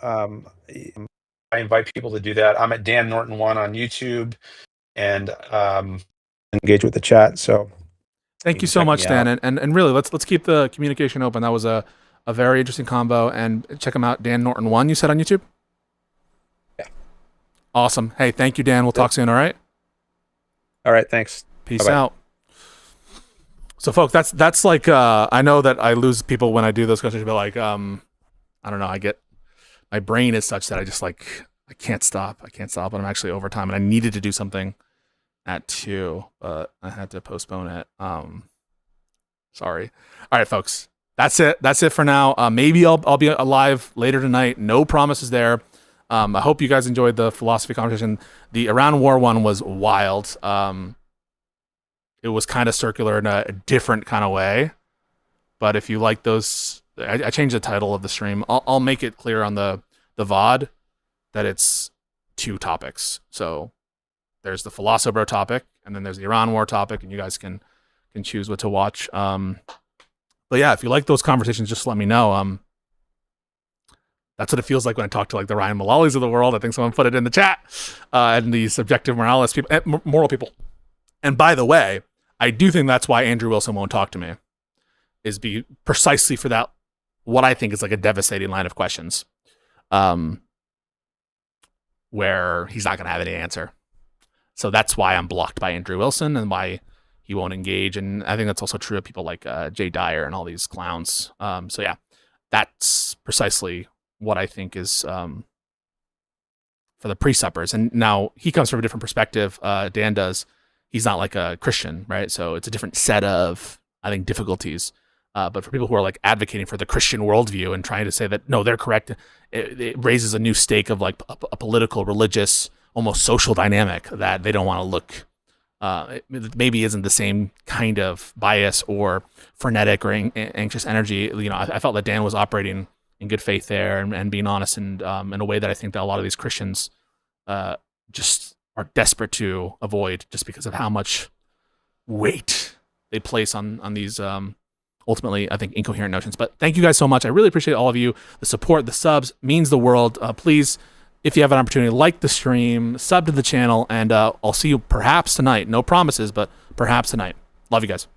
I invite people to do that. I'm at Dan Norton 1 on YouTube, and engage with the chat. So thank you so much, Dan, and really let's keep the communication open. That was a very interesting combo, and check him out, Dan Norton 1. You said on YouTube. Yeah. Awesome. Hey, thank you, Dan. We'll talk soon. All right. All right. Thanks. Peace out. So, folks, that's like I know that I lose people when I do those questions, but like I don't know, my brain is such that I just like I can't stop, and I'm actually over time, and I needed to do something at 2, but I had to postpone it. Sorry. All right, folks, that's it for now. Maybe I'll be alive later tonight. No promises there. I hope you guys enjoyed the philosophy conversation. The Iran War one was wild. It was kind of circular in a different kind of way. But if you like those, I changed the title of the stream. I'll make it clear on the VOD that it's 2 topics. So there's the Philosopher topic, and then there's the Iran War topic, and you guys can choose what to watch. But yeah, if you like those conversations, just let me know. That's what it feels like when I talk to like the Ryan Mulallys of the world. I think someone put it in the chat, and the subjective moralist people, moral people. And by the way, I do think that's why Andrew Wilson won't talk to me, is be precisely for that, what I think is like a devastating line of questions, where he's not going to have any answer. So that's why I'm blocked by Andrew Wilson and why he won't engage. And I think that's also true of people like Jay Dyer and all these clowns. So yeah, that's precisely what I think is for the pre-suppers. And now he comes from a different perspective. Dan does. He's not like a Christian, right? So it's a different set of, I think, difficulties. But for people who are like advocating for the Christian worldview and trying to say that, no, they're correct, it raises a new stake of like a political, religious, almost social dynamic that they don't want to look, it maybe isn't the same kind of bias or frenetic or anxious energy. You know, I felt that Dan was operating in good faith there and being honest and in a way that I think that a lot of these Christians just are desperate to avoid, just because of how much weight they place on these ultimately, I think, incoherent notions. But thank you guys so much. I really appreciate all of you. The support, the subs means the world. Please, if you have an opportunity, like the stream, sub to the channel, and I'll see you perhaps tonight. No promises, but perhaps tonight. Love you guys.